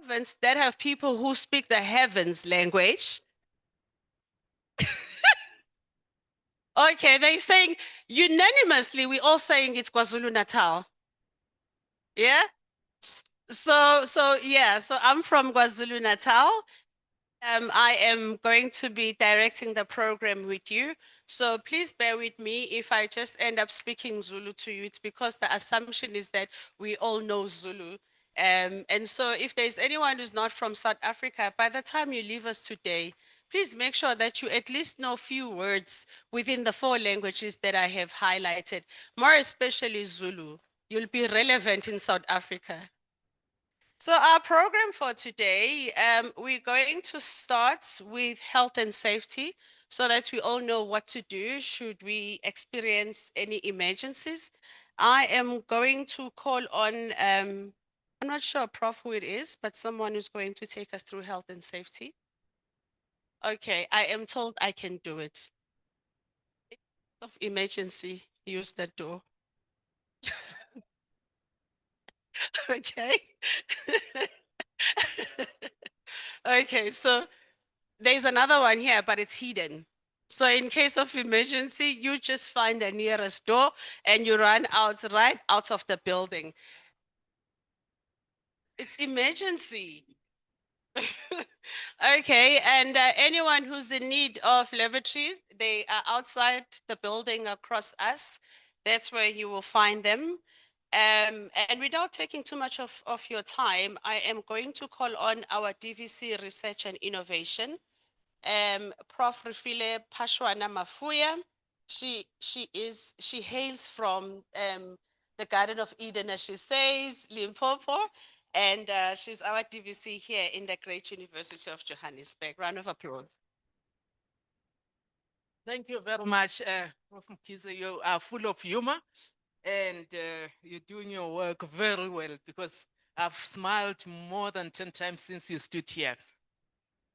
province that have people who speak the heavens language. Okay, they're saying unanimously, we're all saying it's KwaZulu Natal. Yeah. So I'm from KwaZulu Natal. I am going to be directing the program with you. So please bear with me if I just end up speaking Zulu to you. It's because the assumption is that we all know Zulu. And so if there's anyone who's not from South Africa, by the time you leave us today, please make sure that you at least know a few words within the 4 languages that I have highlighted, more especially Zulu. You'll be relevant in South Africa. So our program for today, we're going to start with health and safety so that we all know what to do should we experience any emergencies. I am going to call on, I'm not sure, Prof, who it is, but someone who's going to take us through health and safety. Okay, I am told I can do it. Of emergency, use the door. Okay. Okay, so there's another one here, but it's hidden. So in case of emergency, you just find the nearest door and you run out right out of the building. It's emergency. Okay, and anyone who's in need of lavatories, they are outside the building across us. That's where you will find them. And without taking too much of your time, I am going to call on our DVC Research and Innovation. Prof. Refile Pashwana Mafuya. She hails from the Garden of Eden, as she says, Limpopo, and she's our DVC here in the Great University of Johannesburg. Round of applause. Thank you very much, Prof. Mkhize. You are full of humor and you're doing your work very well because I've smiled more than 10 times since you stood here.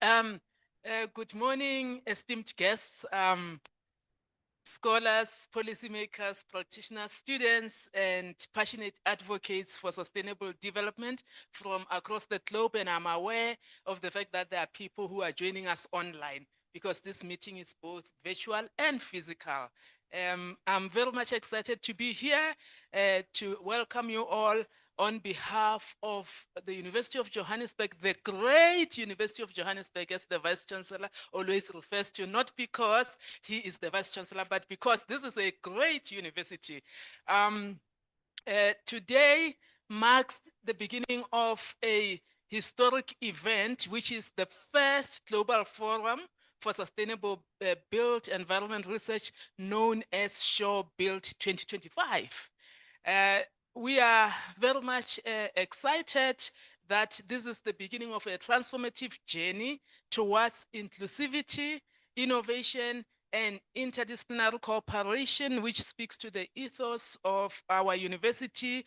Good morning, esteemed guests, scholars, policymakers, practitioners, students, and passionate advocates for sustainable development from across the globe. And I'm aware of the fact that there are people who are joining us online because this meeting is both virtual and physical. I'm very much excited to be here to welcome you all on behalf of the University of Johannesburg, the great University of Johannesburg, as the Vice Chancellor always refers to, not because he is the Vice Chancellor, but because this is a great university. Today marks the beginning of a historic event, which is the first global forum for sustainable built environment research known as Shore Built 2025. We are very much excited that this is the beginning of a transformative journey towards inclusivity, innovation, and interdisciplinary cooperation, which speaks to the ethos of our university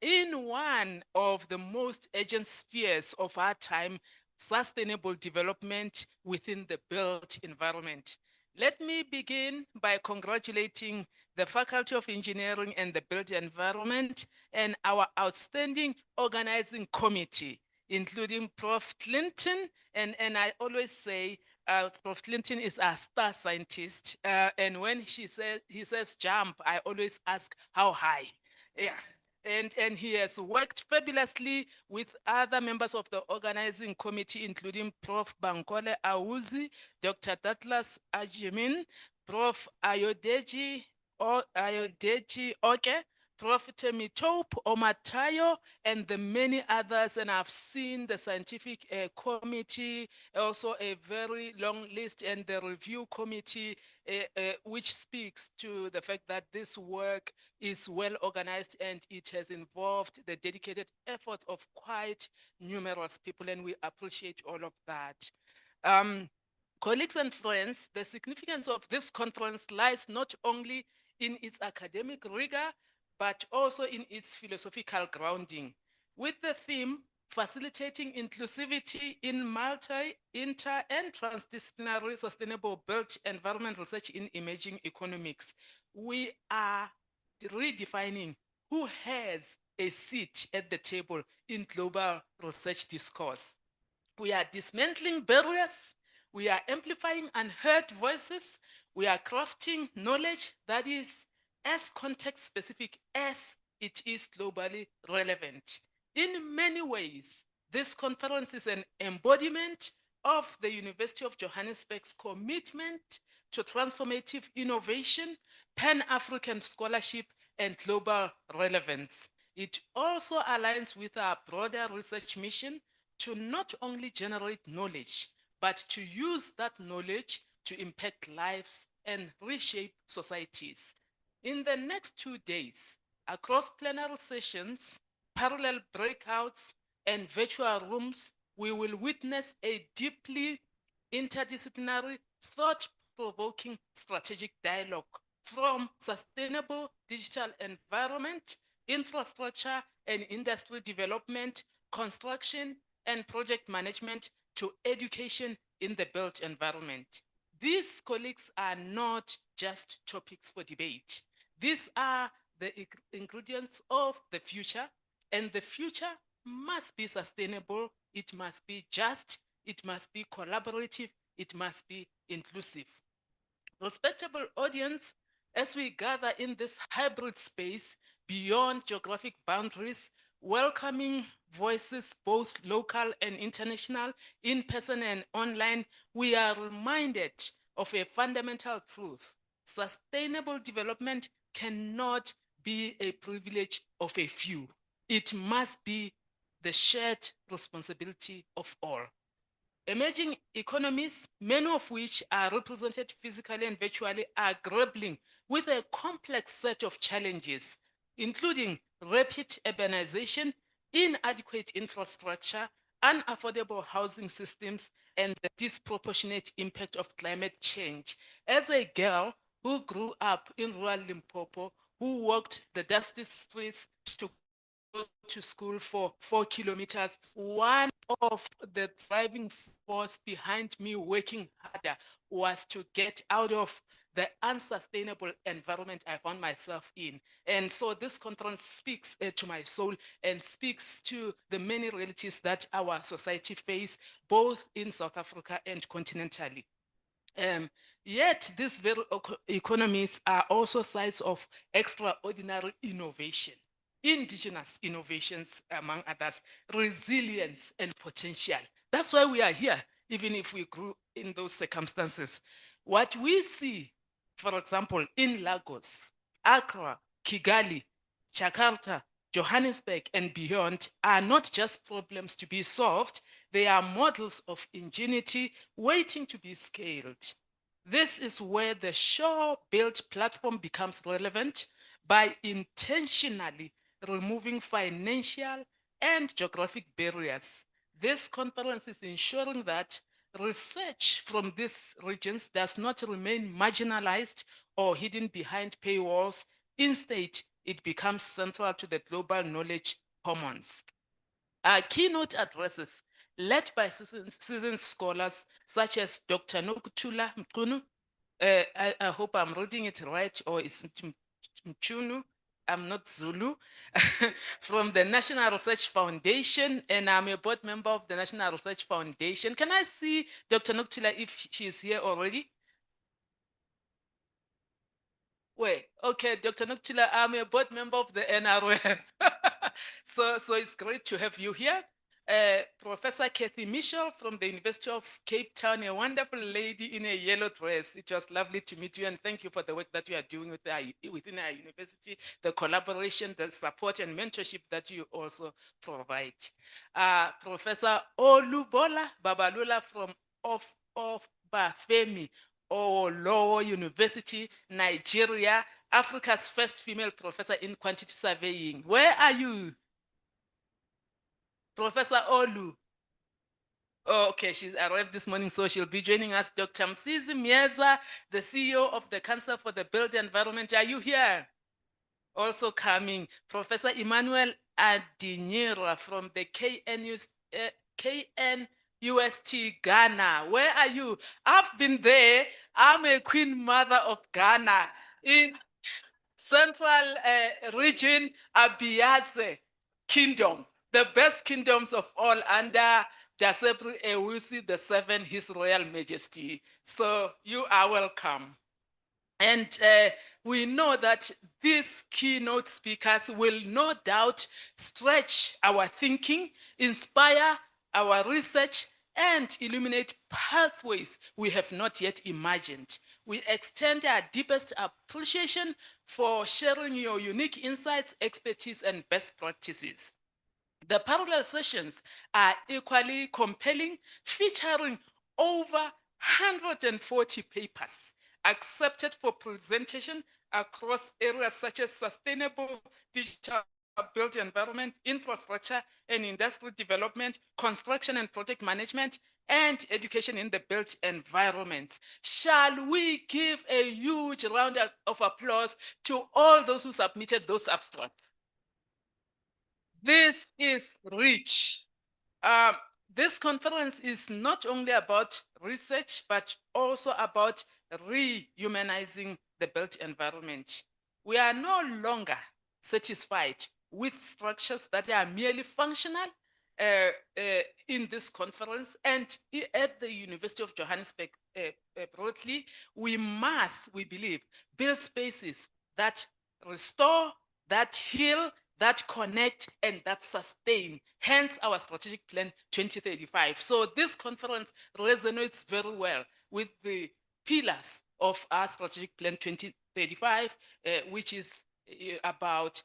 in one of the most urgent spheres of our time, sustainable development within the built environment. Let me begin by congratulating the Faculty of Engineering and the Built Environment and our outstanding organizing committee, including Prof. Clinton. And I always say, Prof. Clinton is our star scientist. And when he says jump, I always ask how high. Yeah. And he has worked fabulously with other members of the organizing committee, including Prof. Bankole Awuzi, Dr. Douglas Ajimin, Prof. Ayodeji Oke, Prof. Temitope Omatayo, and the many others. And I've seen the scientific committee, also a very long list, and the review committee, which speaks to the fact that this work is well organized and it has involved the dedicated efforts of quite numerous people, and we appreciate all of that. Colleagues and friends, the significance of this conference lies not only in its academic rigor, but also in its philosophical grounding. With the theme, facilitating inclusivity in multi, inter, and transdisciplinary sustainable built environment research in emerging economics, we are redefining who has a seat at the table in global research discourse. We are dismantling barriers. We are amplifying unheard voices. We are crafting knowledge that is as context specific as it is globally relevant. In many ways, this conference is an embodiment of the University of Johannesburg's commitment to transformative innovation, Pan-African scholarship, and global relevance. It also aligns with our broader research mission to not only generate knowledge, but to use that knowledge to impact lives and reshape societies. In the next 2 days, across plenary sessions, parallel breakouts, and virtual rooms, we will witness a deeply interdisciplinary, thought-provoking strategic dialogue from sustainable digital environment, infrastructure and industry development, construction and project management to education in the built environment. These colleagues are not just topics for debate. These are the ingredients of the future, and the future must be sustainable, it must be just, it must be collaborative, it must be inclusive. Respectable audience, as we gather in this hybrid space beyond geographic boundaries, welcoming voices both local and international, in person and online, we are reminded of a fundamental truth. Sustainable development cannot be a privilege of a few. It must be the shared responsibility of all. Emerging economies, many of which are represented physically and virtually, are grappling with a complex set of challenges, including rapid urbanization, inadequate infrastructure, unaffordable housing systems, and the disproportionate impact of climate change. As a girl who grew up in rural Limpopo, who walked the dusty streets to go to school for 4 kilometers, one of the driving force behind me working harder was to get out of the unsustainable environment I found myself in. And so this conference speaks to my soul and speaks to the many realities that our society face, both in South Africa and continentally. Yet these very economies are also sites of extraordinary innovation, indigenous innovations, among others, resilience and potential. That's why we are here, even if we grew in those circumstances. What we see, for example, in Lagos, Accra, Kigali, Jakarta, Johannesburg, and beyond are not just problems to be solved, they are models of ingenuity waiting to be scaled. This is where the shore-built platform becomes relevant by intentionally removing financial and geographic barriers. This conference is ensuring that research from these regions does not remain marginalized or hidden behind paywalls. Instead, it becomes central to the global knowledge commons. Our keynote addresses, led by seasoned scholars such as Dr. Nokutula Mkunu, I hope I'm reading it right, or it's Mchunu, I'm not Zulu, from the National Research Foundation, and I'm a board member of the National Research Foundation. Can I see Dr. Nokutula if she's here already? Wait, okay, Dr. Nokutula, I'm a board member of the NRF. so it's great to have you here. Professor Kathy Mitchell from the University of Cape Town, a wonderful lady in a yellow dress. It was lovely to meet you, and thank you for the work that you are doing within our university, the collaboration, the support, and mentorship that you also provide. Professor Olubola Babalula from Bafemi, Olowo University, Nigeria, Africa's first female professor in quantity surveying. Where are you? Professor Olu. Oh, okay, she's arrived this morning, so she'll be joining us. Dr. Msizi Mieza, the CEO of the Council for the Built Environment. Are you here? Also coming, Professor Emmanuel Adinira from the KNUST Ghana. Where are you? I've been there. I'm a queen mother of Ghana in central region, Abiyaze. kingdom, the best kingdoms of all under Dasepri Ewusi VII, His Royal Majesty. So you are welcome. And we know that these keynote speakers will no doubt stretch our thinking, inspire our research, and illuminate pathways we have not yet imagined. We extend our deepest appreciation for sharing your unique insights, expertise, and best practices. The parallel sessions are equally compelling, featuring over 140 papers accepted for presentation across areas such as sustainable digital built environment, infrastructure and industry development, construction and project management, and education in the built environment. Shall we give a huge round of applause to all those who submitted those abstracts? This is rich. This conference is not only about research, but also about rehumanizing the built environment. We are no longer satisfied with structures that are merely functional in this conference. And at the University of Johannesburg, broadly, we must, we believe, build spaces that restore, that heal, that connect, and that sustain, hence our strategic plan 2035. So this conference resonates very well with the pillars of our strategic plan 2035, which is about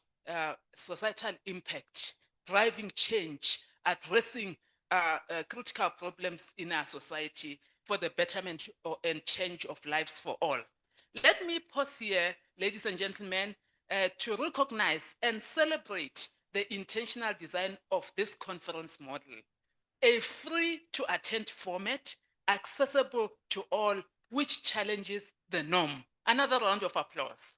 societal impact, driving change, addressing critical problems in our society for the betterment and change of lives for all. Let me pause here, ladies and gentlemen, to recognize and celebrate the intentional design of this conference model. A free to attend format, accessible to all, which challenges the norm. Another round of applause.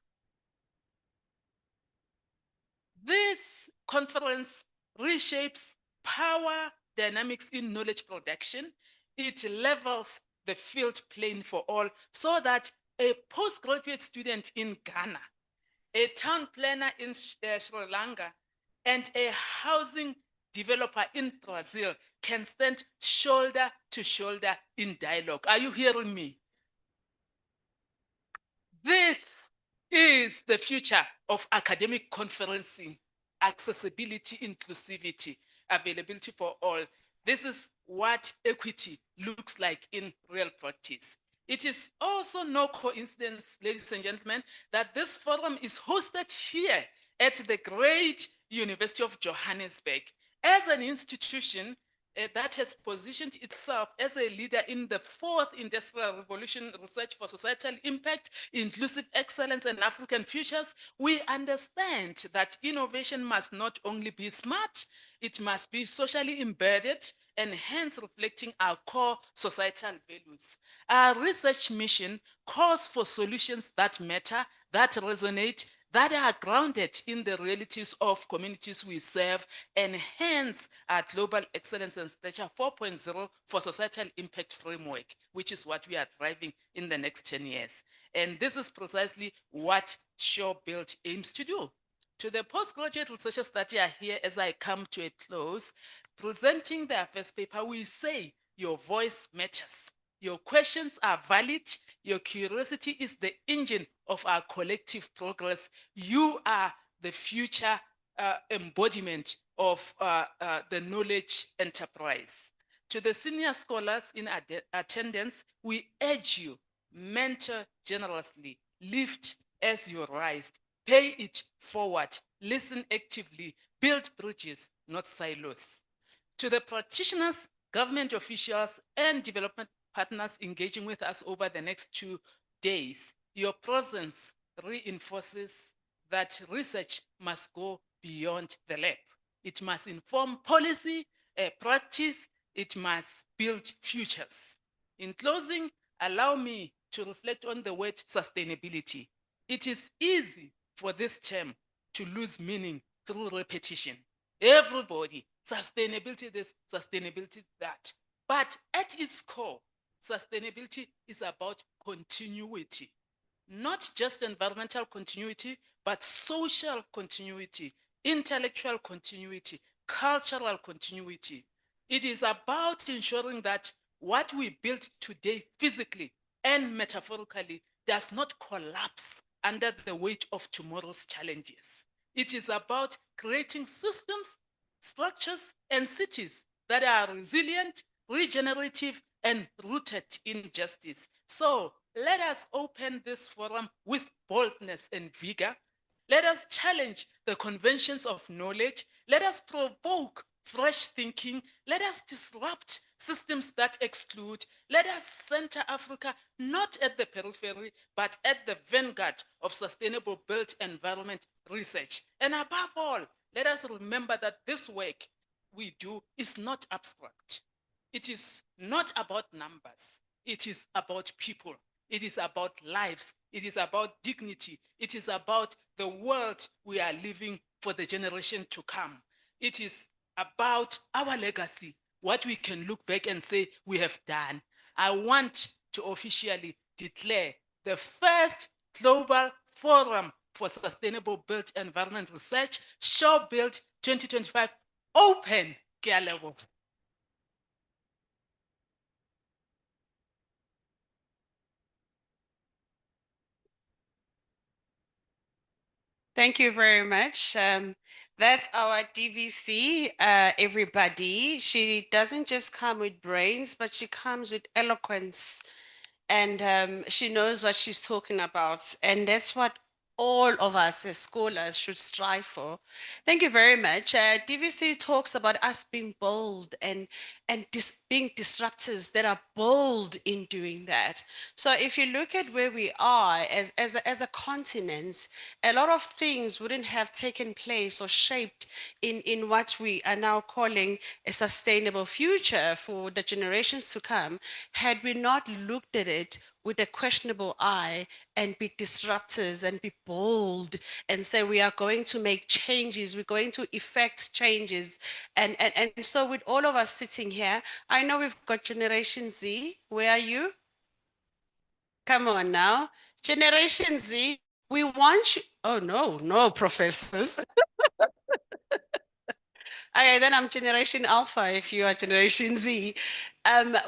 This conference reshapes power dynamics in knowledge production. It levels the field playing for all so that a postgraduate student in Ghana, a town planner in Sri Lanka, and a housing developer in Brazil can stand shoulder to shoulder in dialogue. Are you hearing me? This is the future of academic conferencing: accessibility, inclusivity, availability for all. This is what equity looks like in real practice. It is also no coincidence, ladies and gentlemen, that this forum is hosted here at the great University of Johannesburg. As an institution that has positioned itself as a leader in the fourth industrial revolution research for societal impact, inclusive excellence, and African futures, we understand that innovation must not only be smart, it must be socially embedded and hence reflecting our core societal values. Our research mission calls for solutions that matter, that resonate, that are grounded in the realities of communities we serve, and hence our Global Excellence and Stature 4.0 for Societal Impact Framework, which is what we are driving in the next 10 years. And this is precisely what Sure Build aims to do. To the postgraduate researchers that are here as I come to a close, presenting their first paper, we say your voice matters. Your questions are valid. Your curiosity is the engine of our collective progress. You are the future embodiment of the knowledge enterprise. To the senior scholars in attendance, we urge you, mentor generously, lift as you rise, pay it forward, listen actively, build bridges, not silos. To the practitioners, government officials, and development partners engaging with us over the next 2 days, your presence reinforces that research must go beyond the lab. It must inform policy, practice, it must build futures. In closing, allow me to reflect on the word sustainability. It is easy for this term to lose meaning through repetition. Everybody, sustainability this, sustainability that. But at its core, sustainability is about continuity, not just environmental continuity, but social continuity, intellectual continuity, cultural continuity. It is about ensuring that what we build today physically and metaphorically does not collapse under the weight of tomorrow's challenges. It is about creating systems, structures, and cities that are resilient, regenerative, and rooted in justice. So let us open this forum with boldness and vigor. Let us challenge the conventions of knowledge. Let us provoke fresh thinking. Let us disrupt systems that exclude. Let us center Africa not at the periphery, but at the vanguard of sustainable built environment research. And above all, let us remember that this work we do is not abstract. It is not about numbers. It is about people. It is about lives. It is about dignity. It is about the world we are living for the generation to come. It is about our legacy, what we can look back and say we have done. I want to officially declare the first global forum for sustainable built environment research, Show Build 2025, open. Ke a leboha. Thank you very much. That's our DVC, everybody. She doesn't just come with brains, but she comes with eloquence, and she knows what she's talking about. And that's what all of us as scholars should strive for. Thank you very much. DVC talks about us being bold and being disruptors that are bold in doing that. So if you look at where we are as a continent, a lot of things wouldn't have taken place or shaped in what we are now calling a sustainable future for the generations to come had we not looked at it with a questionable eye and be disruptors and be bold and say we are going to make changes, we're going to effect changes. And so with all of us sitting here, I know we've got Generation Z. Where are you? Come on now. Generation Z, we want you. Oh, no, no, professors. Okay, then I'm Generation Alpha if you are Generation Z.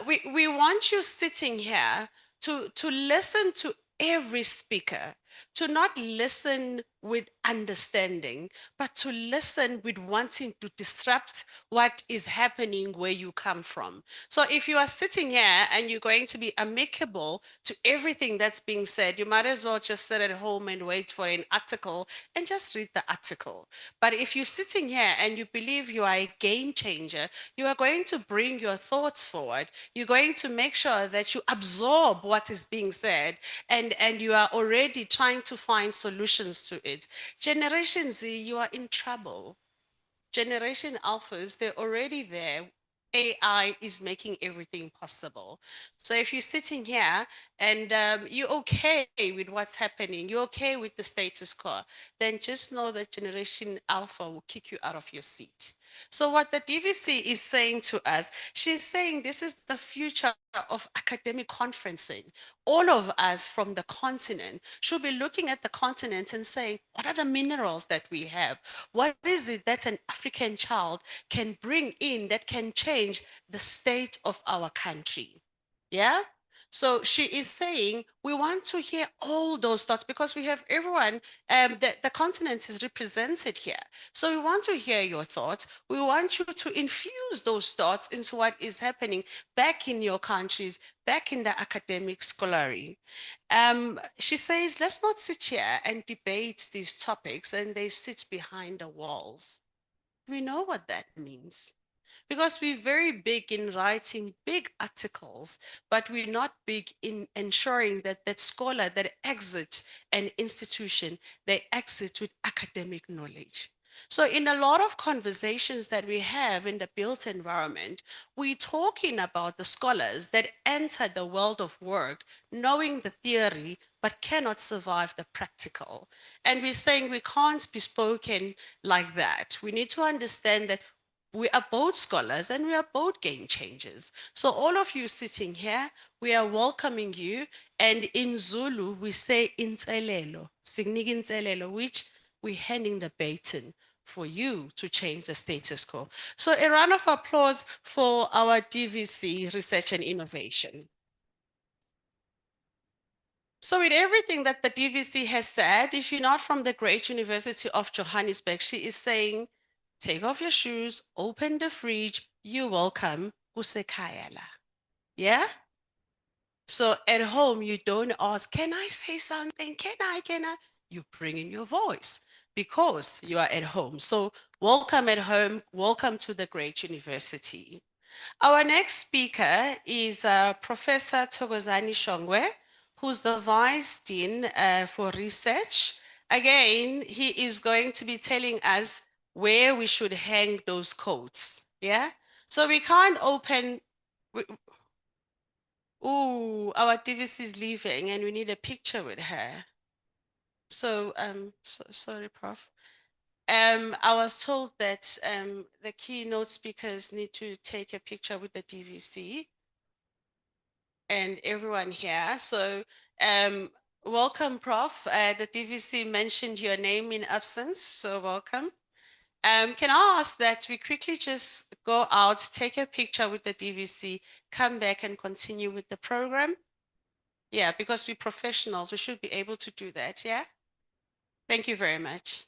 We want you sitting here to listen to every speaker, to not listen with understanding, but to listen with wanting to disrupt what is happening where you come from. So if you are sitting here and you're going to be amicable to everything that's being said, you might as well just sit at home and wait for an article and just read the article. But if you're sitting here and you believe you are a game changer, you are going to bring your thoughts forward. You're going to make sure that you absorb what is being said and you are already trying to find solutions to it. Generation Z, you are in trouble. Generation Alphas, they're already there. AI is making everything possible. So if you're sitting here and you're okay with what's happening, you're okay with the status quo, then just know that Generation Alpha will kick you out of your seat. So what the DVC is saying to us, she's saying this is the future of academic conferencing. All of us from the continent should be looking at the continent and saying, what are the minerals that we have? What is it that an African child can bring in that can change the state of our country? Yeah. So she is saying we want to hear all those thoughts because we have everyone, the continent is represented here. So we want to hear your thoughts. We want you to infuse those thoughts into what is happening back in your countries, back in the academic scholarly. She says, let's not sit here and debate these topics and they sit behind the walls. We know what that means because we're very big in writing big articles, but we're not big in ensuring that that scholar that exits an institution, they exit with academic knowledge. So in a lot of conversations that we have in the built environment, we're talking about the scholars that enter the world of work knowing the theory but cannot survive the practical. And we're saying we can't be spoken like that. We need to understand that we are both scholars and we are both game changers. So all of you sitting here, we are welcoming you. And in Zulu, we say inselelo, significant inselelo, which we're handing the baton for you to change the status quo. So a round of applause for our DVC Research and Innovation. So with everything that the DVC has said, if you're not from the Great University of Johannesburg, she is saying, take off your shoes, open the fridge, you're welcome, kusekhaya la. Yeah? So at home, you don't ask, can I say something? Can I? You bring in your voice because you are at home. So welcome at home. Welcome to the Great University. Our next speaker is Professor Thokozani Shongwe, who's the Vice Dean for Research. Again, he is going to be telling us where we should hang those coats. Yeah? So we can't open. Oh, our DVC is leaving and we need a picture with her. So, sorry, Prof. I was told that the keynote speakers need to take a picture with the DVC and everyone here. So, welcome, Prof. The DVC mentioned your name in absence, so welcome. Can I ask that we quickly just go out, take a picture with the DVC, come back and continue with the program? Yeah, because we're professionals, we should be able to do that, yeah? Thank you very much.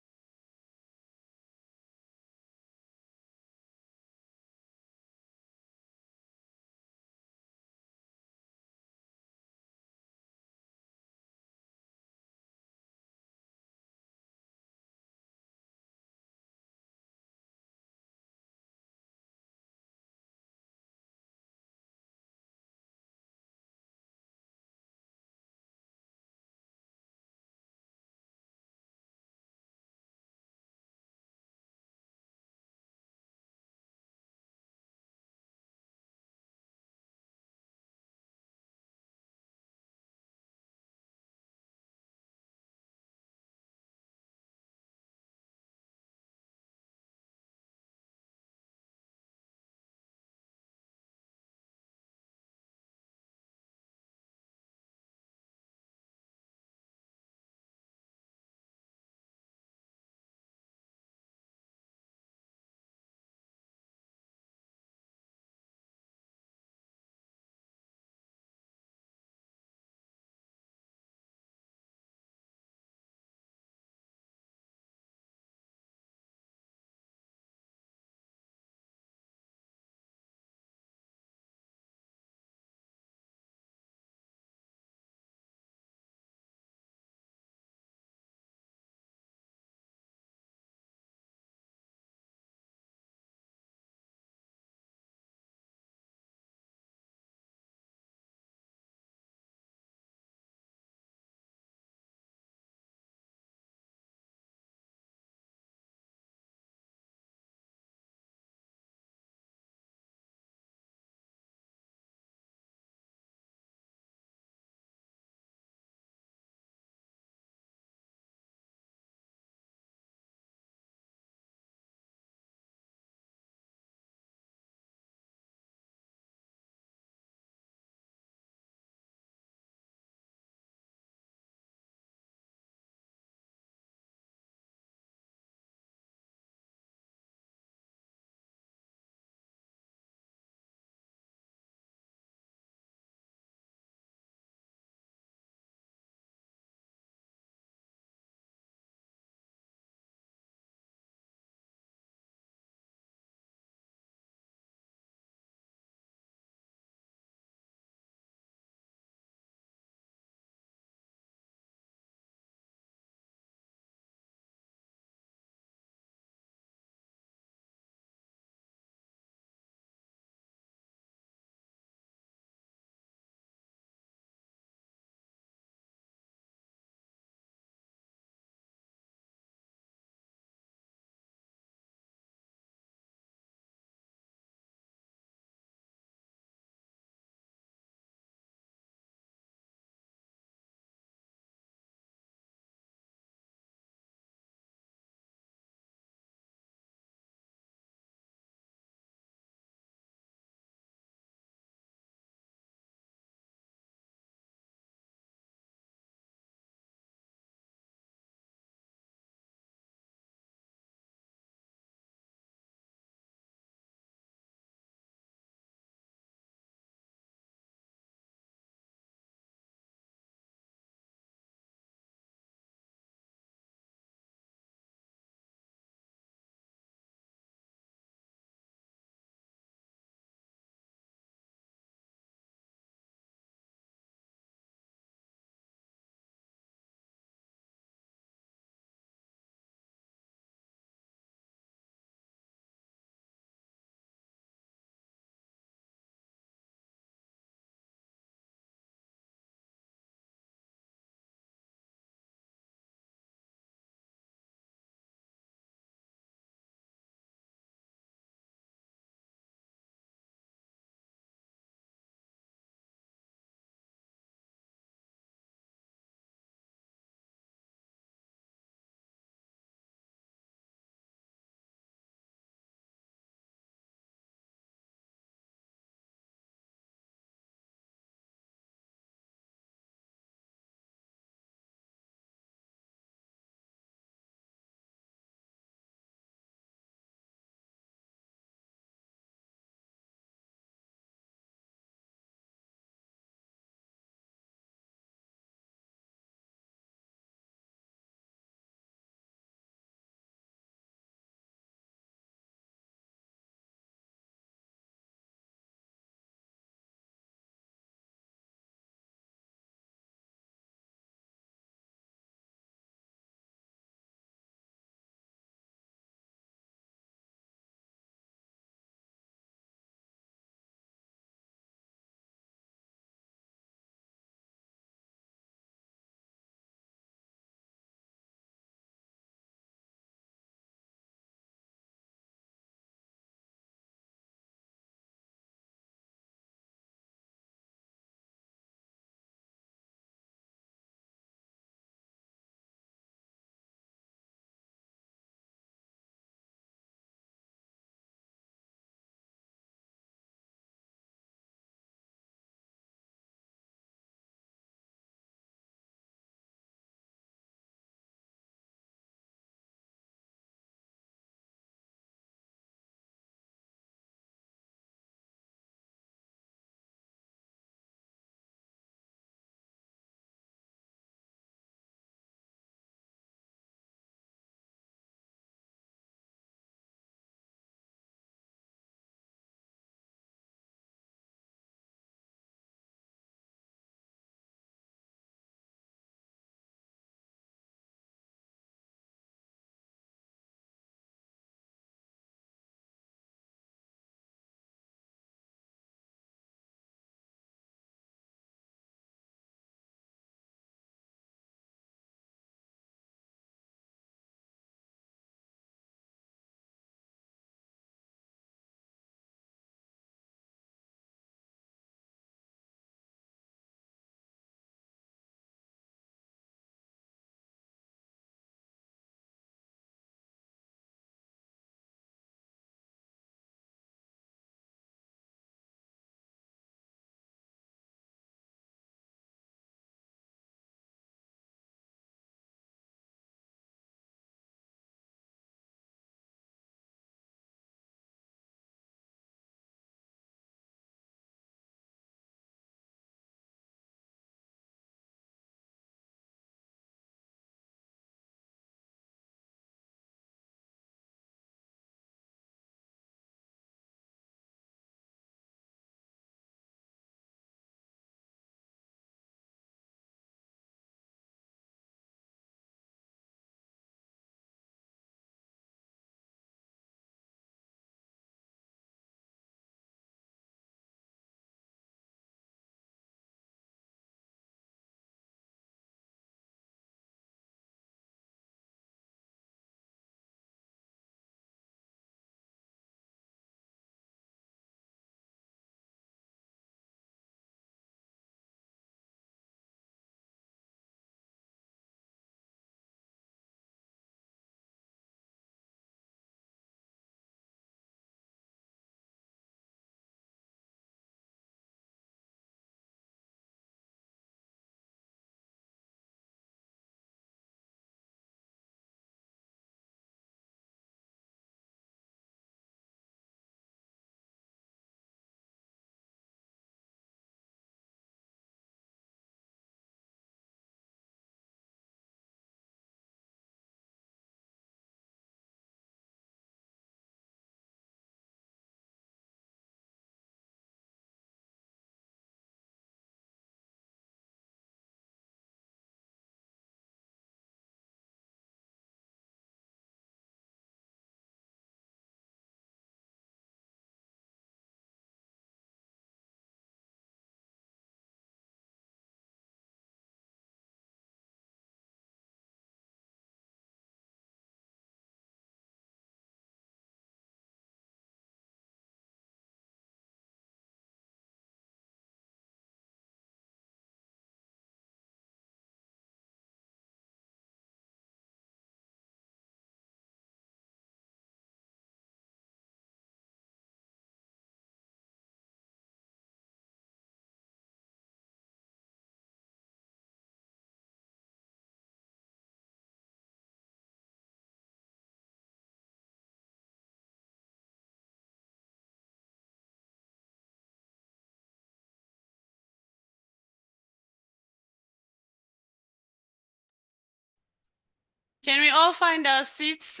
Can we all find our seats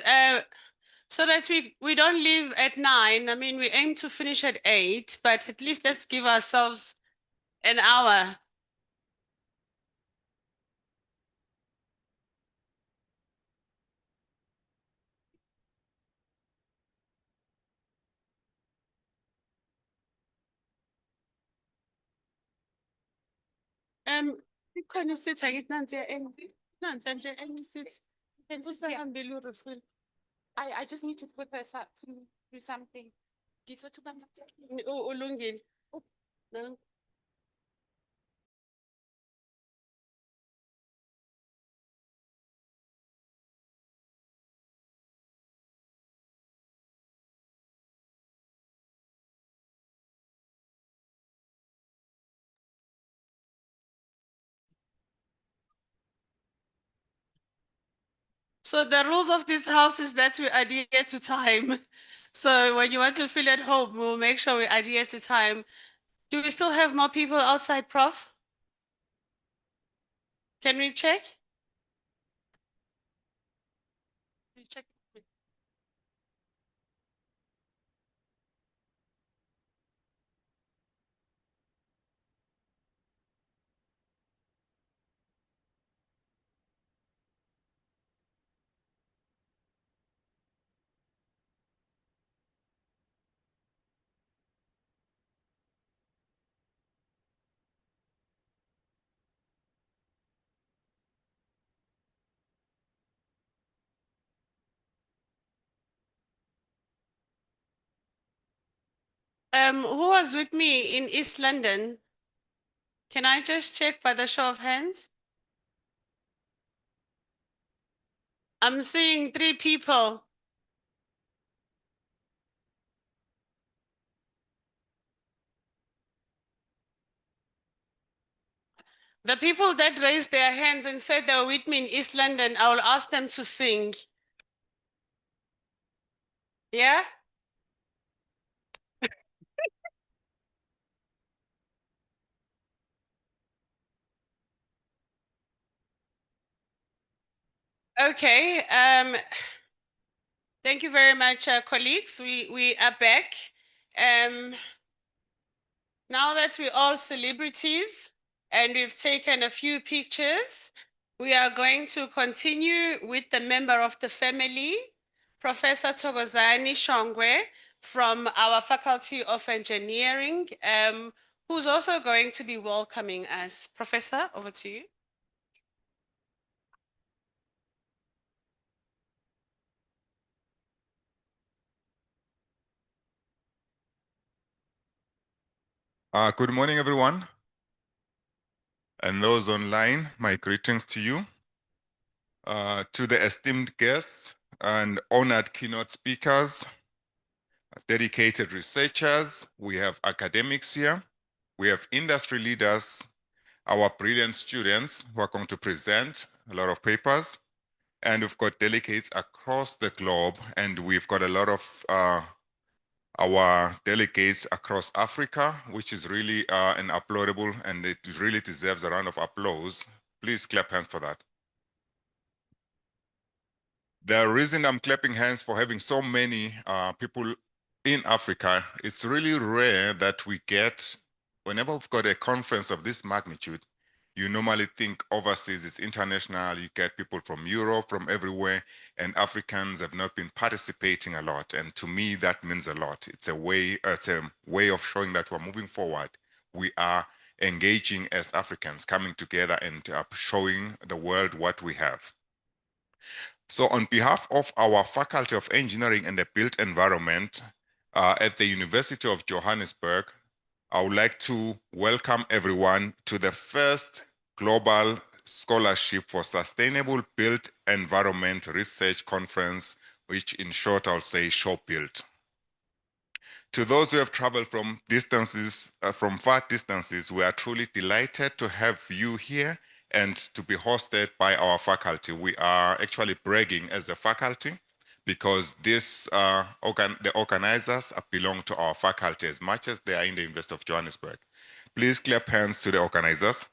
so that we don't leave at 9? I mean, we aim to finish at 8, but at least let's give ourselves an hour. Ikhona isithi akithi nansi nansi nje enye isithi. Usahambile urefill. I just need to put her through something. Ngithatha ubani? Ulungile. No. So the rules of this house is that we adhere to time. So when you want to feel at home, we'll make sure we adhere to time. Do we still have more people outside, Prof? Can we check? Can you check? Who was with me in East London? Can I just check by the show of hands? I'm seeing 3 people. The people that raised their hands and said they were with me in East London, I will ask them to sing. Yeah? Okay. Thank you very much, colleagues. We are back. Now that we're all celebrities and we've taken a few pictures, we are going to continue with the member of the family, Professor Thokozani Shongwe from our Faculty of Engineering, who's also going to be welcoming us. Professor, over to you. Good morning, everyone. And those online, my greetings to you. To the esteemed guests and honored keynote speakers, dedicated researchers, we have academics here, we have industry leaders, our brilliant students who are going to present a lot of papers, and we've got delegates across the globe, and we've got a lot of our delegates across Africa, which is really an applaudable, and it really deserves a round of applause. Please clap hands for that. The reason I'm clapping hands for having so many people in Africa, it's really rare that we get, whenever we've got a conference of this magnitude, you normally think overseas, it's international, you get people from Europe, from everywhere, and Africans have not been participating a lot. And to me, that means a lot. It's a way of showing that we're moving forward. We are engaging as Africans, coming together and showing the world what we have. So on behalf of our Faculty of Engineering and the Built Environment at the University of Johannesburg, I would like to welcome everyone to the first Global Scholarship for Sustainable Built Environment Research Conference, which in short I'll say ShowBuilt. To those who have traveled from far distances, we are truly delighted to have you here and to be hosted by our faculty. We are actually bragging as a faculty because the organizers belong to our faculty as much as they are in the University of Johannesburg. Please clap hands to the organizers.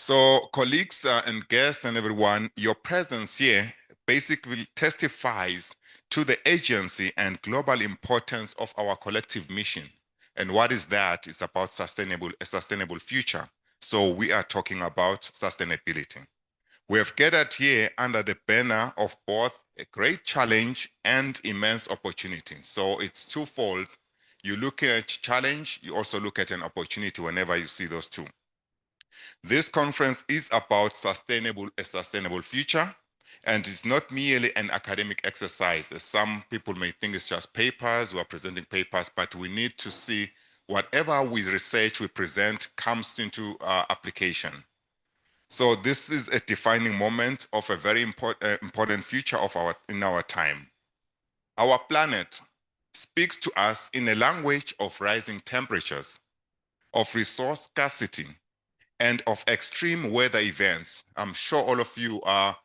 So colleagues and guests and everyone, your presence here basically testifies to the agency and global importance of our collective mission. And what is that? It's about a sustainable future. So we are talking about sustainability. We have gathered here under the banner of both a great challenge and immense opportunity. So it's twofold. You look at challenge, you also look at an opportunity whenever you see those two. This conference is about a sustainable future, and it's not merely an academic exercise, as some people may think it's just papers, we are presenting papers, but we need to see whatever we research, we present comes into application. So this is a defining moment of a very important future in our time. Our planet speaks to us in a language of rising temperatures, of resource scarcity, and of extreme weather events. I'm sure all of you are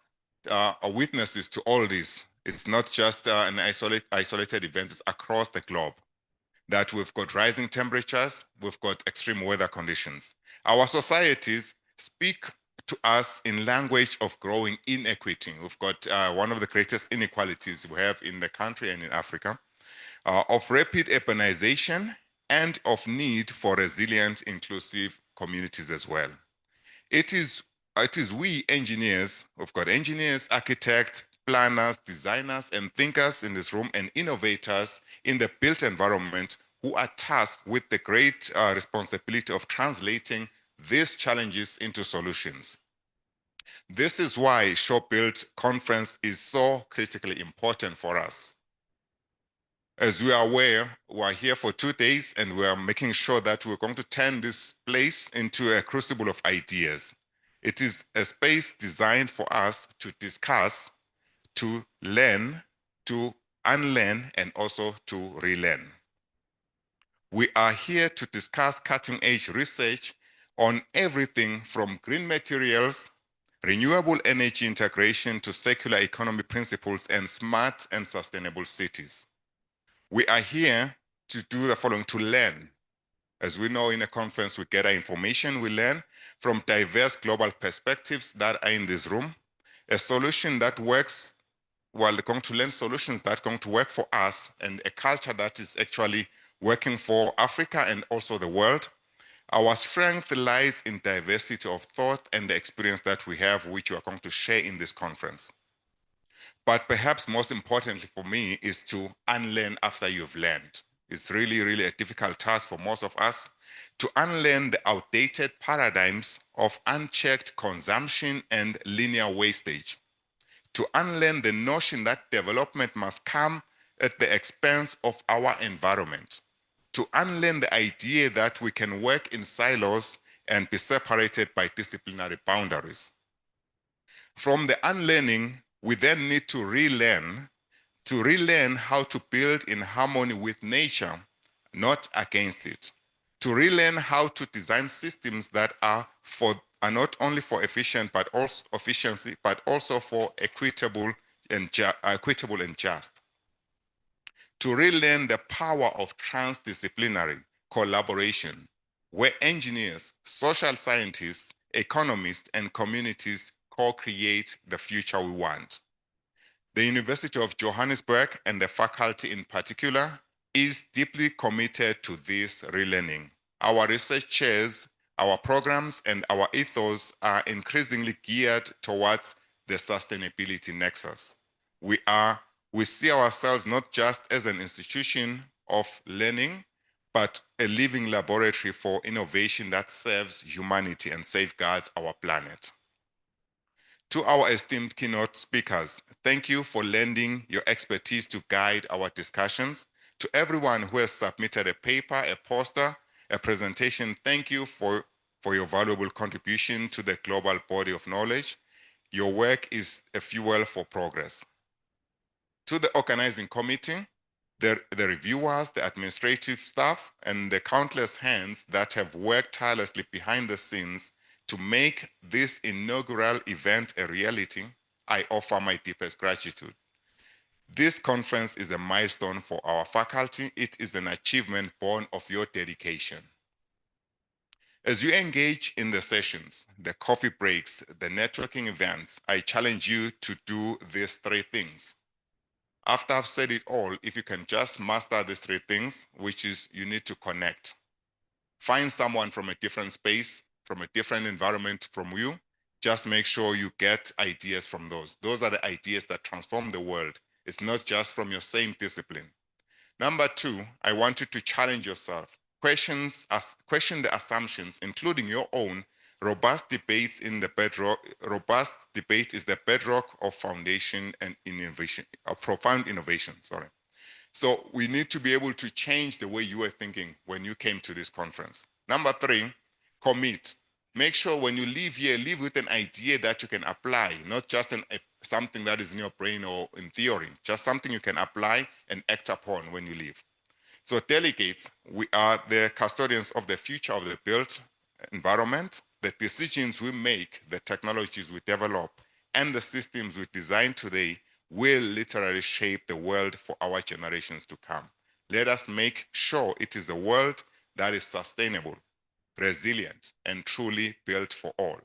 witnesses to all this. It's not just an isolated event, it's across the globe that we've got rising temperatures, we've got extreme weather conditions. Our societies speak to us in language of growing inequity. We've got one of the greatest inequalities we have in the country and in Africa, of rapid urbanization and of need for resilient, inclusive communities as well. It is we engineers, we've got engineers, architects, planners, designers, and thinkers in this room, and innovators in the built environment who are tasked with the great responsibility of translating these challenges into solutions. This is why SureBuilt conference is so critically important for us. As we are aware, we are here for 2 days and we are making sure that we're going to turn this place into a crucible of ideas. It is a space designed for us to discuss, to learn, to unlearn, and also to relearn. We are here to discuss cutting-edge research on everything from green materials, renewable energy integration, to circular economy principles and smart and sustainable cities. We are here to do the following: to learn. As we know, in a conference, we gather information, we learn from diverse global perspectives that are in this room. A solution that works, well, we're going to learn solutions that are going to work for us, and a culture that is actually working for Africa and also the world. Our strength lies in diversity of thought and the experience that we have, which we are going to share in this conference. But perhaps most importantly for me is to unlearn after you've learned. It's really, really a difficult task for most of us to unlearn the outdated paradigms of unchecked consumption and linear wastage, to unlearn the notion that development must come at the expense of our environment, to unlearn the idea that we can work in silos and be separated by disciplinary boundaries. From the unlearning, we then need to relearn how to build in harmony with nature, not against it. To relearn how to design systems that are not only for efficiency, but also for equitable and just. To relearn the power of transdisciplinary collaboration, where engineers, social scientists, economists, and communities co-create the future we want. The University of Johannesburg, and the faculty in particular, is deeply committed to this relearning. Our research chairs, our programs, and our ethos are increasingly geared towards the sustainability nexus. We see ourselves not just as an institution of learning, but a living laboratory for innovation that serves humanity and safeguards our planet. To our esteemed keynote speakers, thank you for lending your expertise to guide our discussions. To everyone who has submitted a paper, a poster, a presentation, thank you for your valuable contribution to the global body of knowledge. Your work is a fuel for progress. To the organizing committee, the reviewers, the administrative staff, and the countless hands that have worked tirelessly behind the scenes to make this inaugural event a reality, I offer my deepest gratitude. This conference is a milestone for our faculty. It is an achievement born of your dedication. As you engage in the sessions, the coffee breaks, the networking events, I challenge you to do these three things. After I've said it all, if you can just master these three things, which is you need to connect. Find someone from a different space, from a different environment from you. Just make sure you get ideas from those. Those are the ideas that transform the world. It's not just from your same discipline. Number two, I want you to challenge yourself. Question the assumptions, including your own. Robust debate is the bedrock of foundation and innovation, of profound innovation, sorry. So we need to be able to change the way you were thinking when you came to this conference. Number three, commit. Make sure when you leave here, leave with an idea that you can apply, not just something that is in your brain or in theory, just something you can apply and act upon when you leave. So delegates, we are the custodians of the future of the built environment. The decisions we make, the technologies we develop, and the systems we design today will literally shape the world for our generations to come. Let us make sure it is a world that is sustainable, resilient, and truly built for all.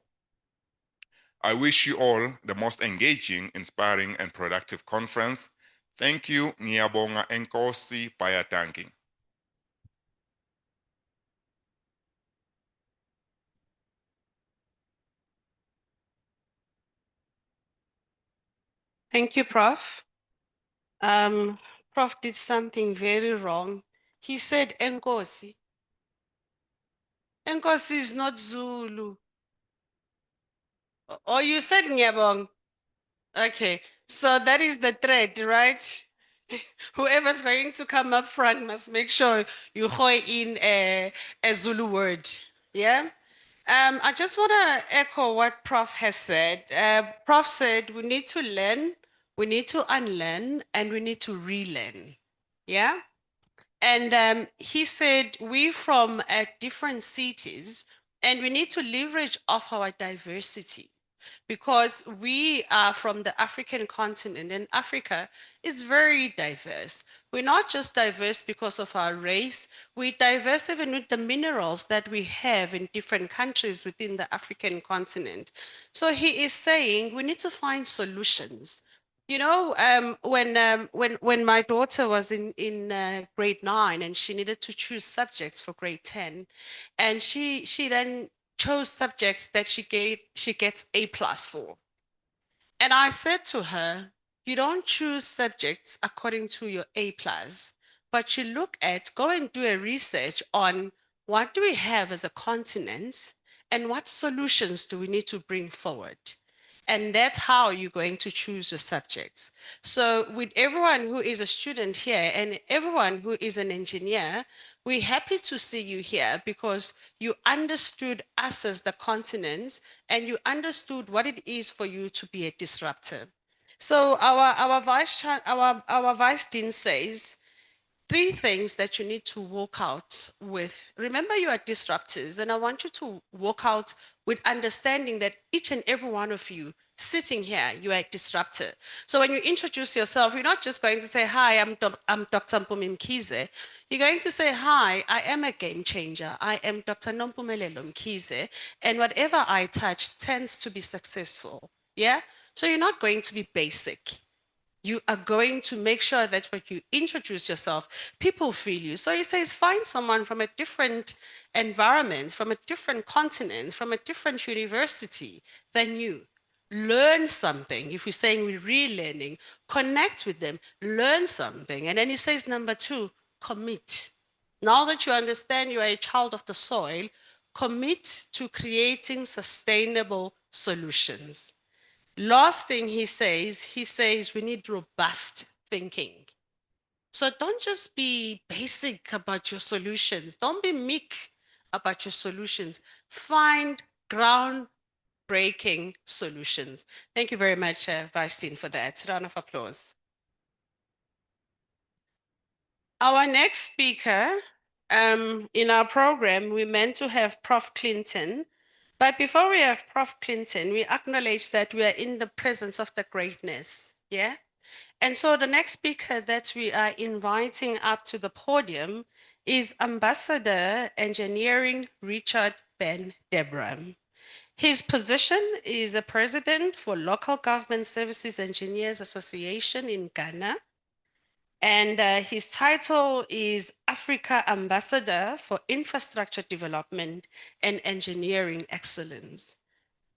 I wish you all the most engaging, inspiring, and productive conference. Thank you. Ngiyabonga enkosi bayatangi. Thank you, Prof. Prof did something very wrong. He said Enkosi. Enkosi is not Zulu. Or you said Nyabong. Okay, so that is the thread, right? Whoever's going to come up front must make sure you hoy in a Zulu word. Yeah. I just want to echo what Prof has said. Prof said we need to learn, we need to unlearn, and we need to relearn. Yeah. And he said we from different cities, and we need to leverage off our diversity, because we are from the African continent, and Africa is very diverse. We're not just diverse because of our race, we're diverse even with the minerals that we have in different countries within the African continent. So he is saying we need to find solutions. You know, when my daughter was in grade 9 and she needed to choose subjects for grade 10, and she then chose subjects that she gets A+ for. And I said to her, you don't choose subjects according to your A+, but you go and do a research on what do we have as a continent and what solutions do we need to bring forward. And that's how you're going to choose your subjects. So with everyone who is a student here and everyone who is an engineer, we're happy to see you here because you understood us as the continents and you understood what it is for you to be a disruptor. So our vice dean says, 3 things that you need to walk out with. Remember, you are disruptors, and I want you to walk out with understanding that each and every one of you sitting here, you are a disruptor. So when you introduce yourself, you're not just going to say, hi, I'm Dr. Mpumi Mkhize. You're going to say, hi, I am a game changer. I am Dr. Nompumelelo Mkhize, and whatever I touch tends to be successful. Yeah? So you're not going to be basic. You are going to make sure that when you introduce yourself, people feel you. So he says, find someone from a different environment, from a different continent, from a different university than you. Learn something. If we're saying we're relearning, connect with them, learn something. And then he says, number 2, commit. Now that you understand you are a child of the soil, commit to creating sustainable solutions. Last thing he says we need robust thinking. So don't just be basic about your solutions. Don't be meek about your solutions. Find groundbreaking solutions. Thank you very much, Vice Dean, for that. Round of applause. Our next speaker in our program, we meant to have Prof. Clinton. But before we have Prof. Clinton, we acknowledge that we are in the presence of the greatness, yeah? And so the next speaker that we are inviting up to the podium is Ambassador Engineering Richard Ben Deborah. His position is a president for Local Government Services Engineers Association in Ghana. And his title is Africa Ambassador for Infrastructure Development and Engineering Excellence.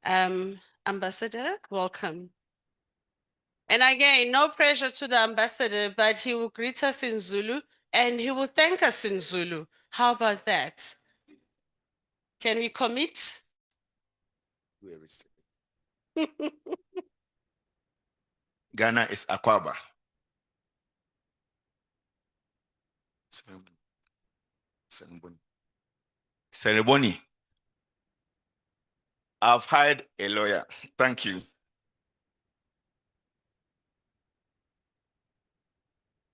Ambassador, welcome. And again, no pressure to the ambassador, but he will greet us in Zulu and he will thank us in Zulu. How about that? Can we commit? Ghana is Akwaba. Ceremony. I've hired a lawyer. Thank you.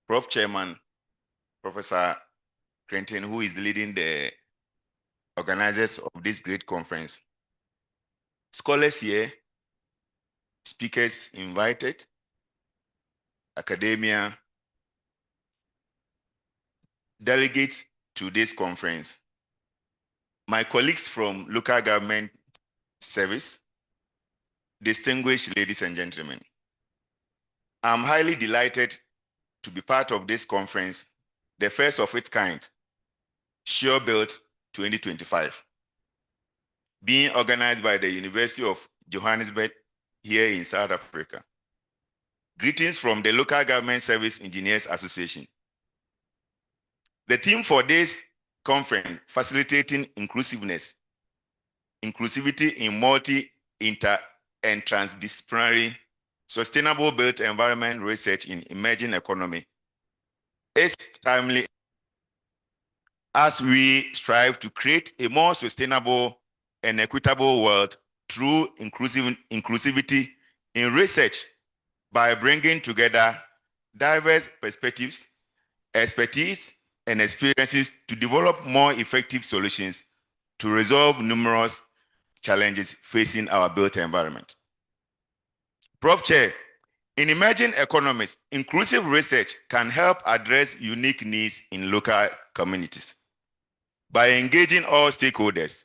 Prof. Chairman, Professor Clinton, who is leading the organizers of this great conference. Scholars here, speakers invited, academia, delegates to this conference, my colleagues from local government service, distinguished ladies and gentlemen. I'm highly delighted to be part of this conference, the first of its kind, Sure Built 2025, being organized by the University of Johannesburg here in South Africa. Greetings from the Local Government Service Engineers Association. The theme for this conference, facilitating inclusiveness, inclusivity in multi, inter, and transdisciplinary sustainable built environment research in emerging economy, is timely as we strive to create a more sustainable and equitable world through inclusivity in research by bringing together diverse perspectives, expertise, and experiences to develop more effective solutions to resolve numerous challenges facing our built environment. Prof. Chair, in emerging economies, inclusive research can help address unique needs in local communities. By engaging all stakeholders,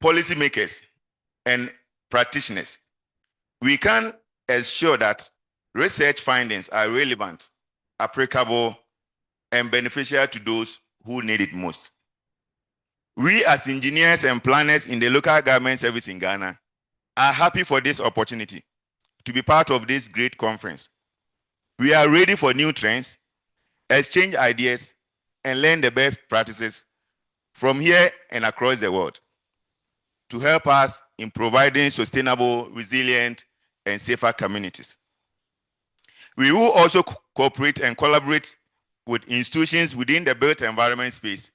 policymakers, and practitioners, we can ensure that research findings are relevant, applicable, and beneficial to those who need it most. We as engineers and planners in the local government service in Ghana are happy for this opportunity to be part of this great conference. We are ready for new trends, exchange ideas, and learn the best practices from here and across the world to help us in providing sustainable, resilient, and safer communities. We will also cooperate and collaborate with institutions within the built environment space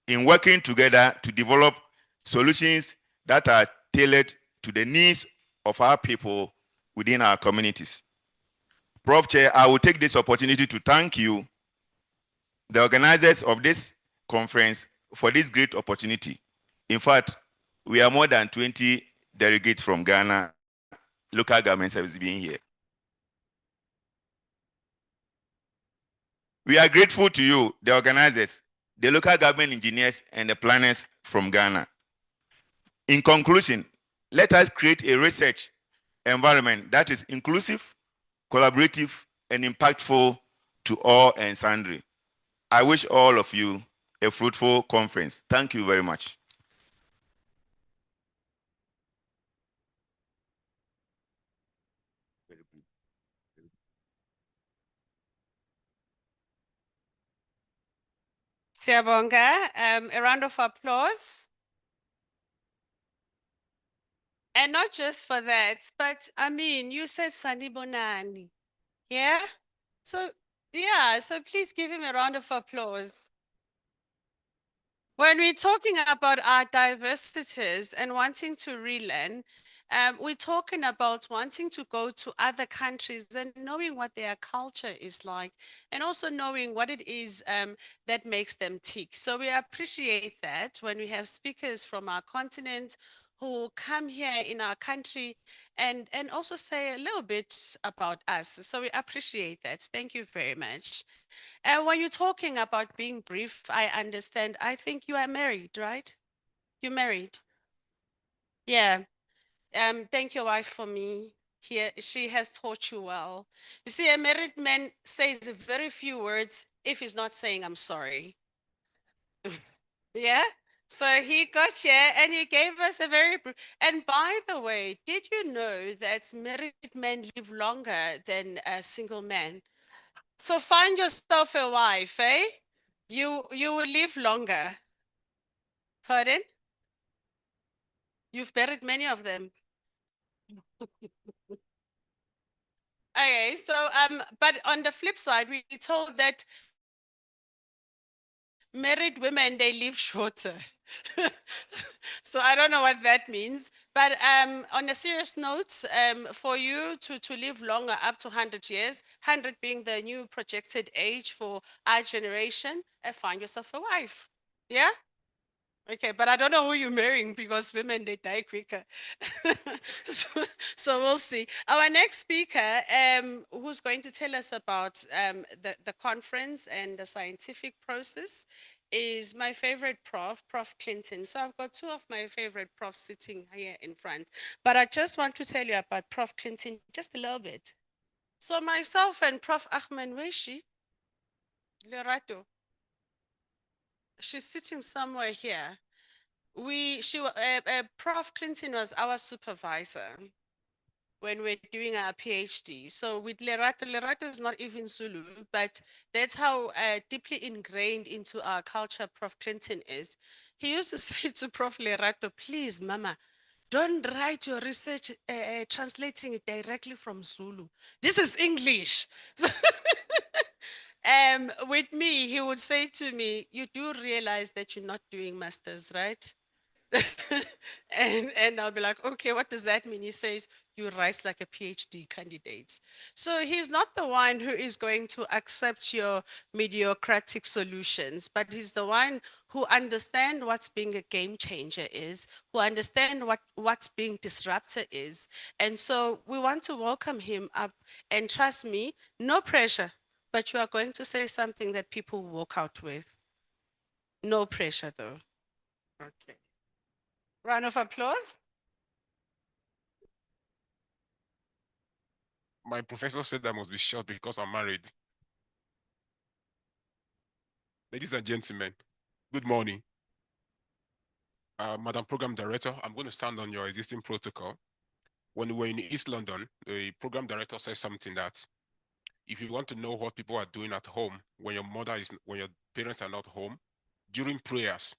in working together to develop solutions that are tailored to the needs of our people within our communities. Prof. Chair, I will take this opportunity to thank you, the organizers of this conference, for this great opportunity. In fact, we are more than 20 delegates from Ghana, local government service being here. We are grateful to you, the organizers, the local government engineers, and the planners from Ghana. In conclusion, let us create a research environment that is inclusive, collaborative, and impactful to all and sundry. I wish all of you a fruitful conference. Thank you very much. Siyabonga, a round of applause. And not just for that, but I mean, you said Sanibonani, yeah? So, yeah, so please give him a round of applause. When we're talking about our diversities and wanting to relearn, we're talking about wanting to go to other countries and knowing what their culture is like, and also knowing what it is that makes them tick. So we appreciate that when we have speakers from our continent who come here in our country and also say a little bit about us. So we appreciate that. Thank you very much. And when you're talking about being brief, I understand. I think you are married, right? You married? Yeah. Thank your wife for me. She has taught you well. You see, a married man says very few words if he's not saying I'm sorry. Yeah. So he got here and he gave us a very and by the way, did you know that married men live longer than a single man? So find yourself a wife, eh? You will live longer. Pardon? You've married many of them. Okay, so but on the flip side, we told that married women they live shorter. So I don't know what that means. But on a serious note, for you to live longer up to 100 years, 100 being the new projected age for our generation, find yourself a wife. Yeah? Okay, but I don't know who you're marrying because women they die quicker. So we'll see. Our next speaker, who's going to tell us about the conference and the scientific process, is my favorite prof, Prof. Clinton. So I've got two of my favorite profs sitting here in front. But I just want to tell you about Prof. Clinton just a little bit. So myself and Prof. Ahmed Weshi, Lerato, she's sitting somewhere here. Prof. Clinton was our supervisor when we're doing our PhD. So with Lerato is not even Zulu, but that's how deeply ingrained into our culture Prof. Clinton is. He used to say to Prof. Lerato, please, Mama, don't write your research translating it directly from Zulu. This is English. With me, he would say to me, you do realize that you're not doing masters, right? and I'll be like, okay, what does that mean? He says, you write like a PhD candidate. So he's not the one who is going to accept your mediocratic solutions, but he's the one who understands what's being a game changer is, who understands what's being disruptor is. And so we want to welcome him up, and trust me, no pressure, but you are going to say something that people walk out with. No pressure though. Okay. Round of applause. My professor said I must be short because I'm married. Ladies and gentlemen, good morning. Madam Program Director, I'm going to stand on your existing protocol. When we were in East London, the program director said something that if you want to know what people are doing at home when your parents are not home, during prayers,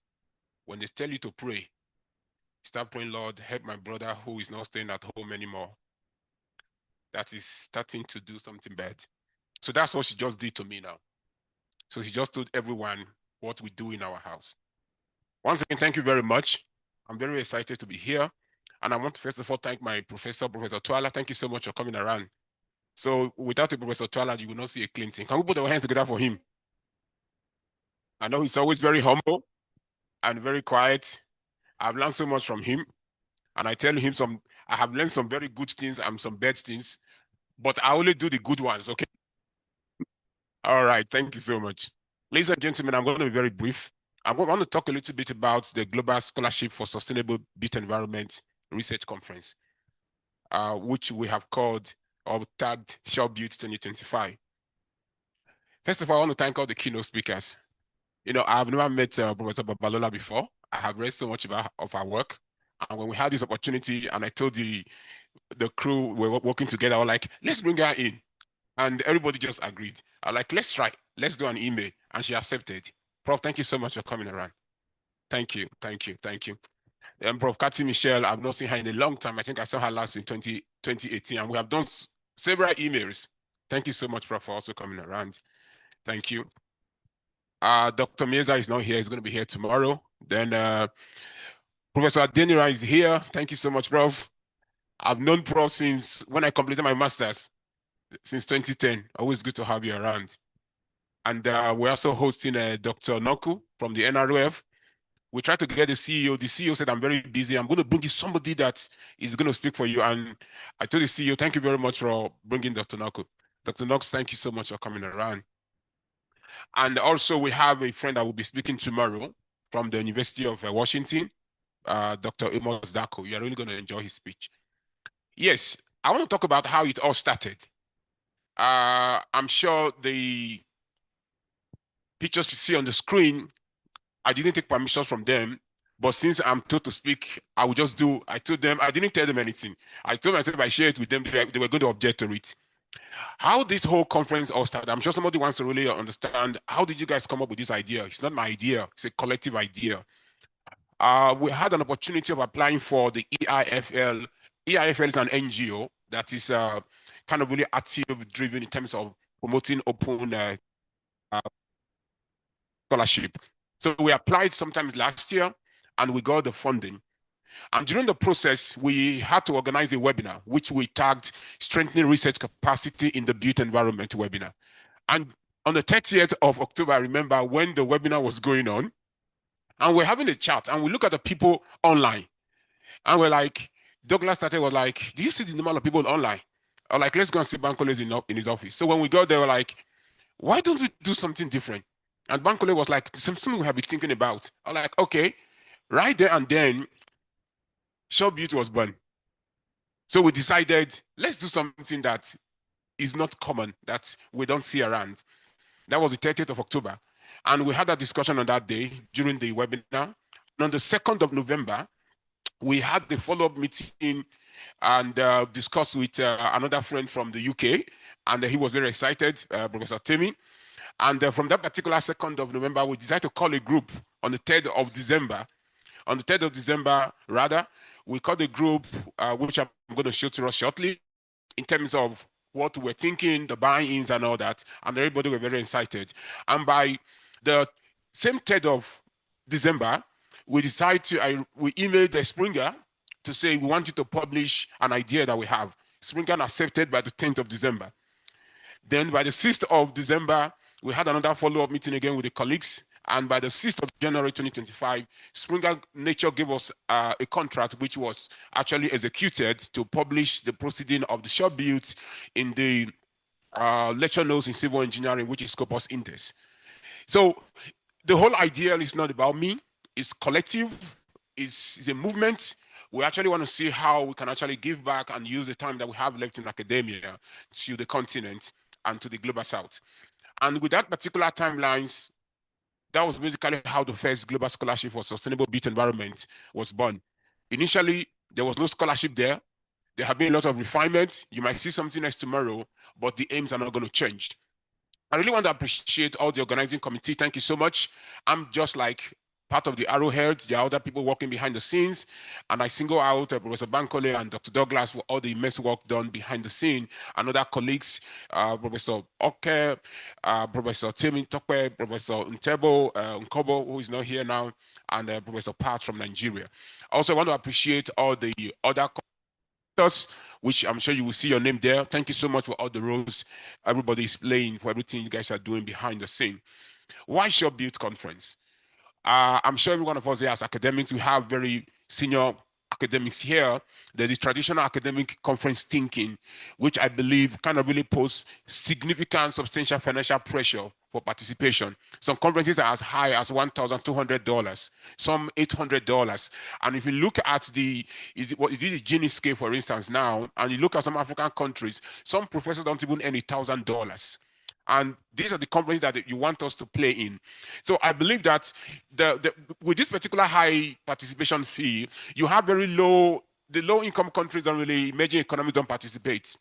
when they tell you to pray, start praying, Lord, help my brother who is not staying at home anymore. That is starting to do something bad. So that's what she just did to me now. So she just told everyone what we do in our house. Once again, thank you very much. I'm very excited to be here. And I want to first of all thank my professor, Professor Twala. Thank you so much for coming around. So without a Professor Twala, you will not see a Clinton. Can we put our hands together for him? I know he's always very humble and very quiet. I've learned so much from him. And I tell him I have learned some very good things and some bad things, but I only do the good ones, okay? All right, thank you so much. Ladies and gentlemen, I'm going to be very brief. I want to talk a little bit about the Global Scholarship for Sustainable Built Environment Research Conference, which we have called or tagged Shell Build 2025. First of all, I want to thank all the keynote speakers. You know, I've never met Professor Babalola before. I have read so much of our work. And when we had this opportunity and I told the crew we were working together, I was like, let's bring her in. And everybody just agreed. I was like, let's try. Let's do an email. And she accepted. Prof, thank you so much for coming around. Thank you, thank you, thank you. Prof. Cathy Michelle, I've not seen her in a long time. I think I saw her last in 2018, and we have done several emails. Thank you so much, Prof, for also coming around. Thank you. Dr. Meza is not here. He's going to be here tomorrow. Then Professor Adenira is here. Thank you so much, Prof. I've known Prof since when I completed my master's, since 2010. Always good to have you around. And we're also hosting Dr. Noku from the NROF. We tried to get the CEO. The CEO said, I'm very busy. I'm going to bring you somebody that is going to speak for you. And I told the CEO, thank you very much for bringing Dr. Noku. Dr. Knox, thank you so much for coming around. And also we have a friend that will be speaking tomorrow from the University of Washington. Dr. Amos Dako. You're really going to enjoy his speech. Yes, I want to talk about how it all started. I'm sure the pictures you see on the screen, I didn't take permission from them, but since I'm told to speak, I will just do. I told them, I didn't tell them anything. I told myself I shared it with them, they were going to object to it. How this whole conference all started, I'm sure somebody wants to really understand, how did you guys come up with this idea? It's not my idea, it's a collective idea. We had an opportunity of applying for the EIFL. EIFL is an NGO that is kind of really active, driven in terms of promoting open scholarship. So we applied sometimes last year and we got the funding. And during the process, we had to organize a webinar, which we tagged Strengthening Research Capacity in the Built Environment webinar. And on the 30th of October, I remember when the webinar was going on, and we're having a chat, and we look at the people online, and we're like, Douglas started was like, do you see the number of people online? Or like, let's go and see Bankole in his office. So when we got there, we're like, why don't we do something different? And Bankole was like, something we have been thinking about. I'm like, okay, right there and then, Short Butte was born. So we decided, let's do something that is not common, that we don't see around. That was the 30th of October. And we had a discussion on that day during the webinar. And on the 2nd of November, we had the follow-up meeting and discussed with another friend from the UK. And he was very excited, Professor Timmy. And from that particular 2nd of November, we decided to call a group on the 3rd of December. On the 3rd of December, rather, we called a group, which I'm going to show to us shortly, in terms of what we're thinking, the buy-ins and all that, and everybody were very excited. And by the same 3rd of December, we decided to, we emailed the Springer to say we wanted to publish an idea that we have. Springer accepted by the 10th of December. Then by the 6th of December, we had another follow-up meeting again with the colleagues. And by the 6th of January 2025, Springer Nature gave us a contract which was actually executed to publish the proceeding of the Short Butte in the lecture notes in civil engineering, which is Scopus Index. So the whole idea is not about me, it's collective, it's a movement. We actually want to see how we can actually give back and use the time that we have left in academia to the continent and to the global south. And with that particular timelines, that was basically how the first global scholarship for sustainable built environment was born. Initially, there was no scholarship there. There have been a lot of refinements. You might see something else tomorrow, but the aims are not going to change. I really want to appreciate all the organizing committee. Thank you so much. I'm just like part of the arrowheads. There are other people working behind the scenes. And I single out Professor Bankole and Dr. Douglas for all the immense work done behind the scene, and other colleagues, Professor Oke, Professor Temi Tokwe, Professor Ntebo Nkobo, who is not here now, and Professor Pat from Nigeria. Also, I want to appreciate all the other which I'm sure you will see your name there. Thank you so much for all the roles everybody is playing, for everything you guys are doing behind the scene. Why Short Butte Conference? I'm sure every one of us here as academics, we have very senior academics here. There's this traditional academic conference thinking, which I believe kind of really poses significant, substantial financial pressure for participation. Some conferences are as high as $1,200, some $800. And if you look at the, is it a Gini scale, for instance, now, and you look at some African countries, some professors don't even earn $1,000. And these are the conferences that you want us to play in. So I believe that with this particular high participation fee, you have very low, the low-income countries don't really, emerging economies don't participate.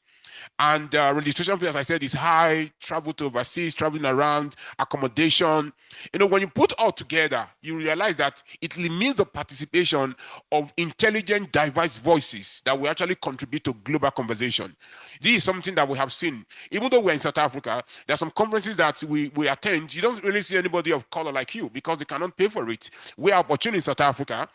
And registration fee, as I said, is high, travel to overseas, traveling around, accommodation. You know, when you put all together, you realize that it limits the participation of intelligent, diverse voices that will actually contribute to global conversation. This is something that we have seen. Even though we're in South Africa, there are some conferences that we attend. You don't really see anybody of color like you because they cannot pay for it. We are opportune in South Africa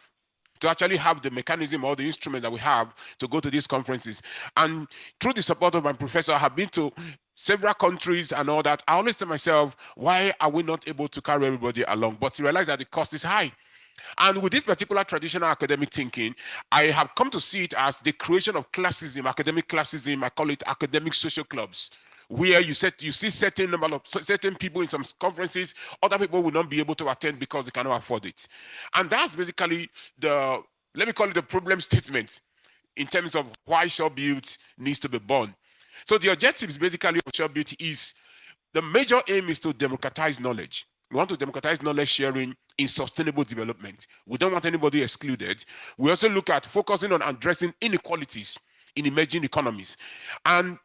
to actually have the mechanism or the instruments that we have to go to these conferences. And through the support of my professor, I have been to several countries and all that. I always tell myself, why are we not able to carry everybody along? But you realize that the cost is high. And with this particular traditional academic thinking, I have come to see it as the creation of classism, academic classism. I call it academic social clubs, where you see certain number of certain people in some conferences, other people will not be able to attend because they cannot afford it. And that's basically the let me call it a problem statement in terms of why SureBuild needs to be born. So the objectives basically of SureBuild is, the major aim is to democratize knowledge. We want to democratize knowledge sharing in sustainable development. We don't want anybody excluded. We also look at focusing on addressing inequalities in emerging economies. And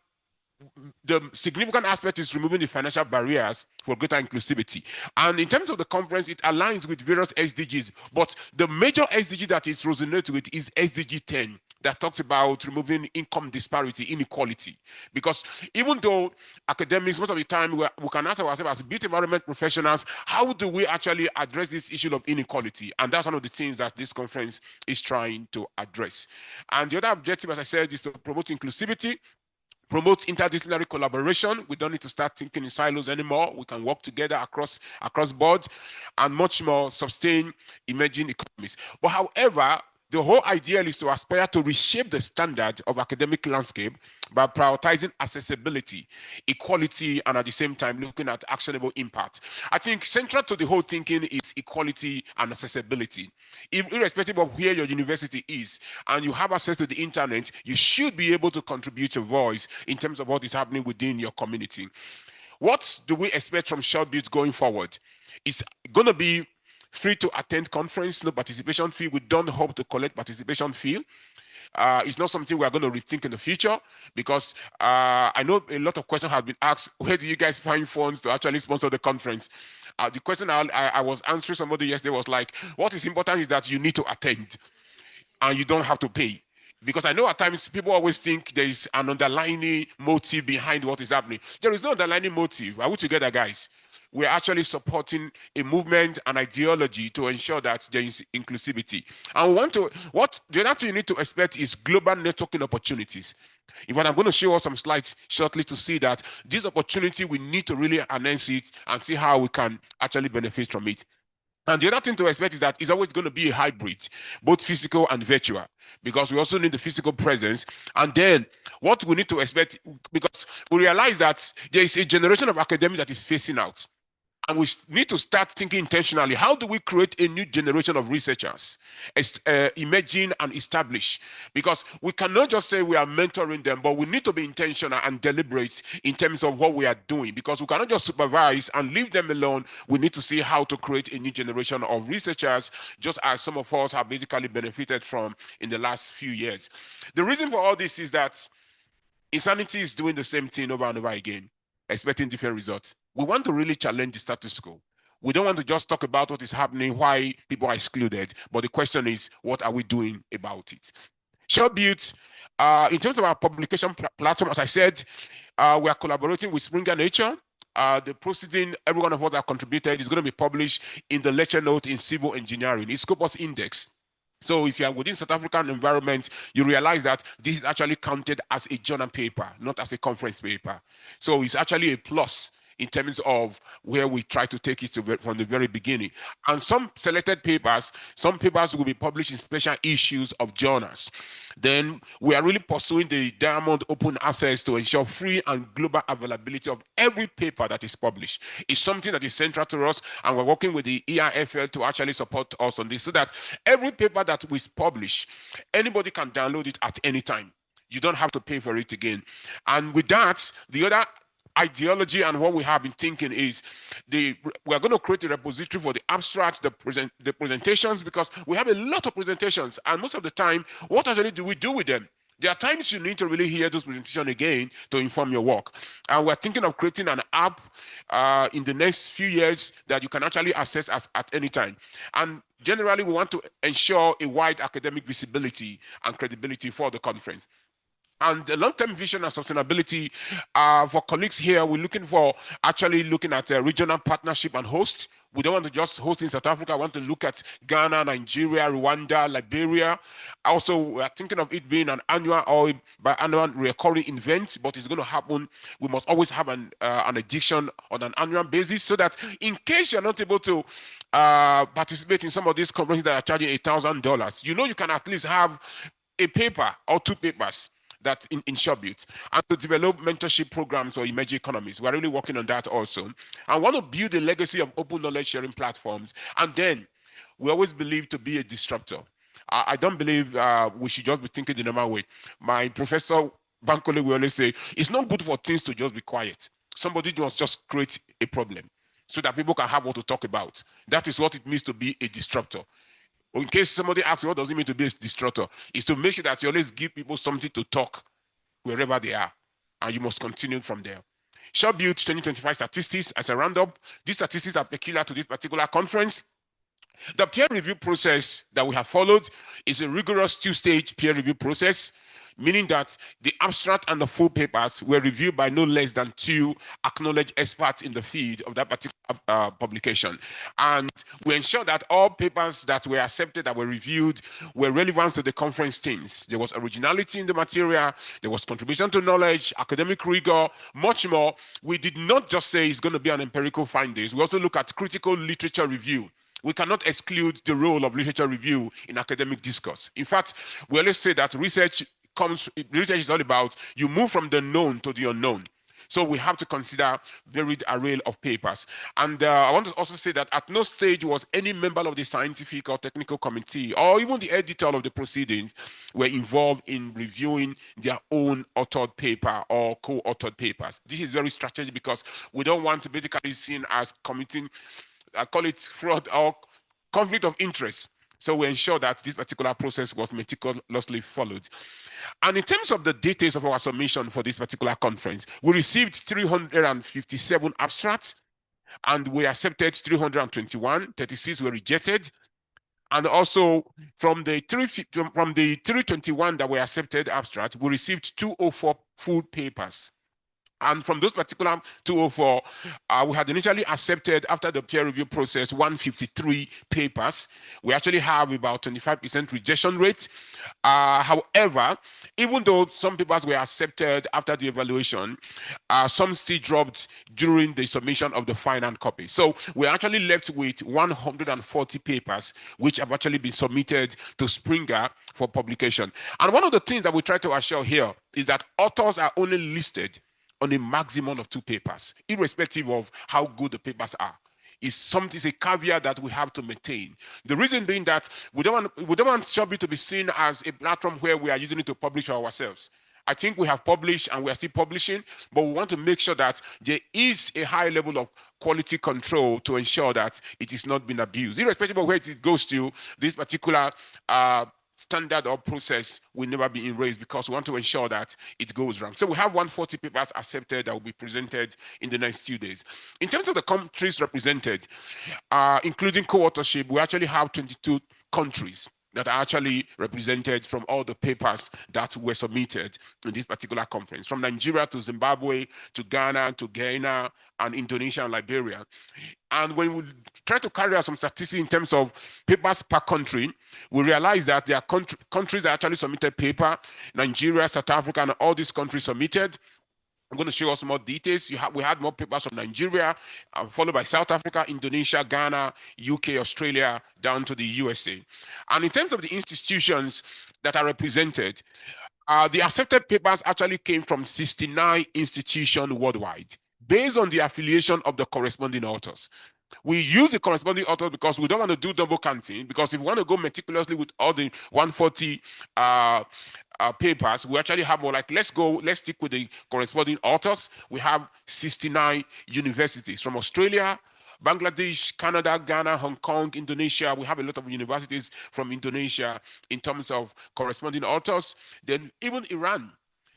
the significant aspect is removing the financial barriers for greater inclusivity. And in terms of the conference, it aligns with various SDGs, but the major SDG that it resonates with is SDG 10, that talks about removing income disparity, inequality. Because even though academics, most of the time, we can ask ourselves as built environment professionals, how do we actually address this issue of inequality? And that's one of the things that this conference is trying to address. And the other objective, as I said, is to promote inclusivity, promotes interdisciplinary collaboration. We don't need to start thinking in silos anymore. We can work together across board, and much more sustain emerging economies. But however, the whole idea is to aspire to reshape the standard of academic landscape by prioritizing accessibility, equality, and at the same time looking at actionable impact. I think central to the whole thinking is equality and accessibility. Irrespective of where your university is and you have access to the internet, you should be able to contribute your voice in terms of what is happening within your community. What do we expect from SureBuild going forward? It's going to be free to attend conference, no participation fee. We don't hope to collect participation fee. It's not something we are going to rethink in the future, because I know a lot of questions have been asked, where do you guys find funds to actually sponsor the conference? The question I was answering somebody yesterday was like, what is important is that you need to attend and you don't have to pay. Because I know at times people always think there is an underlying motive behind what is happening. There is no underlying motive. Are we together, guys? We're actually supporting a movement, an ideology to ensure that there is inclusivity. And we want to, the other thing you need to expect is global networking opportunities. In fact, I'm going to show us some slides shortly to see that this opportunity, we need to really enhance it and see how we can actually benefit from it. And the other thing to expect is that it's always going to be a hybrid, both physical and virtual, because we also need the physical presence. And then what we need to expect, because we realize that there is a generation of academics that is phasing out. And we need to start thinking intentionally, how do we create a new generation of researchers, emerging and established? Because we cannot just say we are mentoring them, but we need to be intentional and deliberate in terms of what we are doing, because we cannot just supervise and leave them alone. We need to see how to create a new generation of researchers, just as some of us have basically benefited from in the last few years. The reason for all this is that insanity is doing the same thing over and over again, expecting different results. We want to really challenge the status quo. We don't want to just talk about what is happening, why people are excluded, but the question is, what are we doing about it? SureBuild, in terms of our publication platform, as I said, we are collaborating with Springer Nature. The proceeding, every one of us have contributed, is going to be published in the lecture note in civil engineering. It's Scopus Index. So if you are within South African environment, you realize that this is actually counted as a journal paper, not as a conference paper. So it's actually a plus in terms of where we try to take it from the very beginning. And some selected papers, some papers will be published in special issues of journals. Then we are really pursuing the Diamond Open Access to ensure free and global availability of every paper that is published. It's something that is central to us, and we're working with the EIFL to actually support us on this, so that every paper that we publish, anybody can download it at any time. You don't have to pay for it again. And with that, the other ideology and what we have been thinking is we're going to create a repository for the abstracts, the presentations, because we have a lot of presentations, and most of the time, what actually do we do with them? There are times you need to really hear those presentations again to inform your work. And we're thinking of creating an app in the next few years that you can actually access at any time. And generally, we want to ensure a wide academic visibility and credibility for the conference. And the long-term vision and sustainability, for colleagues here, we're looking at a regional partnership and host. We don't want to just host in South Africa. I want to look at Ghana, Nigeria, Rwanda, Liberia. Also, we're thinking of it being an annual or biannual recurring event, but it's going to happen. We must always have an edition on an annual basis, so that in case you're not able to participate in some of these conferences that are charging $1,000, you can at least have a paper or two papers that in SureBuild, and to develop mentorship programs for emerging economies. We're really working on that also. I want to build a legacy of open knowledge sharing platforms. And then we always believe to be a disruptor. I don't believe we should just be thinking the normal way. My professor Bankole will always say, it's not good for things to just be quiet. Somebody must just create a problem so that people can have what to talk about. That is what it means to be a disruptor. In case somebody asks what does it mean to be a disruptor, is to make sure that you always give people something to talk wherever they are, and you must continue from there. Short Build 2025 statistics as a roundup. These statistics are peculiar to this particular conference. The peer review process that we have followed is a rigorous two-stage peer review process, meaning that the abstract and the full papers were reviewed by no less than 2 acknowledged experts in the field of that particular publication. And we ensure that all papers that were accepted, that were reviewed, were relevant to the conference themes. There was originality in the material, there was contribution to knowledge, academic rigor, much more. We did not just say it's going to be an empirical findings. We also look at critical literature review. We cannot exclude the role of literature review in academic discourse. In fact, we always say that research is all about you move from the known to the unknown. So we have to consider varied array of papers. And I want to also say that at no stage was any member of the scientific or technical committee or even the editor of the proceedings were involved in reviewing their own authored paper or co-authored papers. This is very strategic because we don't want to basically be seen as committing, I call it fraud or conflict of interest. So we ensure that this particular process was meticulously followed. And in terms of the details of our submission for this particular conference, we received 357 abstracts, and we accepted 321, 36 were rejected. And also from the 321 that were accepted abstract, we received 204 full papers. And from those particular 204, we had initially accepted, after the peer review process, 153 papers. We actually have about 25% rejection rate. However, even though some papers were accepted after the evaluation, some still dropped during the submission of the final copy. So we're actually left with 140 papers, which have actually been submitted to Springer for publication. And one of the things that we try to assure here is that authors are only listed on a maximum of 2 papers, irrespective of how good the papers are. It's a caveat that we have to maintain. The reason being that we don't want Short Build to be seen as a platform where we are using it to publish for ourselves. I think we have published and we are still publishing, but we want to make sure that there is a high level of quality control to ensure that it is not being abused. Irrespective of where it goes to, this particular standard or process will never be erased because we want to ensure that it goes wrong. So we have 140 papers accepted that will be presented in the next 2 days. In terms of the countries represented, including co-authorship, we actually have 22 countries that are actually represented from all the papers that were submitted in this particular conference, from Nigeria to Zimbabwe to Ghana to Guyana and Indonesia and Liberia. And when we try to carry out some statistics in terms of papers per country, we realize that there are countries that actually submitted paper. Nigeria, South Africa, and all these countries submitted. I'm going to show us more details. We had more papers from Nigeria, followed by South Africa, Indonesia, Ghana, UK, Australia, down to the USA. And in terms of the institutions that are represented, the accepted papers actually came from 69 institutions worldwide, based on the affiliation of the corresponding authors. We use the corresponding authors because we don't want to do double counting, because if we want to go meticulously with all the 140 papers, we actually have more like, let's stick with the corresponding authors. We have 69 universities from Australia, Bangladesh, Canada, Ghana, Hong Kong, Indonesia. We have a lot of universities from Indonesia in terms of corresponding authors. Then even Iran.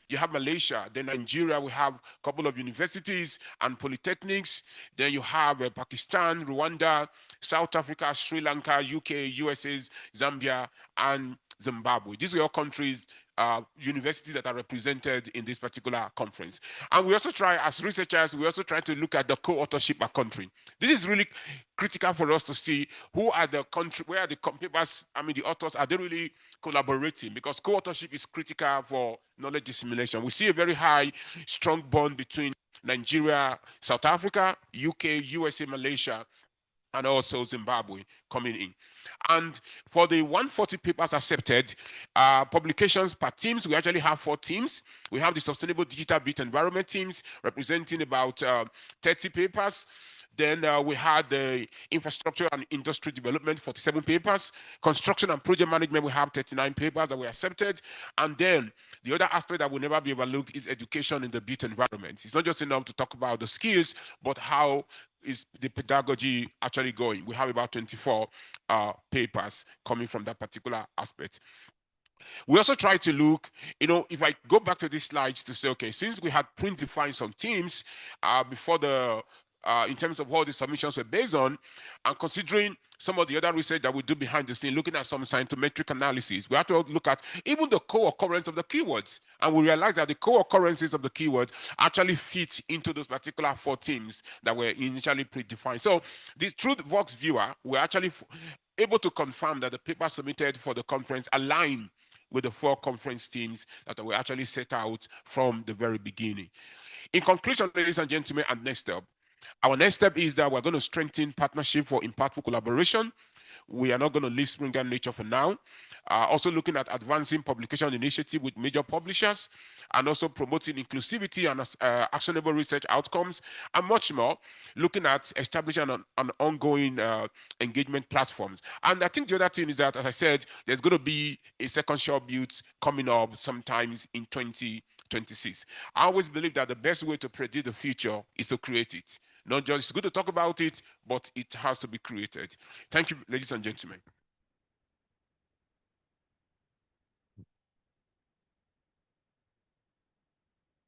You have Malaysia, then Nigeria, we have a couple of universities and polytechnics. Then you have Pakistan, Rwanda, South Africa, Sri Lanka, UK, USA, Zambia, and Zimbabwe. These are all countries, universities that are represented in this particular conference. And we also try, as researchers, we also try to look at the co-authorship per country. This is really critical for us to see who are the country, where are the papers, the authors, are they really collaborating? Because co-authorship is critical for knowledge dissemination. We see a very high, strong bond between Nigeria, South Africa, UK, USA, Malaysia, and also Zimbabwe coming in. And for the 140 papers accepted, publications per teams, we actually have 4 teams. We have the Sustainable Digital Built Environment teams representing about 30 papers. Then we had the infrastructure and industry development, 47 papers. Construction and project management, we have 39 papers that were accepted. And then the other aspect that will never be overlooked is education in the built environment. It's not just enough to talk about the skills, but how is the pedagogy actually going? We have about 24 papers coming from that particular aspect. We also try to look, if I go back to these slides to say, okay, since we had predefined some themes before in terms of what the submissions were based on, and considering some of the other research that we do behind the scene, looking at some scientometric analysis, we have to look at even the co-occurrence of the keywords. And we realize that the co-occurrences of the keywords actually fit into those particular 4 themes that were initially predefined. So through the Vox viewer, we're actually able to confirm that the paper submitted for the conference align with the 4 conference themes that were actually set out from the very beginning. In conclusion, ladies and gentlemen, and next step, our next step is that we're going to strengthen partnership for impactful collaboration. We are not going to leave Springer Nature for now. Also looking at advancing publication initiative with major publishers, and also promoting inclusivity and actionable research outcomes, and much more, looking at establishing an ongoing engagement platforms. And I think the other thing is that, as I said, there's going to be a second shop build coming up sometimes in 2026. I always believe that the best way to predict the future is to create it. Not just, it's good to talk about it, but it has to be created. Thank you, ladies and gentlemen.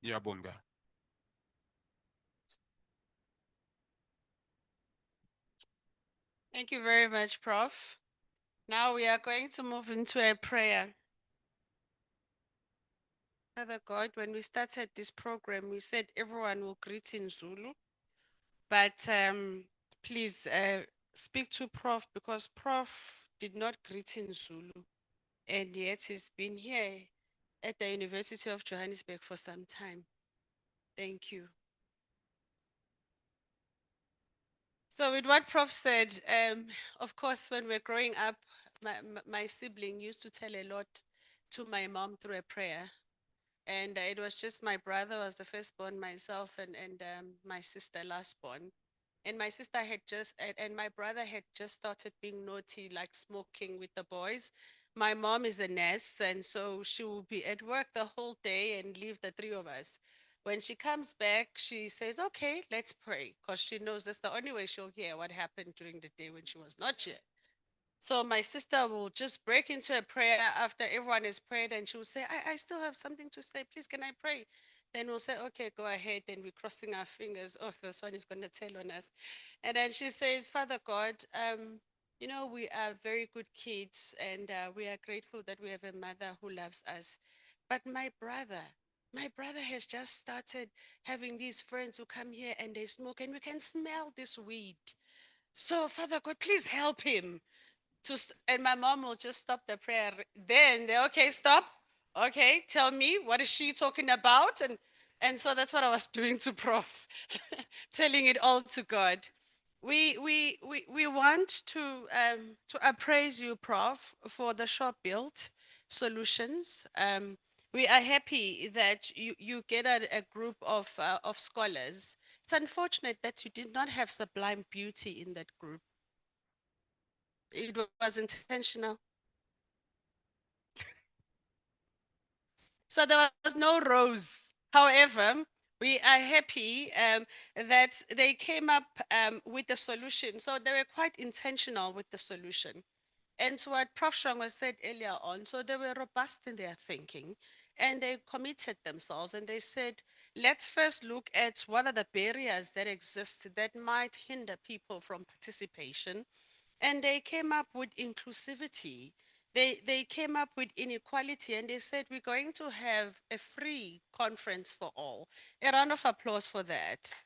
Yeah, Bonga. Thank you very much, Prof. Now we are going to move into a prayer. Father God, when we started this program, we said everyone will greet in Zulu, but please speak to Prof because Prof did not greet in Zulu, and yet he's been here at the University of Johannesburg for some time. Thank you. So with what Prof said, of course, when we're growing up, my sibling used to tell a lot to my mom through a prayer. And it was just my brother was the firstborn, myself, and my sister lastborn. And my sister had just, and my brother had just started being naughty, like smoking with the boys. My mom is a nurse, and so she will be at work the whole day and leave the 3 of us. When she comes back, she says, okay, let's pray, because she knows that's the only way she'll hear what happened during the day when she was not here. So my sister will just break into a prayer after everyone has prayed, and she will say, I still have something to say. Please, can I pray? Then we'll say, okay, go ahead. And we're crossing our fingers. Oh, this one is going to tell on us. And then she says, Father God, we are very good kids, and we are grateful that we have a mother who loves us. But my brother has just started having these friends who come here and they smoke, and we can smell this weed. So, Father God, please help him. And my mom will just stop the prayer. Then they, okay, stop. Okay, tell me, what is she talking about? And so that's what I was doing to Prof, telling it all to God. We want to appraise you, Prof, for the shop built solutions. We are happy that you get a group of scholars. It's unfortunate that you did not have Sublime Beauty in that group. It was intentional. So there was no rose. However, we are happy that they came up with the solution. So they were quite intentional with the solution. And so what Prof. Shongwa said earlier on, so they were robust in their thinking and they committed themselves and they said, let's first look at what are the barriers that exist that might hinder people from participation. And they came up with inclusivity. They came up with inequality and they said, we're going to have a free conference for all. A round of applause for that.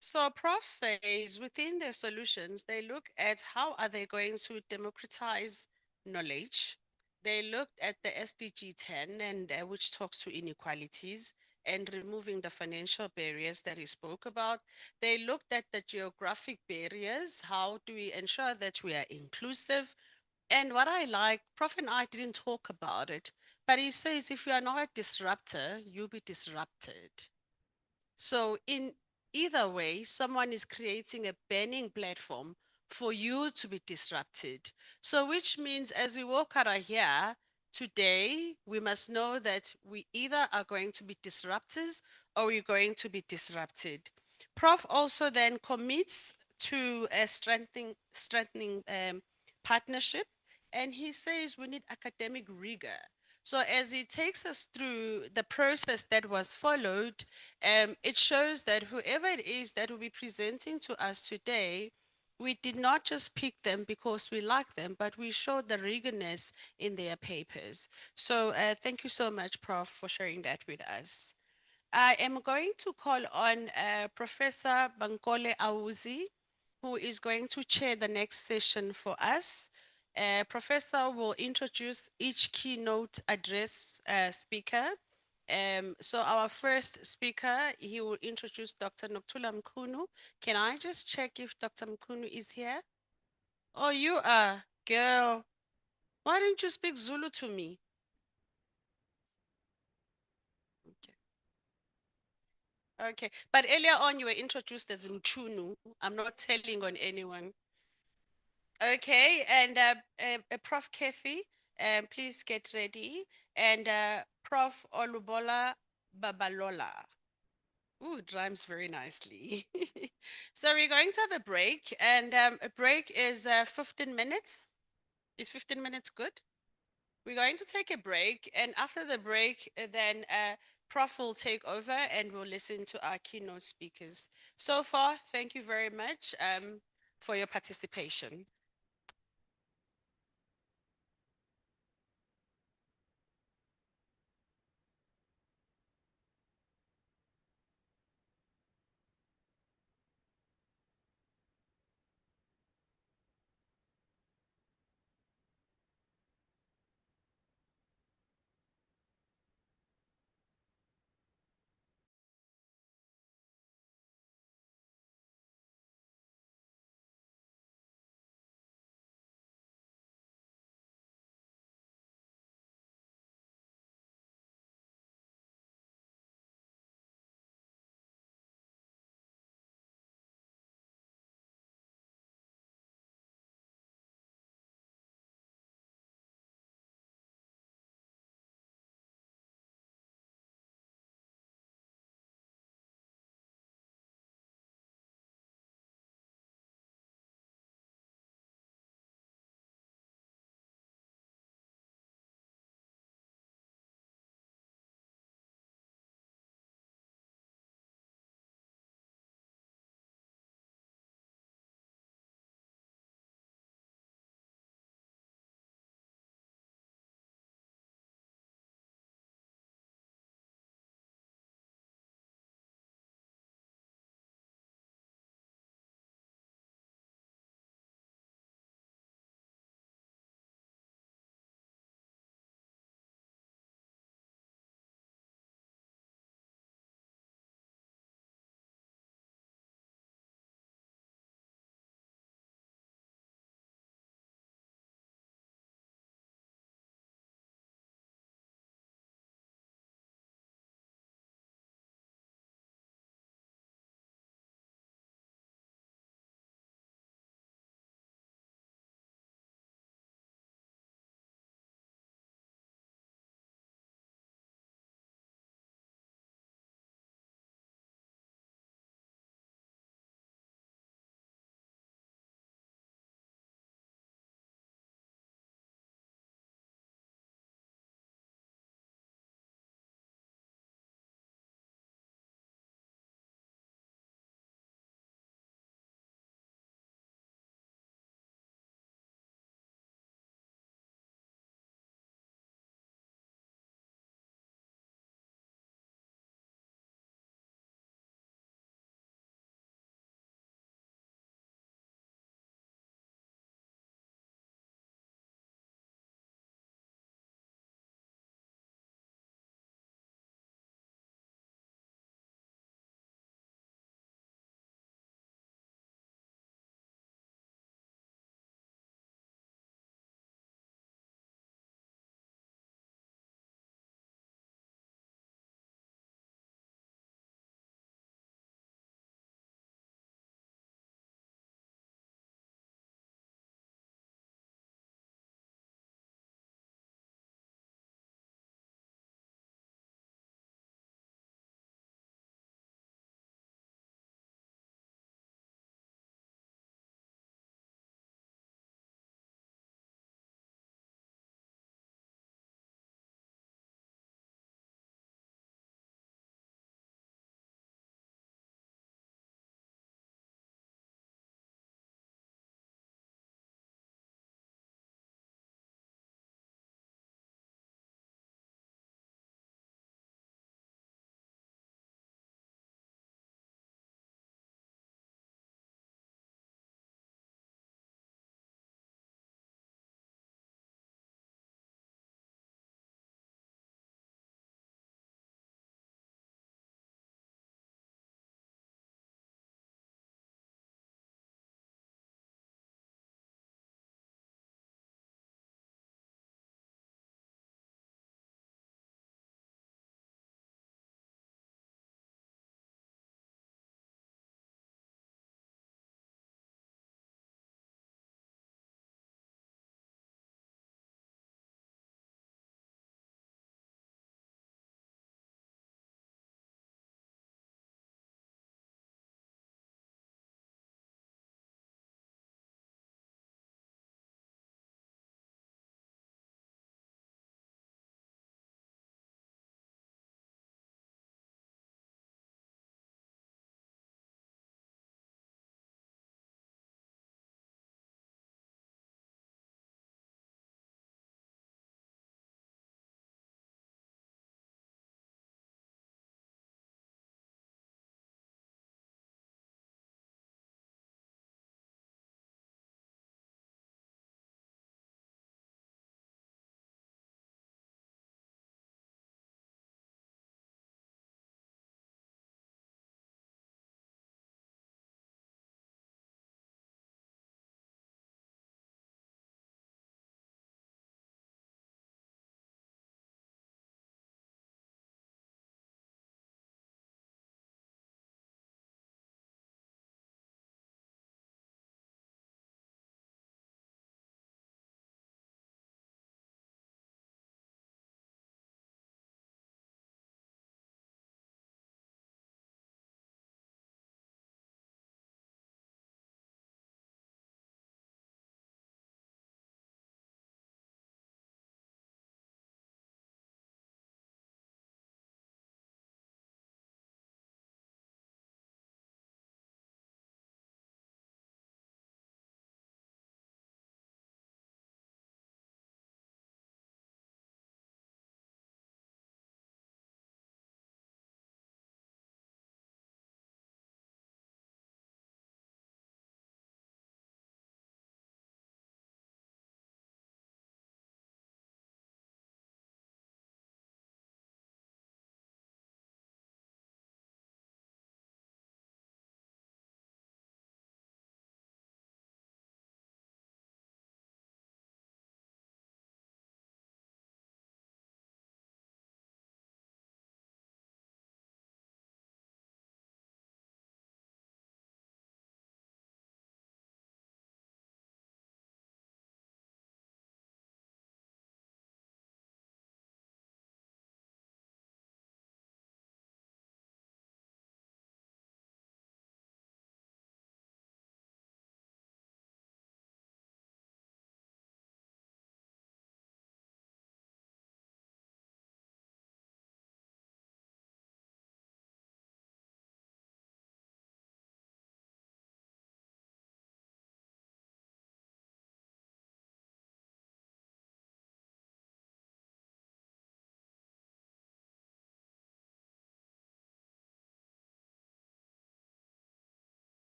So Prof says within their solutions, they look at how are they going to democratize knowledge. They looked at the SDG 10 and which talks to inequalities and removing the financial barriers that he spoke about. They looked at the geographic barriers. How do we ensure that we are inclusive? And what I like, Prof and I didn't talk about it, but he says if you are not a disruptor, you'll be disrupted. So in either way, someone is creating a burning platform for you to be disrupted. So which means as we walk out of here today, we must know that we either are going to be disruptors or we're going to be disrupted. Prof also then commits to a strengthening partnership, and he says we need academic rigor. So as he takes us through the process that was followed, it shows that whoever it is that will be presenting to us today, we did not just pick them because we like them, but we showed the rigorness in their papers. So thank you so much, Prof, for sharing that with us. I am going to call on Professor Bankole Awuzi, who is going to chair the next session for us. Professor will introduce each keynote address speaker. So our first speaker, he will introduce Dr. Noktula Mkunu. Can I just check if Dr. Mkunu is here? Oh, you are, girl. Why don't you speak Zulu to me? Okay. Okay, but earlier on you were introduced as Mchunu. I'm not telling on anyone. Okay, and Prof. Kathy, please get ready. And Prof. Olubola Babalola. Ooh, it rhymes very nicely. So we're going to have a break, and a break is 15 minutes. Is 15 minutes good? We're going to take a break, and after the break, then Prof will take over and we'll listen to our keynote speakers. So far, thank you very much for your participation.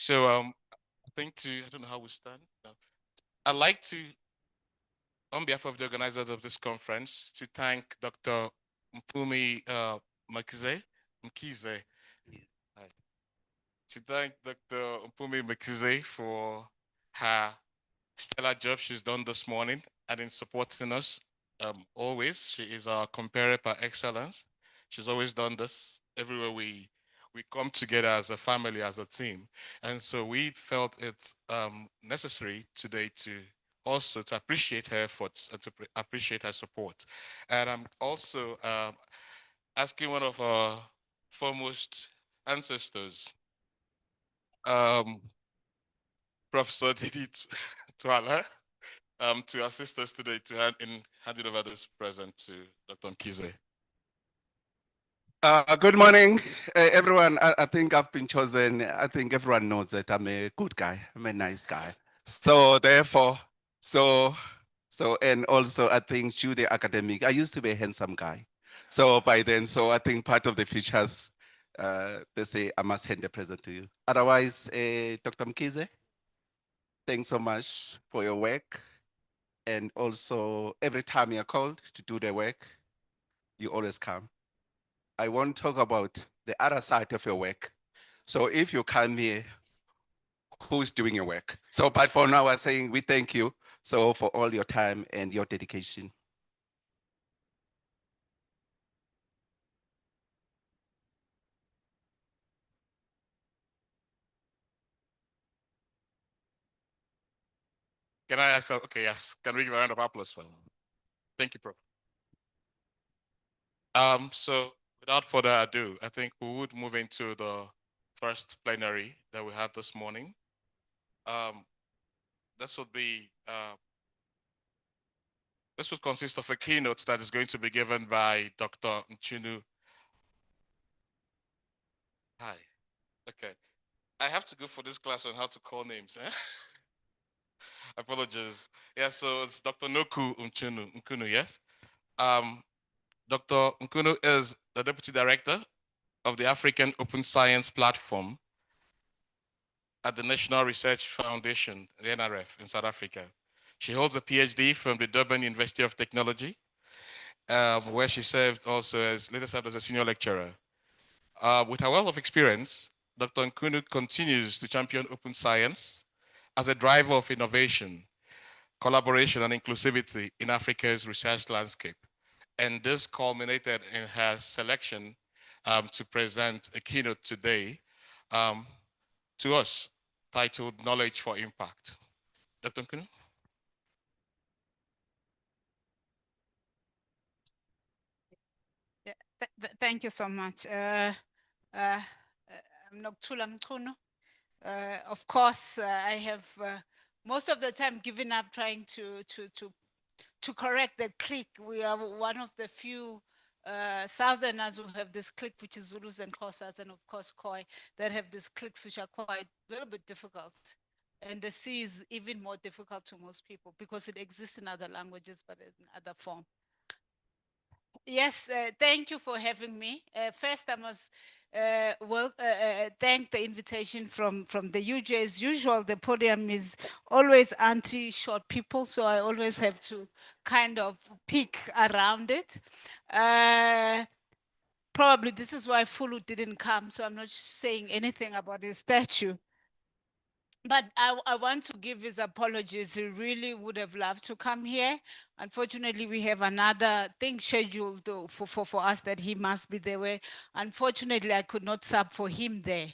So I don't know how we stand. No. I'd like to, on behalf of the organizers of this conference, to thank Dr. Mpumi Mkize. Hi. To thank Dr. Mpumi Mkize for her stellar job she's done this morning and in supporting us. Always, she is our comparer par excellence. She's always done this everywhere we come together as a family, as a team. And so we felt it's necessary today to also to appreciate her efforts and to appreciate her support. And I'm also asking one of our foremost ancestors, Professor Didi Twala, to assist us today to handing over this present to Dr. Mkize. Good morning, everyone. I think I've been chosen. I think everyone knows that I'm a good guy. I'm a nice guy. So therefore, and also I think through the academic, I used to be a handsome guy. So by then, so I think part of the features, they say I must hand the present to you. Otherwise, Dr. Mkize, thanks so much for your work. And also every time you're called to do the work, you always come. I won't talk about the other side of your work. So if you come here, who's doing your work? So, but for now, I'm saying we thank you so for all your time and your dedication. Can I ask, okay, yes, can we give a round of applause for him? Thank you, Prof. So without further ado, I think we would move into the first plenary that we have this morning. This would be, this would consist of a keynote that is going to be given by Dr. Nchunu. Hi, okay. I have to go for this class on how to call names. Eh? Apologies. Yeah, so it's Dr. Noku Nkunu, yes? Dr. Nkunu is the Deputy Director of the African Open Science Platform at the National Research Foundation, the NRF, in South Africa. She holds a PhD from the Durban University of Technology, where she later served as a senior lecturer. With her wealth of experience, Dr. Nkunu continues to champion open science as a driver of innovation, collaboration, and inclusivity in Africa's research landscape. And this culminated in her selection to present a keynote today to us, titled Knowledge for Impact. Dr. Nkunu? Yeah, thank you so much. I'm Nokuthula Mchunu. Of course, I have most of the time given up trying to correct the click. We are one of the few Southerners who have this click, which is Zulus and Xhosas, and of course Khoi, that have these clicks which are quite a little bit difficult. And the C is even more difficult to most people because it exists in other languages, but in other form. Yes, thank you for having me. First, I must thank the invitation from the UJ. As usual, the podium is always anti-short people, so I always have to kind of peek around it. Probably this is why Fulu didn't come, so I'm not saying anything about his statue. But I want to give his apologies. He really would have loved to come here. Unfortunately, we have another thing scheduled for us that he must be there. Where unfortunately, I could not sub for him there.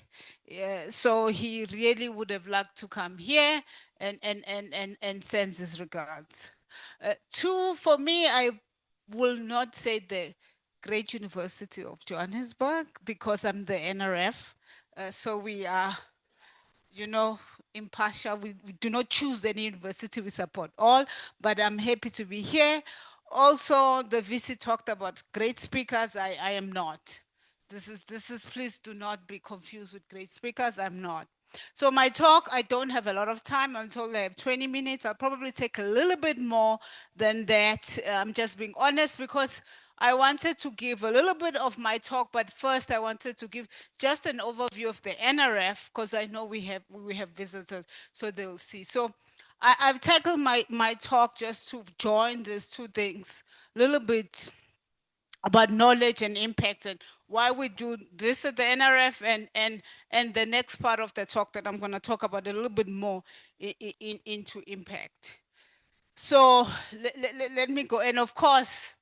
So he really would have liked to come here and sends his regards. Two, for me, I will not say the Great University of Johannesburg because I'm the NRF. So we are, you know, impartial. We do not choose any university, we support all, but I'm happy to be here. Also, the VC talked about great speakers. I am not. This is, please do not be confused with great speakers. I'm not. So my talk, I don't have a lot of time. I'm told I have 20 minutes. I'll probably take a little bit more than that. I'm just being honest because I wanted to give a little bit of my talk, but first I wanted to give just an overview of the NRF because I know we have visitors, so they'll see. So I've tackled my talk just to join these two things, a little bit about knowledge and impact and why we do this at the NRF and the next part of the talk that I'm going to talk about a little bit more into impact. So let me go. And of course,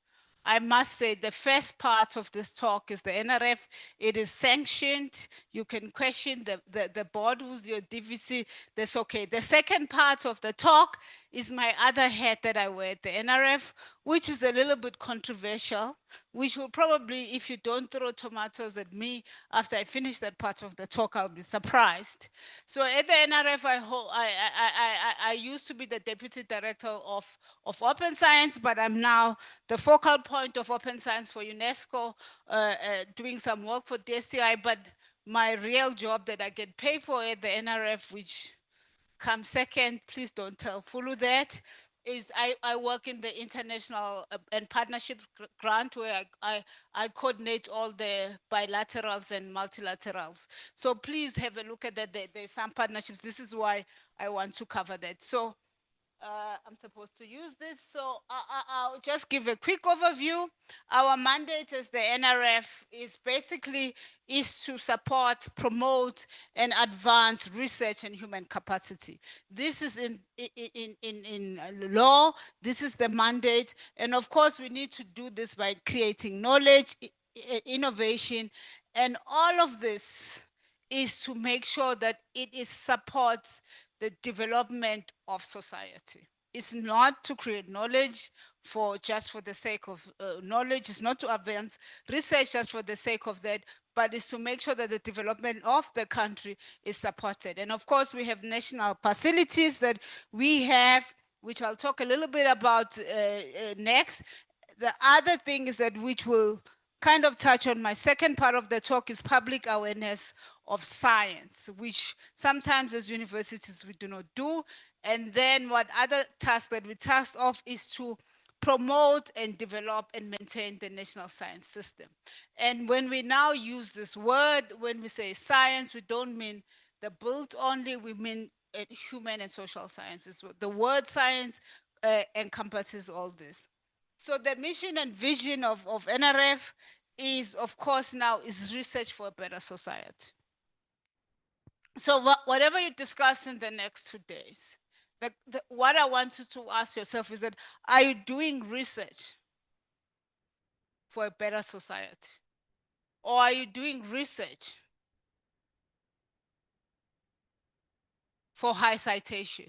I must say the first part of this talk is the NRF. It is sanctioned. You can question the board who's your DVC. That's okay. The second part of the talk is my other hat that I wear at the NRF, which is a little bit controversial, which will probably, if you don't throw tomatoes at me after I finish that part of the talk, I'll be surprised. So at the NRF, I used to be the deputy director of open science, but I'm now the focal point of open science for UNESCO, doing some work for DCI, but my real job that I get paid for at the NRF, which comes second, please don't tell Fulu that, is I work in the international and partnerships grant where I coordinate all the bilaterals and multilaterals. So please have a look at that. There's some partnerships. This is why I want to cover that. So I'm supposed to use this. So I'll just give a quick overview. Our mandate as the NRF is basically to support, promote, and advance research and human capacity. This is in law. This is the mandate. And of course, we need to do this by creating knowledge, innovation, and all of this is to make sure that it supports the development of society. It's not to create knowledge just for the sake of knowledge. It's not to advance research just for the sake of that, but it's to make sure that the development of the country is supported. And of course, we have national facilities that we have, which I'll talk a little bit about next. The other thing is that which will kind of touch on my second part of the talk is public awareness of science, which sometimes as universities we do not do. And then what other task that we tasked off is to promote and develop and maintain the national science system. And when we now use this word, when we say science, we don't mean the built only, we mean human and social sciences. The word science encompasses all this. So the mission and vision of NRF is, of course, now is research for a better society. So whatever you discuss in the next 2 days, what I want you to ask yourself is that, are you doing research for a better society? Or are you doing research for high citation?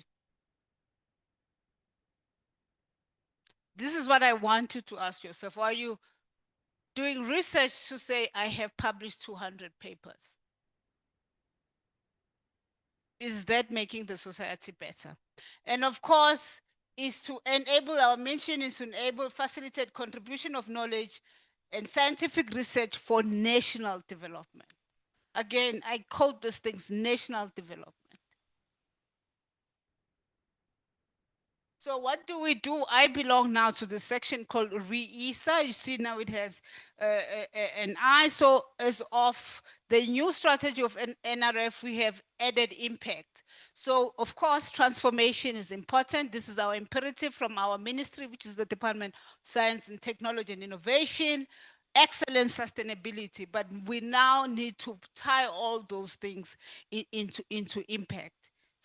This is what I want you to ask yourself. Are you doing research to say, I have published 200 papers? Is that making the society better? And of course, is to enable, our mission is to enable, facilitate contribution of knowledge and scientific research for national development. Again, I quote these things, national development. So what do we do? I belong now to the section called REISA. You see now it has an I. So as of the new strategy of NRF, we have added impact. So of course, transformation is important. This is our imperative from our ministry, which is the Department of Science and Technology and Innovation. Excellent sustainability, but we now need to tie all those things into impact.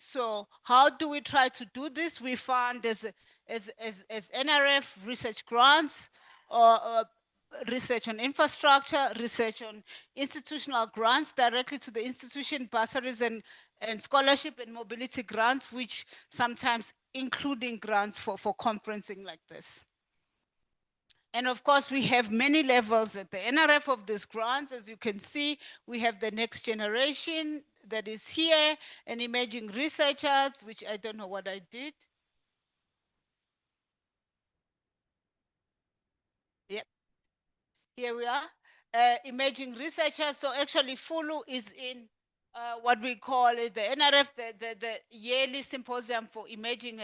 So how do we try to do this? We fund as NRF research grants, or research on infrastructure, research on institutional grants directly to the institution, bursaries and scholarship and mobility grants, which sometimes including grants for conferencing like this. And of course, we have many levels at the NRF of these grants. As you can see, we have the next generation that is here, and emerging researchers, which I don't know what I did. Yep. Here we are. Emerging researchers. So actually, Fulu is in what we call it, the NRF, the yearly symposium for emerging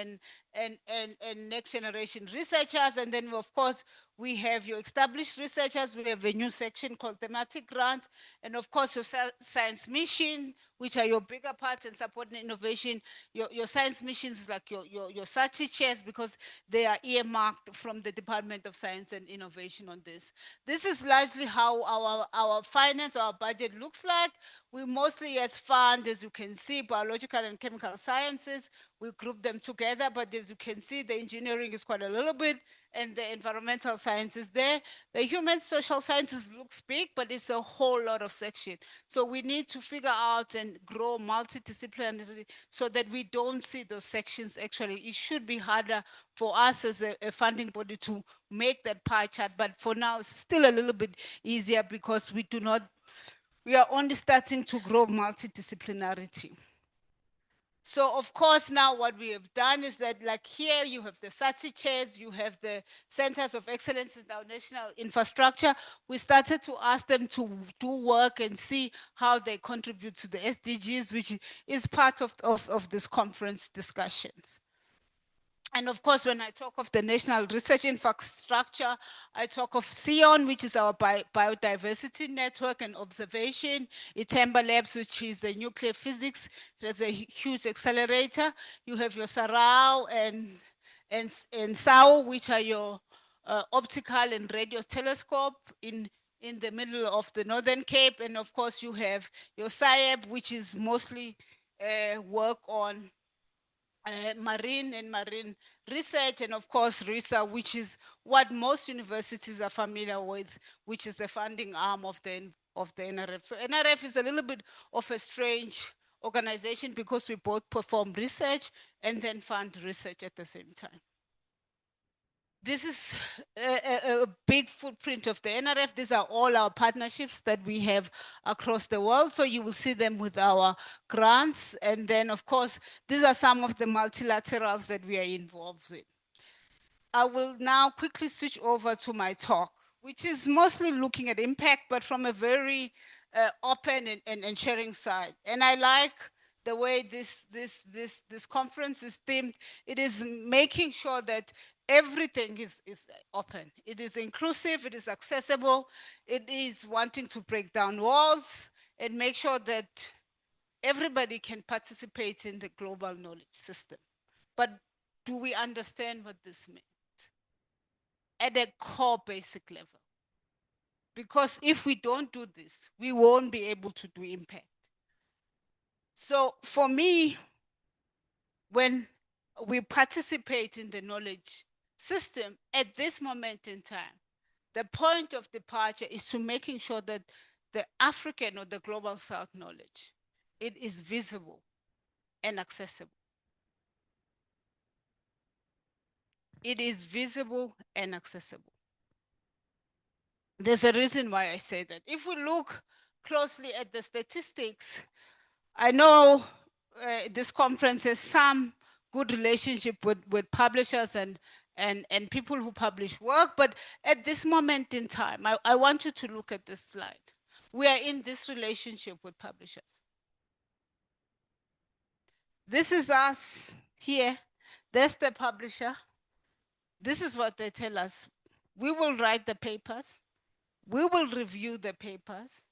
and next generation researchers. And then, of course, we have your established researchers. We have a new section called thematic grants. And of course, your science mission, which are your bigger parts and supporting innovation. Your science missions like your SACHI chairs, because they are earmarked from the Department of Science and Innovation on this. This is largely how our finance, our budget looks like. We mostly as fund, as you can see, biological and chemical sciences. We group them together, but as you can see, the engineering is quite a little bit, and the environmental sciences there. The human social sciences looks big, but it's a whole lot of section. So we need to figure out and grow multidisciplinary so that we don't see those sections actually. It should be harder for us as a funding body to make that pie chart, but for now, it's still a little bit easier because we are only starting to grow multidisciplinarity. So of course, now what we have done is that, like here, you have the SATSI chairs, you have the centers of excellence in our national infrastructure. We started to ask them to do work and see how they contribute to the SDGs, which is part of this conference discussions. And of course, when I talk of the National Research Infrastructure, I talk of SION, which is our biodiversity network and observation. Itemba Labs, which is the nuclear physics. There's a huge accelerator. You have your Sarau and SAO, which are your optical and radio telescope in the middle of the Northern Cape. And of course, you have your SIAB, which is mostly work on marine and marine research, and of course RISA, which is what most universities are familiar with, which is the funding arm of the NRF. So NRF is a little bit of a strange organization because we both perform research and then fund research at the same time. This is a big footprint of the NRF. These are all our partnerships that we have across the world. So you will see them with our grants. And then, of course, these are some of the multilaterals that we are involved in. I will now quickly switch over to my talk, which is mostly looking at impact, but from a very open and sharing side. And I like the way this conference is themed. It is making sure that everything is open. It is inclusive, it is accessible, it is wanting to break down walls and make sure that everybody can participate in the global knowledge system. But do we understand what this means? At a core basic level. Because if we don't do this, we won't be able to do impact. So for me, when we participate in the knowledge system at this moment in time, the point of departure is to making sure that the African or the global South knowledge, it is visible and accessible. It is visible and accessible. There's a reason why I say that. If we look closely at the statistics, I know this conference has some good relationship with publishers and people who publish work, but at this moment in time, I want you to look at this slide. We are in this relationship with publishers. This is us here. That's the publisher. This is what they tell us. We will write the papers. We will review the papers.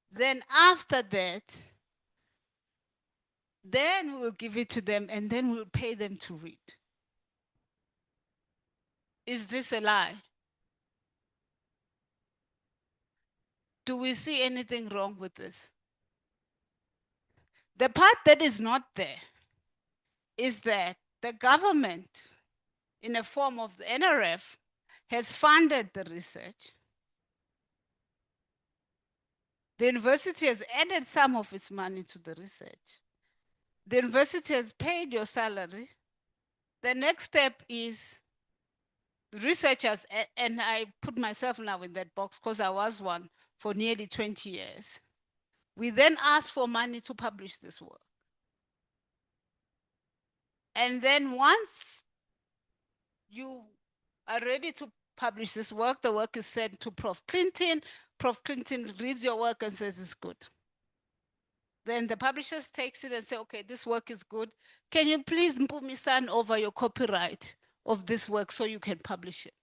Then after that, then we will give it to them and then we'll pay them to read. Is this a lie? Do we see anything wrong with this? The part that is not there is that the government, in a form of the NRF, has funded the research. The university has added some of its money to the research. The university has paid your salary. The next step is researchers, and I put myself now in that box because I was one for nearly 20 years. We then ask for money to publish this work. And then once you are ready to publish this work, the work is sent to Prof. Clinton. Prof. Clinton reads your work and says it's good. Then the publishers takes it and say, okay, this work is good. Can you please put me sign over your copyright of this work so you can publish it?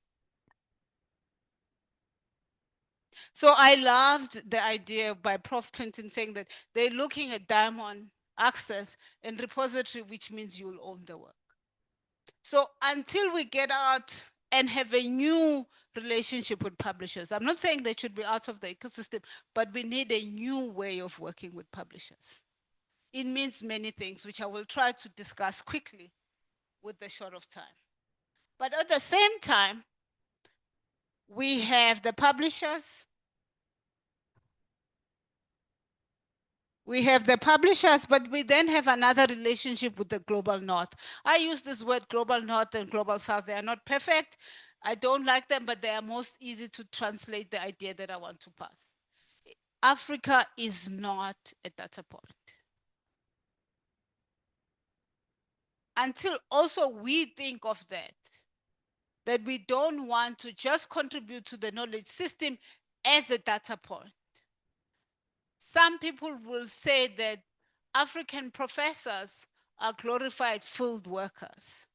So I loved the idea by Prof. Clinton saying that they're looking at diamond access and repository, which means you'll own the work. So until we get out and have a new relationship with publishers, I'm not saying they should be out of the ecosystem, but we need a new way of working with publishers. It means many things, which I will try to discuss quickly with the short of time. But at the same time, we have the publishers. We have the publishers, but we then have another relationship with the global north. I use this word global north and global south. They are not perfect. I don't like them, but they are most easy to translate the idea that I want to pass. Africa is not a data point. Until also we think of that we don't want to just contribute to the knowledge system as a data point. Some people will say that African professors are glorified field workers.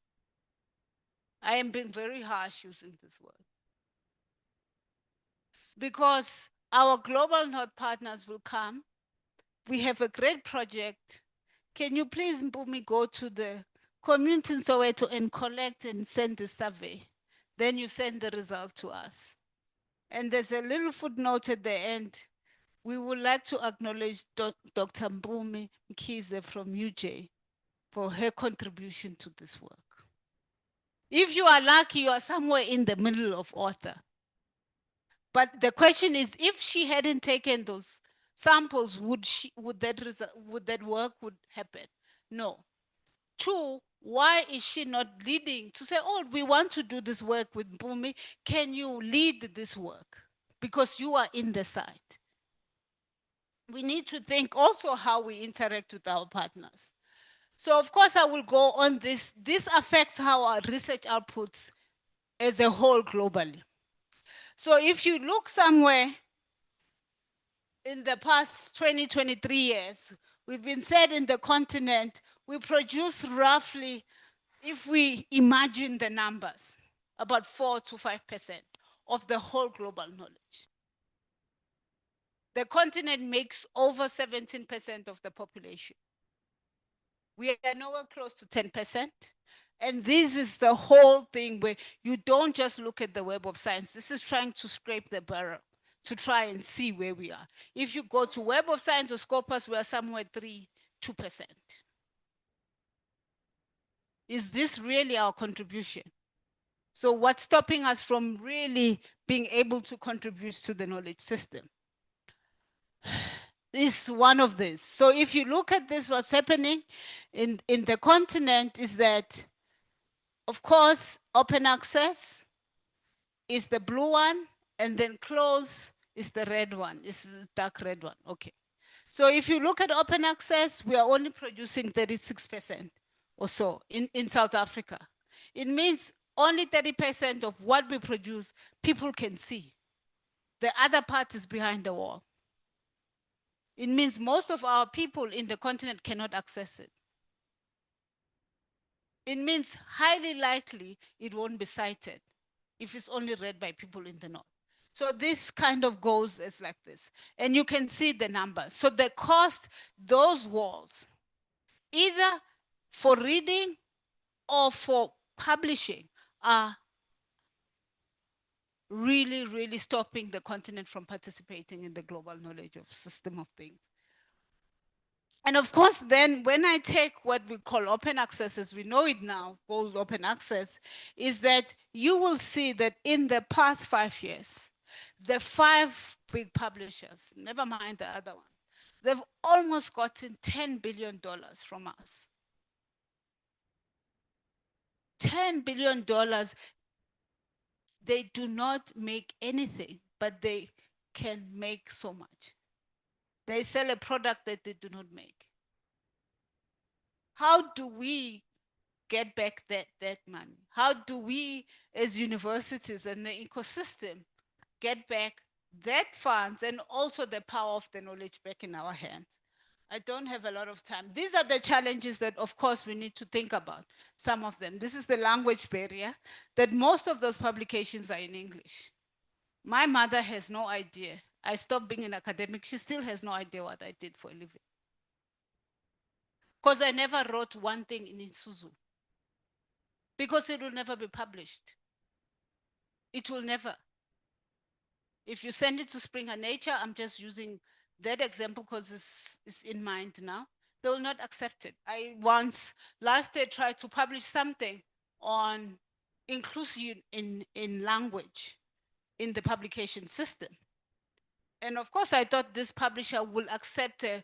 I am being very harsh using this word. Because our global north partners will come. We have a great project. Can you please, Mpumi, go to the community in Soweto and collect and send the survey? Then you send the result to us. And there's a little footnote at the end. We would like to acknowledge Dr. Mpumi Mkhize from UJ for her contribution to this work. If you are lucky, you are somewhere in the middle of author. But the question is, if she hadn't taken those samples, would that work would happen? No. Two, why is she not leading to say, oh, we want to do this work with Mpumi. Can you lead this work? Because you are in the site. We need to think also how we interact with our partners. So of course I will go on this. This affects how our research outputs as a whole globally. So if you look somewhere in the past 20, 23 years, we've been said in the continent, we produce roughly, if we imagine the numbers, about 4 to 5% of the whole global knowledge. The continent makes over 17% of the population. We are nowhere close to 10%. And this is the whole thing where you don't just look at the Web of Science. This is trying to scrape the barrel to try and see where we are. If you go to Web of Science or Scopus, we are somewhere 2%. Is this really our contribution? So what's stopping us from really being able to contribute to the knowledge system? Is one of these. So if you look at this, what's happening in the continent is that, of course, open access is the blue one, and then close is the red one, is the dark red one. Okay. So if you look at open access, we are only producing 36% or so in South Africa. It means only 30% of what we produce, people can see. The other part is behind the wall. It means most of our people in the continent cannot access it. It means highly likely it won't be cited if it's only read by people in the north. So this kind of goes as like this. And you can see the numbers. So the cost, those walls, either for reading or for publishing, are really, really stopping the continent from participating in the global knowledge of system of things. And of course, then when I take what we call open access, as we know it now, called open access, is that you will see that in the past 5 years, the 5 big publishers, never mind the other one, they've almost gotten $10 billion from us. $10 billion, they do not make anything, but they can make so much. They sell a product that they do not make. How do we get back that money? How do we, as universities and the ecosystem, get back that funds and also the power of the knowledge back in our hands? I don't have a lot of time. These are the challenges that, of course, we need to think about, some of them. This is the language barrier, that most of those publications are in English. My mother has no idea. I stopped being an academic. She still has no idea what I did for a living. Because I never wrote one thing in Isuzu. Because it will never be published. It will never. If you send it to Springer Nature, I'm just using that example because it's in mind now. They will not accept it. I once, last year, tried to publish something on inclusion in language in the publication system. And of course, I thought this publisher will accept a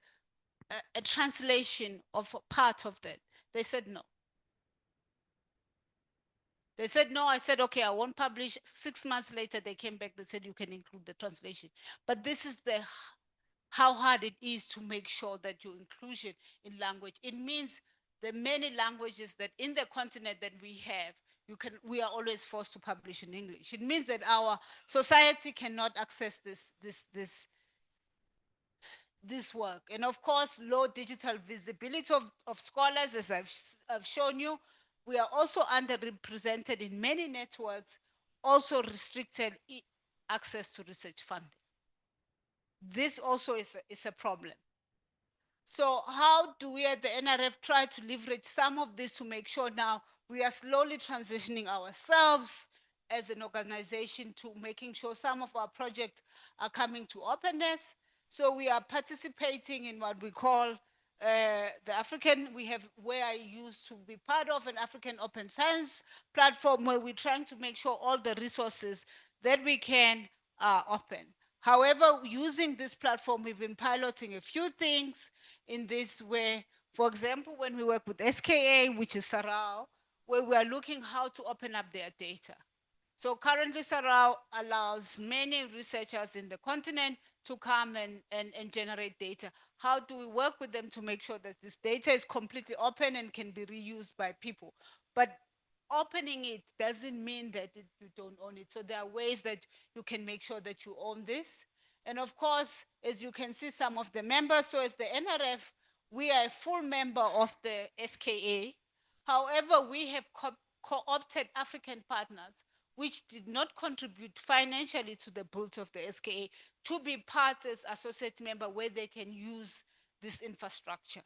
translation of a part of that. They said no. They said no. I said, okay, I won't publish. 6 months later, they came back. They said, you can include the translation. But this is how hard it is to make sure that your inclusion in language. It means the many languages that in the continent that we have, we are always forced to publish in English. It means that our society cannot access this work. And of course, low digital visibility of scholars, as I've shown you. We are also underrepresented in many networks, also restricted access to research funding. This also is a problem. So how do we at the NRF try to leverage some of this to make sure now we are slowly transitioning ourselves as an organization to making sure some of our projects are coming to openness? So we are participating in what we call the African, where I used to be part of an African open science platform where we're trying to make sure all the resources that we can are open. However, using this platform, we've been piloting a few things in this way. For example, when we work with SKA, which is Sarao, where we are looking how to open up their data. So currently, Sarao allows many researchers in the continent to come and generate data. How do we work with them to make sure that this data is completely open and can be reused by people? But opening it doesn't mean that you don't own it. So there are ways that you can make sure that you own this. And of course, as you can see, some of the members, so as the NRF, we are a full member of the SKA. However, we have co-opted African partners which did not contribute financially to the build of the SKA to be part as associate member where they can use this infrastructure.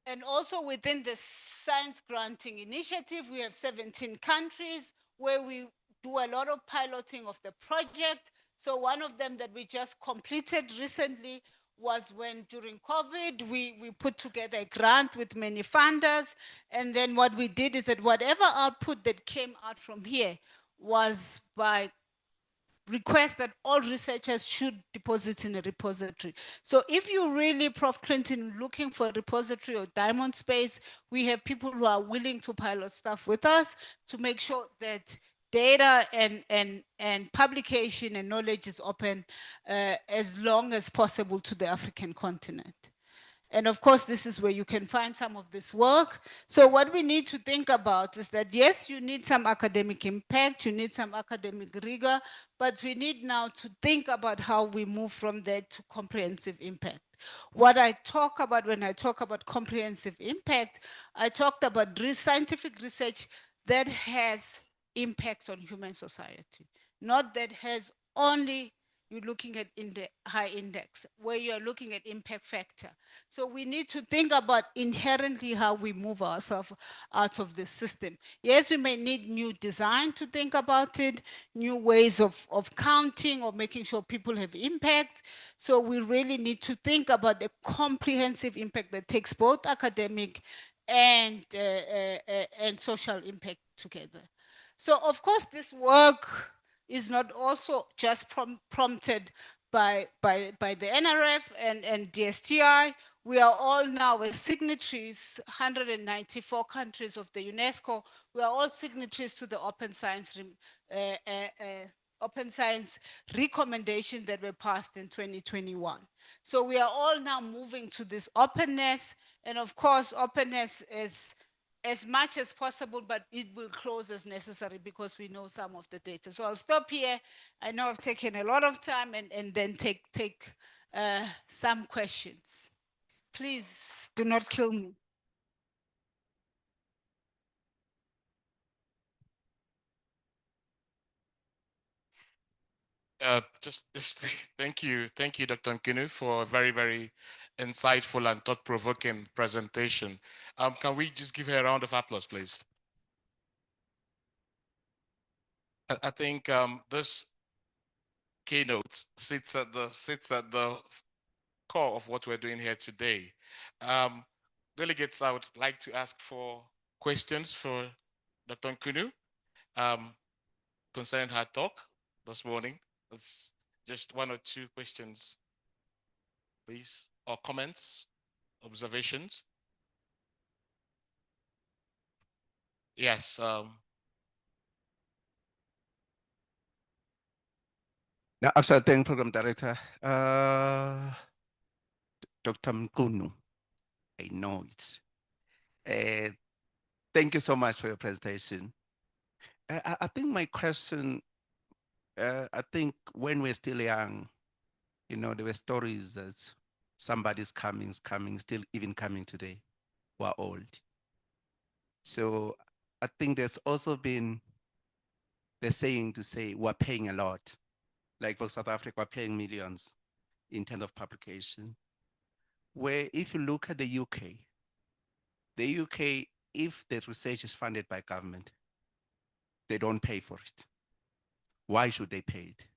And also within the science granting initiative, we have 17 countries where we do a lot of piloting of the project. So one of them that we just completed recently was when during COVID, we put together a grant with many funders. And then what we did is that whatever output that came out from here was by request that all researchers should deposit in a repository. So if you really, Prof. Clinton, looking for a repository or diamond space, we have people who are willing to pilot stuff with us to make sure that data and publication and knowledge is open as long as possible to the African continent. And of course, this is where you can find some of this work. So what we need to think about is that, yes, you need some academic impact, you need some academic rigor, but we need now to think about how we move from there to comprehensive impact. What I talk about when I talk about comprehensive impact, I talked about scientific research that has impacts on human society, not that has only you're looking at in the high index, where you're looking at impact factor. So we need to think about inherently how we move ourselves out of this system. Yes, we may need new design to think about it, new ways of counting or making sure people have impact. So we really need to think about the comprehensive impact that takes both academic and social impact together. So of course, this work is not also just prompted by the NRF and DSTI. We are all now as signatories, 194 countries of the UNESCO. We are all signatories to the Open Science recommendation that were passed in 2021. So we are all now moving to this openness. And of course, openness is as much as possible, but it will close as necessary because we know some of the data. So I'll stop here. I know I've taken a lot of time and then take some questions. Please do not kill me. Just thank you, Dr. Nkinu, for a very, very insightful and thought-provoking presentation. Can we just give her a round of applause, please? I think this keynote sits at the core of what we're doing here today. Delegates, I would like to ask for questions for Dr. Nkinu concerning her talk this morning. That's just one or two questions, please, or comments, observations. Yes. Now, actually, thank Program Director, Dr. Mkunu. I know it. Thank you so much for your presentation. I think my question, I think when we're still young, you know, there were stories that somebody's coming, still even coming today, who are old. So I think there's also been the saying to say we're paying a lot. Like for South Africa, we're paying millions in terms of publication. Where if you look at the UK, if the research is funded by government, they don't pay for it. Why should they pay it?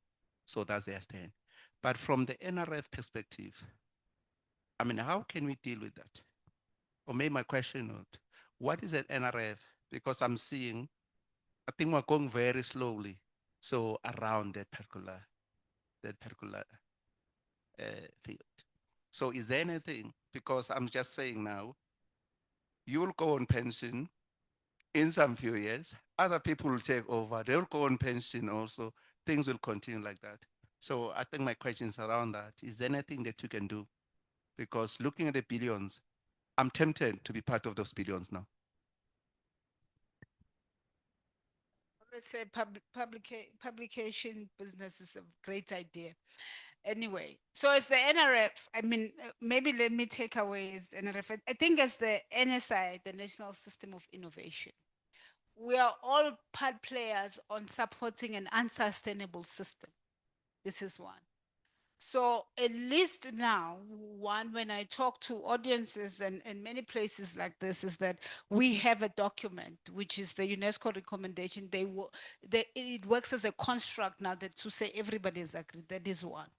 So that's their stand. But from the NRF perspective, I mean, how can we deal with that? Or maybe my question is, what is an NRF? Because I'm seeing, I think we're going very slowly. So around that particular field. So is there anything, because I'm just saying now, you will go on pension in some few years, other people will take over, they'll go on pension also, things will continue like that. So I think my question is around that. Is there anything that you can do? Because looking at the billions, I'm tempted to be part of those billions now. Let's say publication business is a great idea. Anyway, so as the NRF, I mean, maybe let me take away as the NRF. I think as the NSI, the National System of Innovation, we are all part players on supporting an unsustainable system. This is one. So at least now, one, when I talk to audiences and many places like this, is that we have a document, which is the UNESCO recommendation. It works as a construct now that to say everybody is agreed. That is one.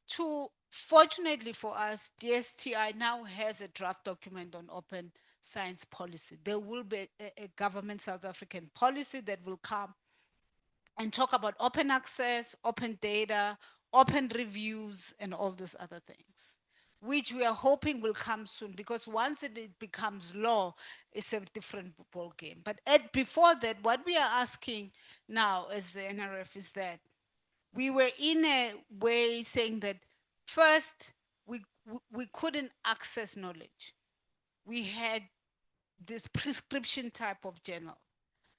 Two, fortunately for us, DSTI now has a draft document on open science policy. There will be a government South African policy that will come and talk about open access, open data, open reviews, and all these other things, which we are hoping will come soon, because once it becomes law, it's a different ball game. But before that, what we are asking now as the NRF is that we were in a way saying that first, we couldn't access knowledge. We had this prescription type of journal.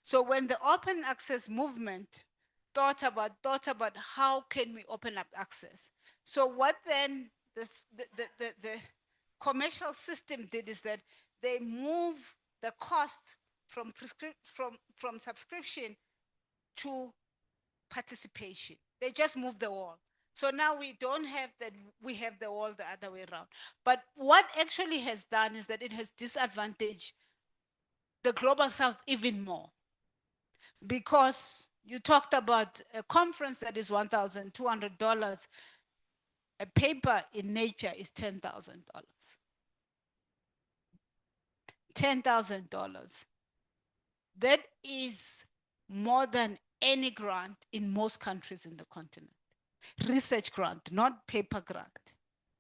So when the open access movement thought about how can we open up access. So what then the commercial system did is that they move the cost from subscription to participation. They just move the wall. So now we don't have that, we have the wall the other way around. But what actually has done is that it has disadvantaged the Global South even more. Because you talked about a conference that is $1,200. A paper in Nature is $10,000. $10,000. That is more than any grant in most countries in the continent. Research grant, not paper grant.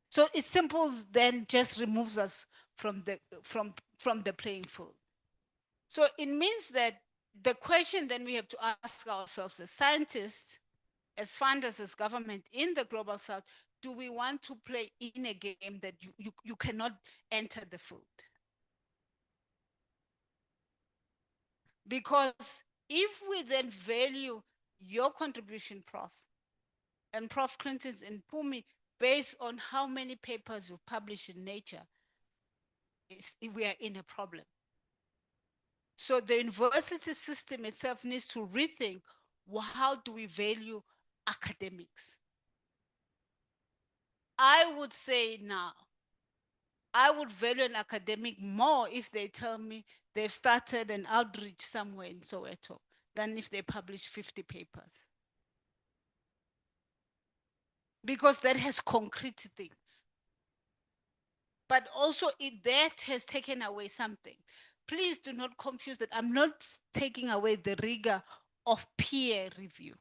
So it's simple, then just removes us from the playing field. So it means that the question then we have to ask ourselves as scientists, as funders, as government in the Global South, do we want to play in a game that you cannot enter the field? Because if we then value your contribution, Prof, and Prof Clintons and Pumi based on how many papers you publish in Nature, we are in a problem. So the university system itself needs to rethink, how do we value academics? I would say now, I would value an academic more if they tell me they've started an outreach somewhere in Soweto than if they publish 50 papers. Because that has concrete things. But also that has taken away something. Please do not confuse that. I'm not taking away the rigor of peer review.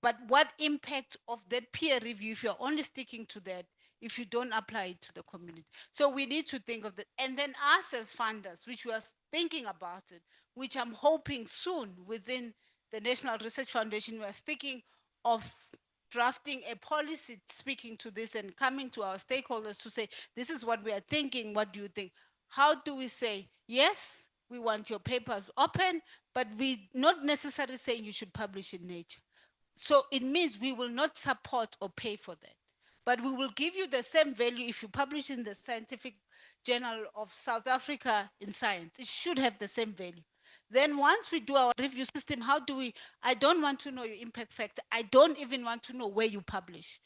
But what impact of that peer review if you're only sticking to that, if you don't apply it to the community? So we need to think of that. And then us as funders, which we are thinking about it, which I'm hoping soon within the National Research Foundation, we are thinking of drafting a policy speaking to this and coming to our stakeholders to say, this is what we are thinking, what do you think? How do we say, yes, we want your papers open, but we not necessarily saying you should publish in Nature. So it means we will not support or pay for that. But we will give you the same value if you publish in the Scientific Journal of South Africa in Science. It should have the same value. Then once we do our review system, how do we, I don't want to know your impact factor. I don't even want to know where you publish.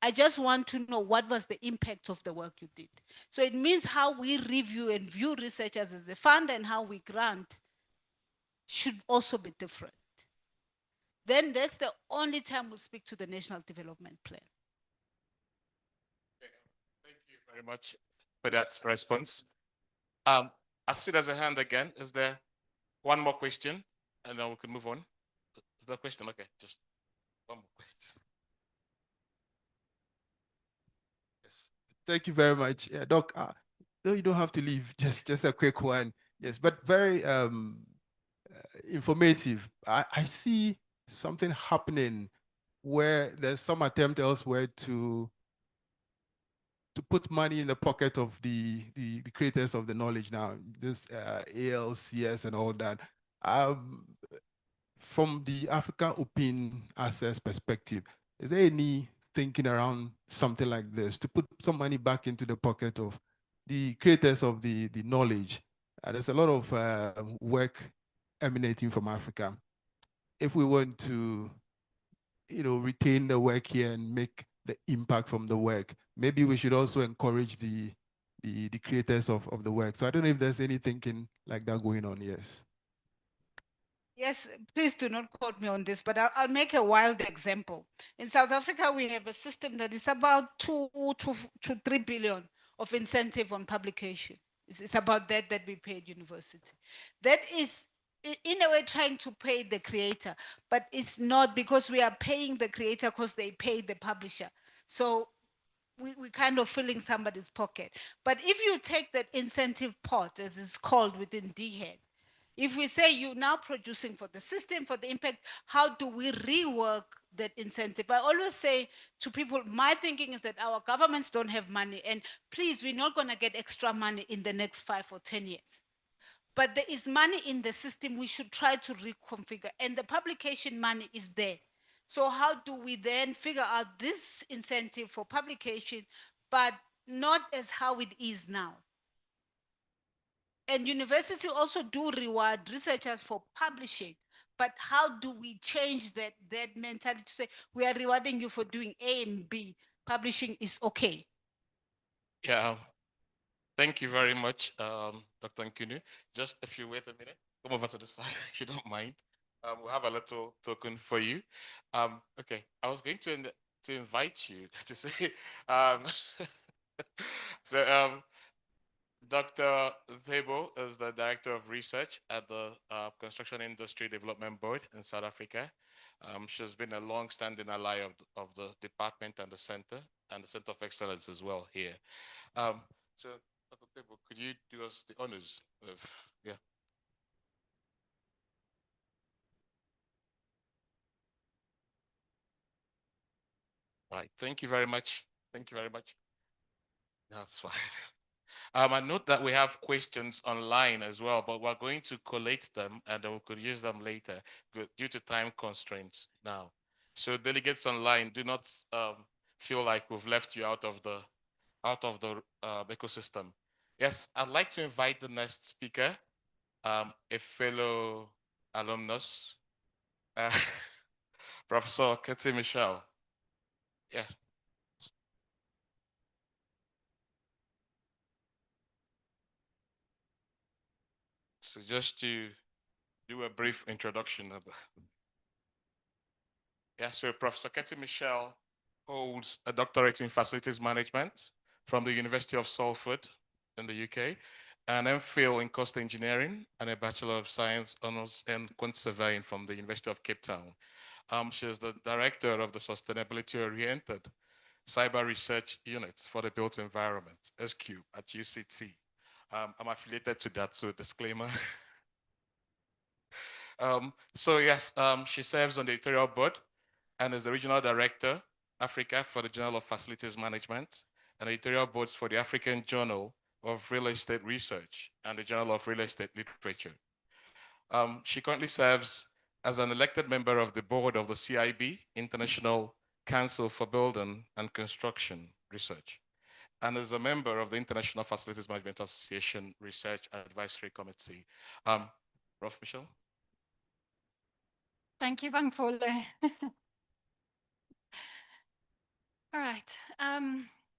I just want to know what was the impact of the work you did. So it means how we review and view researchers as a fund and how we grant should also be different. Then that's the only time we'll speak to the National Development Plan. Thank you very much for that response. I see there's a hand again. Is there one more question? And then we can move on. Is there a question? Okay, just one more question. Yes. Thank you very much. Yeah, Doc, no, you don't have to leave. Just a quick one. Yes, but very informative. I see something happening where there's some attempt elsewhere to put money in the pocket of the creators of the knowledge now, this ALCS and all that. From the African Open Access perspective, is there any thinking around something like this to put some money back into the pocket of the creators of the knowledge? There's a lot of work emanating from Africa. If we want to, retain the work here and make the impact from the work, maybe we should also encourage the creators of the work. So I don't know if there's any thinking like that going on. Yes. Yes, please do not quote me on this, but I'll make a wild example. In South Africa, we have a system that is about 2 to 3 billion of incentive on publication. It's about that we pay at university. That is, in a way, trying to pay the creator, but it's not, because we are paying the creator because they pay the publisher. So we kind of filling somebody's pocket. But if you take that incentive pot, as it's called within DHEAD, if we say you're now producing for the system, for the impact, how do we rework that incentive? I always say to people, my thinking is that our governments don't have money, and please, we're not going to get extra money in the next 5 or 10 years. But there is money in the system we should try to reconfigure, and the publication money is there. So how do we then figure out this incentive for publication, but not as how it is now? And university also do reward researchers for publishing, but how do we change that mentality to say we are rewarding you for doing A and B, publishing is okay? Yeah, thank you very much, Dr. Nkunu. Just if you wait a minute, come over to the side if you don't mind. We'll have a little token for you. Okay, I was going to invite you to say, so Dr. Thabo is the Director of Research at the Construction Industry Development Board in South Africa. She's been a long-standing ally of the department and the Center of Excellence as well here. So, Dr. Thabo, could you do us the honors of, yeah. All right, thank you very much. Thank you very much. That's fine. I note that we have questions online as well, but we're going to collate them and then we could use them later due to time constraints now. So delegates online, do not feel like we've left you out of the ecosystem. Yes, I'd like to invite the next speaker, a fellow alumnus, Professor Katie Michel. Yeah. So just to do a brief introduction of yeah, so Professor Katie Michel holds a doctorate in facilities management from the University of Salford in the UK, an MPhil in cost engineering, and a Bachelor of Science honors in quantity surveying from the University of Cape Town. She is the director of the sustainability-oriented cyber research unit for the built environment, SQ, at UCT. I'm affiliated to that, so disclaimer. So yes, she serves on the editorial board and is the regional director, Africa, for the Journal of Facilities Management, and editorial boards for the African Journal of Real Estate Research and the Journal of Real Estate Literature. She currently serves as an elected member of the board of the CIB, International Council for Building and Construction Research, and is a member of the International Facilities Management Association Research Advisory Committee. Prof. Michel? Thank you, Bankole. All right.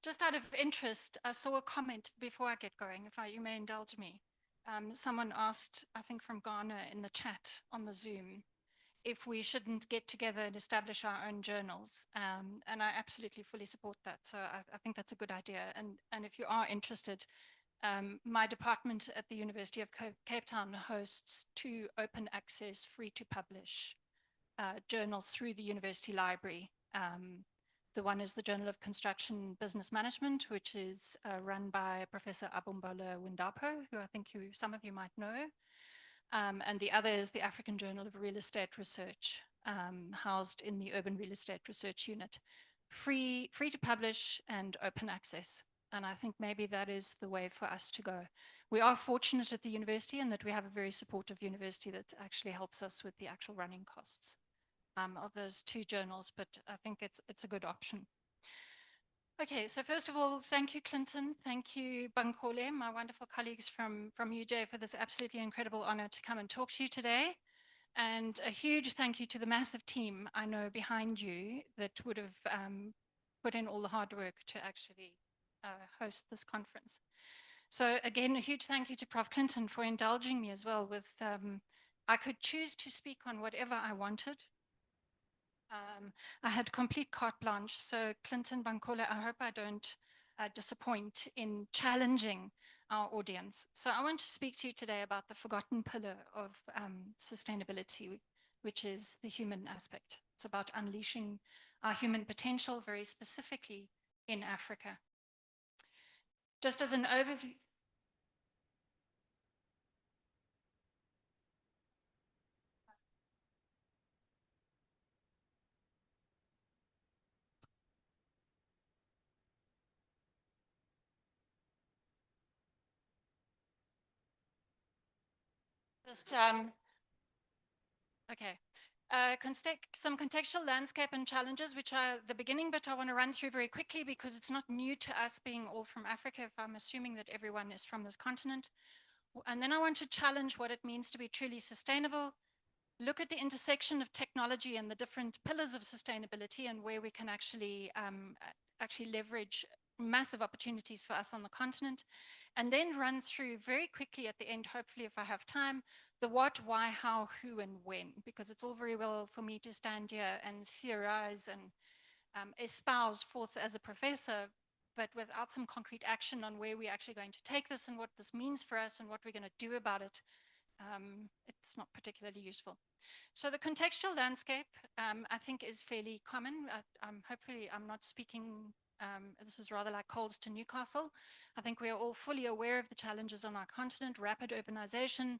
Just out of interest, I saw a comment before I get going, you may indulge me. Someone asked, I think from Ghana in the chat on the Zoom, if we shouldn't get together and establish our own journals. And I absolutely fully support that. So I think that's a good idea. And if you are interested, my department at the University of Cape Town hosts 2 open access, free to publish journals through the university library. The one is the Journal of Construction Business Management, which is run by Professor Abumbola Windapo, who I think some of you might know. And the other is the African Journal of Real Estate Research, housed in the Urban Real Estate Research Unit. Free to publish and open access. And I think maybe that is the way for us to go. We are fortunate at the university in that we have a very supportive university that actually helps us with the actual running costs of those 2 journals, but I think it's a good option. Okay, so first of all, thank you, Clinton. Thank you, Bankole, my wonderful colleagues from UJ, for this absolutely incredible honor to come and talk to you today. And a huge thank you to the massive team I know behind you that would have put in all the hard work to actually host this conference. So again, a huge thank you to Prof. Clinton for indulging me as well with, I could choose to speak on whatever I wanted. I had complete carte blanche. So Clinton, Bankole, I hope I don't disappoint in challenging our audience. So I want to speak to you today about the forgotten pillar of sustainability, which is the human aspect. It's about unleashing our human potential, very specifically in Africa. Just as an overview. Just, okay. Some contextual landscape and challenges, which are the beginning bit I want to run through very quickly because it's not new to us being all from Africa, if I'm assuming that everyone is from this continent. And then I want to challenge what it means to be truly sustainable, look at the intersection of technology and the different pillars of sustainability and where we can actually leverage massive opportunities for us on the continent, and then run through very quickly at the end, hopefully if I have time, the what, why, how, who, and when, because it's all very well for me to stand here and theorize and espouse forth as a professor, but without some concrete action on where we're actually going to take this and what this means for us and what we're going to do about it, it's not particularly useful. So the contextual landscape, I think, is fairly common. Hopefully I'm not speaking, this is rather like Coles to Newcastle. I think we are all fully aware of the challenges on our continent, rapid urbanization,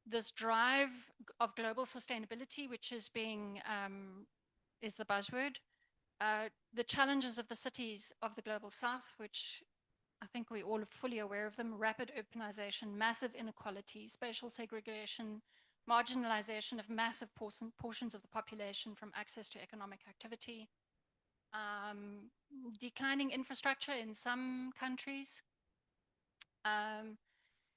this drive of global sustainability, which is being, is the buzzword, the challenges of the cities of the global south, which I think we all are fully aware of them, rapid urbanization, massive inequality, spatial segregation, marginalization of massive portions of the population from access to economic activity. declining infrastructure in some countries.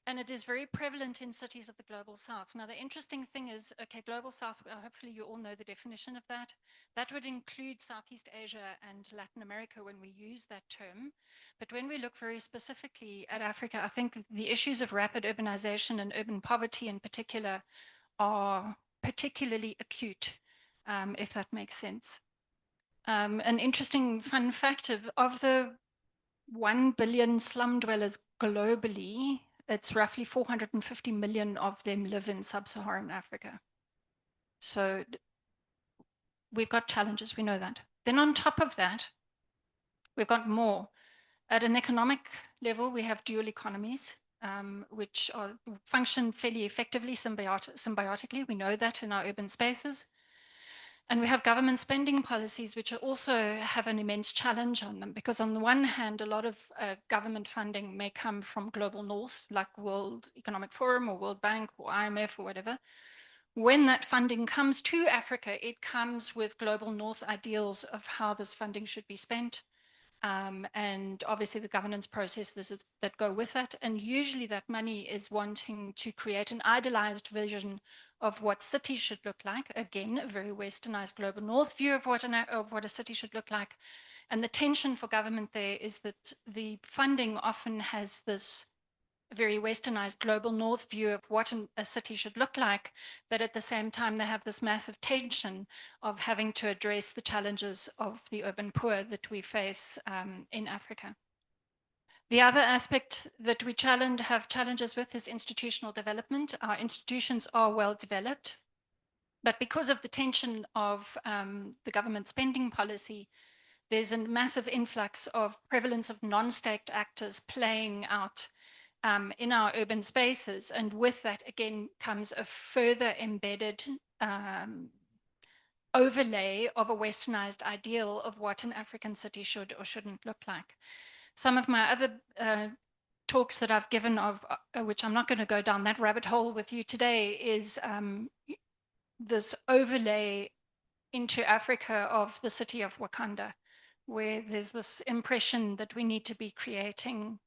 And it is very prevalent in cities of the global south. Now, the interesting thing is, okay, global south, hopefully you all know the definition of that. That would include Southeast Asia and Latin America when we use that term. But when we look very specifically at Africa, I think the issues of rapid urbanization and urban poverty in particular are particularly acute, if that makes sense. An interesting fun fact of the 1 billion slum dwellers globally, it's roughly 450 million of them live in sub-Saharan Africa. So we've got challenges, we know that. Then on top of that, we've got more. At an economic level, we have dual economies, which function fairly effectively symbiotically. We know that in our urban spaces. And we have government spending policies, which also have an immense challenge on them, because on the one hand, a lot of government funding may come from global north, like World Economic Forum or World Bank or IMF or whatever. When that funding comes to Africa, it comes with global north ideals of how this funding should be spent. And obviously the governance processes that go with that. And usually that money is wanting to create an idealized vision of what cities should look like. Again, a very westernized global north view of what a city should look like. And the tension for government there is that the funding often has this very westernized global north view of what a city should look like, but at the same time they have this massive tension of having to address the challenges of the urban poor that we face in Africa. The other aspect that we have challenges with is institutional development. Our institutions are well developed, but because of the tension of the government spending policy, there's a massive influx of prevalence of non-state actors playing out in our urban spaces. And with that, again, comes a further embedded overlay of a westernized ideal of what an African city should or shouldn't look like. Some of my other talks that I've given of, which I'm not going to go down that rabbit hole with you today, is this overlay into Africa of the city of Wakanda, where there's this impression that we need to be creating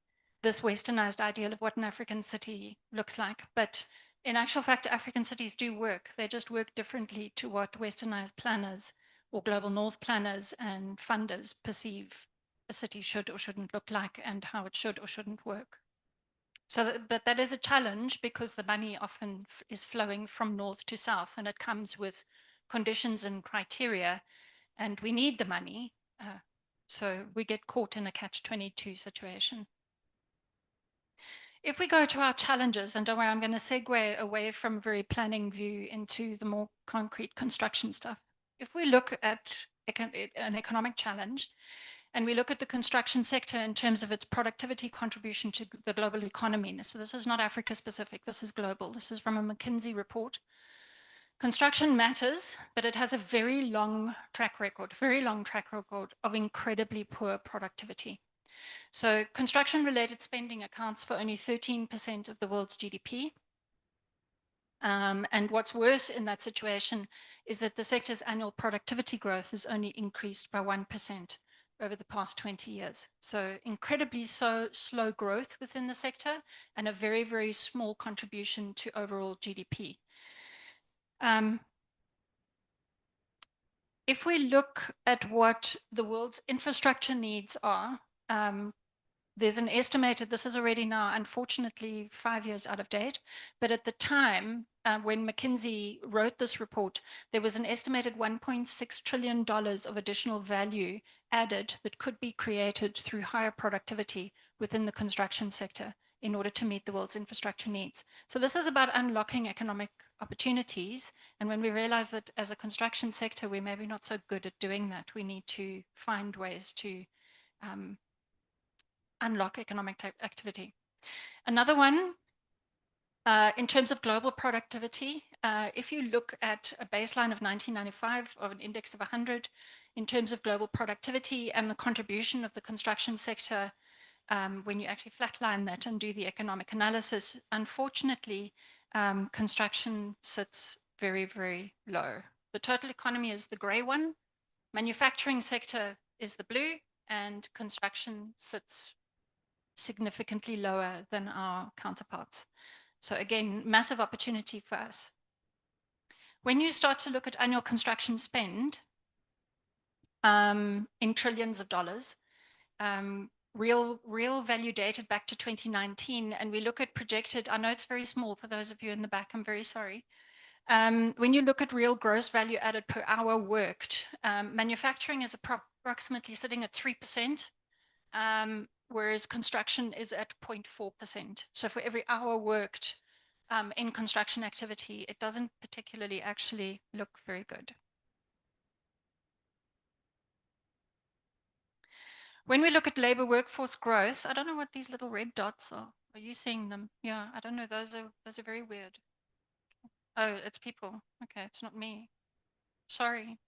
this westernized ideal of what an African city looks like. But in actual fact, African cities do work. They just work differently to what westernized planners or global north planners and funders perceive a city should or shouldn't look like and how it should or shouldn't work. So, but that is a challenge because the money often is flowing from north to south, and it comes with conditions and criteria, and we need the money. So we get caught in a catch-22 situation. If we go to our challenges, and don't worry, I'm going to segue away from a very planning view into the more concrete construction stuff. If we look at an economic challenge, and we look at the construction sector in terms of its productivity contribution to the global economy. So this is not Africa specific, this is global. This is from a McKinsey report. Construction matters, but it has a very long track record of incredibly poor productivity. So construction-related spending accounts for only 13% of the world's GDP. And what's worse in that situation is that the sector's annual productivity growth has only increased by 1% over the past 20 years. So incredibly slow growth within the sector and a very, very small contribution to overall GDP. If we look at what the world's infrastructure needs are, there's an estimated, this is already now unfortunately 5 years out of date, but at the time when McKinsey wrote this report, there was an estimated $1.6 trillion of additional value added that could be created through higher productivity within the construction sector in order to meet the world's infrastructure needs. So this is about unlocking economic opportunities. And when we realize that as a construction sector, we're maybe not so good at doing that, we need to find ways to unlock economic activity. Another one, in terms of global productivity, if you look at a baseline of 1995 of an index of 100, in terms of global productivity and the contribution of the construction sector, when you actually flatline that and do the economic analysis, unfortunately, construction sits very, very low. The total economy is the gray one. Manufacturing sector is the blue, and construction sits significantly lower than our counterparts. So again, massive opportunity for us. When you start to look at annual construction spend in trillions of dollars, real value dated back to 2019, and we look at projected, I know it's very small for those of you in the back, I'm very sorry. When you look at real gross value added per hour worked, manufacturing is approximately sitting at 3%, whereas construction is at 0.4%. So for every hour worked in construction activity, it doesn't particularly actually look very good. When we look at labor workforce growth, I don't know what these little red dots are. Are you seeing them? Yeah, I don't know. Those are very weird. Oh, it's people. Okay, it's not me. Sorry.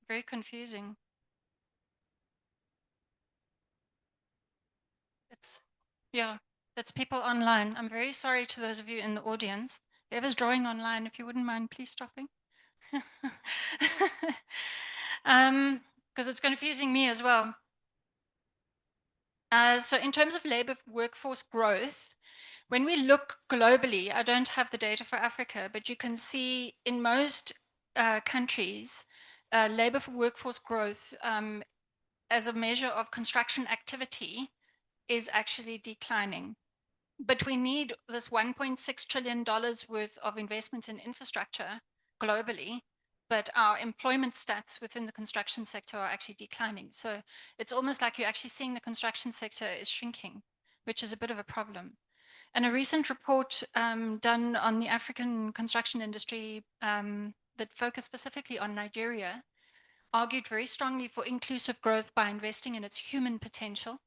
Very confusing. Yeah, that's people online. I'm very sorry to those of you in the audience. Whoever's drawing online, if you wouldn't mind, please stopping. Because it's confusing me as well. So in terms of labor workforce growth, when we look globally, I don't have the data for Africa, but you can see in most countries, labor workforce growth as a measure of construction activity is actually declining. But we need this $1.6 trillion worth of investment in infrastructure globally, but our employment stats within the construction sector are actually declining. So it's almost like you're actually seeing the construction sector is shrinking, which is a bit of a problem. And a recent report done on the African construction industry that focused specifically on Nigeria argued very strongly for inclusive growth by investing in its human potential,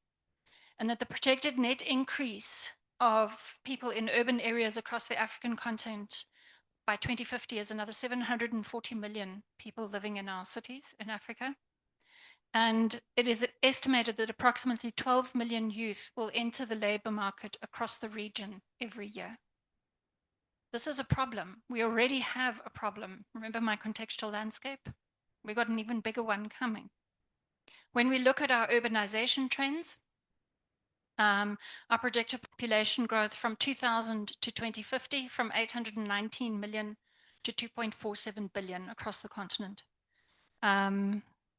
and that the projected net increase of people in urban areas across the African continent by 2050 is another 740 million people living in our cities in Africa. And it is estimated that approximately 12 million youth will enter the labor market across the region every year. This is a problem. We already have a problem. Remember my contextual landscape? We've got an even bigger one coming. When we look at our urbanization trends, our projected population growth from 2000 to 2050 from 819 million to 2.47 billion across the continent,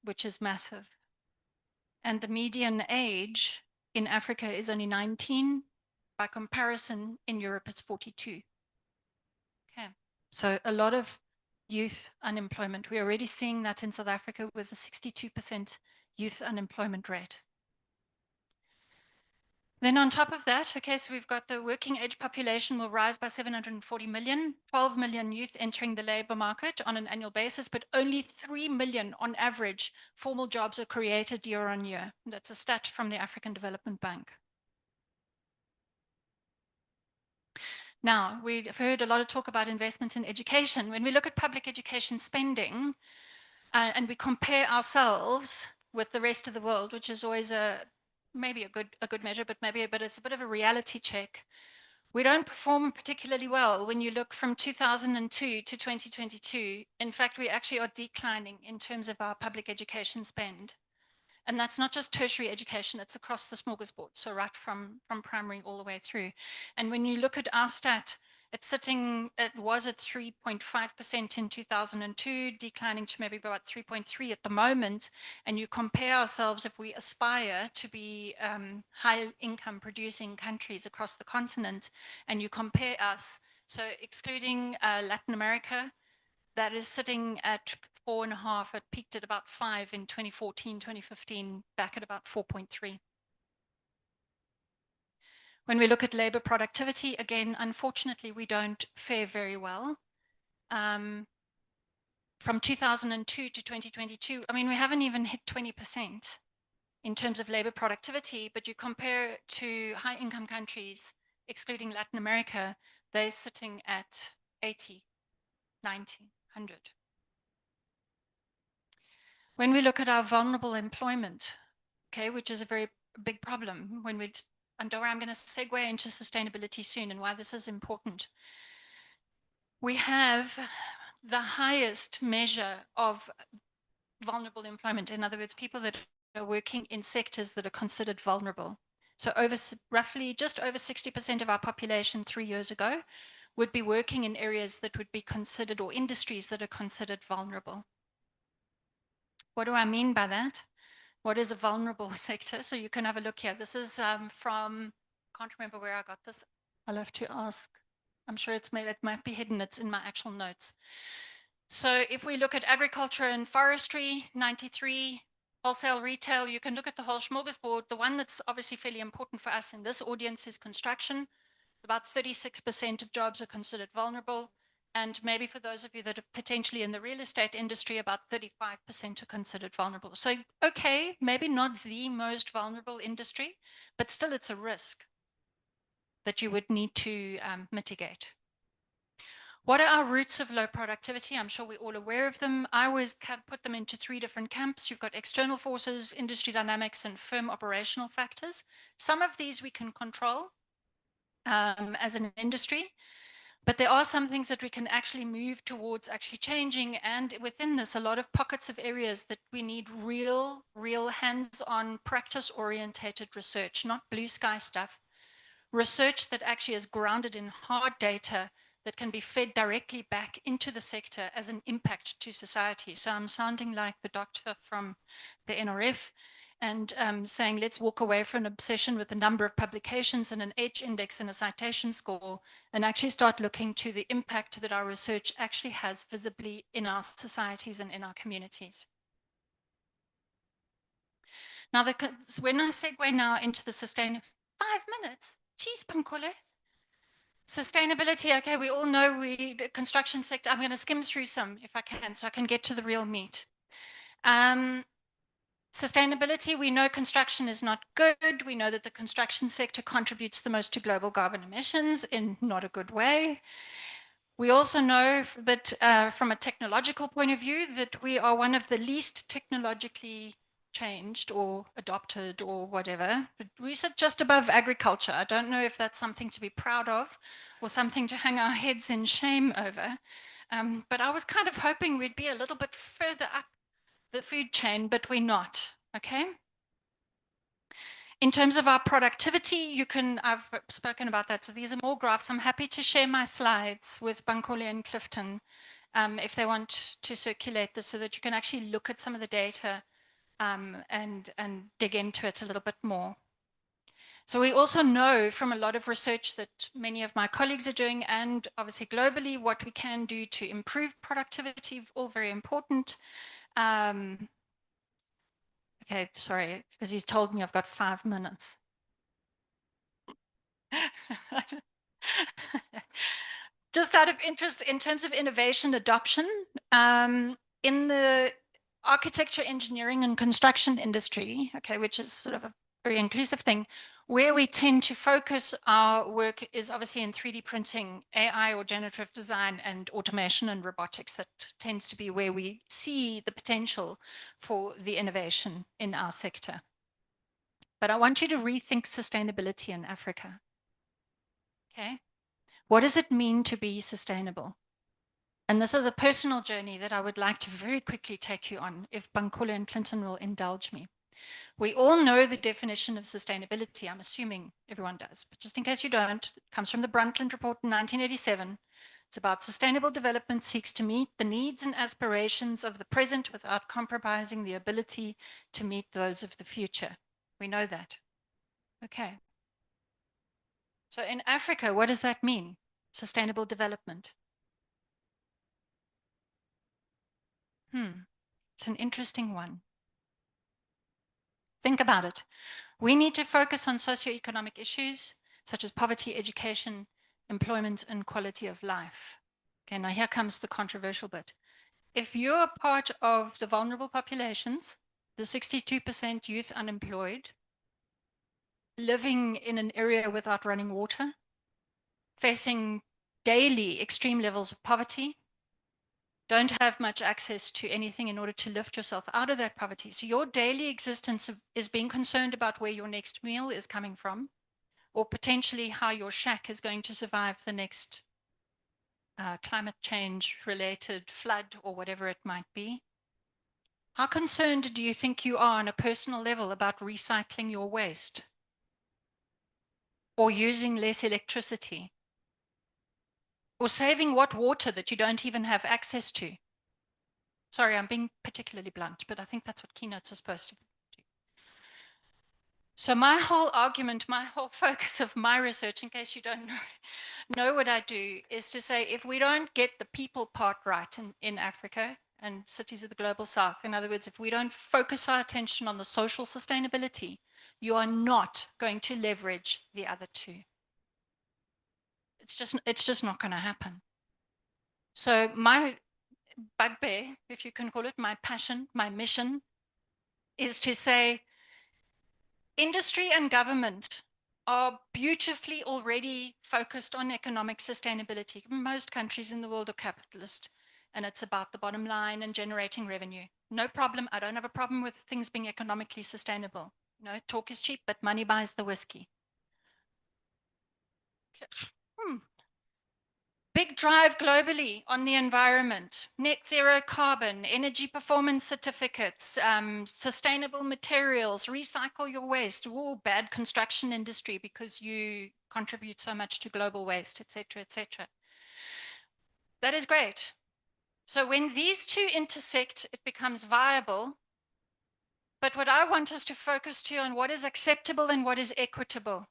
which is massive. And the median age in Africa is only 19. By comparison, in Europe, it's 42. Okay, so a lot of youth unemployment. We're already seeing that in South Africa with a 62% youth unemployment rate. Then on top of that, okay, so we've got the working age population will rise by 740 million, 12 million youth entering the labor market on an annual basis, but only 3 million on average formal jobs are created year on year. That's a stat from the African Development Bank. Now, we've heard a lot of talk about investments in education. When we look at public education spending and we compare ourselves with the rest of the world, which is always maybe a good measure, but it's a bit of a reality check. We don't perform particularly well when you look from 2002 to 2022. In fact, we actually are declining in terms of our public education spend. And that's not just tertiary education, it's across the smorgasbord, so right from primary all the way through. And when you look at our stat, it was at 3.5% in 2002, declining to maybe about 3.3 at the moment. And you compare ourselves, if we aspire to be high income producing countries across the continent, and you compare us, so excluding Latin America, that is sitting at 4.5, it peaked at about 5 in 2014, 2015, back at about 4.3. When we look at labor productivity, again, unfortunately, we don't fare very well. From 2002 to 2022, I mean, we haven't even hit 20% in terms of labor productivity, but you compare to high income countries, excluding Latin America, they're sitting at 80, 90, 100. When we look at our vulnerable employment, okay, which is a very big problem, and Dora, I'm going to segue into sustainability soon and why this is important. We have the highest measure of vulnerable employment. In other words, people that are working in sectors that are considered vulnerable. So roughly just over 60% of our population 3 years ago would be working in areas that would be considered, or industries that are considered vulnerable. What do I mean by that? What is a vulnerable sector? So you can have a look here. This is from, can't remember where I got this. I'll have to ask. I'm sure it might be hidden. It's in my actual notes. So if we look at agriculture and forestry, 93, wholesale retail, you can look at the whole smorgasbord. The one that's obviously fairly important for us in this audience is construction. About 36% of jobs are considered vulnerable. And maybe for those of you that are potentially in the real estate industry, about 35% are considered vulnerable. So, okay, maybe not the most vulnerable industry, but still it's a risk that you would need to mitigate. What are our roots of low productivity? I'm sure we're all aware of them. I always put them into 3 different camps. You've got external forces, industry dynamics, and firm operational factors. Some of these we can control as an industry, but there are some things that we can actually move towards actually changing. And within this, a lot of pockets of areas that we need real hands-on practice-orientated research, not blue sky stuff. Research that actually is grounded in hard data that can be fed directly back into the sector as an impact to society. So I'm sounding like the doctor from the NRF and saying, let's walk away from an obsession with the number of publications and an H index and a citation score, and actually start looking to the impact that our research actually has visibly in our societies and in our communities. Now, when I segue now into the 5 minutes, geez, Bankole. Sustainability, okay, we all know the construction sector. I'm going to skim through some if I can, so I can get to the real meat. Sustainability, we know construction is not good. We know that the construction sector contributes the most to global carbon emissions in not a good way. We also know that from a technological point of view, that we are one of the least technologically changed or adopted or whatever. But we sit just above agriculture. I don't know if that's something to be proud of or something to hang our heads in shame over. But I was kind of hoping we'd be a little bit further up the food chain, but we're not, okay? In terms of our productivity, I've spoken about that. So these are more graphs. I'm happy to share my slides with Bankole and Clifton if they want to circulate this so that you can actually look at some of the data and dig into it a little bit more. So we also know from a lot of research that many of my colleagues are doing, and obviously globally, what we can do to improve productivity, all very important. Okay, sorry, because he's told me I've got 5 minutes. Just out of interest, in terms of innovation adoption, in the architecture, engineering, and construction industry, okay, which is sort of a very inclusive thing, where we tend to focus our work is obviously in 3D printing, AI or generative design, and automation and robotics. That tends to be where we see the potential for the innovation in our sector. But I want you to rethink sustainability in Africa. Okay, what does it mean to be sustainable? And this is a personal journey that I would like to very quickly take you on, if Bankole and Clinton will indulge me. We all know the definition of sustainability. I'm assuming everyone does, but just in case you don't, it comes from the Brundtland Report in 1987. It's about sustainable development seeks to meet the needs and aspirations of the present without compromising the ability to meet those of the future. We know that. Okay. So in Africa, what does that mean? Sustainable development. It's an interesting one. Think about it. We need to focus on socioeconomic issues such as poverty, education, employment, and quality of life. Okay, now here comes the controversial bit. If you're part of the vulnerable populations, the 62% youth unemployed, living in an area without running water, facing daily extreme levels of poverty, don't have much access to anything in order to lift yourself out of that poverty. So your daily existence is being concerned about where your next meal is coming from, or potentially how your shack is going to survive the next climate change related flood or whatever it might be. How concerned do you think you are on a personal level about recycling your waste or using less electricity or saving what water that you don't even have access to? Sorry, I'm being particularly blunt, but I think that's what keynotes are supposed to do. So my whole argument, my whole focus of my research, in case you don't know what I do, is to say if we don't get the people part right in Africa and cities of the global south, in other words, if we don't focus our attention on the social sustainability, you are not going to leverage the other two. It's just not going to happen. So my bugbear, if you can call it, my passion, my mission, is to say industry and government are beautifully already focused on economic sustainability. Most countries in the world are capitalist, and it's about the bottom line and generating revenue. No problem. I don't have a problem with things being economically sustainable. You know, talk is cheap, but money buys the whiskey. Big drive globally on the environment, net zero carbon, energy performance certificates, sustainable materials, recycle your waste, bad construction industry because you contribute so much to global waste, etc., etc. That is great. So when these two intersect, it becomes viable. But what I want us to focus to on what is acceptable and what is equitable.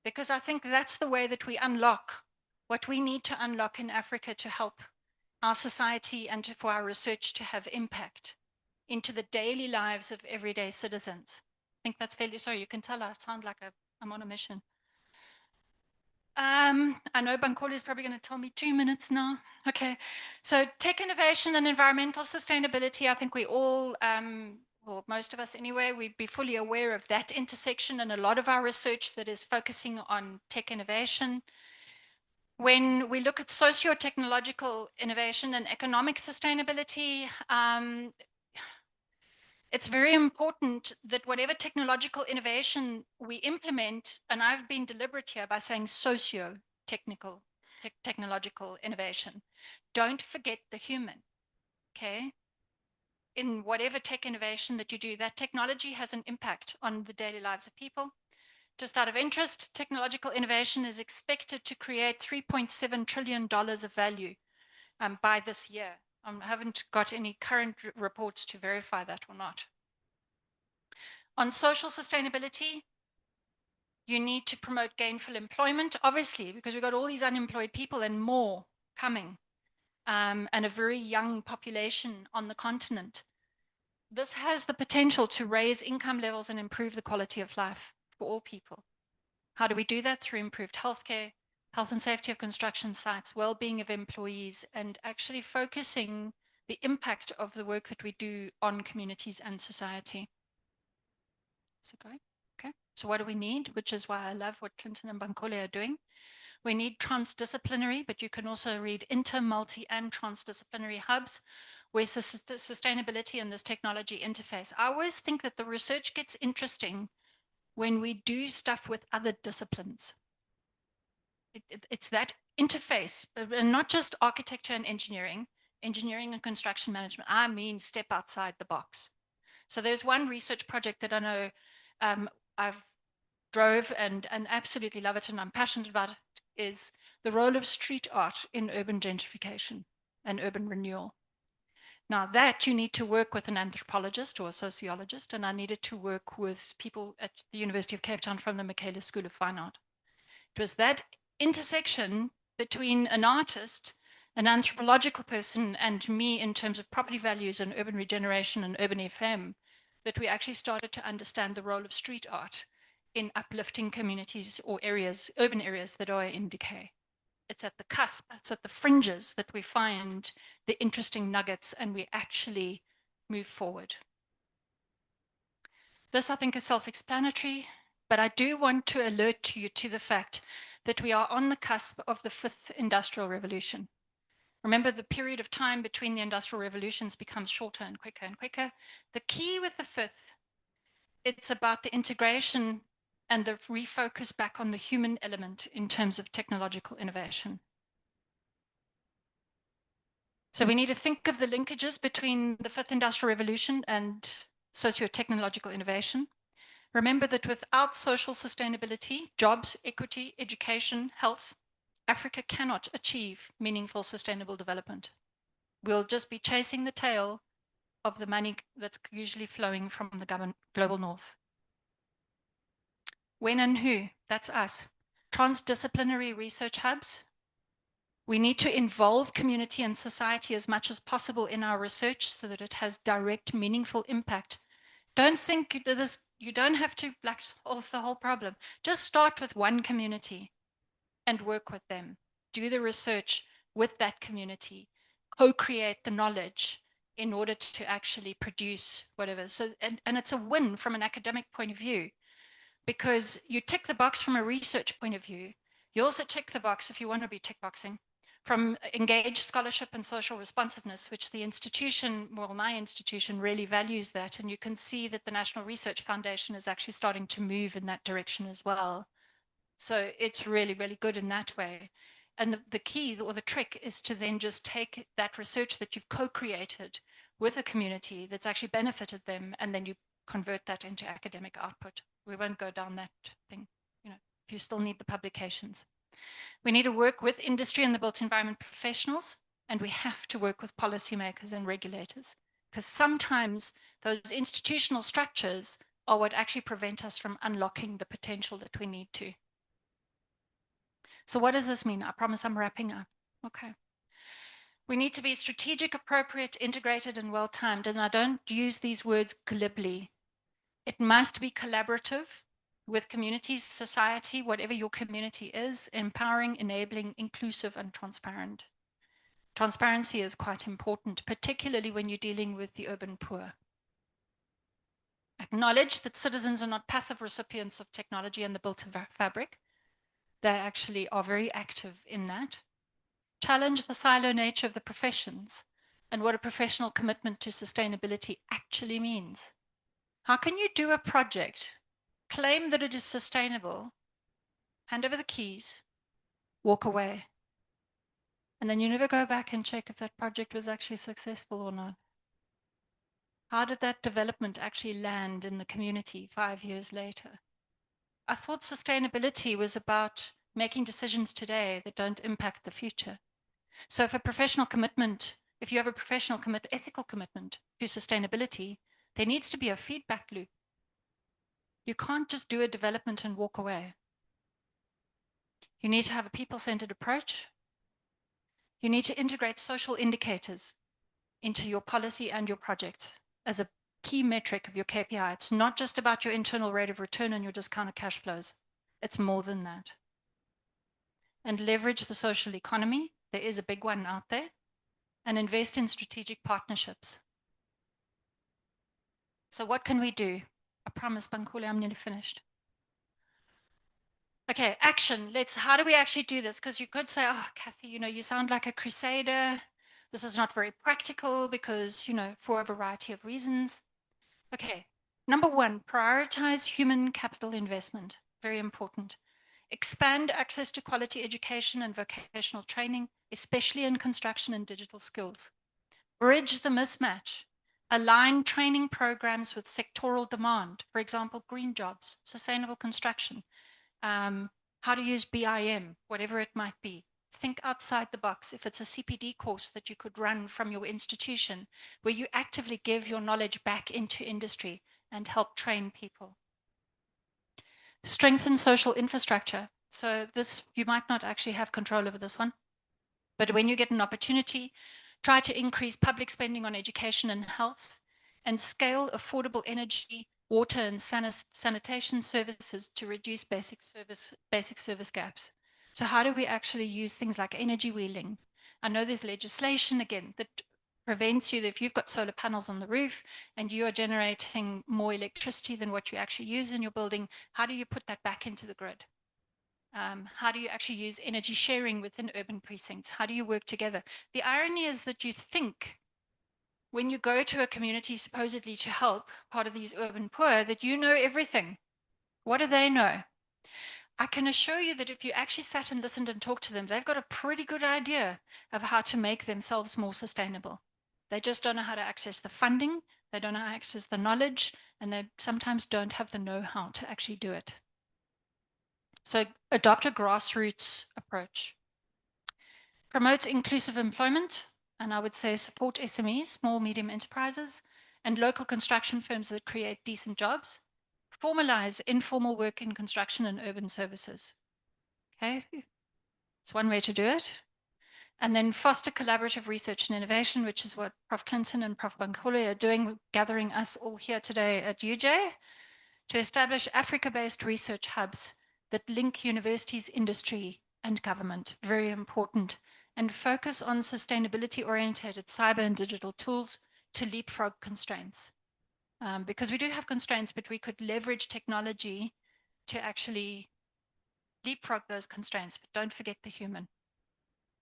Because I think that's the way that we unlock what we need to unlock in Africa to help our society and for our research to have impact into the daily lives of everyday citizens. I think that's fairly, sorry, you can tell I sound like I'm on a mission. I know Bankole is probably going to tell me 2 minutes now. Okay, so tech innovation and environmental sustainability, I think we all, well, most of us anyway, we'd be fully aware of that intersection and a lot of our research that is focusing on tech innovation. When we look at socio-technological innovation and economic sustainability, it's very important that whatever technological innovation we implement, and I've been deliberate here by saying socio-technological innovation, don't forget the human, okay? In whatever tech innovation that you do, that technology has an impact on the daily lives of people. Just out of interest, technological innovation is expected to create $3.7 trillion of value by this year. I haven't got any current reports to verify that or not. On social sustainability, you need to promote gainful employment, obviously, because we've got all these unemployed people and more coming, and a very young population on the continent. This has the potential to raise income levels and improve the quality of life for all people. How do we do that? Through improved healthcare, health and safety of construction sites, well-being of employees, and actually focusing the impact of the work that we do on communities and society. Is it going? Okay. So what do we need? Which is why I love what Clinton and Bankole are doing. We need transdisciplinary, but you can also read inter, multi, and transdisciplinary hubs where sustainability and this technology interface. I always think that the research gets interesting when we do stuff with other disciplines. It's that interface, and not just architecture and engineering and construction management. I mean, step outside the box. So there's one research project that I know I've drove and absolutely love it and I'm passionate about it, is the role of street art in urban gentrification and urban renewal. Now that you need to work with an anthropologist or a sociologist, and I needed to work with people at the University of Cape Town from the Michaelis School of Fine Art. It was that intersection between an artist, an anthropological person, and me in terms of property values and urban regeneration and urban FM that we actually started to understand the role of street art in uplifting communities or areas, urban areas that are in decay. It's at the cusp, it's at the fringes that we find the interesting nuggets and we actually move forward. This, I think, is self-explanatory, but I do want to alert you to the fact that we are on the cusp of the 5th industrial revolution. Remember, the period of time between the industrial revolutions becomes shorter and quicker and quicker. The key with the 5th, it's about the integration and the refocus back on the human element in terms of technological innovation. So we need to think of the linkages between the fifth industrial revolution and socio-technological innovation. Remember that without social sustainability, jobs, equity, education, health, Africa cannot achieve meaningful sustainable development. We'll just be chasing the tail of the money that's usually flowing from the global north. When and who? That's us. Transdisciplinary research hubs. We need to involve community and society as much as possible in our research so that it has direct, meaningful impact. Don't think that you don't have to solve the whole problem. Just start with one community and work with them. Do the research with that community. Co-create the knowledge in order to actually produce whatever. So, and it's a win from an academic point of view, because you tick the box from a research point of view. You also tick the box, if you want to be tick boxing, from engaged scholarship and social responsiveness, which the institution, well, my institution really values that. And you can see that the National Research Foundation is actually starting to move in that direction as well. So it's really, really good in that way. And the key or the trick is to then just take that research that you've co-created with a community that's actually benefited them, and then you convert that into academic output. We won't go down that thing, you know, if you still need the publications. We need to work with industry and the built environment professionals, and we have to work with policymakers and regulators, because sometimes those institutional structures are what actually prevent us from unlocking the potential that we need to. So what does this mean? I promise I'm wrapping up. Okay. We need to be strategic, appropriate, integrated, and well-timed. And I don't use these words glibly. It must be collaborative with communities, society, whatever your community is, empowering, enabling, inclusive, and transparent. Transparency is quite important, particularly when you're dealing with the urban poor. Acknowledge that citizens are not passive recipients of technology and the built fabric. They actually are very active in that. Challenge the silo nature of the professions and what a professional commitment to sustainability actually means. How can you do a project, claim that it is sustainable, hand over the keys, walk away, and then you never go back and check if that project was actually successful or not? How did that development actually land in the community 5 years later? I thought sustainability was about making decisions today that don't impact the future. So if a professional commitment, if you have a professional ethical commitment to sustainability, there needs to be a feedback loop. You can't just do a development and walk away. You need to have a people-centered approach. You need to integrate social indicators into your policy and your projects as a key metric of your KPI. It's not just about your internal rate of return and your discounted cash flows. It's more than that. And leverage the social economy. There is a big one out there. And invest in strategic partnerships. So what can we do? I promise, Bankole, I'm nearly finished. Okay, action. How do we actually do this? Because you could say, oh, Kathy, you know, you sound like a crusader. This is not very practical because, you know, for a variety of reasons. Okay, number one, prioritize human capital investment. Very important. Expand access to quality education and vocational training, especially in construction and digital skills. Bridge the mismatch. Align training programs with sectoral demand. For example, green jobs, sustainable construction, how to use BIM, whatever it might be. Think outside the box. If it's a CPD course that you could run from your institution, where you actively give your knowledge back into industry and help train people. Strengthen social infrastructure. So this, you might not actually have control over this one, but when you get an opportunity, try to increase public spending on education and health, and scale affordable energy, water, and sanitation services to reduce basic service gaps. So how do we actually use things like energy wheeling? I know there's legislation, again, that prevents you, that if you've got solar panels on the roof and you are generating more electricity than what you actually use in your building, how do you put that back into the grid? How do you actually use energy sharing within urban precincts? How do you work together? The irony is that you think when you go to a community supposedly to help part of these urban poor, that you know everything. What do they know? I can assure you that if you actually sat and listened and talked to them, they've got a pretty good idea of how to make themselves more sustainable. They just don't know how to access the funding, they don't know how to access the knowledge, and they sometimes don't have the know-how to actually do it. So adopt a grassroots approach. Promote inclusive employment, and I would say support SMEs, small, medium enterprises, and local construction firms that create decent jobs. Formalize informal work in construction and urban services. Okay, it's one way to do it. And then foster collaborative research and innovation, which is what Prof. Clinton and Prof. Bankole are doing, gathering us all here today at UJ, to establish Africa-based research hubs that link universities, industry, and government. Very important. And focus on sustainability-oriented cyber and digital tools to leapfrog constraints. Because we do have constraints, but we could leverage technology to actually leapfrog those constraints, but don't forget the human.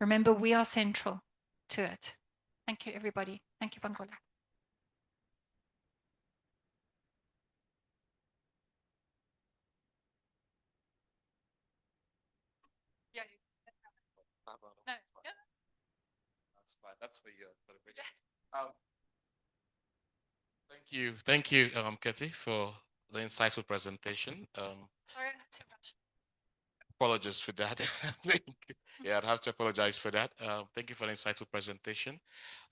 Remember, we are central to it. Thank you, everybody. Thank you, Bangola. Yeah. No, yeah. That's fine. That's for you. Thank you, Katie, for the insightful presentation. Sorry, I had too much. Apologies for that. Yeah, I'd have to apologize for that. Thank you for the insightful presentation.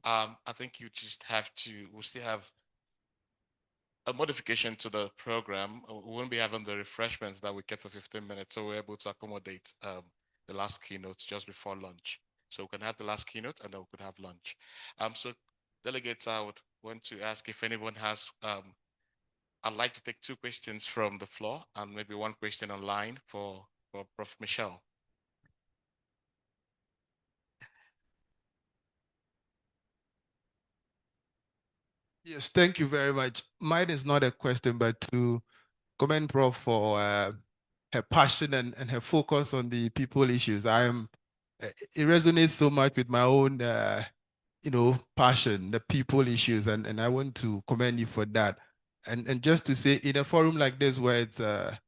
I think you just have to, we still have a modification to the program. We won't be having the refreshments that we kept for 15 minutes, so we're able to accommodate the last keynote just before lunch. So we can have the last keynote and then we could have lunch. So delegates, I would want to ask if anyone has, I'd like to take 2 questions from the floor and maybe 1 question online for Prof. Michelle. Yes, thank you very much. Mine is not a question, but to commend Prof for her passion and her focus on the people issues. It resonates so much with my own, passion, the people issues, and I want to commend you for that. And just to say, in a forum like this where it's a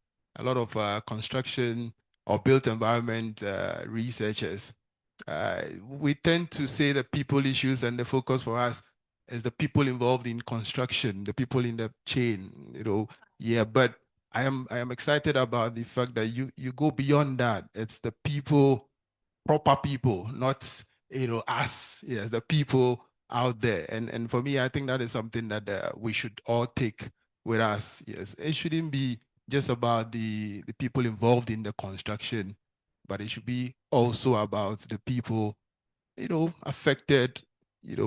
lot of construction or built environment researchers, we tend to say the people issues, and the focus for us is the people involved in construction, the people in the chain, Yeah, but I am excited about the fact that you go beyond that. It's the people, proper people, not us. Yes, the people out there. And for me, I think that is something that we should all take with us. Yes, it shouldn't be just about the people involved in the construction, but it should be also about the people, affected,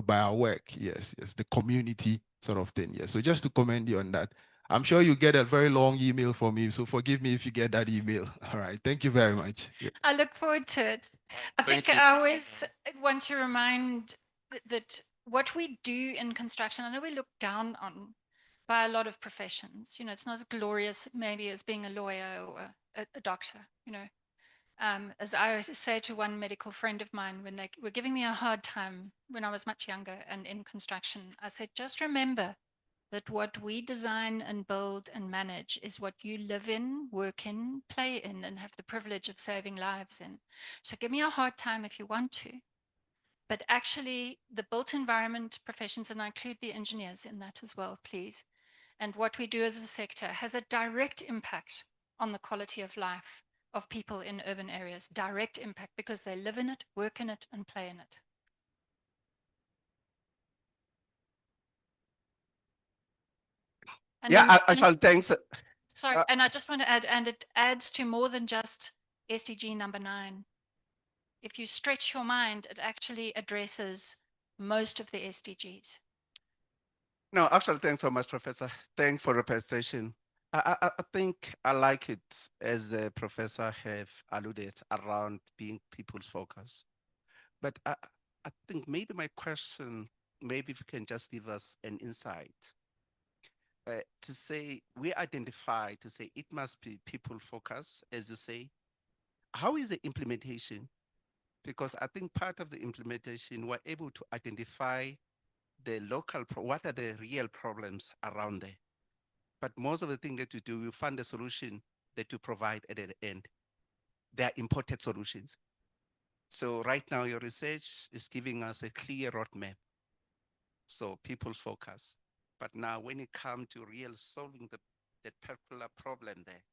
by our work. Yes, the community sort of thing. Yes. So just to commend you on that. I'm sure you get a very long email from me, so forgive me if you get that email. All right. Thank you very much. Yeah. I look forward to it. I Thank think you. I always want to remind that what we do in construction, I know we look down on by a lot of professions. It's not as glorious maybe as being a lawyer or a doctor, as I say to one medical friend of mine when they were giving me a hard time when I was much younger and in construction, I said, just remember that what we design and build and manage is what you live in, work in, play in, and have the privilege of saving lives in. So give me a hard time if you want to. But actually, the built environment professions, and I include the engineers in that as well, please, and what we do as a sector has a direct impact on the quality of life of people in urban areas, direct impact because they live in it, work in it, and play in it. And Yeah, then, Ashal, thanks. sorry, and I just want to add, and it adds to more than just SDG number 9. If you stretch your mind, it actually addresses most of the SDGs. No, actually, thanks so much, Professor. Thanks for the presentation. I think I like it as the professor have alluded around being people's focus. But I think maybe my question, maybe if you can just give us an insight to say, we identify to say it must be people focus, as you say. How is the implementation? Because I think part of the implementation, we're able to identify the local, what are the real problems around there. But most of the things that you do, you find the solution that you provide at the end. they are imported solutions. So right now your research is giving us a clear roadmap. So people focus. But now when it comes to real solving that particular problem there,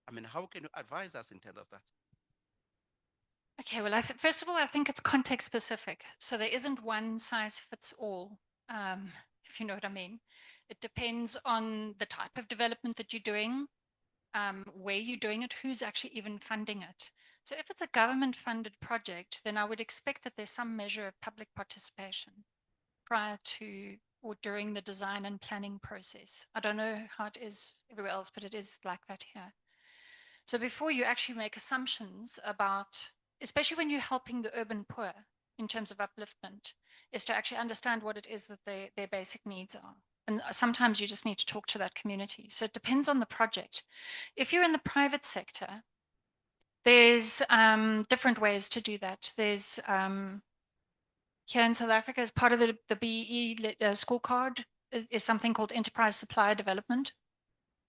I mean, how can you advise us in terms of that? Okay, well, first of all, I think it's context specific. So there isn't one size fits all, if you know what I mean. It depends on the type of development that you're doing, where you're doing it, who's actually even funding it. So if it's a government funded project, then I would expect that there's some measure of public participation prior to or during the design and planning process. I don't know how it is everywhere else, but it is like that here. So before you actually make assumptions about, especially when you're helping the urban poor in terms of upliftment, is to actually understand what it is that their basic needs are. And sometimes you just need to talk to that community. So it depends on the project. If you're in the private sector, there's different ways to do that. There's here in South Africa, as part of the BEE scorecard, is something called enterprise supplier development.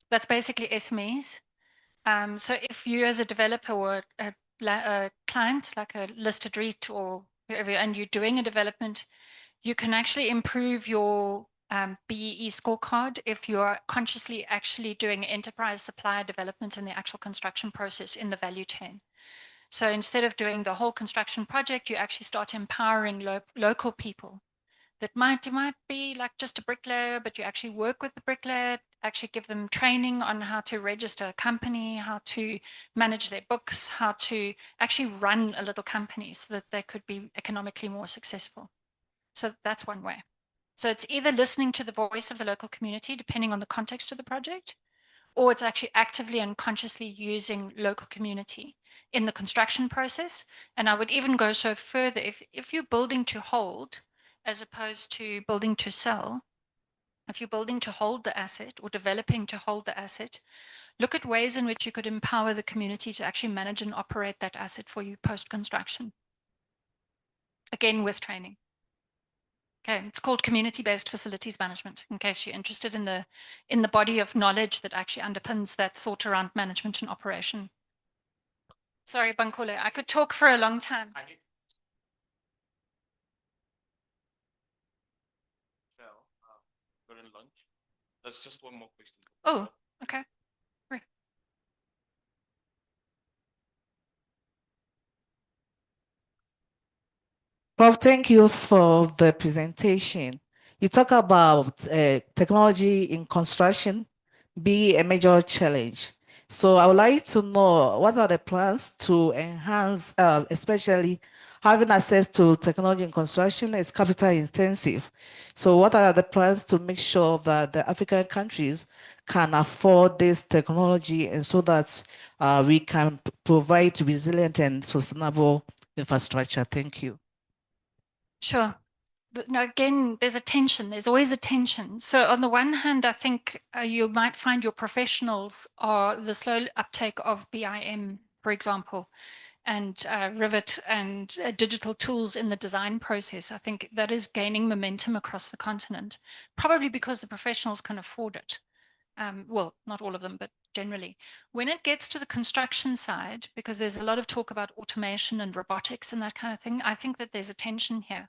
That's basically SMEs. So if you as a developer or a client, like a listed REIT or whoever, and you're doing a development, you can actually improve your BEE scorecard if you're consciously actually doing enterprise supplier development in the actual construction process in the value chain. So instead of doing the whole construction project, you actually start empowering local people that might be like just a bricklayer, but you actually work with the bricklayer, actually give them training on how to register a company, how to manage their books, how to actually run a little company so that they could be economically more successful. So that's one way. So it's either listening to the voice of the local community, depending on the context of the project, or it's actually actively and consciously using local community in the construction process. And I would even go so further, if you're building to hold, as opposed to building to sell, if you're building to hold the asset or developing to hold the asset, look at ways in which you could empower the community to actually manage and operate that asset for you post-construction. Again, with training. Okay, it's called community-based facilities management, in case you're interested in the body of knowledge that actually underpins that thought around management and operation. Sorry, Bankole, I could talk for a long time. During lunch. There's just one more question. Oh, okay. Right. Prof, thank you for the presentation. You talk about technology in construction being a major challenge. So I would like to know what are the plans to enhance, especially having access to technology in construction is capital intensive. So what are the plans to make sure that the African countries can afford this technology and so that we can provide resilient and sustainable infrastructure? Thank you. Sure. But now again, there's a tension. There's always a tension. So on the one hand, I think you might find your professionals are the slow uptake of BIM, for example, and Rivet and digital tools in the design process. I think that is gaining momentum across the continent, probably because the professionals can afford it. Well, not all of them, but generally. When it gets to the construction side, because there's a lot of talk about automation and robotics and that kind of thing, I think that there's a tension here.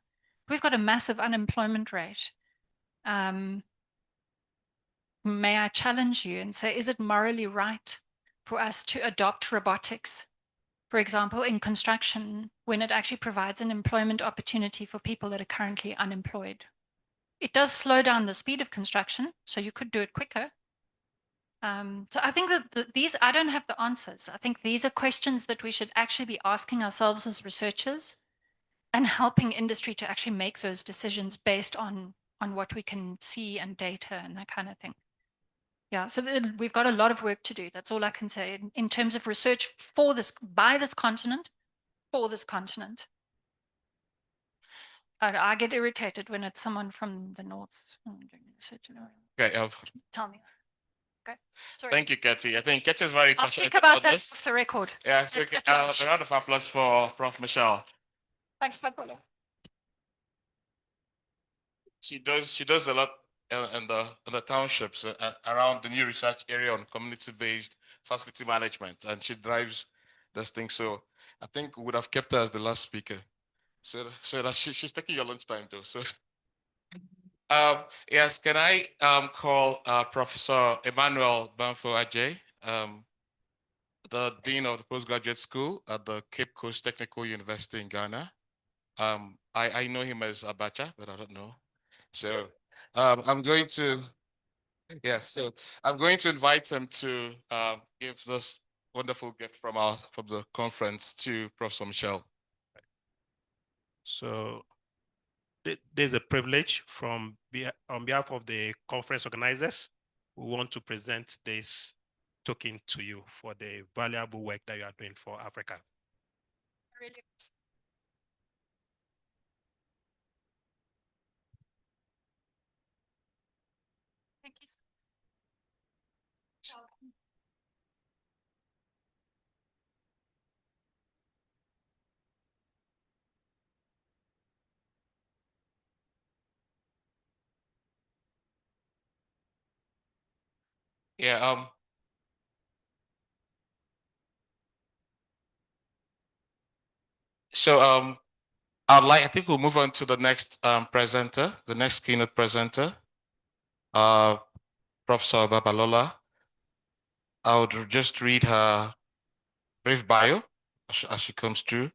We've got a massive unemployment rate. May I challenge you and say, is it morally right for us to adopt robotics, for example, in construction, when it actually provides an employment opportunity for people that are currently unemployed? It does slow down the speed of construction, so you could do it quicker. So I think that these, I don't have the answers. I think these are questions that we should actually be asking ourselves as researchers and helping industry to actually make those decisions based on what we can see and data and that kind of thing. Yeah, so we've got a lot of work to do. That's all I can say in terms of research for this, by this continent, for this continent. I get irritated when it's someone from the north. Okay. Tell me. Okay. Sorry. Thank you, Katie. I think Katie is very I'll passionate speak about that this. off the record. Yeah, so a round of applause for Prof. Michelle. Thanks, Bankole. She does a lot in the townships around the new research area on community-based facility management, and she drives this thing. So I think we would have kept her as the last speaker. So that she's taking your lunchtime though. So yes, can I call Professor Emmanuel Banfo Ajay, the Dean of the Postgraduate School at the Cape Coast Technical University in Ghana. I know him as Abacha, but I don't know. So I'm going to, yes, so I'm going to invite him to give this wonderful gift from the conference to Professor Michel. So there's a privilege on behalf of the conference organizers. We want to present this token to you for the valuable work that you are doing for Africa. Really. Thank you. Yeah, so I think we'll move on to the next presenter, the next keynote presenter, Professor Babalola. I would just read her brief bio as she comes through.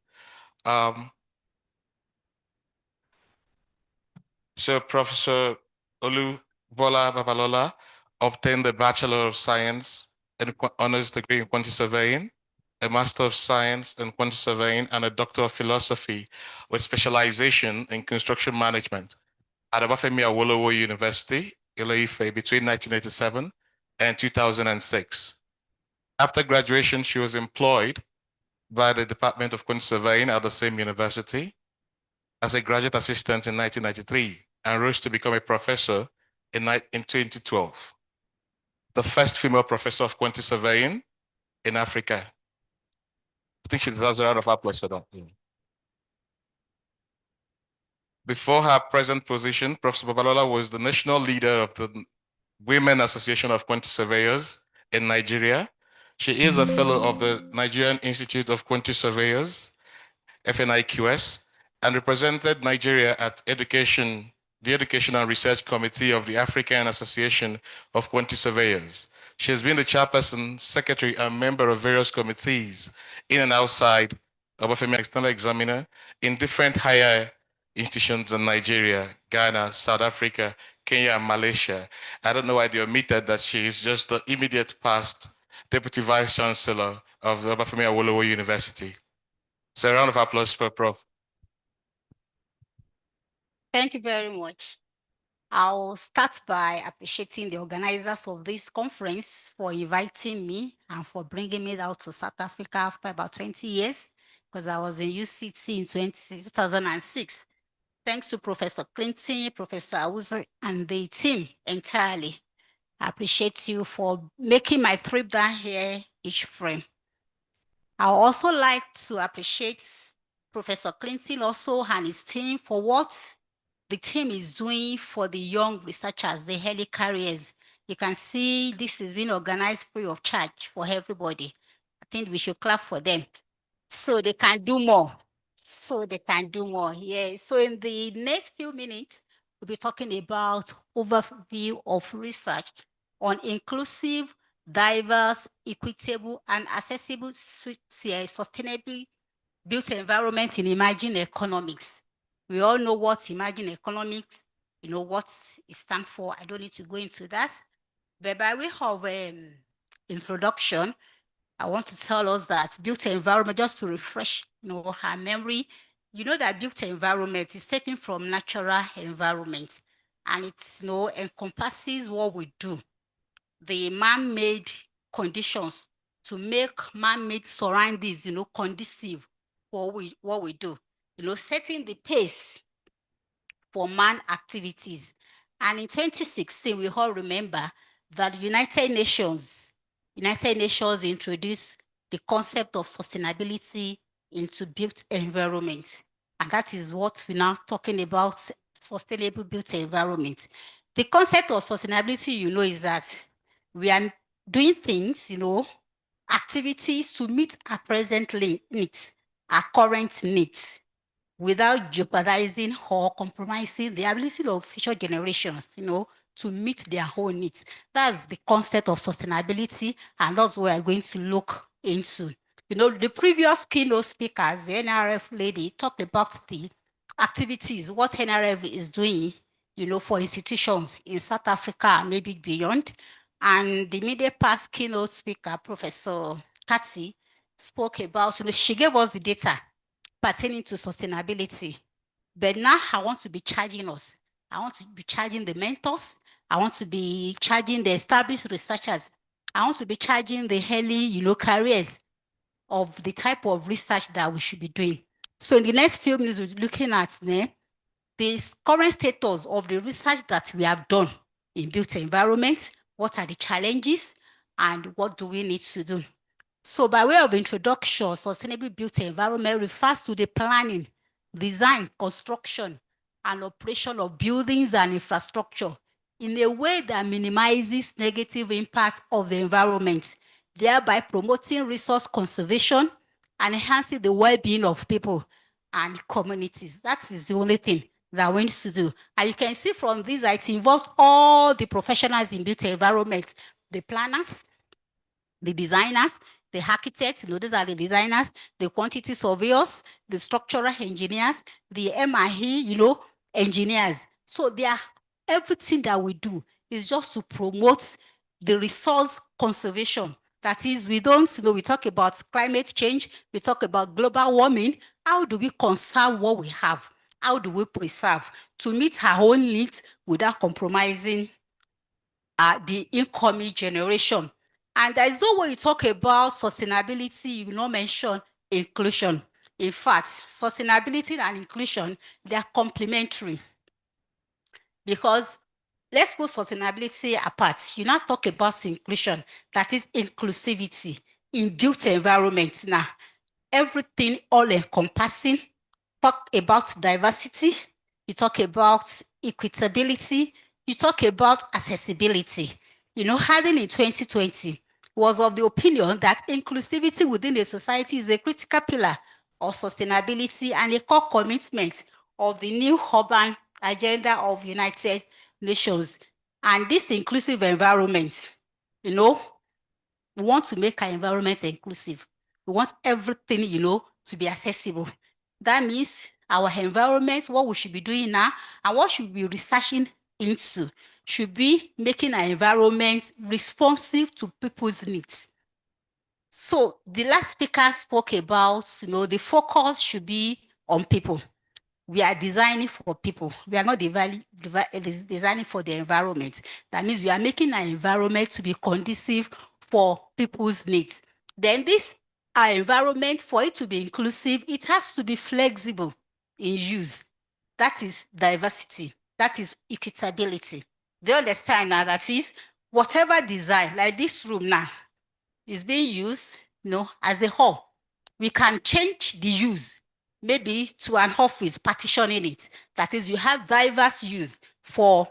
So Professor Olubola Babalola obtained a Bachelor of Science in Honors Degree in Quantity Surveying, a Master of Science in Quantity Surveying, and a Doctor of Philosophy with specialization in Construction Management at Obafemi Awolowo University, Ile-Ife, between 1987 and 2006. After graduation, she was employed by the Department of Quantity Surveying at the same university as a graduate assistant in 1993 and rose to become a professor in 2012. The first female professor of quantity surveying in Africa. I think she deserves a round of applause for that. Before her present position, Professor Babalola was the national leader of the Women Association of Quantity Surveyors in Nigeria. She is a fellow of the Nigerian Institute of Quantity Surveyors, FNIQS, and represented Nigeria at the Education and Research Committee of the African Association of Quantity Surveyors. She has been the chairperson, secretary, and member of various committees in and outside Obafemi External Examiner in different higher institutions in Nigeria, Ghana, South Africa, Kenya, and Malaysia. I don't know why they omitted that she is just the immediate past Deputy Vice Chancellor of the Obafemi Awolowo University. So a round of applause for Prof. Thank you very much. I'll start by appreciating the organizers of this conference for inviting me and for bringing me out to South Africa after about 20 years, because I was in UCT in 2006. Thanks to Professor Clinton, Professor Awuzi, and the team entirely. I appreciate you for making my trip down here each frame. I also like to appreciate Professor Clinton also and his team for what the team is doing for the young researchers, the early careers. You can see this is being organized free of charge for everybody. I think we should clap for them so they can do more. Yeah. So in the next few minutes, we'll be talking about overview of research on inclusive, diverse, equitable, and accessible sustainably built environment in emerging economics. We all know what emerging economics, you know what it stands for. I don't need to go into that. But by way of introduction, I want to tell us that built environment, just to refresh our memory, you know that built environment is taken from natural environment, and it encompasses what we do, the man-made conditions to make man-made surroundings, conducive for what we do, setting the pace for man activities. And in 2016, we all remember that the United Nations introduced the concept of sustainability into built environment. And that is what we're now talking about, sustainable built environment. The concept of sustainability, is that we are doing things, activities to meet our present needs, our current needs, without jeopardizing or compromising the ability of future generations, to meet their own needs. That's the concept of sustainability, and that's what we're going to look into. The previous keynote speakers, the NRF lady, talked about the activities, what NRF is doing, for institutions in South Africa and maybe beyond. And the immediate past keynote speaker, Professor Kathy, spoke about, she gave us the data pertaining to sustainability. But now I want to be charging us. I want to be charging the mentors. I want to be charging the established researchers. I want to be charging the early, careers of the type of research that we should be doing. So in the next few minutes, we're looking at the current status of the research that we have done in built environments. What are the challenges and what do we need to do? So by way of introduction, sustainable built environment refers to the planning, design, construction, and operation of buildings and infrastructure in a way that minimizes negative impact of the environment, thereby promoting resource conservation and enhancing the well-being of people and communities. That is the only thing that we need to do. And you can see from this that it involves all the professionals in built environment, the planners, the designers, the architects, these are the designers, the quantity surveyors, the structural engineers, the MIE, engineers. So they are, everything that we do is just to promote the resource conservation. That is, we don't, we talk about climate change, we talk about global warming. How do we conserve what we have? How do we preserve to meet our own needs without compromising the incoming generation? And there is no way you talk about sustainability, you not mention inclusion. In fact, sustainability and inclusion, they are complementary. Because let's put sustainability apart. You now talk about inclusion, that is inclusivity in built environments now. Everything all encompassing, talk about diversity, you talk about equitability, you talk about accessibility. Harding in 2020 was of the opinion that inclusivity within a society is a critical pillar of sustainability and a core commitment of the new urban agenda of United Nations. And this inclusive environment, we want to make our environment inclusive. We want everything, to be accessible. That means our environment, what we should be doing now, and what should we be researching into, should be making our environment responsive to people's needs. So the last speaker spoke about, the focus should be on people. We are designing for people. We are not designing for the environment. That means we are making our environment to be conducive for people's needs. Then this our environment, for it to be inclusive, it has to be flexible in use. That is diversity. That is equitability. They understand now that is whatever design, like this room now, is being used, as a whole. We can change the use, maybe to an office, partitioning it. That is, you have diverse use for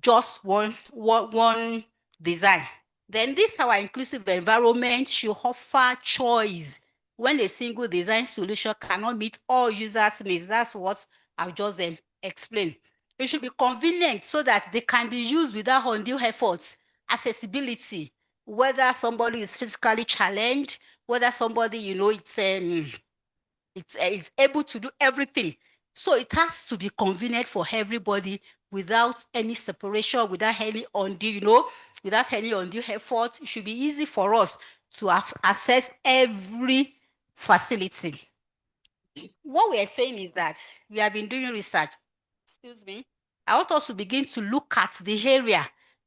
just one design. Then this our inclusive environment should offer choice. When a single design solution cannot meet all users' needs, that's what I've just explained. It should be convenient so that they can be used without undue efforts. Accessibility, whether somebody is physically challenged, whether somebody, it's able to do everything. So it has to be convenient for everybody without any separation, without any undue, without any undue effort. It should be easy for us to access every facility. What we are saying is that we have been doing research. Excuse me. I want us to begin to look at the area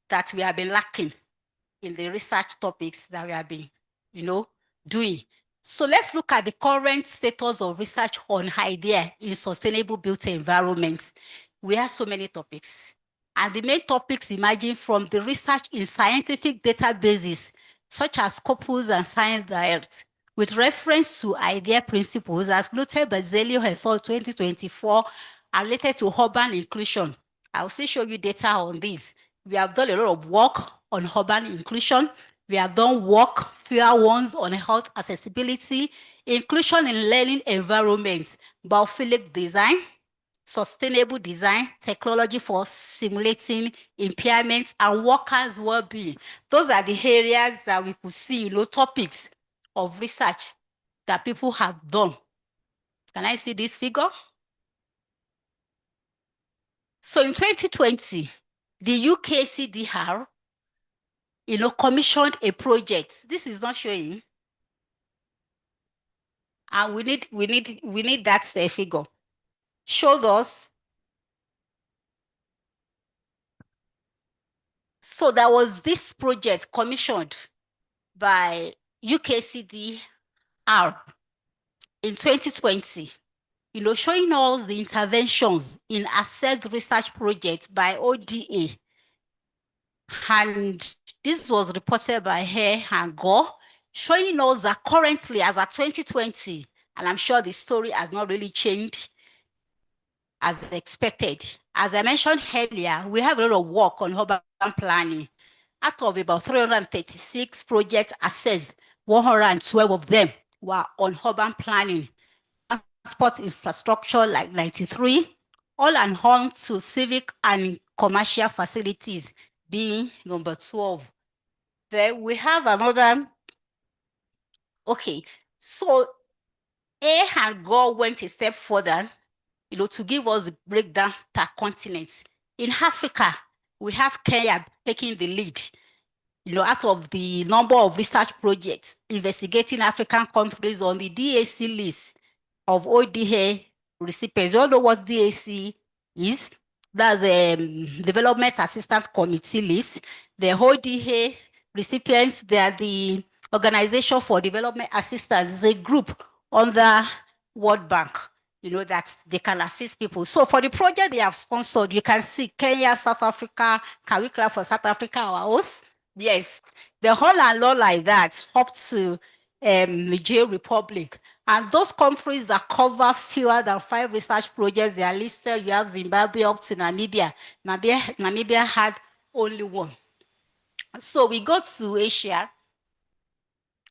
that we have been lacking in the research topics that we have been, doing. So let's look at the current status of research on idea in sustainable built environments. We have so many topics. And the main topics emerging from the research in scientific databases, such as Scopus and Science Direct, with reference to idea principles as noted by Zelio et al. 2024 and related to urban inclusion. I'll still show you data on this. We have done a lot of work on urban inclusion. We have done work, fewer ones on health accessibility, inclusion in learning environments, biophilic design, sustainable design, technology for simulating impairments, and workers' well-being. Those are the areas that we could see, topics of research that people have done. Can I see this figure? So in 2020, the UKCDR, commissioned a project. This is not showing. And we need that figure. Showed us. So there was this project commissioned by UKCDR in 2020, showing us the interventions in assessed research projects by ODA. And this was reported by He and Gore, showing us that currently, as of 2020, and I'm sure the story has not really changed as expected. As I mentioned earlier, we have a lot of work on urban planning. Out of about 336 projects assessed, 112 of them were on urban planning. Transport infrastructure, like 93, all and home to civic and commercial facilities, being number 12. Then we have another, okay, so A and Gore went a step further, to give us the breakdown per continent. In Africa, we have Kenya taking the lead, out of the number of research projects investigating African countries on the DAC list of ODA recipients. You all know what DAC is? That's a Development Assistance Committee list. The ODA recipients, they are the Organization for Development Assistance, a group under World Bank, that they can assist people. So for the project they have sponsored, you can see Kenya, South Africa. Can we clap for South Africa, our host? Yes, the whole and all like that, up to Niger Republic. And those countries that cover fewer than 5 research projects, they are listed. You have Zimbabwe up to Namibia. Namibia had only 1. So we go to Asia.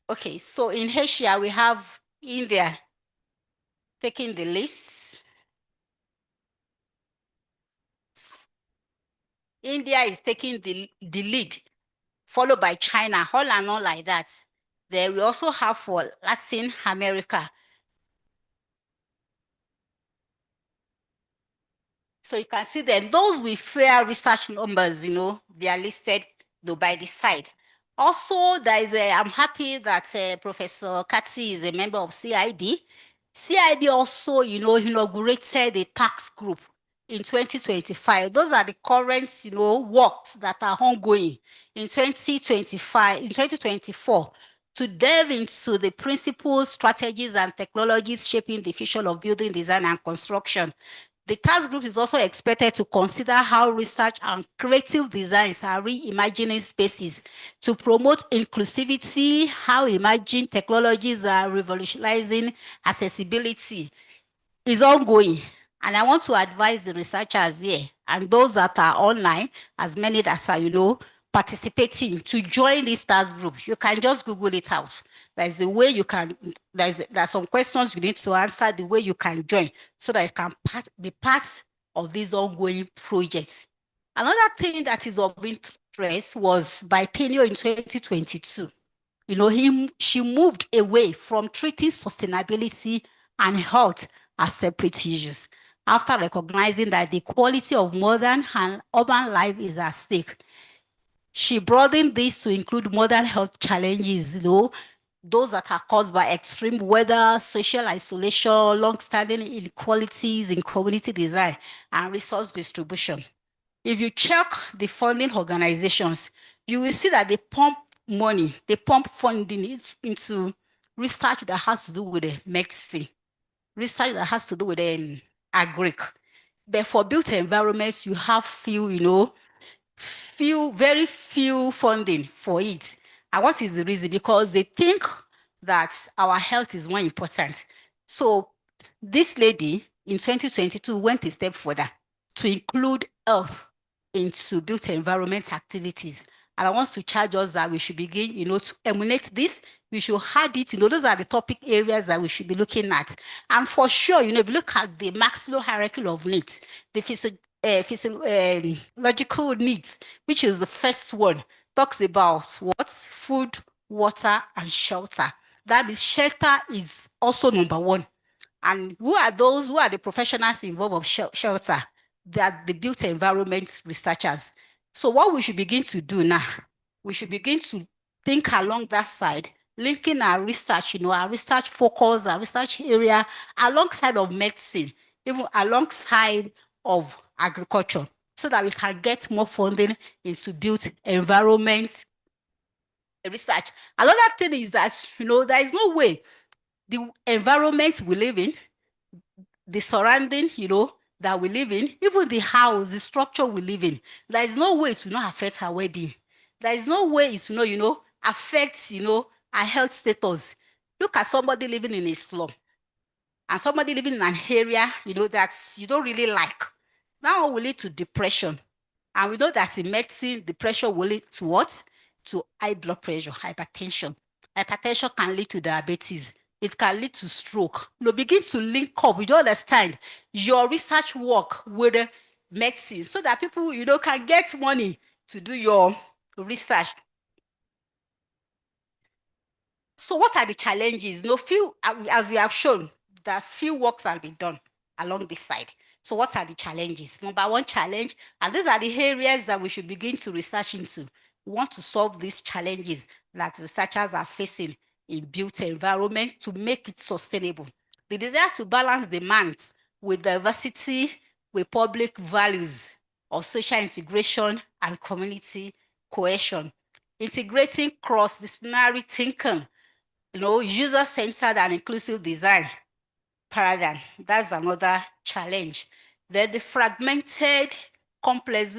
Okay, so in Asia, we have India taking the list. India is taking the lead, followed by China, all and all like that. Then we also have for Latin America. So you can see them, those with fair research numbers, they are listed by the side. Also, I'm happy that Professor Katsi is a member of CIB. CIB also, inaugurated a task group in 2025. Those are the current, works that are ongoing in 2025, in 2024, to delve into the principles, strategies, and technologies shaping the future of building, design, and construction. The task group is also expected to consider how research and creative designs are reimagining spaces to promote inclusivity, how emerging technologies are revolutionizing accessibility. Is ongoing. And I want to advise the researchers here and those that are online, as many that are, participating, to join this task group. You can just Google it out. There's a way you can, there's some questions you need to answer, the way you can join, so that you can be part of these ongoing projects. Another thing that is of interest was by Penio in 2022. She moved away from treating sustainability and health as separate issues, after recognizing that the quality of modern and urban life is at stake. She broadened this to include modern health challenges, those that are caused by extreme weather, social isolation, long-standing inequalities in community design, and resource distribution. If you check the funding organizations, you will see that they pump money, they pump funding into research that has to do with the medicine, research that has to do with the agric. But for built environments, you have very few funding for it. And what is the reason? Because they think that our health is more important. So this lady in 2022 went a step further to include health into built environment activities And I want to charge us that we should begin, to emulate this. We should have it, those are the topic areas that we should be looking at. And for sure, if you look at the Maslow hierarchy of needs, the physiological needs, which is the first one, talks about what? Food, water, and shelter. That is, shelter is also number one. And who are the professionals involved of shelter? They are the built environment researchers. So what we should begin to do now, we should begin to think along that side, linking our research, our research focus, our research area, alongside of medicine, even alongside of agriculture, so that we can get more funding into built environment research. Another thing is that, there is no way the environment we live in, the surrounding, that we live in, even the house, the structure we live in, there is no way it will not affect our well-being. There is no way it will not, affect, our health status. Look at somebody living in a slum and somebody living in an area, that you don't really like. That will lead to depression. And we know that in medicine, depression will lead to what? To high blood pressure, hypertension. Hypertension can lead to diabetes. It can lead to stroke. Begin to link up. You don't understand your research work with medicine, so that people, can get money to do your research. So what are the challenges? Few, as we have shown, that few works have been done along this side. So what are the challenges? Number one challenge, and these are the areas that we should begin to research into. We want to solve these challenges that researchers are facing in built environment to make it sustainable. The desire to balance demand with diversity, with public values of social integration and community cohesion. Integrating cross-disciplinary thinking, user-centered and inclusive design paradigm. That's another challenge. Then the fragmented, complex,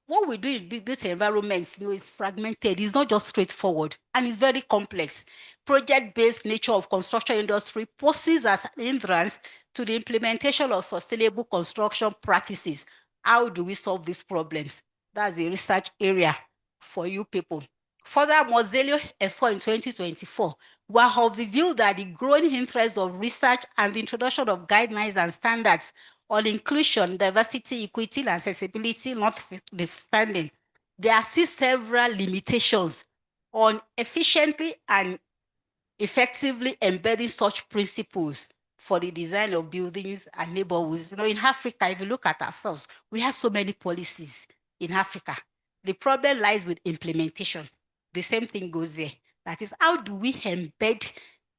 what we do in built environments, is fragmented. It's not just straightforward, and it's very complex. Project-based nature of construction industry poses as an hindrance to the implementation of sustainable construction practices. How do we solve these problems? That's a research area for you people. Furthermore, zealous effort in 2024 were of the view that the growing interest of research and the introduction of guidelines and standards on inclusion, diversity, equity, and accessibility notwithstanding, there are still several limitations on efficiently and effectively embedding such principles for the design of buildings and neighborhoods. In Africa, if you look at ourselves, we have so many policies in Africa. The problem lies with implementation. The same thing goes there. That is, how do we embed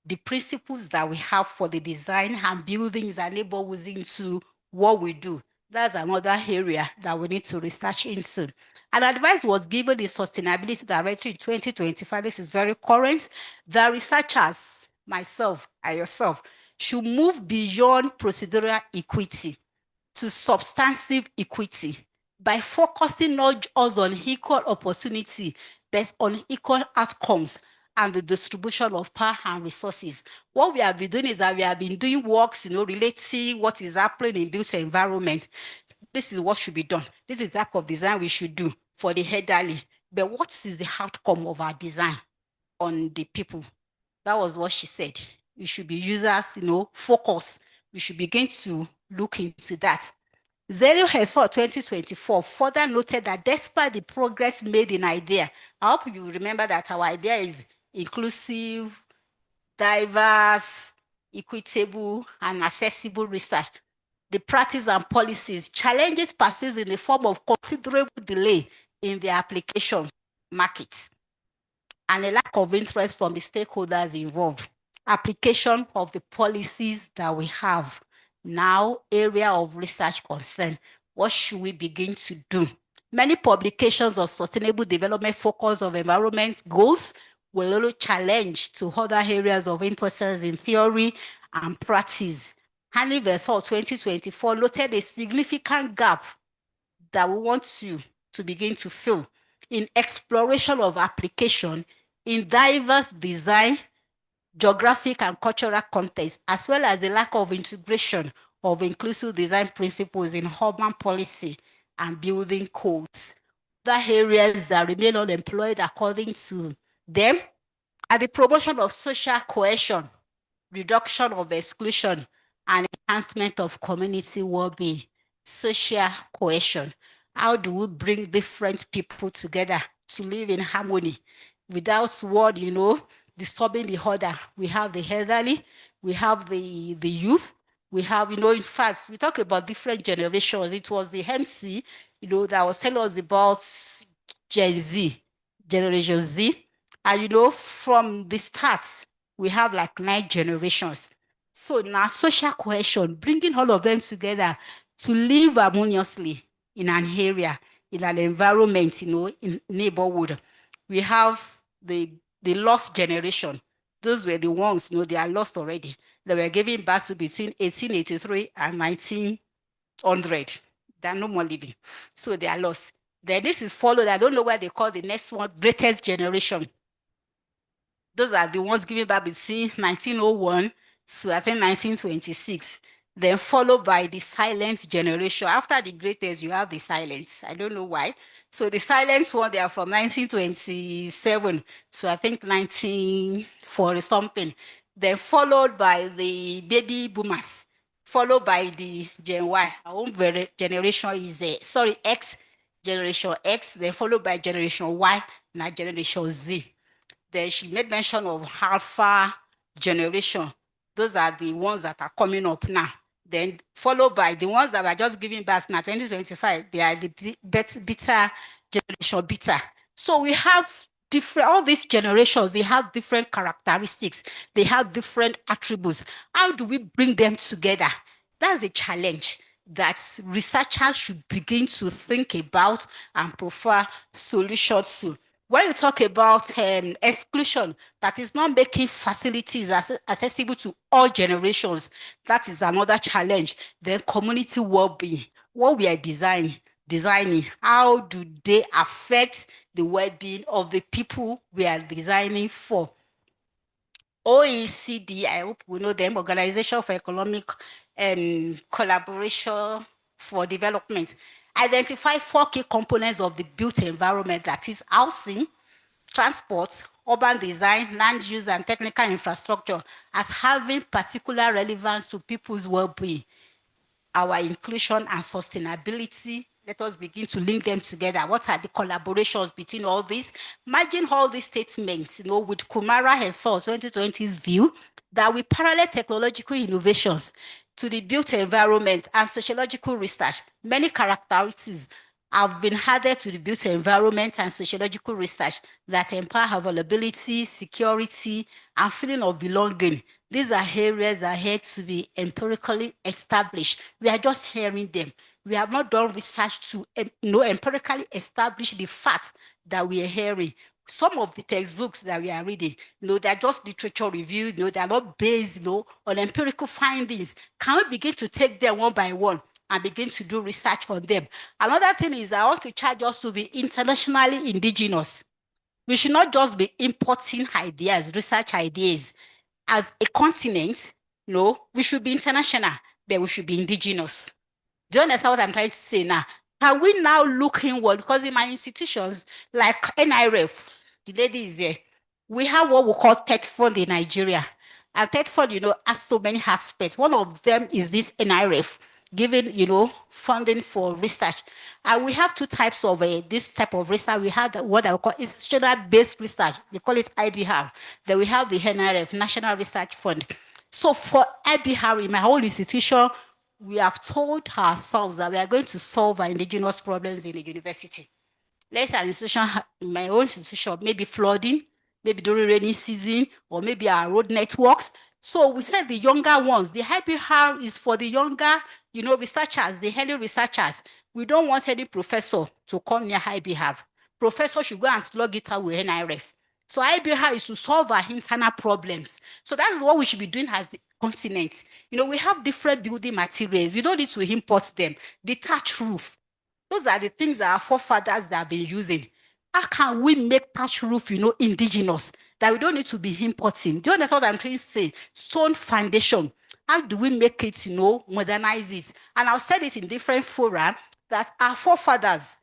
the principles that we have for the design and buildings and neighborhoods into what we do? That's another area that we need to research into. An advice was given in Sustainability Directory in 2025. This is very current. The researchers, myself and yourself, should move beyond procedural equity to substantive equity by focusing not just on equal opportunity, but on equal outcomes and the distribution of power and resources. What we have been doing is that we have been doing works, relating what is happening in built environment. This is what should be done. This is the type of design we should do for the elderly. But what is the outcome of our design on the people? That was what she said. We should be users, focus. We should begin to look into that. Zero Effort 2024 further noted that despite the progress made in IDEA, I hope you remember that our idea is inclusive, diverse, equitable, and accessible research. The practice and policies, challenges persist in the form of considerable delay in the application markets and a lack of interest from the stakeholders involved. Application of the policies that we have. Now, area of research concern. What should we begin to do? Many publications of sustainable development focus on environment goals will also challenge to other areas of importance in theory and practice. Hannibal 2024 noted a significant gap that we want to begin to fill in exploration of application in diverse design, geographic and cultural context, as well as the lack of integration of inclusive design principles in urban policy and building codes. areas that remain unemployed according to them, and the promotion of social cohesion, reduction of exclusion, and enhancement of community well-being. Social cohesion. How do we bring different people together to live in harmony without one, disturbing the other? We have the elderly, we have the youth, we have, in fact, we talk about different generations. It was the MC, that was telling us about Gen Z, Generation Z. And, from the start, we have like 9 generations. So now social cohesion, bringing all of them together to live harmoniously in an area, in an environment, in neighborhood. We have the lost generation. Those were the ones, they are lost already. They were giving birth to between 1883 and 1900. They are no more living. So they are lost. Then this is followed, I don't know why they call the next one greatest generation. Those are the ones given back between 1901 to I think 1926. Then followed by the silent generation. After the greatest, you have the silence. I don't know why. So the silent one, they are from 1927 to I think 1940 something. Then followed by the baby boomers, followed by the Gen Y. Our own generation is X, generation X, then followed by generation Y, now generation Z. Then she made mention of alpha generation. Those are the ones that are coming up now. Then followed by the ones that were just giving birth now, 2025, they are the beta generation beta. So we have different, all these generations, they have different characteristics. They have different attributes. How do we bring them together? That's a challenge that researchers should begin to think about and prefer solutions to. When you talk about exclusion, that is not making facilities accessible to all generations, that is another challenge. Then community well-being, what we are designing, how do they affect the well-being of the people we are designing for? OECD, I hope we know them, Organization for Economic Collaboration for Development, identify 4 key components of the built environment, that is housing, transport, urban design, land use, and technical infrastructure, as having particular relevance to people's well-being, our inclusion and sustainability. Let us begin to link them together. What are the collaborations between all these? Imagine all these statements, with Kumara and Thor's 2020's view that we parallel technological innovations to the built environment and sociological research. Many characteristics have been added to the built environment and sociological research that empower availability, security, and feeling of belonging. These are areas that had to be empirically established. We are just hearing them. We have not done research to empirically establish the facts that we are hearing. Some of the textbooks that we are reading, they're just literature review, they're not based on empirical findings. Can we begin to take them one by one and begin to do research on them? Another thing is I want to charge us to be internationally indigenous. We should not just be importing ideas, research ideas. As a continent, we should be international, but we should be indigenous. Do you understand what I'm trying to say now? Can we now look inward? Because in my institutions, like NIRF, the lady is there, we have what we call TED Fund in Nigeria. And TED Fund, has so many aspects. One of them is this NIRF, giving, funding for research. And we have 2 types of this type of research. We have what I call institutional-based research. We call it IBR. Then we have the NIRF, National Research Fund. So for IBR, in my whole institution, we have told ourselves that we are going to solve our indigenous problems in the university. Let's say an institution, my own institution, maybe flooding, maybe during rainy season, or maybe our road networks. So we said the younger ones, the IBR is for the younger, researchers, the early researchers. We don't want any professor to come near IBR. Professor should go and slug it out with NIRF. So IBR is to solve our internal problems. So that's what we should be doing as the continent. We have different building materials. We don't need to import them. The thatch roof. Those are the things that our forefathers that have been using. How can we make thatch roof, indigenous, that we don't need to be importing? Do you understand what I'm trying to say? Stone foundation. How do we make it, modernize it? And I've said it in different fora that our forefathers,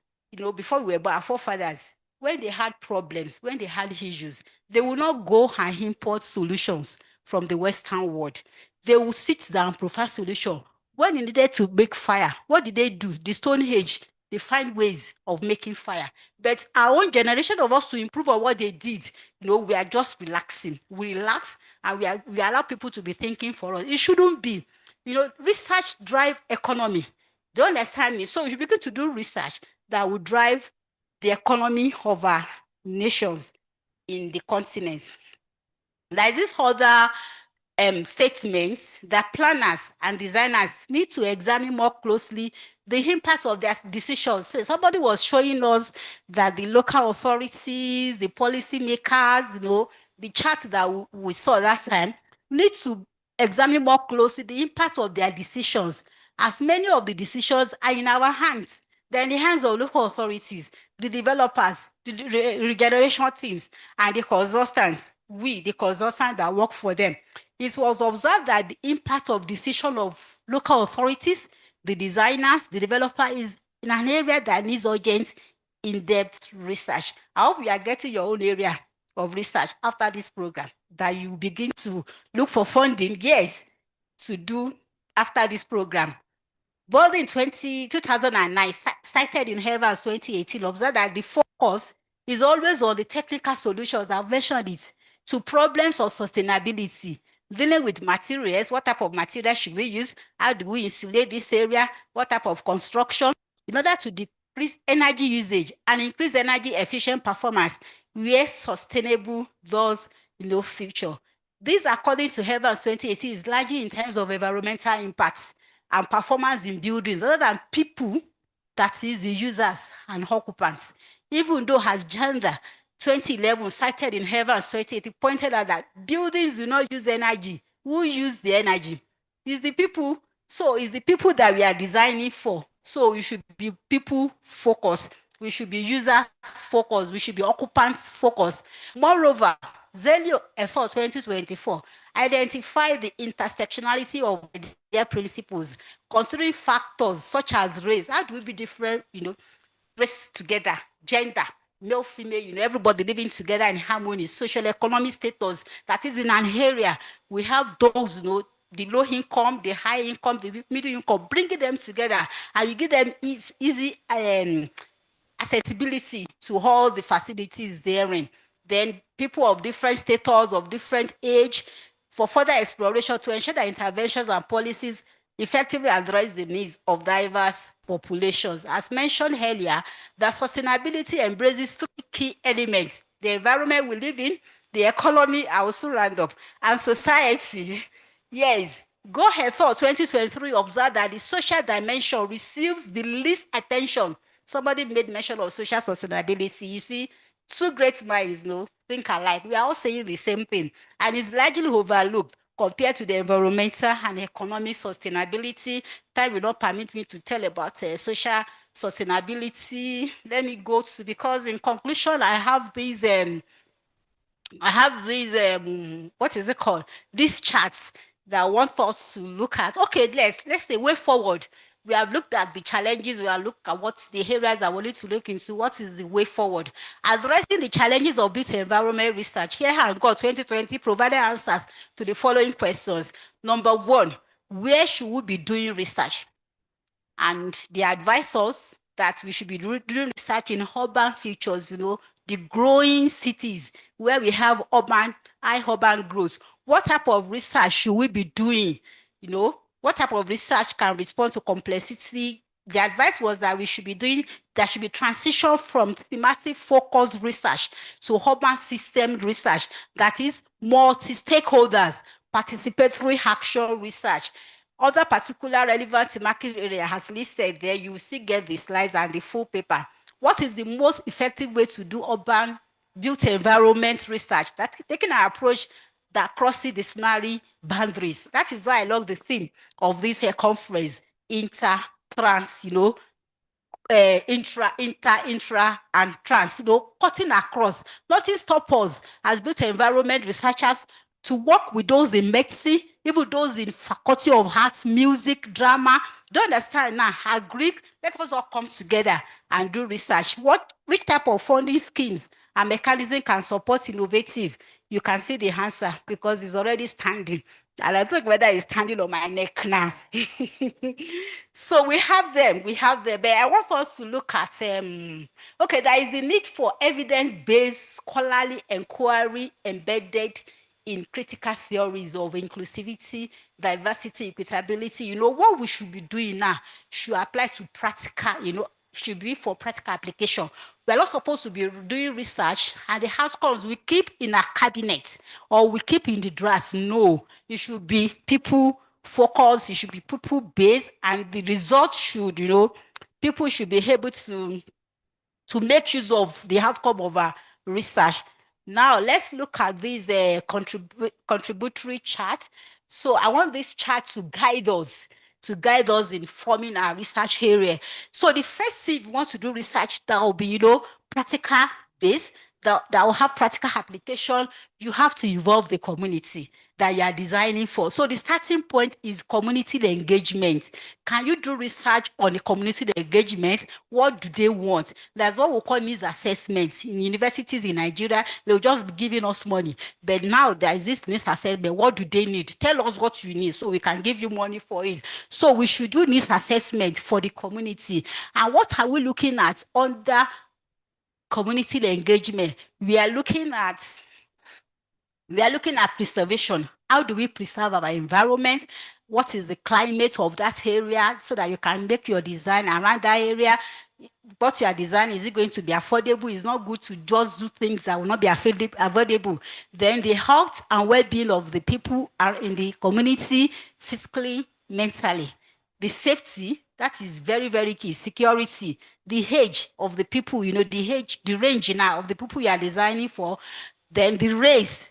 before we were born, our forefathers, when they had problems, when they had issues, they will not go and import solutions from the Western world. They will sit down and provide solution. When they needed to make fire, what did they do? The Stone Age, they find ways of making fire. But our own generation of us, to improve on what they did, we are just relaxing. We relax and we allow people to be thinking for us. It shouldn't be. Research drive economy. Do you understand me? So we should begin to do research that will drive the economy of our nations in the continent. There is this other statements that planners and designers need to examine more closely the impact of their decisions. So somebody was showing us that the local authorities, the policy makers, the chart that we saw that time, need to examine more closely the impact of their decisions, as many of the decisions are in our hands. They're in the hands of local authorities, the developers, the regeneration teams, and the consultants. The consultants that work for them. It was observed that the impact of decision of local authorities, the designers, the developer is in an area that needs urgent, in-depth research. I hope you are getting your own area of research after this program, that you begin to look for funding, yes, to do after this program. Both in 2009, cited in Evans 2018, observed that the focus is always on the technical solutions, I've mentioned it, to problems of sustainability, dealing with materials, what type of material should we use, how do we insulate this area, what type of construction, in order to decrease energy usage and increase energy efficient performance, where sustainable does future. This, according to Evans 2018, is largely in terms of environmental impacts and performance in buildings, other than people, that is the users and occupants. Even though as gender 2011 cited in Evans 2018 pointed out that buildings do not use energy. Who use the energy? It's the people. So it's the people that we are designing for. So we should be people focused. We should be users focused. We should be occupants focused. Moreover, Zelio effort 2024 identify the intersectionality of their principles, considering factors such as race. How do we be different, race together, gender, male, female, everybody living together in harmony, social economic status, that is in an area. We have those, the low income, the high income, the middle income, bringing them together, and you give them easy accessibility to all the facilities therein. Then people of different status, of different age, for further exploration to ensure that interventions and policies effectively address the needs of diverse populations. As mentioned earlier, that sustainability embraces three key elements: the environment we live in, the economy, I will soon round up, and society. Yes, Go Ahead Thought 2023 observed that the social dimension receives the least attention. Somebody made mention of social sustainability. You see, two great minds think alike. We are all saying the same thing, and it's largely overlooked compared to the environmental and economic sustainability. Time will not permit me to tell about social sustainability. Let me go to, because in conclusion, I have these what is it called? These charts that I want us to look at. Okay, let's say way forward. We have looked at the challenges, we have looked at what's the areas that we need to look into, what is the way forward. Addressing the challenges of built environment research, here and God 2020 provided answers to the following questions. Number one, where should we be doing research? And they advise us that we should be doing research in urban features, the growing cities where we have high urban growth. What type of research should we be doing? What type of research can respond to complexity? The advice was that we should be doing, there should be transition from thematic focused research to urban system research, that is multi-stakeholders, participatory action research. Other particular relevant thematic area has listed there. You will still get the slides and the full paper. What is the most effective way to do urban built environment research? That taking an approach that crosses disciplinary boundaries. That is why I love the theme of this here conference, inter-trans, intra, and trans, cutting across. Nothing stops us as built environment researchers to work with those in medicine, even those in faculty of arts, music, drama. Do you understand now? Agree, let us all come together and do research. Which type of funding schemes and mechanism can support innovative? You can see the answer because it's already standing. And I think whether it's standing on my neck now. So we have them. But I want us to look at, okay, there is the need for evidence-based scholarly inquiry embedded in critical theories of inclusivity, diversity, equitability. You know, what we should be doing now should apply to practical, should be for practical application. We're not supposed to be doing research and the outcomes we keep in a cabinet or we keep in the drafts. No, it should be people focused, it should be people based, and the results should, people should be able to make use of the outcome of our research. Now, let's look at this contributory chart. So I want this chart to guide us in forming our research area. So the first thing, if you want to do research, that will be, practical based, that will have practical application. You have to involve the community that you are designing for. So the starting point is community engagement. Can you do research on the community engagement? What do they want? That's what we call needs assessments. In universities in Nigeria, they'll just be giving us money. But now there is this needs assessment. What do they need? Tell us what you need so we can give you money for it. So we should do needs assessment for the community. And what are we looking at under community engagement? We are looking at preservation. How do we preserve our environment? What is the climate of that area so that you can make your design around that area? What you are designing, is it going to be affordable? It's not good to just do things that will not be affordable. Then the health and well-being of the people are in the community, physically, mentally. The safety, that is very, very key. Security, the age of the people, the range now of the people you are designing for. Then the race,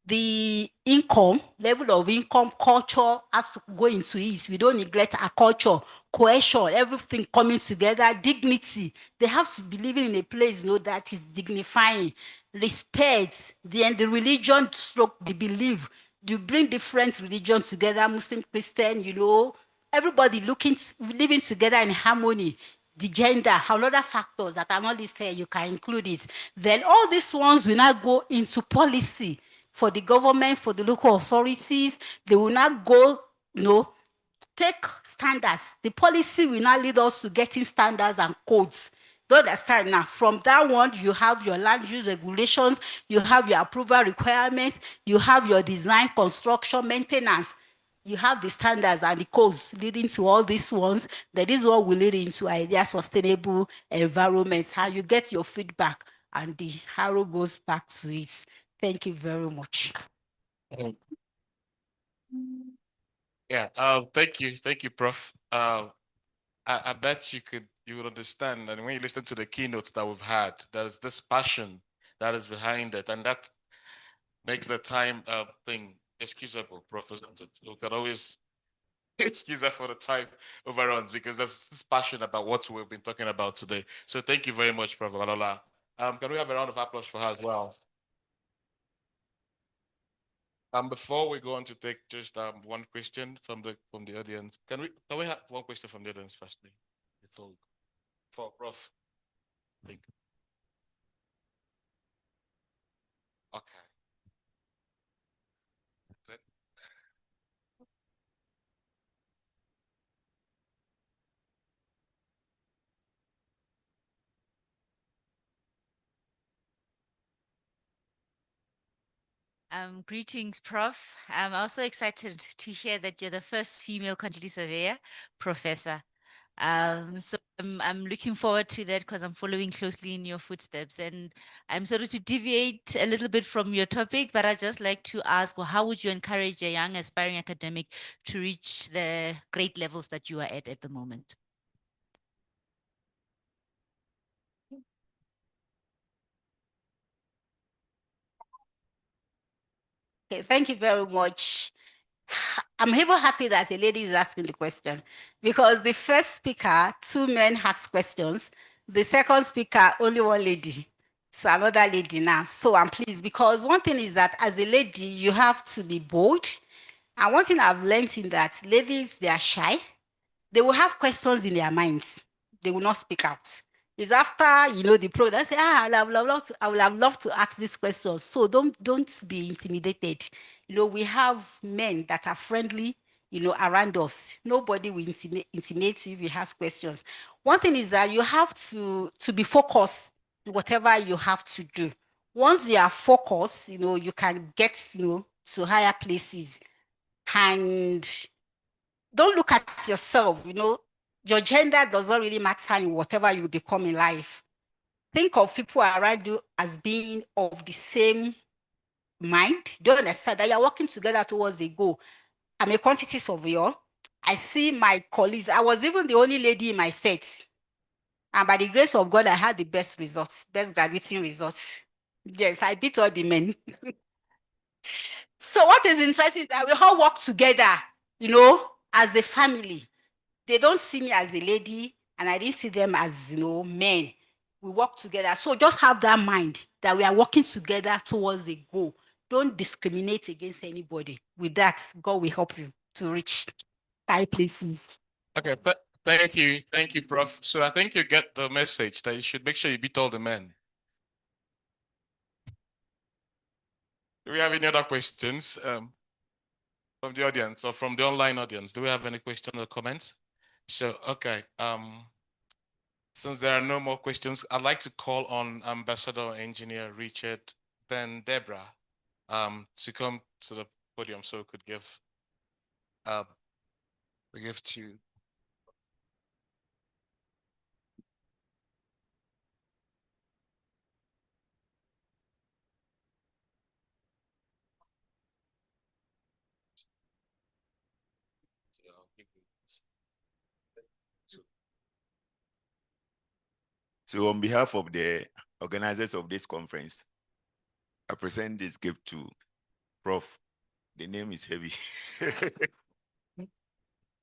the income, level of income, culture has to go into it. We don't neglect our culture, cohesion, everything coming together, dignity. They have to be living in a place, that is dignifying, respect, then the religion stroke, the belief. You bring different religions together, Muslim, Christian, everybody living together in harmony. The gender, other factors that are not listed, you can include it. Then all these ones will now go into policy for the government, for the local authorities. They will not go, take standards. The policy will not lead us to getting standards and codes. Do you understand now? From that one, you have your land use regulations, you have your approval requirements, you have your design, construction, maintenance. You have the standards and the codes leading to all these ones. That is what will lead into idea sustainable environments. How you get your feedback and the arrow goes back to it. Thank you very much. Yeah, thank you, Prof. I bet you would understand, and when you listen to the keynotes that we've had, there's this passion that is behind it, and that makes the time thing excusable, Prof. We can always excuse that for the time overruns because there's this passion about what we've been talking about today. So thank you very much, Prof. Valola. Can we have a round of applause for her as well? Before we go on to take just one question from the audience, can we have one question from the audience firstly? For Prof. Thank you. Okay. Greetings, Prof. I'm also excited to hear that you're the first female quantity surveyor, Professor. So I'm looking forward to that because I'm following closely in your footsteps. And I'm sort of to deviate a little bit from your topic, but I'd just like to ask, well, how would you encourage a young aspiring academic to reach the great levels that you are at the moment? Okay, thank you very much. I'm even happy that a lady is asking the question because the first speaker, 2 men asked questions. The second speaker, only 1 lady. So another lady now. So I'm pleased because one thing is that as a lady, you have to be bold. And one thing I've learned in that ladies, they are shy. They will have questions in their minds. They will not speak out. It's after the program. Say, I would have loved to ask these questions. So don't be intimidated. We have men that are friendly, around us. Nobody will intimidate you if you ask questions. One thing is that you have to be focused in whatever you have to do. Once you are focused, you can get, to higher places. And don't look at yourself, your gender does not really matter in whatever you become in life. Think of people around you as being of the same mind. Don't understand that you're working together towards a goal. I'm a quantity surveyor. I see my colleagues. I was even the only lady in my set. And by the grace of God, I had the best results, best graduating results. Yes, I beat all the men. So what is interesting is that we all work together, as a family. They don't see me as a lady, and I didn't see them as, men. We work together. So just have that mind that we are working together towards a goal. Don't discriminate against anybody. With that, God will help you to reach high places. Okay, thank you, Prof. So I think you get the message that you should make sure you beat all the men. Do we have any other questions from the audience or from the online audience? Do we have any questions or comments? So, okay. Since there are no more questions, I'd like to call on Ambassador Engineer Richard Ben Debra to come to the podium so we could give the gift to. So on behalf of the organizers of this conference, I present this gift to Prof. The name is heavy.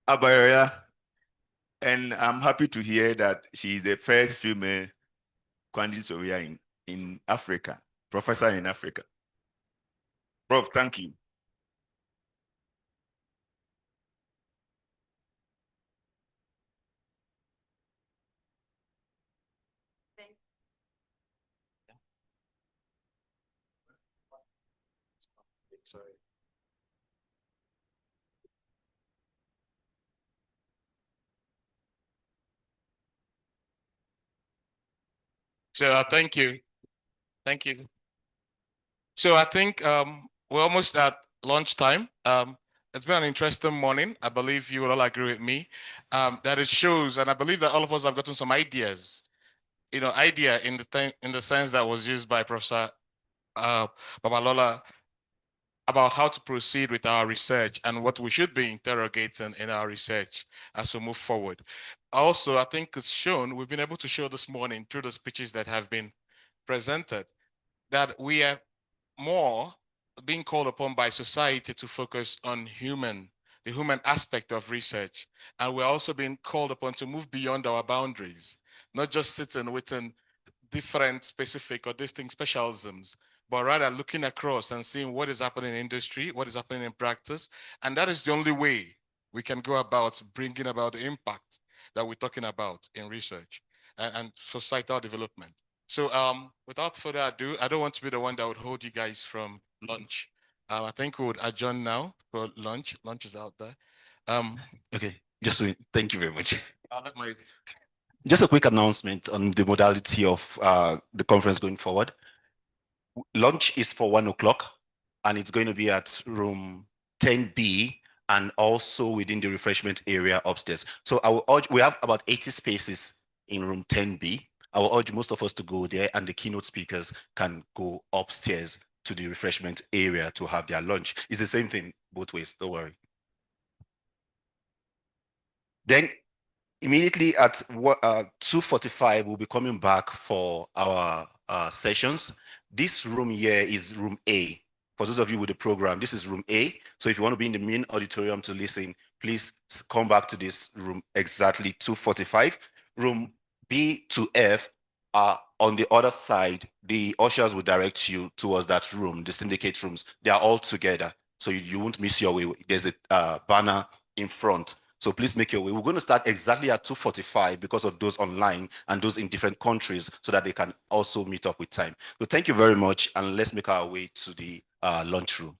Abayoya. And I'm happy to hear that she is the first female quantity surveyor in Africa, professor in Africa. Prof, thank you. Sorry. So thank you. Thank you. So I think we're almost at lunchtime. It's been an interesting morning. I believe you will all agree with me that it shows, and I believe that all of us have gotten some ideas. Idea in the sense that was used by Professor Babalola about how to proceed with our research and what we should be interrogating in our research as we move forward. Also, I think it's shown, we've been able to show this morning through the speeches that have been presented that we are more being called upon by society to focus on the human aspect of research. And we're also being called upon to move beyond our boundaries, not just sitting within different specific or distinct specialisms, but rather looking across and seeing what is happening in industry, what is happening in practice. And that is the only way we can go about bringing about the impact that we're talking about in research and societal development. So without further ado, I don't want to be the one that would hold you guys from lunch. I think we would adjourn now for lunch. Lunch is out there. Okay, thank you very much. I'll let my Just a quick announcement on the modality of the conference going forward. Lunch is for 1 o'clock, and it's going to be at room 10B and also within the refreshment area upstairs. So I will urge, we have about 80 spaces in room 10B. I will urge most of us to go there, and the keynote speakers can go upstairs to the refreshment area to have their lunch. It's the same thing both ways, don't worry. Then immediately at 2:45, we'll be coming back for our sessions. This room here is room A. For those of you with the program, this is room A. So if you want to be in the main auditorium to listen, please come back to this room exactly 2:45. Room B to F are On the other side, the ushers will direct you towards that room, the syndicate rooms. They are all together, so you won't miss your way. There's a banner in front. So please make your way. We're going to start exactly at 2:45 because of those online and those in different countries so that they can also meet up with time. So thank you very much, and let's make our way to the lunchroom.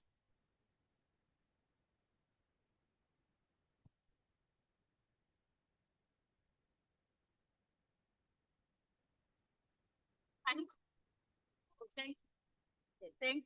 Thank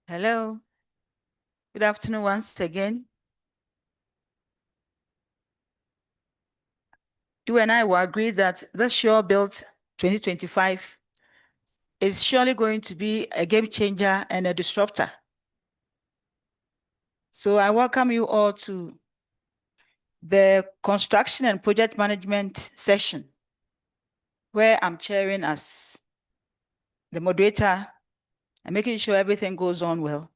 Hello. Good afternoon once again. You and I will agree that the Sure Built 2025 is surely going to be a game changer and a disruptor. So I welcome you all to the construction and project management session, where I'm chairing as the moderator and making sure everything goes on well.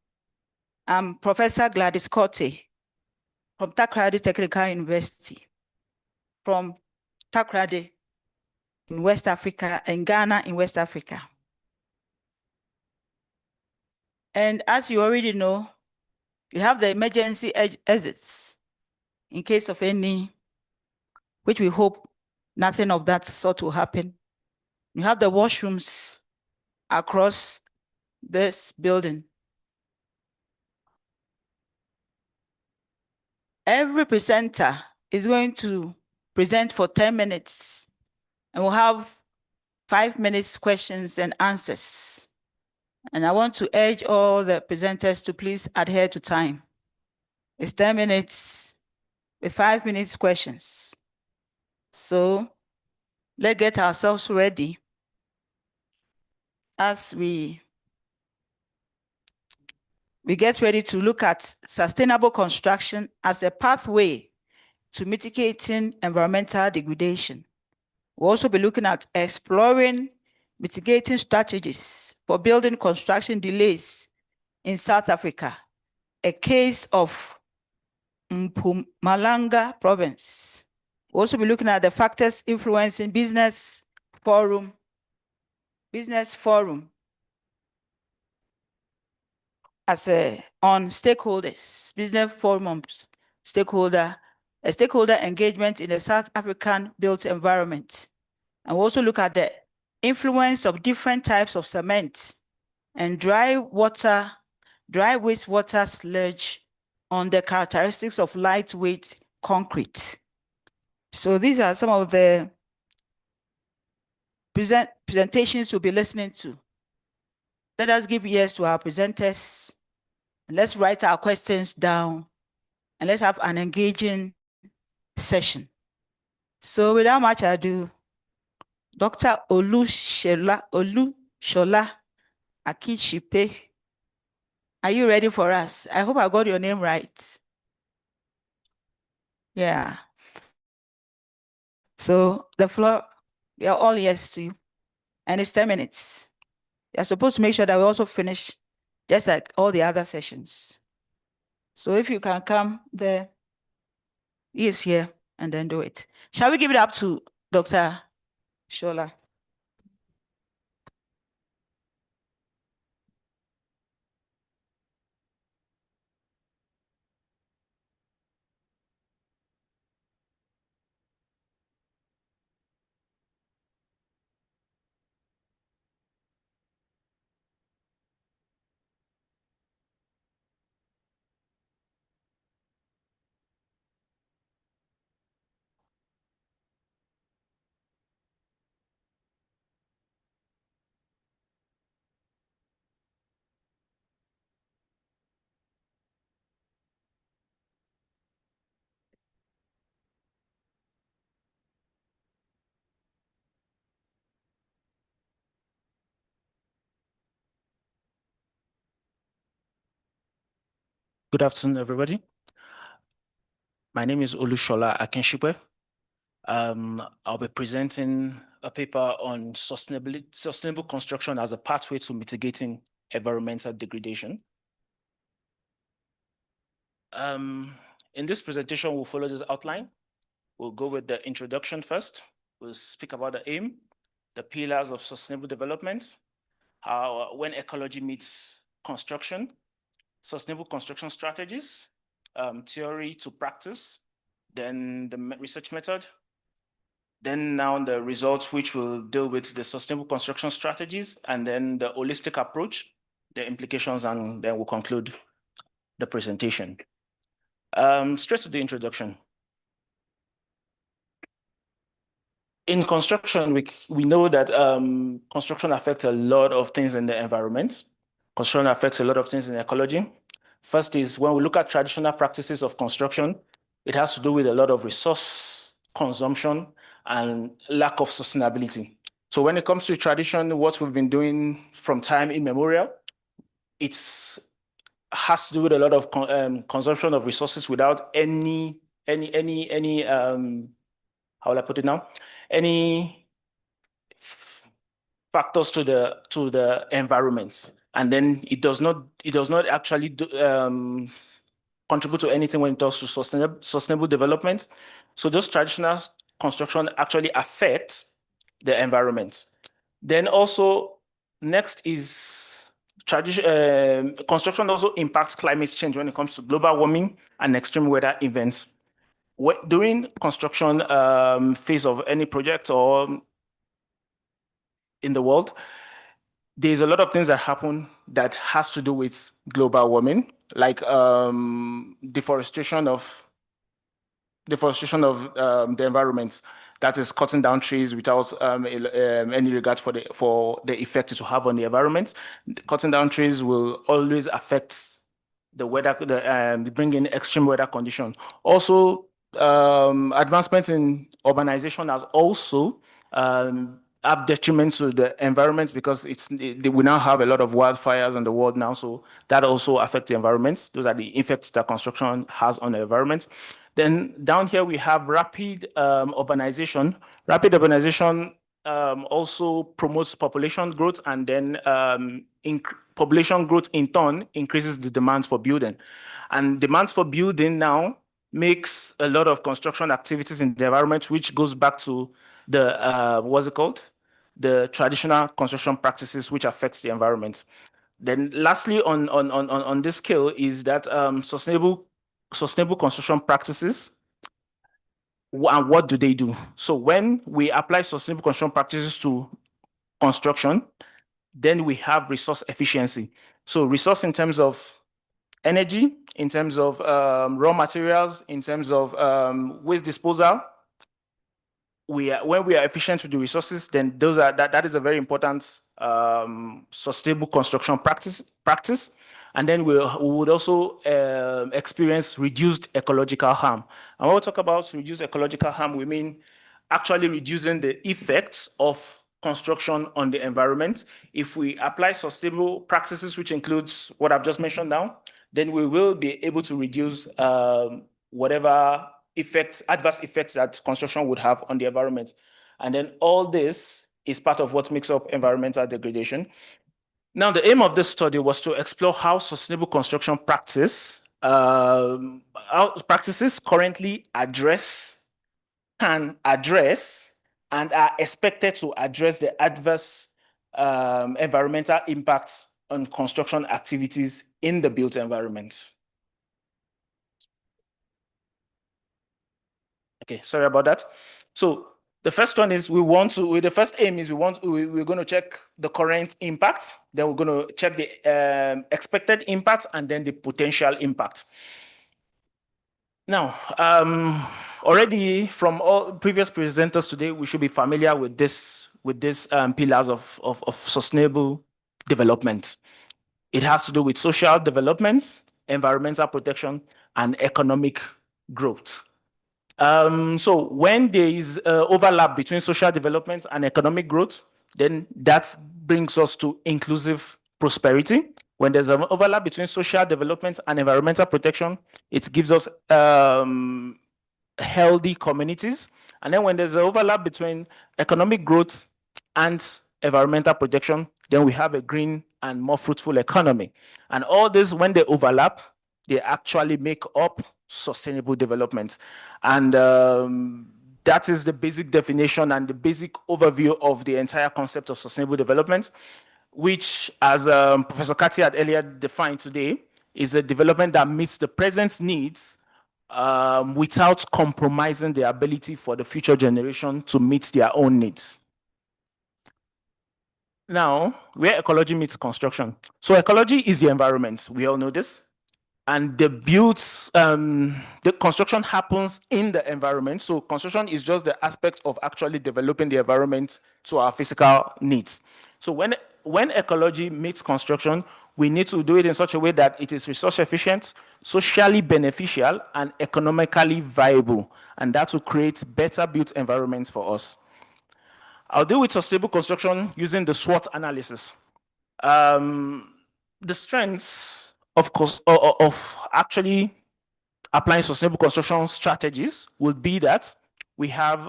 I'm Professor Gladys Corte from Takrady Technical University, from Takrady in West Africa and Ghana in West Africa. And as you already know, you have the emergency exits in case of any, which we hope nothing of that sort will happen. You have the washrooms across this building. Every presenter is going to present for 10 minutes, and we'll have 5 minutes questions and answers. And I want to urge all the presenters to please adhere to time. It's 10 minutes with 5 minutes questions. So let's get ourselves ready as we get ready to look at sustainable construction as a pathway to mitigating environmental degradation. We'll also be looking at exploring mitigating strategies for building construction delays in South Africa, a case of Mpumalanga province. We'll also be looking at the factors influencing business forum on stakeholders, business forums, stakeholder engagement in the South African built environment. And we'll also look at the influence of different types of cement and dry wastewater sludge on the characteristics of lightweight concrete. So these are some of the presentations we'll be listening to. Let us give ears to our presenters. And let's write our questions down and let's have an engaging session. So without much ado, Dr. Olushola Akinshipe, are you ready for us? I hope I got your name right. Yeah. So the floor, we are all ears to you. And it's 10 minutes. You're supposed to make sure that we also finish just like all the other sessions. So if you can come there, he is here, and then do it. Shall we give it up to Dr. Shola? Good afternoon, everybody. My name is Olushola Akinshipe. I'll be presenting a paper on sustainable construction as a pathway to mitigating environmental degradation. In this presentation, we'll follow this outline. We'll go with the introduction first. We'll speak about the aim, the pillars of sustainable development, how when ecology meets construction, sustainable construction strategies, theory to practice, then the research method, then now the results, which will deal with the sustainable construction strategies, and then the holistic approach, the implications, and then we'll conclude the presentation. Straight to the introduction. In construction, we know that construction affects a lot of things in the environment. construction affects a lot of things in ecology. First is when we look at traditional practices of construction, it has to do with a lot of resource consumption and lack of sustainability. So when it comes to tradition, what we've been doing from time immemorial, it's has to do with a lot of consumption of resources without any how will I put it now? Any factors to the environment, and then it does not actually contribute to anything when it comes to sustainable development. So those traditional construction actually affect the environment. Then also next is construction also impacts climate change when it comes to global warming and extreme weather events. During construction phase of any project or in the world, there's a lot of things that happen that has to do with global warming, like deforestation of the environment. That is cutting down trees without any regard for the effect it will have on the environment. Cutting down trees will always affect the weather, bring in extreme weather conditions. Also, advancement in urbanization has also have detriment to the environment because we now have a lot of wildfires in the world now, so that also affects the environment. Those are the effects that construction has on the environment. Then down here we have rapid urbanization. Rapid urbanization also promotes population growth, and then population growth in turn increases the demands for building. And demands for building now makes a lot of construction activities in the environment, which goes back to the, what's it called? The traditional construction practices, which affects the environment. Then lastly, on this scale is that sustainable construction practices, and what do they do? So when we apply sustainable construction practices to construction, then we have resource efficiency. So resource in terms of energy, in terms of raw materials, in terms of waste disposal. When we are efficient with the resources, then that is a very important sustainable construction practice. And then we would also experience reduced ecological harm. And when we talk about reduced ecological harm, we mean actually reducing the effects of construction on the environment. If we apply sustainable practices, which includes what I've just mentioned now, then we will be able to reduce whatever adverse effects that construction would have on the environment. And then all this is part of what makes up environmental degradation. Now, the aim of this study was to explore how sustainable construction practices currently can address and are expected to address the adverse environmental impacts on construction activities in the built environment. Okay, sorry about that. So the first one is the first aim is we're going to check the current impact, then we're going to check the expected impact, and then the potential impact. Now, already from all previous presenters today, we should be familiar with these pillars of sustainable development. It has to do with social development, environmental protection, and economic growth. So when there is overlap between social development and economic growth, then that brings us to inclusive prosperity. When there's an overlap between social development and environmental protection, it gives us healthy communities. And then when there's an overlap between economic growth and environmental protection, then we have a green and more fruitful economy. And all this, when they overlap, they actually make up sustainable development. And that is the basic definition and the basic overview of the entire concept of sustainable development, which, as Professor Kati had earlier defined today, is a development that meets the present needs without compromising the ability for the future generation to meet their own needs. Now, where ecology meets construction. So ecology is the environment. We all know this. And the construction happens in the environment. So construction is just the aspect of actually developing the environment to our physical needs. So when ecology meets construction, We need to do it in such a way that it is resource efficient, socially beneficial, and economically viable. And that will create better built environments for us. I'll deal with sustainable construction using the SWOT analysis. The strengths of actually applying sustainable construction strategies would be that we have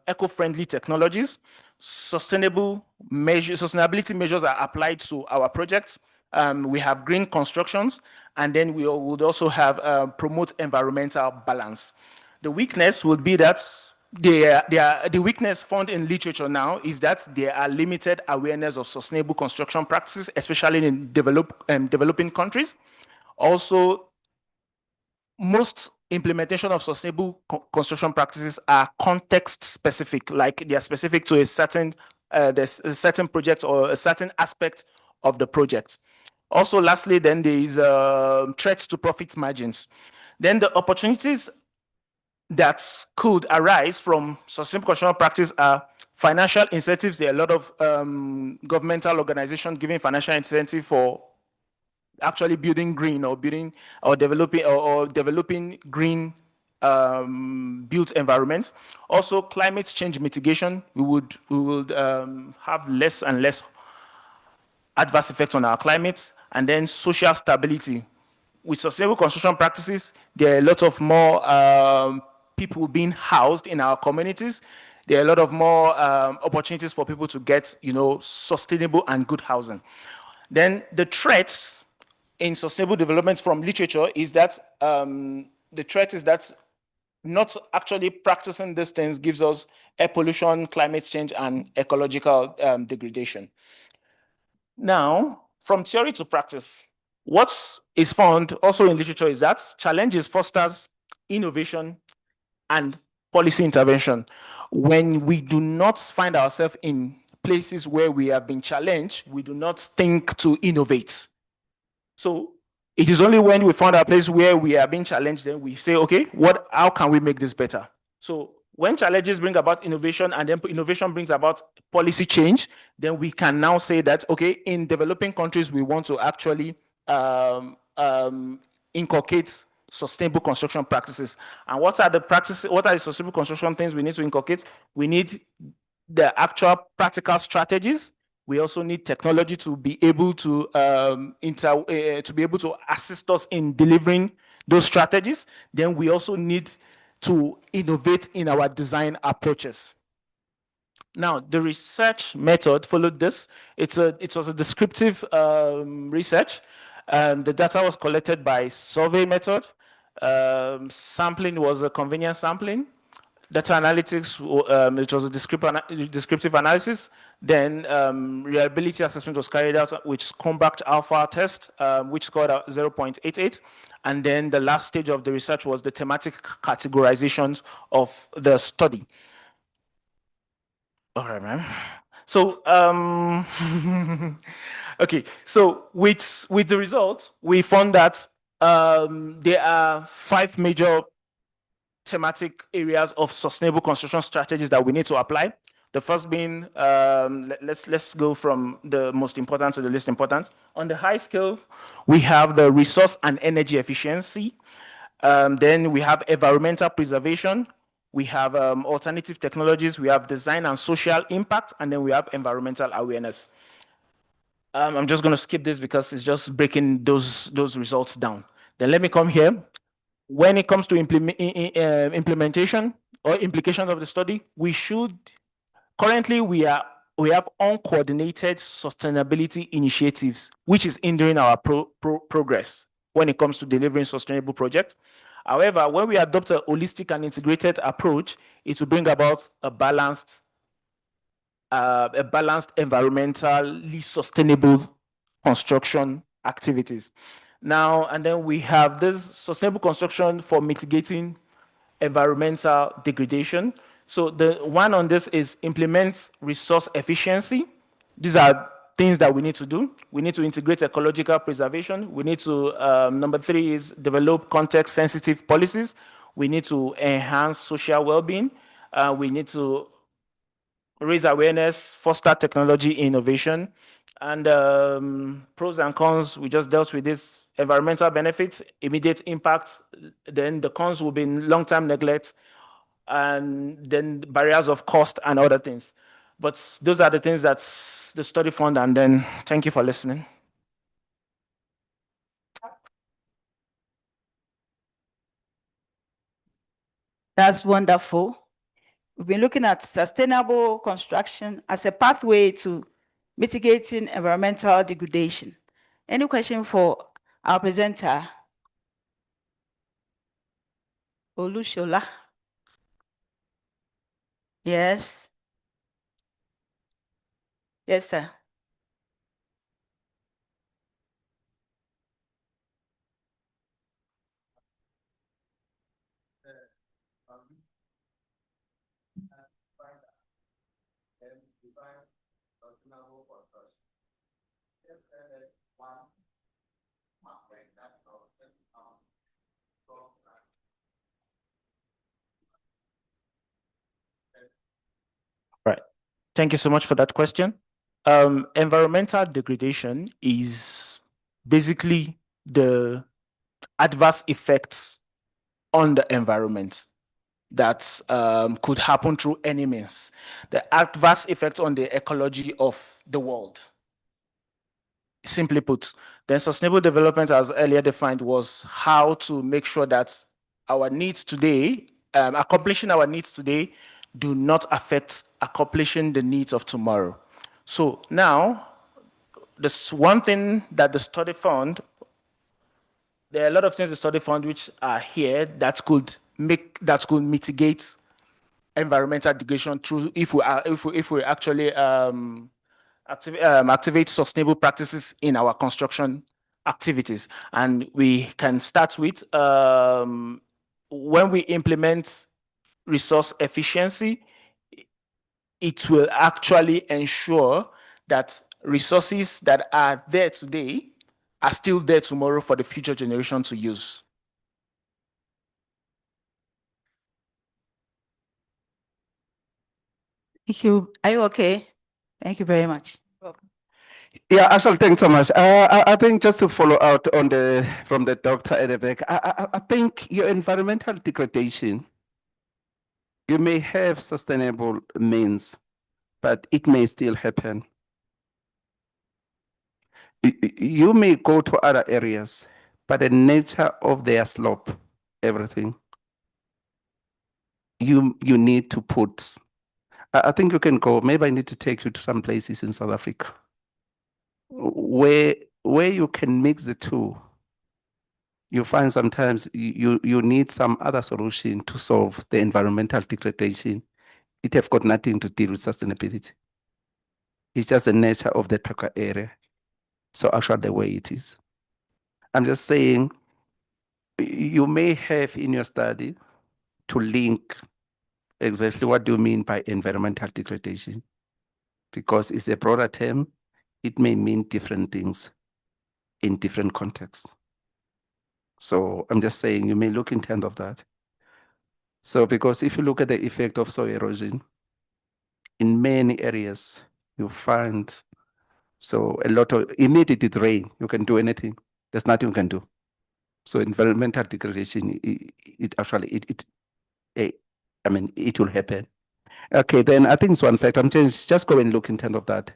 eco-friendly technologies, sustainability measures are applied to our projects. We have green constructions, and then we would also have promote environmental balance. The weakness would be that the weakness found in literature now is that there are limited awareness of sustainable construction practices, especially in developing countries. Also, most implementation of sustainable construction practices are context specific, like they are specific to a certain project or a certain aspect of the project. Also, lastly, then there is threats to profit margins. Then the opportunities that could arise from sustainable construction practice are financial incentives. There are a lot of governmental organizations giving financial incentive for actually building green or developing green built environments. Also, climate change mitigation. We would have less and less adverse effects on our climate, and then social stability. With sustainable construction practices, there are a lot of more people being housed in our communities. There are a lot of more opportunities for people to get, sustainable and good housing. Then the threats in sustainable development from literature is that the threat is that not actually practicing these things gives us air pollution, climate change, and ecological degradation. Now, from theory to practice, what is found also in literature is that challenges fosters innovation and policy intervention. When we do not find ourselves in places where we have been challenged, we do not think to innovate. So it is only when we find a place where we are being challenged, then we say, okay, how can we make this better? So when challenges bring about innovation and then innovation brings about policy change, then we can now say that, okay, in developing countries, we want to actually inculcate sustainable construction practices. And what are the sustainable construction things we need to inculcate? We need the actual practical strategies. We also need technology to be able to assist us in delivering those strategies. Then we also need to innovate in our design approaches. Now, the research method followed this. It was a descriptive research. The data was collected by survey method. Sampling was a convenience sampling. Data analytics, it was a descriptive analysis. Then reliability assessment was carried out, which compact alpha test, which scored 0.88. And then the last stage of the research was the thematic categorizations of the study. All right, man. So, okay. So with the result, we found that there are 5 major thematic areas of sustainable construction strategies that we need to apply. The first being, let's go from the most important to the least important. On the high scale, we have the resource and energy efficiency. Then we have environmental preservation. We have alternative technologies. We have design and social impact, and then we have environmental awareness. I'm just going to skip this because it's just breaking those results down. Then let me come here. When it comes to implementation or implication of the study, currently we have uncoordinated sustainability initiatives, which is hindering our progress when it comes to delivering sustainable projects. However, when we adopt a holistic and integrated approach, it will bring about a balanced environmentally sustainable construction activities. Now, and then we have this sustainable construction for mitigating environmental degradation. So the one on this is implement resource efficiency. These are things that we need to do. We need to integrate ecological preservation. We need to, number 3 is develop context sensitive policies. We need to enhance social well-being. We need to raise awareness, foster technology innovation, And pros and cons, we just dealt with this. Environmental benefits, immediate impact, then the cons will be long-term neglect, and then barriers of cost and other things. But those are the things that the study found, and then thank you for listening. That's wonderful. We've been looking at sustainable construction as a pathway to mitigating environmental degradation. Any question for our presenter? Olushola. Yes. Yes, sir. Right. Thank you so much for that question. Environmental degradation is basically the adverse effects on the environment that could happen through any means. The adverse effects on the ecology of the world. Simply put, then sustainable development, as earlier defined, was how to make sure that our needs today, accomplishing our needs today, do not affect accomplishing the needs of tomorrow. So now, this one thing that the study found, there are a lot of things the study found which are here that could mitigate environmental degradation through if we actually activate sustainable practices in our construction activities. And we can start with when we implement resource efficiency, it will actually ensure that resources that are there today are still there tomorrow for the future generation to use. Thank you. Are you okay? Thank you very much. Yeah, actually, thanks so much. I think just to follow out on from the doctor at the back, I think your environmental degradation, you may have sustainable means, but it may still happen. You may go to other areas, but the nature of their slope, everything, you need to put. I think you can go. Maybe I need to take you to some places in South Africa where you can mix the two. You find sometimes you need some other solution to solve the environmental degradation. It have got nothing to do with sustainability. It's just the nature of that particular area. So actually the way it is. I'm just saying you may have in your study to link exactly what do you mean by environmental degradation, because it's a broader term. It may mean different things in different contexts. So I'm just saying you may look in terms of that. So because if you look at the effect of soil erosion, in many areas, you find so a lot of immediate rain, you can do anything. There's nothing you can do. So environmental degradation, it actually, I mean, it will happen. Okay, then I think it's one fact. I'm just go and look in terms of that.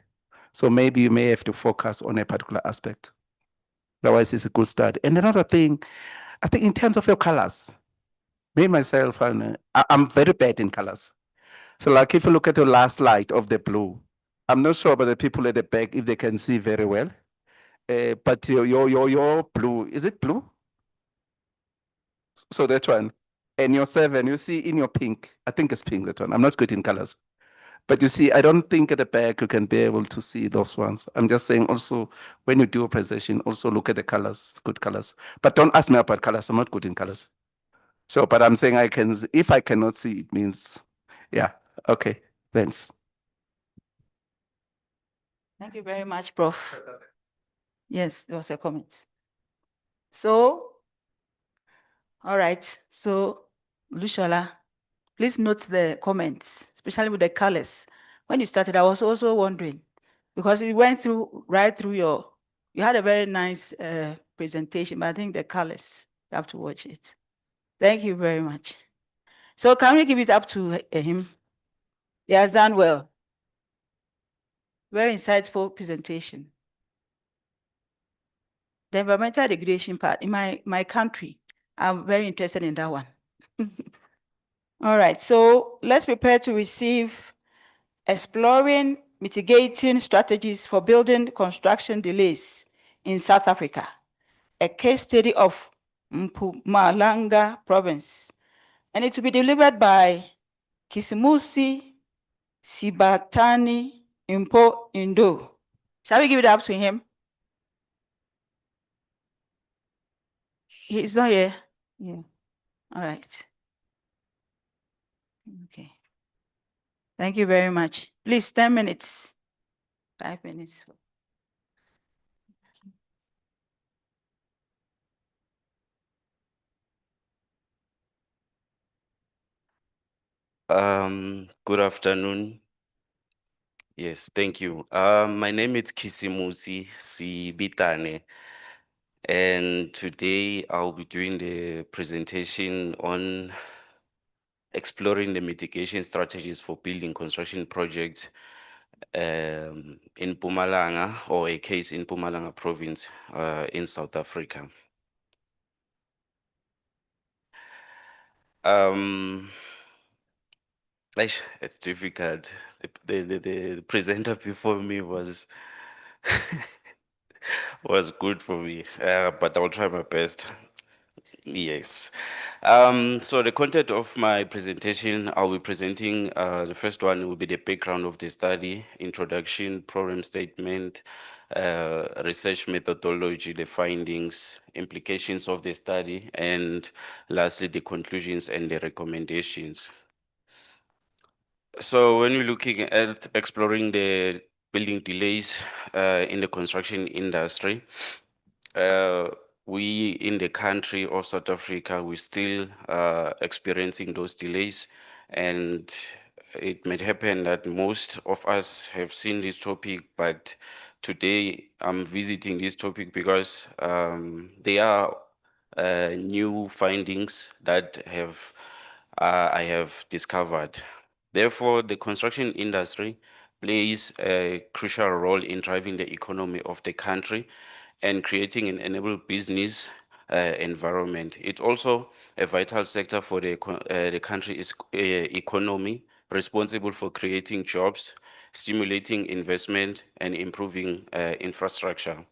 So maybe you may have to focus on a particular aspect. Otherwise, it's a good start. And another thing, I think in terms of your colors, me myself, I'm very bad in colors. So like if you look at the last slide of the blue, I'm not sure about the people at the back if they can see very well. But your blue, is it blue? So that one. And your 7, you see in your pink, I think it's pink, that one. I'm not good in colors. But you see, I don't think at the back you can be able to see those ones. I'm just saying also, when you do a presentation, also look at the colors, good colors. But don't ask me about colors. I'm not good in colors. So, but I'm saying if I cannot see, it means, yeah, okay, thanks. Thank you very much, Prof. Yes, there was a comment. So, all right. So, Lushola, please note the comments, especially with the colors. When you started, I was also wondering, because it went through right through you had a very nice presentation, but I think the colors, you have to watch it. Thank you very much. So can we give it up to him? He has done well. Very insightful presentation. The environmental degradation part in my country, I'm very interested in that one. All right, so let's prepare to receive exploring mitigating strategies for building construction delays in South Africa, a case study of Mpumalanga province. And it will be delivered by Kisimusi Sibatani Impo Indo. Shall we give it up to him? He's not here. Yeah. All right. Okay. Thank you very much. Please, 10 minutes. 5 minutes. Good afternoon. Yes, thank you. My name is Kisimusi Sibitane, and today I'll be doing the presentation on exploring the mitigation strategies for building construction projects in Mpumalanga, or a case in Mpumalanga province in South Africa. It's difficult. The presenter before me was was good for me, but I'll try my best. Yes. So the content of my presentation, I'll be presenting, the first one will be the background of the study, introduction, problem statement, research methodology, the findings, implications of the study, and lastly, the conclusions and the recommendations. So when we're looking at exploring the building delays in the construction industry, we in the country of South Africa, we're still experiencing those delays, and it may happen that most of us have seen this topic, but today I'm visiting this topic because there are new findings that I have discovered. Therefore, the construction industry plays a crucial role in driving the economy of the country and creating an enable business environment. It's also a vital sector for the country's economy, responsible for creating jobs, stimulating investment, and improving infrastructure.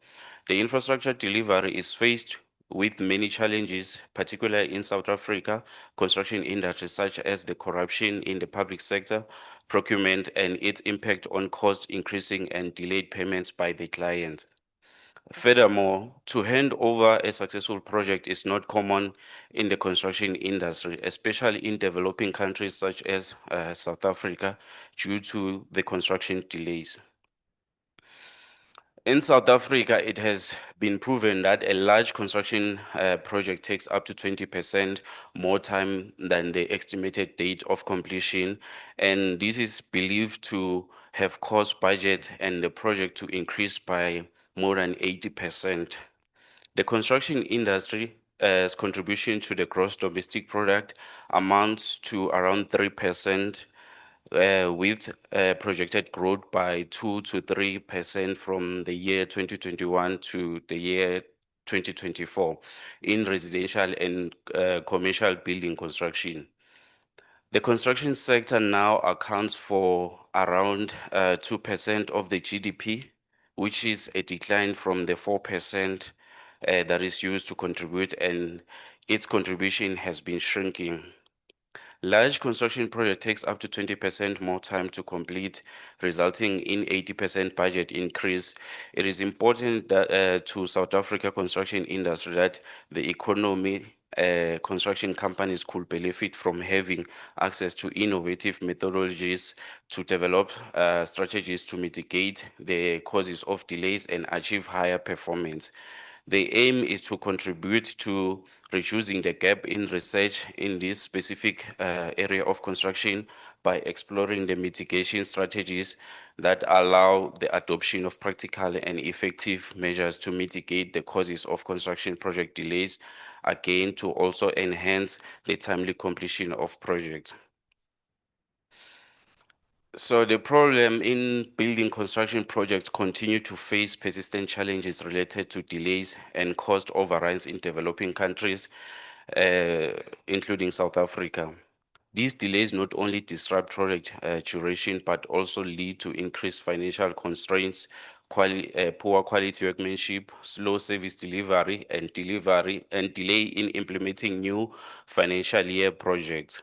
The infrastructure delivery is faced with many challenges, particularly in South Africa, construction industry such as the corruption in the public sector, procurement, and its impact on cost increasing and delayed payments by the clients. Furthermore, to hand over a successful project is not common in the construction industry, especially in developing countries such as South Africa, due to the construction delays. In South Africa, it has been proven that a large construction project takes up to 20% more time than the estimated date of completion, and this is believed to have caused budget and the project to increase by more than 80%. The construction industry's contribution to the gross domestic product amounts to around 3%, with projected growth by 2 to 3% from the year 2021 to the year 2024 in residential and commercial building construction. The construction sector now accounts for around 2% of the GDP, which is a decline from the 4% that is used to contribute, and its contribution has been shrinking. Large construction project takes up to 20% more time to complete, resulting in 80% budget increase. It is important that to South Africa construction industry that the economy construction companies could benefit from having access to innovative methodologies to develop strategies to mitigate the causes of delays and achieve higher performance. The aim is to contribute to reducing the gap in research in this specific area of construction by exploring the mitigation strategies that allow the adoption of practical and effective measures to mitigate the causes of construction project delays, again, to also enhance the timely completion of projects. So the problem in building construction projects continue to face persistent challenges related to delays and cost overruns in developing countries, including South Africa. These delays not only disrupt project duration, but also lead to increased financial constraints, poor quality workmanship, slow service delivery, and delay in implementing new financial year projects.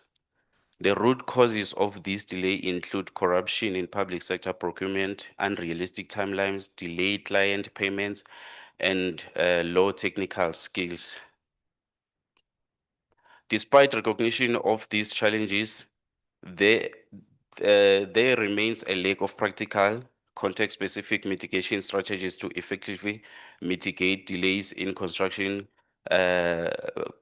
The root causes of this delay include corruption in public sector procurement, unrealistic timelines, delayed client payments, and low technical skills. Despite recognition of these challenges, there remains a lack of practical, context-specific mitigation strategies to effectively mitigate delays in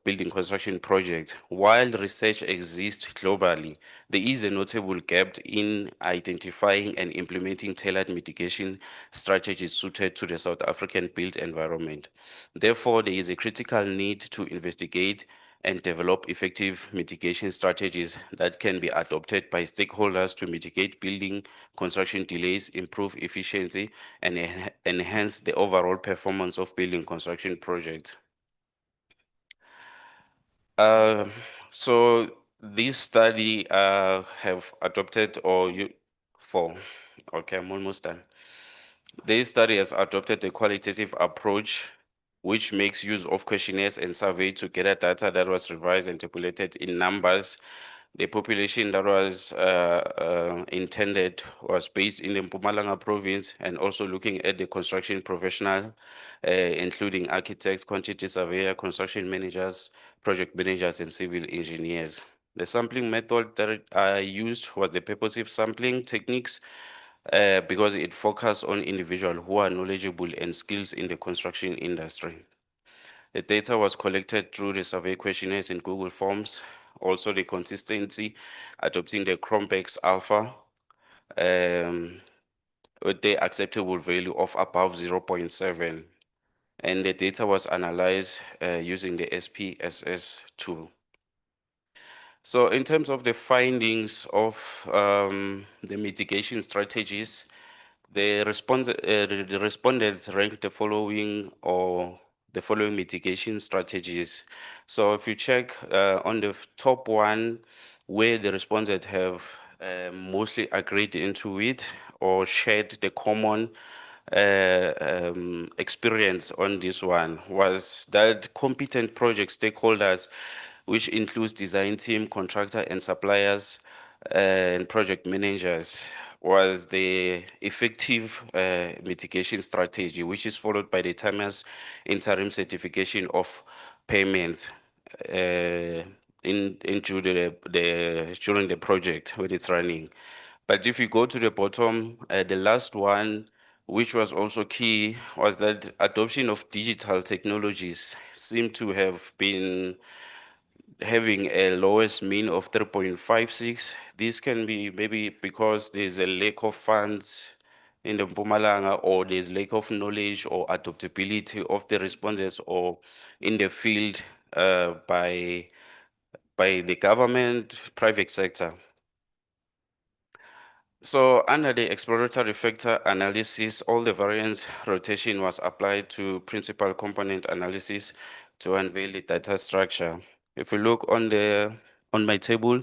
building construction projects. While research exists globally, there is a notable gap in identifying and implementing tailored mitigation strategies suited to the South African built environment. Therefore, there is a critical need to investigate and develop effective mitigation strategies that can be adopted by stakeholders to mitigate building construction delays, improve efficiency, and enhance the overall performance of building construction projects. So this study have adopted okay, I'm almost done. This study has adopted a qualitative approach which makes use of questionnaires and survey to gather data that was revised and tabulated in numbers. The population that was intended was based in the Mpumalanga province and also looking at the construction professional, including architects, quantity surveyor, construction managers, project managers, and civil engineers. The sampling method that I used was the purposive sampling techniques because it focused on individuals who are knowledgeable and skills in the construction industry. The data was collected through the survey questionnaires in Google Forms, also the consistency, adopting the Chromebooks Alpha with the acceptable value of above 0.7. And the data was analyzed using the SPSS tool. So in terms of the findings of the mitigation strategies, the respondents ranked the following mitigation strategies. So if you check on the top one, where the respondents have mostly agreed into it or shared the common experience on this one, was that competent project stakeholders, which includes design team, contractor and suppliers, and project managers, was the effective mitigation strategy, which is followed by the timeless interim certification of payments during the project when it's running. But if you go to the bottom, the last one, which was also key, was that adoption of digital technologies seem to have been having a lowest mean of 3.56. This can be maybe because there's a lack of funds in the Mpumalanga, or there's lack of knowledge or adaptability of the respondents or in the field by the government, private sector. So under the exploratory factor analysis, all the variance rotation was applied to principal component analysis to unveil the data structure. If you look on my table,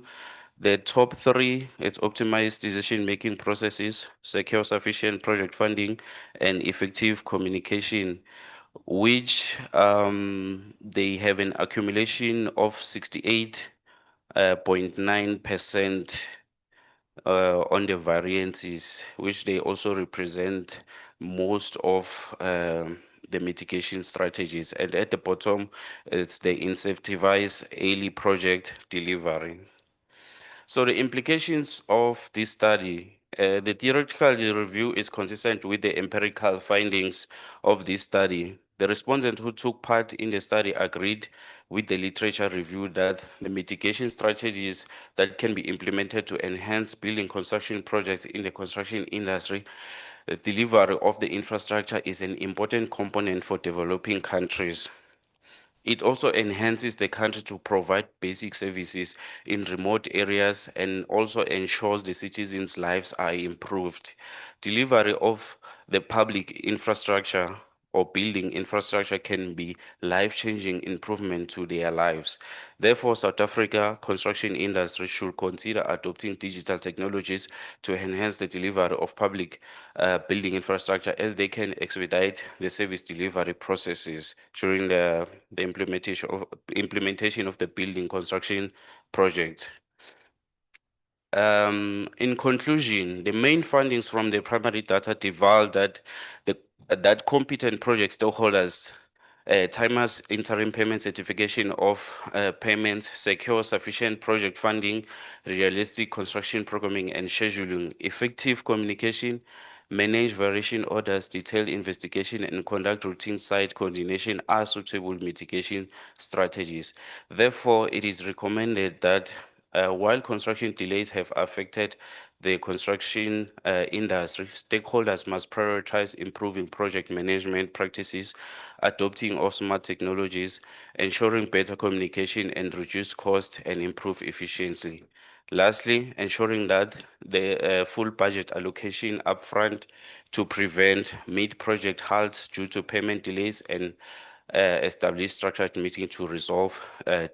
the top three is optimized decision-making processes, secure sufficient project funding, and effective communication, which they have an accumulation of 68.9% on the variances, which they also represent most of the mitigation strategies. And at the bottom, it's the incentivize early project delivery. So the implications of this study, the theoretical review is consistent with the empirical findings of this study. The respondents who took part in the study agreed with the literature review that the mitigation strategies that can be implemented to enhance building construction projects in the construction industry, the delivery of the infrastructure is an important component for developing countries. It also enhances the country to provide basic services in remote areas and also ensures the citizens' lives are improved. Delivery of the public infrastructure or building infrastructure can be life-changing improvement to their lives. Therefore, South Africa construction industry should consider adopting digital technologies to enhance the delivery of public building infrastructure, as they can expedite the service delivery processes during the implementation of the building construction project. In conclusion, the main findings from the primary data divulge that competent project stakeholders, timers, interim payment certification of payments, secure sufficient project funding, realistic construction programming and scheduling, effective communication, manage variation orders, detailed investigation, and conduct routine site coordination are suitable mitigation strategies. Therefore, it is recommended that while construction delays have affected the construction industry, stakeholders must prioritize improving project management practices, adopting of smart technologies, ensuring better communication and reduce cost and improve efficiency. Lastly, ensuring that the full budget allocation upfront to prevent mid-project halts due to payment delays and establish structured meeting to resolve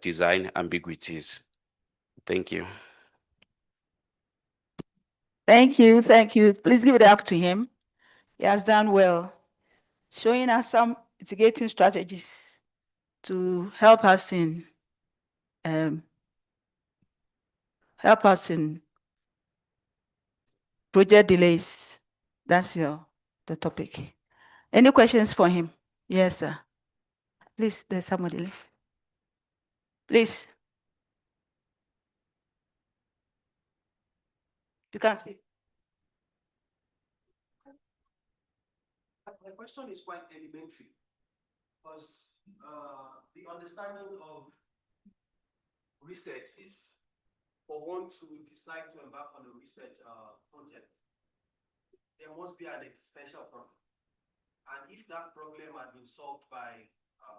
design ambiguities. Thank you. Thank you, thank you. Please give it up to him. He has done well, showing us some mitigating strategies to help us in project delays. That's the topic. Any questions for him? Yes, sir. Please, there's somebody. Please. You can speak. My question is quite elementary because the understanding of research is for one to decide to embark on a research project, there must be an existential problem. And if that problem had been solved by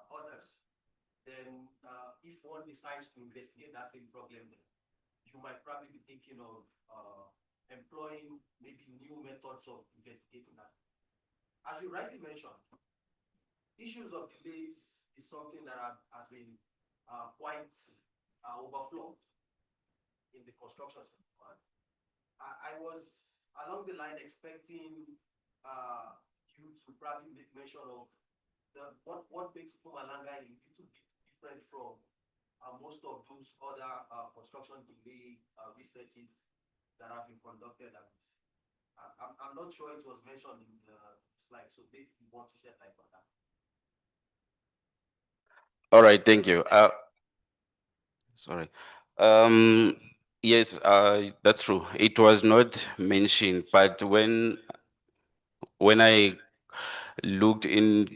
others, then if one decides to investigate that same problem, you might probably be thinking of employing maybe new methods of investigating that. As you rightly mentioned, issues of delays is something that has been quite overflowed in the construction sector. I was along the line expecting you to probably make mention of what makes Mpumalanga a little bit different from most of those other construction delay researches that have been conducted. I'm not sure it was mentioned in the slide, so maybe you want to shed light on that. All right, thank you. Sorry. Yes, that's true. It was not mentioned, but when I looked in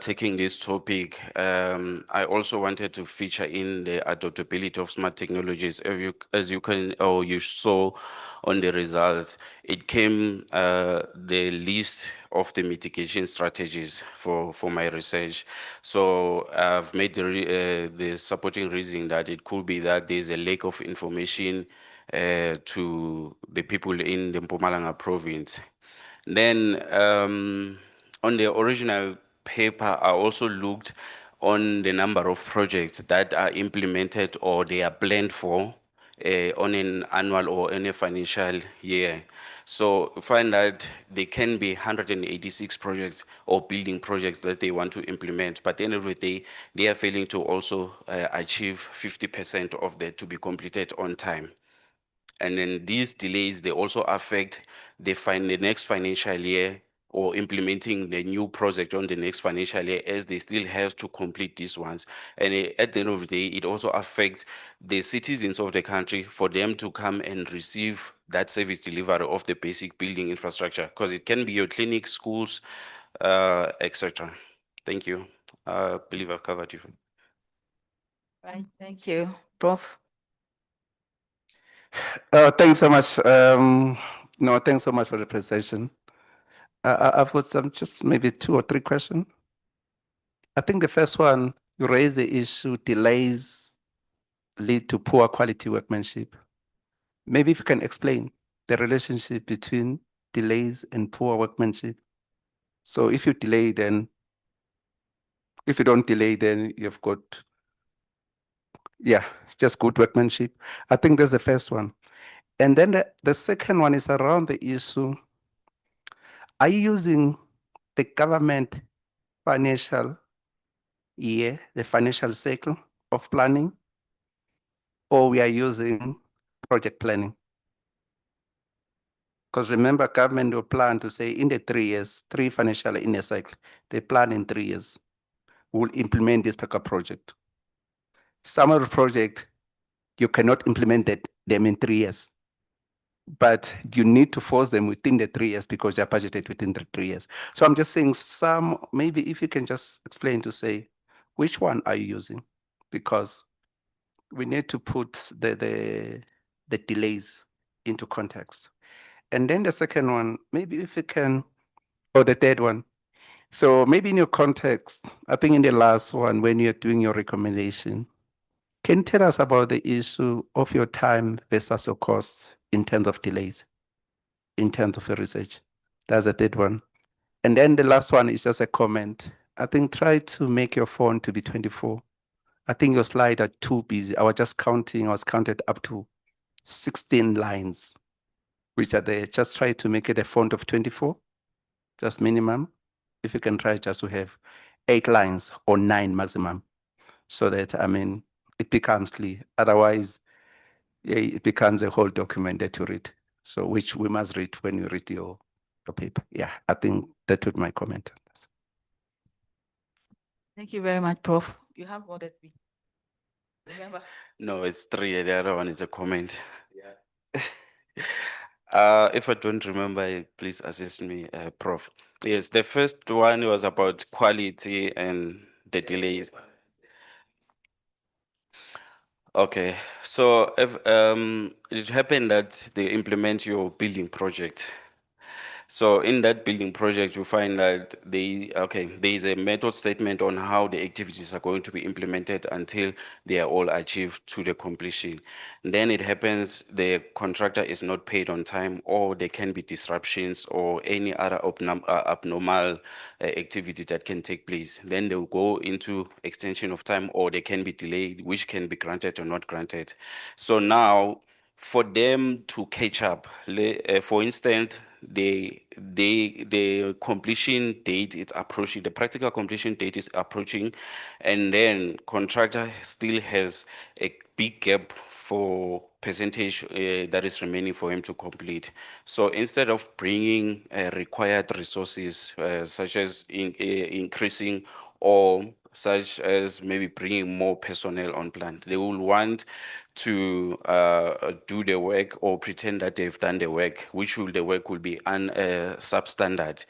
taking this topic, I also wanted to feature in the adoptability of smart technologies. As you can, or you saw on the results, it came the list of the mitigation strategies for my research. So I've made the supporting reason that it could be that there's a lack of information to the people in the Mpumalanga province. Then on the original paper, I also looked on the number of projects that are implemented or they are planned for on an annual or in a financial year. So find that there can be 186 projects or building projects that they want to implement, but at the end of the day, they are failing to also achieve 50% of that to be completed on time. And then these delays, they also affect the next financial year or implementing the new project on the next financial year, as they still have to complete these ones. And at the end of the day, it also affects the citizens of the country for them to come and receive that service delivery of the basic building infrastructure, because it can be your clinics, schools, etc. Thank you. I believe I've covered you. Right, thank you. Prof. Thanks so much. No, thanks so much for the presentation. I've got some, just maybe 2 or 3 questions. I think the first one, you raised the issue delays lead to poor quality workmanship. Maybe if you can explain the relationship between delays and poor workmanship. So if you delay, then if you don't delay, then you've got, yeah, just good workmanship. I think that's the first one. And then the second one is around the issue. Are you using the government financial year, the financial cycle of planning, or we are using project planning? Because remember, government will plan to say in the 3 years, 3 financial in a cycle, they plan in 3 years, we'll implement this particular project. Some of the project, you cannot implement them in 3 years, but you need to force them within the 3 years because they're budgeted within the 3 years. So I'm just saying maybe if you can just explain to say, which one are you using? Because we need to put the delays into context. And then the second one, maybe if you can, or the third one. So maybe in your context, I think in the last one, when you're doing your recommendation, can you tell us about the issue of your time versus your costs in terms of delays, in terms of your research? That's the third one. And then the last one is just a comment. I think try to make your phone to be 24. I think your slide are too busy. I was just counting, I was counted up to 16 lines, which are there. Just try to make it a font of 24, just minimum. If you can try just to have 8 lines or 9 maximum, so that, I mean, it becomes clear. Otherwise, yeah, it becomes a whole document that you read. So which we must read when you read your paper. Yeah, I think that would be my comment. Thank you very much, Prof. You have more than me. Remember? No, it's 3. The other one is a comment. Yeah. If I don't remember, please assist me, Prof. Yes, the first one was about quality and the delays. Okay, so if it happened that they implement your building project. So in that building project, you find that there is a method statement on how the activities are going to be implemented until they are all achieved to the completion. Then it happens the contractor is not paid on time, or there can be disruptions or any other abnormal activity that can take place. Then they will go into extension of time, or they can be delayed, which can be granted or not granted. So now, for them to catch up, for instance, the completion date is approaching, the practical completion date is approaching, and then contractor still has a big gap for percentage that is remaining for him to complete. So instead of bringing required resources, such as increasing or such as maybe bringing more personnel on plant, they will want to do the work or pretend that they've done the work, the work will be substandard.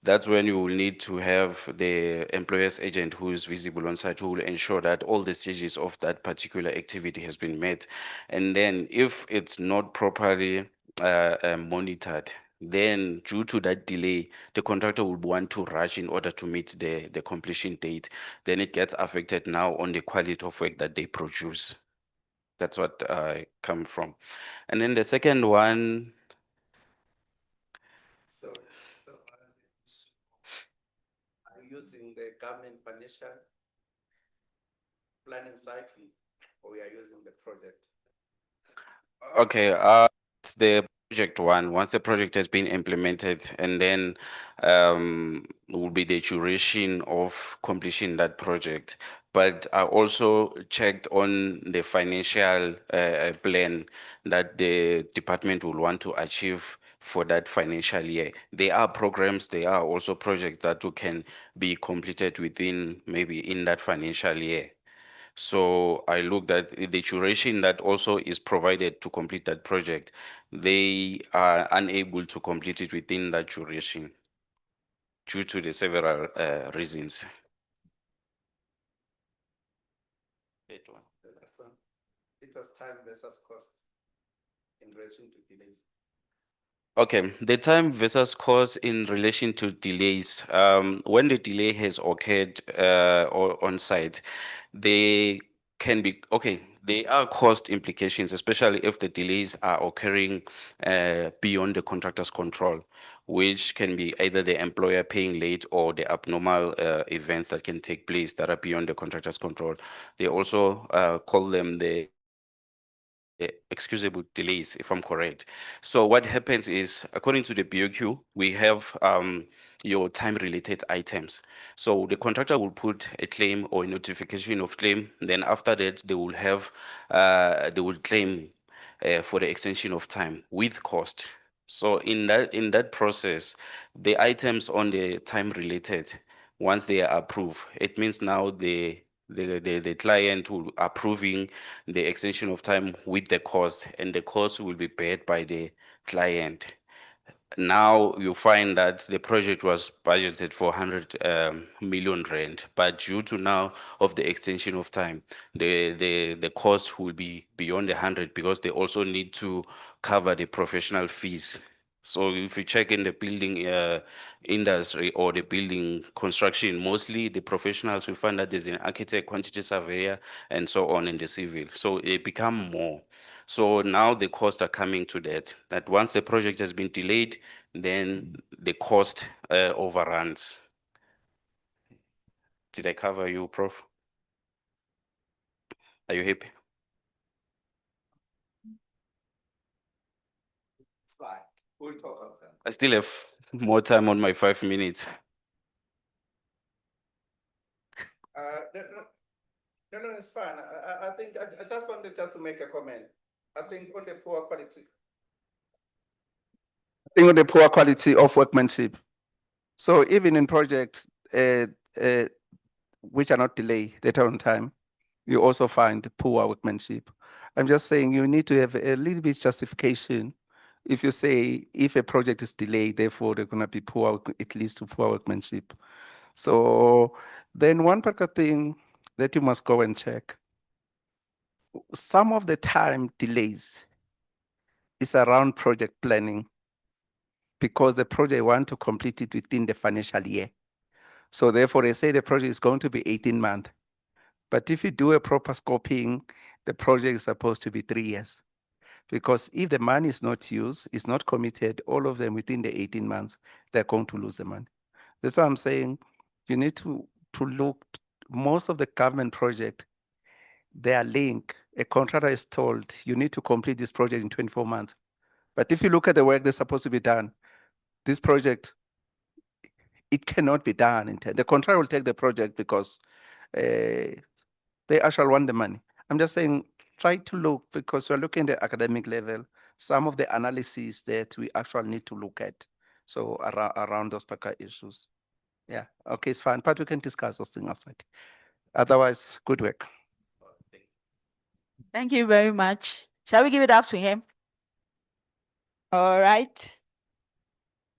That's when you will need to have the employer's agent who is visible on site, who will ensure that all the stages of that particular activity has been met. And then if it's not properly monitored, then due to that delay, the contractor would want to rush in order to meet the completion date. Then it gets affected now on the quality of work that they produce. That's what I come from. And then the second one, Are you using the government financial planning cycle, or we are using the project? okay, it's the project one. Once the project has been implemented, and then will be the duration of completion that project. But I also checked on the financial plan that the department will want to achieve for that financial year. There are programs, there are also projects that can be completed within maybe in that financial year. So I looked at the duration that also is provided to complete that project. They are unable to complete it within that duration due to the several reasons. last one. It was time versus cost in relation to delays. Okay, the time versus cost in relation to delays. When the delay has occurred or on site, they can be, okay, there are cost implications, especially if the delays are occurring beyond the contractor's control, which can be either the employer paying late or the abnormal events that can take place that are beyond the contractor's control. They also call them the excusable delays, if I'm correct. So what happens is, according to the BOQ, we have your time-related items. So the contractor will put a claim or a notification of claim. Then after that, they will claim for the extension of time with cost. So in that process, the items on the time-related, once they are approved, it means now the client will approving the extension of time with the cost, and the cost will be paid by the client. Now you find that the project was budgeted for 100 million rand, but due to now of the extension of time, the cost will be beyond 100 because they also need to cover the professional fees. So if you check in the building industry or the building construction, mostly the professionals, we find that there's an architect, quantity surveyor, and so on in the civil. So it become more. So now the costs are coming to that once the project has been delayed, then the cost overruns. Did I cover you, Prof? Are you happy? It's fine. We'll talk outside. I still have more time on my 5 minutes. No, it's fine. I think I just wanted to make a comment. I think on the poor quality. I think on the poor quality of workmanship. So even in projects which are not delayed, that are on time, you also find poor workmanship. I'm just saying you need to have a little bit justification. If you say if a project is delayed, therefore they're going to be poor, it leads to poor workmanship. So then one particular thing that you must go and check, some of the time delays is around project planning because the project want to complete it within the financial year. So therefore they say the project is going to be 18 months. But if you do a proper scoping, the project is supposed to be 3 years. Because if the money is not used, is not committed, all of them within the 18 months, they're going to lose the money. That's why I'm saying you need to look, most of the government project, they are linked. A contractor is told you need to complete this project in 24 months. But if you look at the work that's supposed to be done, this project, it cannot be done in 10. The contractor will take the project because they actually want the money. I'm just saying, try to look, because we're looking at the academic level, some of the analyses that we actually need to look at. So around those particular issues. Yeah, okay, it's fine, but we can discuss those things outside. Otherwise, good work. Thank you very much. Shall we give it up to him? All right.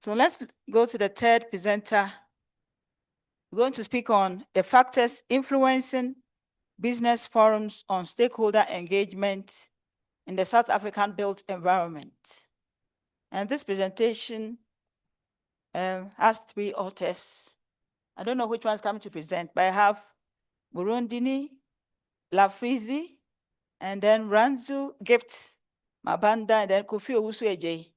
So let's go to the third presenter. We're going to speak on the factors influencing business forums on stakeholder engagement in the South African built environment. And this presentation has 3 authors. I don't know which one's coming to present, but I have Burundini, Lafizi, and then Ranzu Gift, Mabanda, and then Kofi Owusu Eje.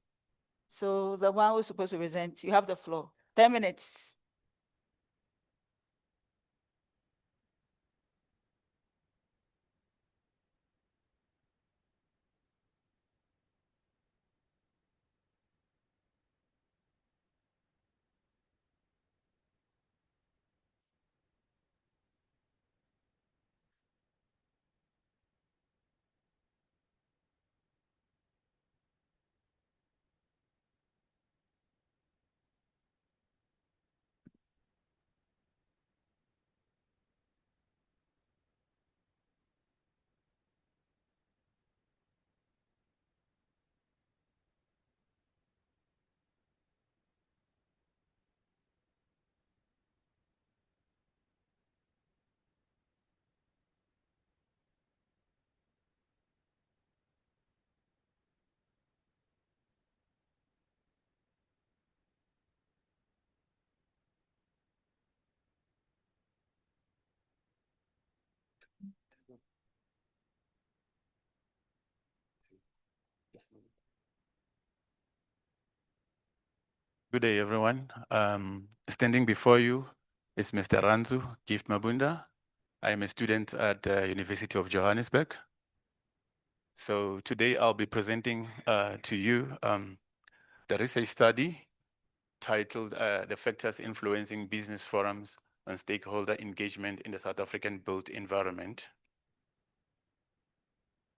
So the one who's supposed to present, you have the floor. 10 minutes. Good day, everyone. Standing before you is Mr. Ranzu Gift Mabunda. I am a student at the University of Johannesburg. So today I'll be presenting to you the research study titled The Factors Influencing Business Forums on Stakeholder Engagement in the South African Built Environment.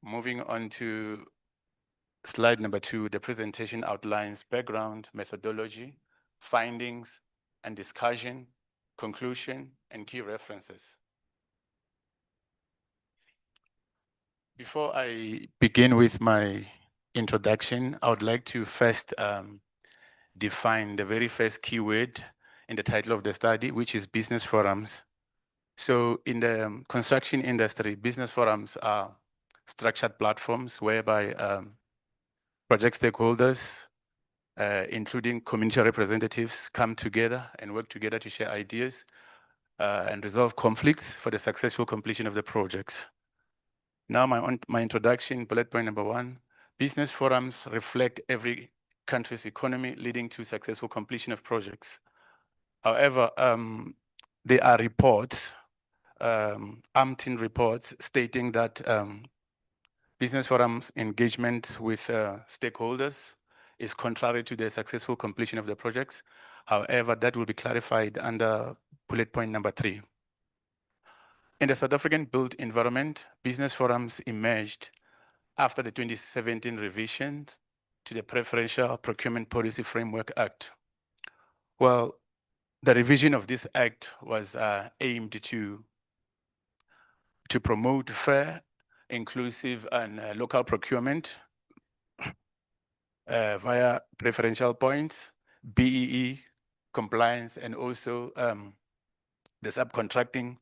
Moving on to slide number 2, the presentation outlines background, methodology, findings, and discussion, conclusion, and key references. Before I begin with my introduction, I would like to first define the very first keyword in the title of the study, which is business forums. So in the construction industry, business forums are structured platforms whereby project stakeholders, including community representatives, come together and work together to share ideas and resolve conflicts for the successful completion of the projects. Now my introduction, bullet point number 1, business forums reflect every country's economy leading to successful completion of projects. However, there are reports, umpteen reports stating that business forums engagement with stakeholders is contrary to the successful completion of the projects. However, that will be clarified under bullet point number 3. In the South African built environment, business forums emerged after the 2017 revision to the Preferential Procurement Policy Framework Act. Well, the revision of this act was aimed to promote fair, inclusive, and local procurement via preferential points, BEE compliance, and also the subcontracting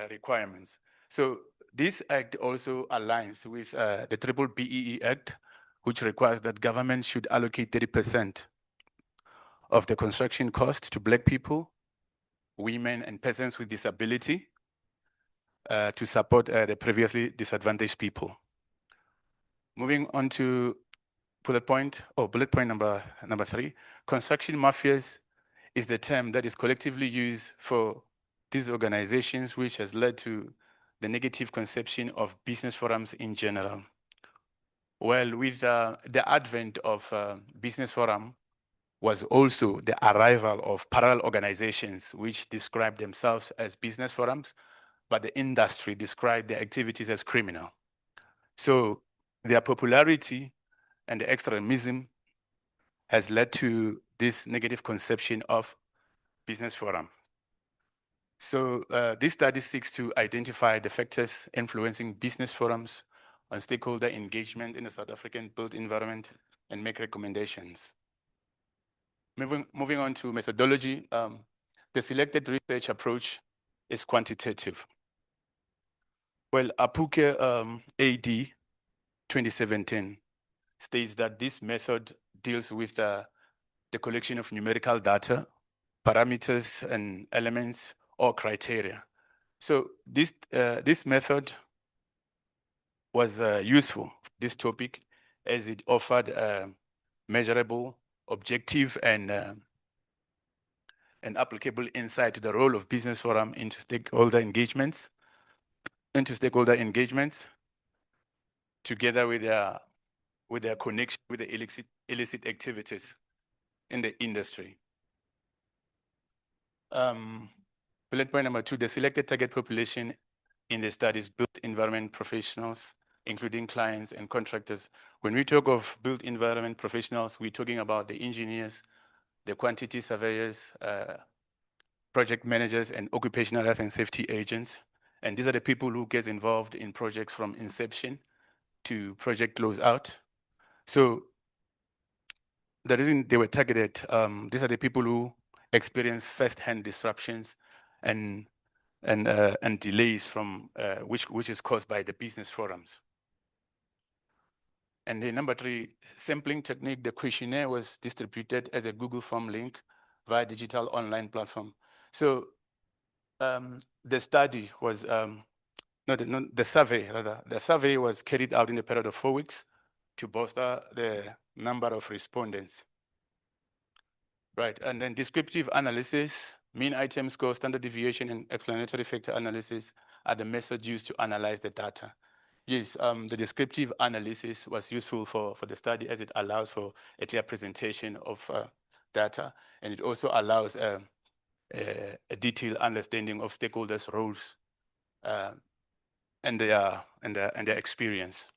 requirements. So this act also aligns with the Triple BEE Act, which requires that government should allocate 30% of the construction cost to Black people, women, and persons with disability to support the previously disadvantaged people. Moving on to bullet point number 3, construction mafias is the term that is collectively used for these organizations, which has led to the negative conception of business forums in general. Well, with the advent of business forum was also the arrival of parallel organizations which describe themselves as business forums, but the industry described their activities as criminal. So their popularity and the extremism has led to this negative conception of business forum. So this study seeks to identify the factors influencing business forums on stakeholder engagement in the South African built environment and make recommendations. Moving on to methodology, the selected research approach is quantitative. Well, Apuke AD 2017 states that this method deals with the collection of numerical data, parameters and elements or criteria. So this method was useful for this topic as it offered measurable, objective, and applicable insight to the role of business forum into stakeholder engagements, together with their connection with the illicit activities in the industry. Bullet point number 2, the selected target population in the studies built environment professionals, including clients and contractors. When we talk of built environment professionals, we're talking about the engineers, the quantity surveyors, project managers, and occupational health and safety agents. And these are the people who get involved in projects from inception to project close out. So the reason they were targeted, these are the people who experience first-hand disruptions and delays from which is caused by the business forums. And then number 3, sampling technique, the questionnaire was distributed as a Google form link via digital online platform. So the study was, the survey was carried out in a period of 4 weeks to bolster the number of respondents. Right, and then descriptive analysis, mean item score, standard deviation, and explanatory factor analysis are the methods used to analyze the data. Yes, the descriptive analysis was useful for the study as it allows for a clear presentation of data, and it also allows a detailed understanding of stakeholders' roles and their experience.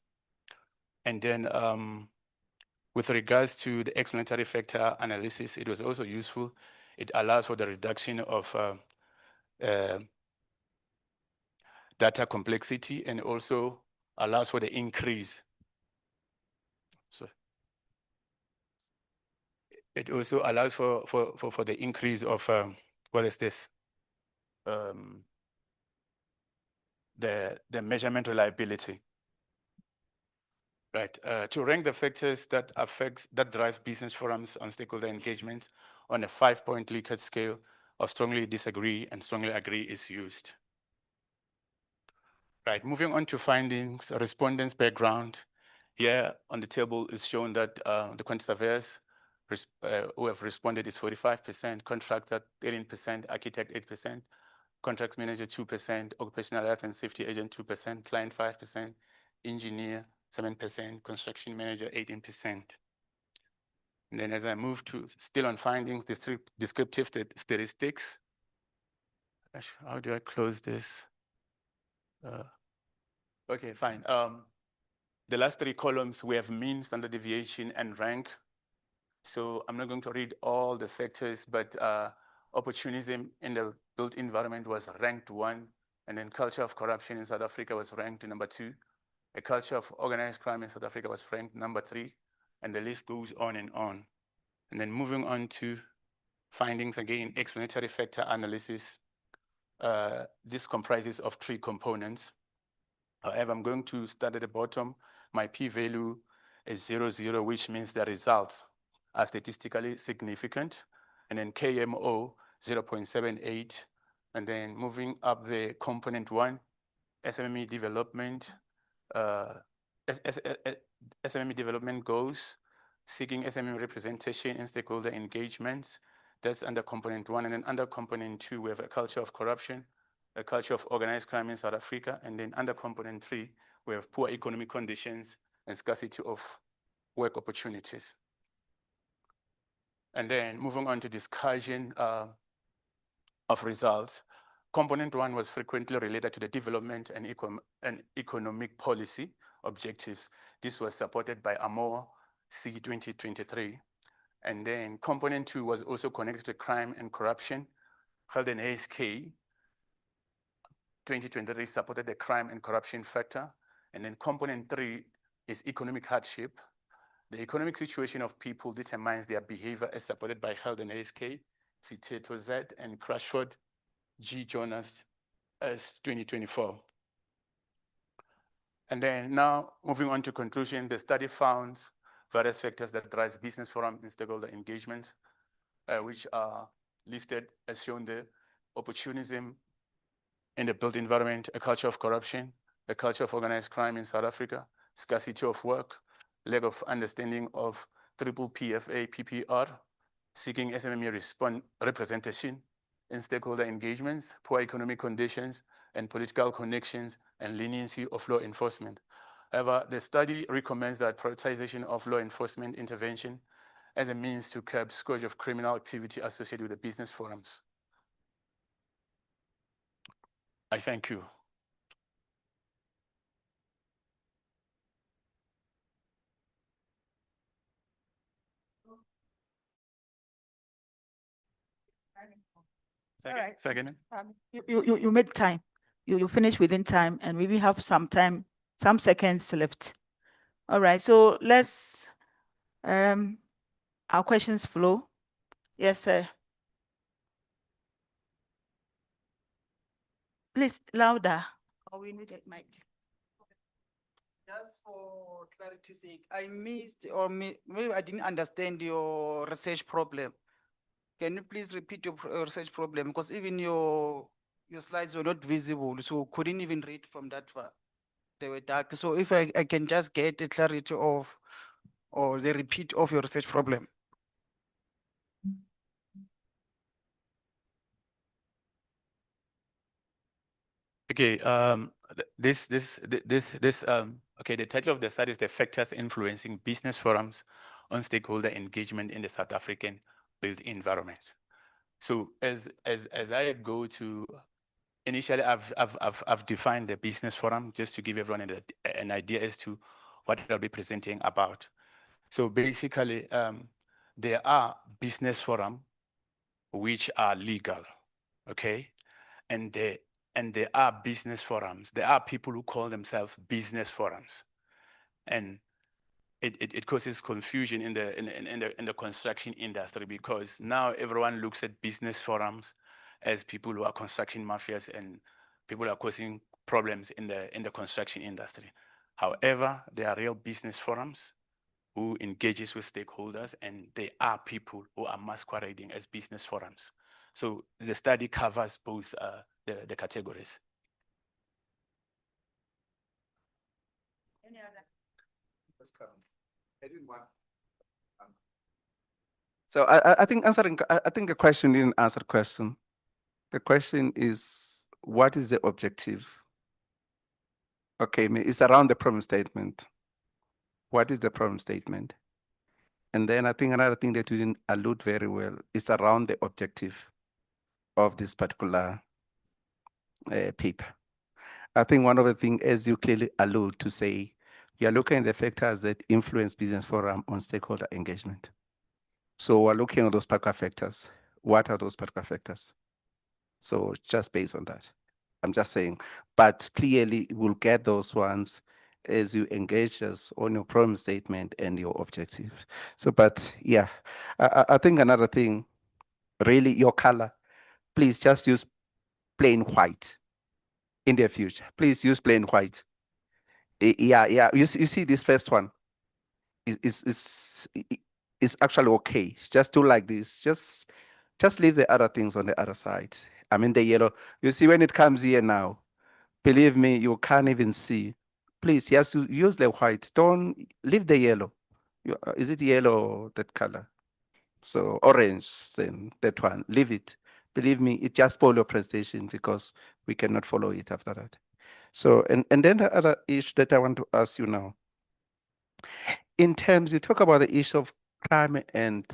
And then with regards to the explanatory factor analysis, it was also useful. It allows for the reduction of data complexity and also allows for the increase. So it also allows for the increase of what is this? The measurement reliability. Right, to rank the factors that drive business forums on stakeholder engagement on a 5-point Likert scale of strongly disagree and strongly agree is used. Right, moving on to findings, respondents' background. Here on the table is shown that the quantity surveyors who have responded is 45%, contractor 13%, architect 8%, contracts manager 2%, occupational health and safety agent 2%, client 5%, engineer 7%, construction manager 18%. And then as I move to still on findings, descriptive statistics. How do I close this? Okay, fine. The last 3 columns, we have mean, standard deviation, and rank. So I'm not going to read all the factors, but opportunism in the built environment was ranked 1, and then culture of corruption in South Africa was ranked number 2. A culture of organized crime in South Africa was ranked number 3, and the list goes on and on. And then moving on to findings, again, explanatory factor analysis. This comprises of 3 components. However, I'm going to start at the bottom. My p-value is 0.0, which means the results are statistically significant. And then KMO, 0.78. And then moving up the component 1, SME development, SME development goals, seeking SME representation and stakeholder engagements. That's under component 1. And then under component 2, we have a culture of corruption, a culture of organized crime in South Africa. And then under component 3, we have poor economic conditions and scarcity of work opportunities. And then moving on to discussion of results. Component 1 was frequently related to the development and economic policy objectives. This was supported by AMOA C 2023. And then component 2 was also connected to crime and corruption. Helden ASK 2023 supported the crime and corruption factor. And then component 3 is economic hardship. The economic situation of people determines their behavior as supported by Helden ASK, Citeto Z, and Crashford G. Jonas as 2024. And then now moving on to conclusion, the study found various factors that drive business forum and stakeholder engagement, which are listed as shown there: opportunism in the built environment, a culture of corruption, a culture of organized crime in South Africa, scarcity of work, lack of understanding of triple PFA, PPR, seeking SMME representation in stakeholder engagements, poor economic conditions and political connections, and leniency of law enforcement. However, the study recommends that prioritization of law enforcement intervention as a means to curb scourge of criminal activity associated with the business forums. I thank you. All right. Second. You made time. You finish within time, and we will have some time, some seconds left. All right. So let's our questions flow. Yes, sir. Please louder. Or we need a mic. Just for clarity's sake, I missed or maybe I didn't understand your research problem. Can you please repeat your research problem? Because even your slides were not visible, so couldn't even read from that far. They were dark. So if I can just get a clarity of or the repeat of your research problem? Okay, okay, the title of the study is The Factors Influencing Business Forums on Stakeholder Engagement in the South African Built Environment. So as I go to, initially I've defined the business forum just to give everyone an idea as to what I'll be presenting about. So basically, there are business forum which are legal, okay? And there are business forums. There are people who call themselves business forums. And it causes confusion in the construction industry, because now everyone looks at business forums as people who are construction mafias, and people are causing problems in the construction industry. However, there are real business forums who engages with stakeholders, and they are people who are masquerading as business forums. So the study covers both the categories. So I think I think the question didn't answer the question. The question is, what is the objective? Okay, it's around the problem statement. What is the problem statement? And then I think another thing that you didn't allude very well is around the objective of this particular paper. I think one of the things, as you clearly allude to say, you are looking at the factors that influence business forum on stakeholder engagement. So we're looking at those particular factors. What are those particular factors? So just based on that, I'm just saying, but clearly we'll get those ones as you engage us on your problem statement and your objective. So, but yeah, I think another thing, really your color, please just use plain white in the future. Please use plain white. Yeah. You see this first one is actually okay. Just do like this. Just leave the other things on the other side. I mean the yellow. You see when it comes here now, believe me, you can't even see. Please, yes, use the white. Don't leave the yellow. Is it yellow, that color? So orange, then that one, leave it. Believe me, it just spoil your presentation because we cannot follow it after that. So, and then the other issue that I want to ask you now, in terms, you talk about the issue of crime and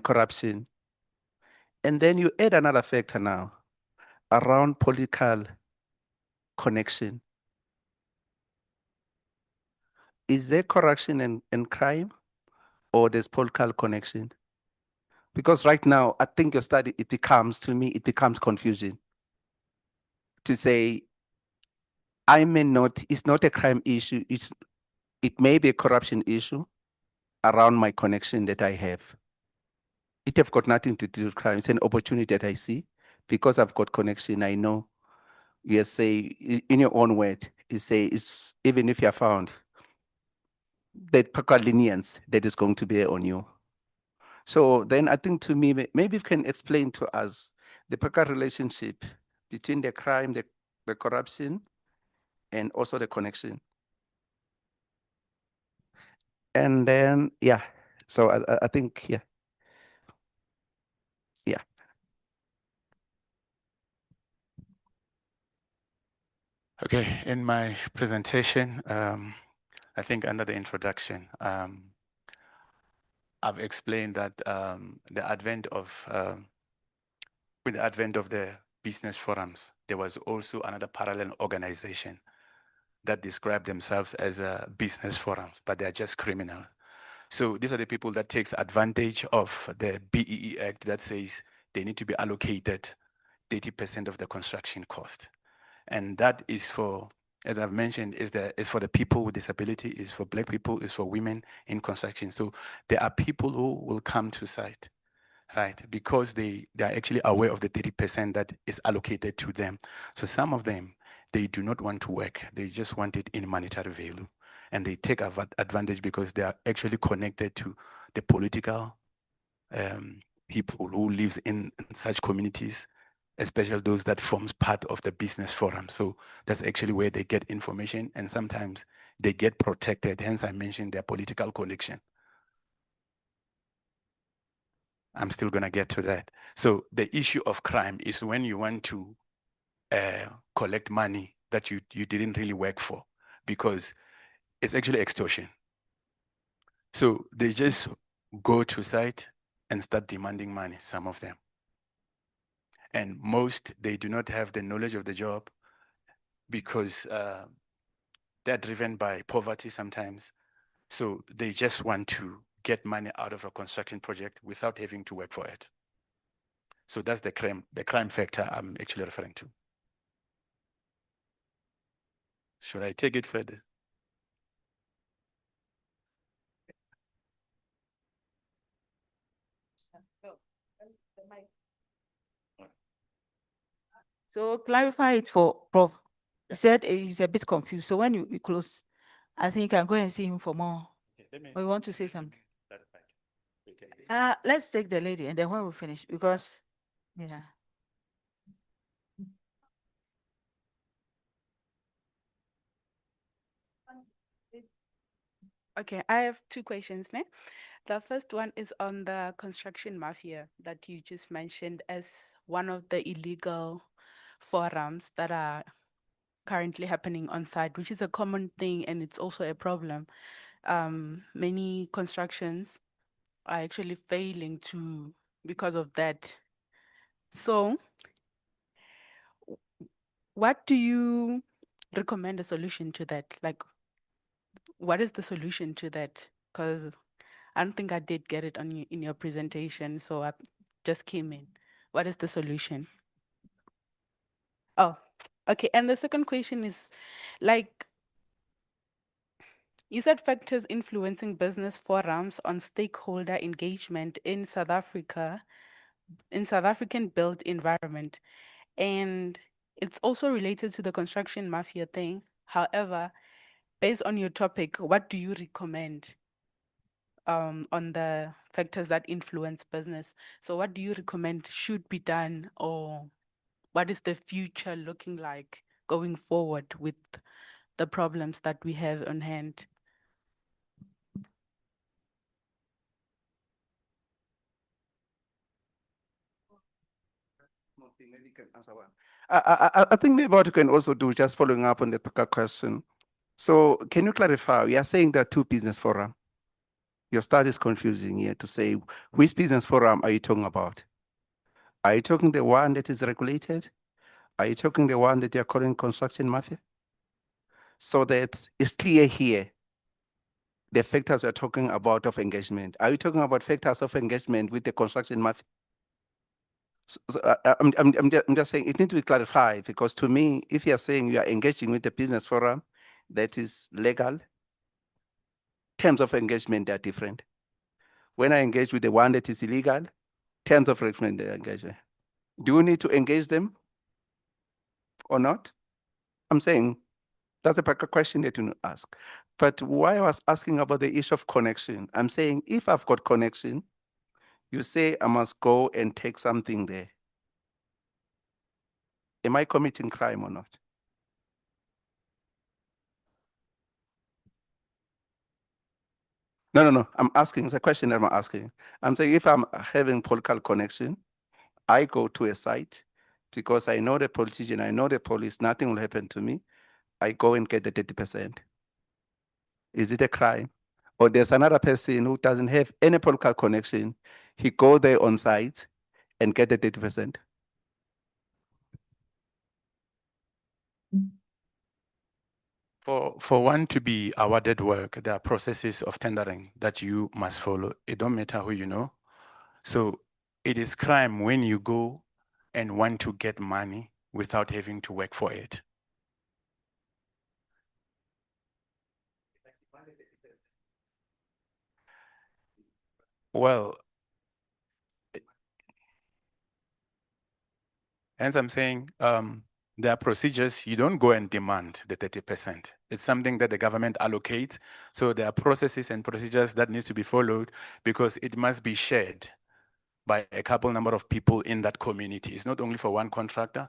corruption, and then you add another factor now around political connection. Is there corruption and crime, or there's political connection? Because right now, I think your study, it becomes confusion to say, I may not, it's not a crime issue, it may be a corruption issue around my connection that I have. It have got nothing to do with crime. It's an opportunity that I see because I've got connection. I know, you say, in your own word, you say, it's, even if you're found, that particular lenience that is going to be on you. So then I think, to me, maybe you can explain to us the particular relationship between the crime, the corruption, and also the connection. And then, yeah, so I think, yeah. Okay, in my presentation, I think under the introduction, I've explained that the advent of with the advent of the business forums, there was also another parallel organization that describe themselves as business forums, but they're just criminal. So these are the people that takes advantage of the BEE Act that says they need to be allocated 30% of the construction cost. And that is for, as I've mentioned, is for the people with disability, is for Black people, is for women in construction. So there are people who will come to site, right? Because they are actually aware of the 30% that is allocated to them. So some of them, they do not want to work. They just want it in monetary value. And they take advantage because they are actually connected to the political people who lives in such communities especially those that forms part of the business forum. So that's actually where they get information, and sometimes they get protected. Hence, I mentioned their political connection. I'm still going to get to that. So the issue of crime is when you want to collect money that you didn't really work for, because it's actually extortion. So they just go to site and start demanding money, some of them. And most, they do not have the knowledge of the job because they're driven by poverty sometimes. So they just want to get money out of a construction project without having to work for it. So that's the crime factor I'm actually referring to. Should I take it further? So clarify it for Prof. He said he's a bit confused. So when you close, I think you can go and see him for more. Or you want to say something? Let's take the lady and then when we finish, because, yeah. Okay, I have two questions. Ne? The first one is on the construction mafia that you just mentioned as one of the illegal forums that are currently happening on site, which is a common thing and it's also a problem. Many constructions are actually failing to because of that. So, what do you recommend a solution to that? Like, what is the solution to that? Because I don't think I did get it on in your presentation, so I just came in. What is the solution? Oh, okay. And the second question is, like, you said factors influencing business forums on stakeholder engagement in South Africa, in South African built environment. And it's also related to the construction mafia thing. However, based on your topic, what do you recommend on the factors that influence business? So what do you recommend should be done, or what is the future looking like going forward with the problems that we have on hand? Maybe you can answer one. I think maybe what you can also do, just following up on the Pika question. So can you clarify? We are saying there are two business forum. Your start is confusing here to say which business forum are you talking about? Are you talking the one that is regulated? Are you talking the one that you're calling construction mafia? So that it's clear here the factors you're talking about of engagement. Are you talking about factors of engagement with the construction mafia? I'm just saying it needs to be clarified, because to me, if you're saying you are engaging with the business forum that is legal, terms of engagement are different. When I engage with the one that is illegal, terms of engagement are engagement. Do you need to engage them or not? I'm saying that's a question that you ask. But why I was asking about the issue of connection, I'm saying if I've got connection, you say I must go and take something there. Am I committing crime or not? No. I'm asking, it's a question that I'm asking. I'm saying if I'm having political connection, I go to a site because I know the politician, I know the police, nothing will happen to me. I go and get the 30%. Is it a crime? Or there's another person who doesn't have any political connection. He go there on site and get the 30%. For one to be awarded work, there are processes of tendering that you must follow. It don't matter who you know. So it is crime when you go and want to get money without having to work for it. Well, hence I'm saying there are procedures. You don't go and demand the 30%. It's something that the government allocates. So there are processes and procedures that need to be followed because it must be shared. by a couple number of people in that community. It's not only for one contractor.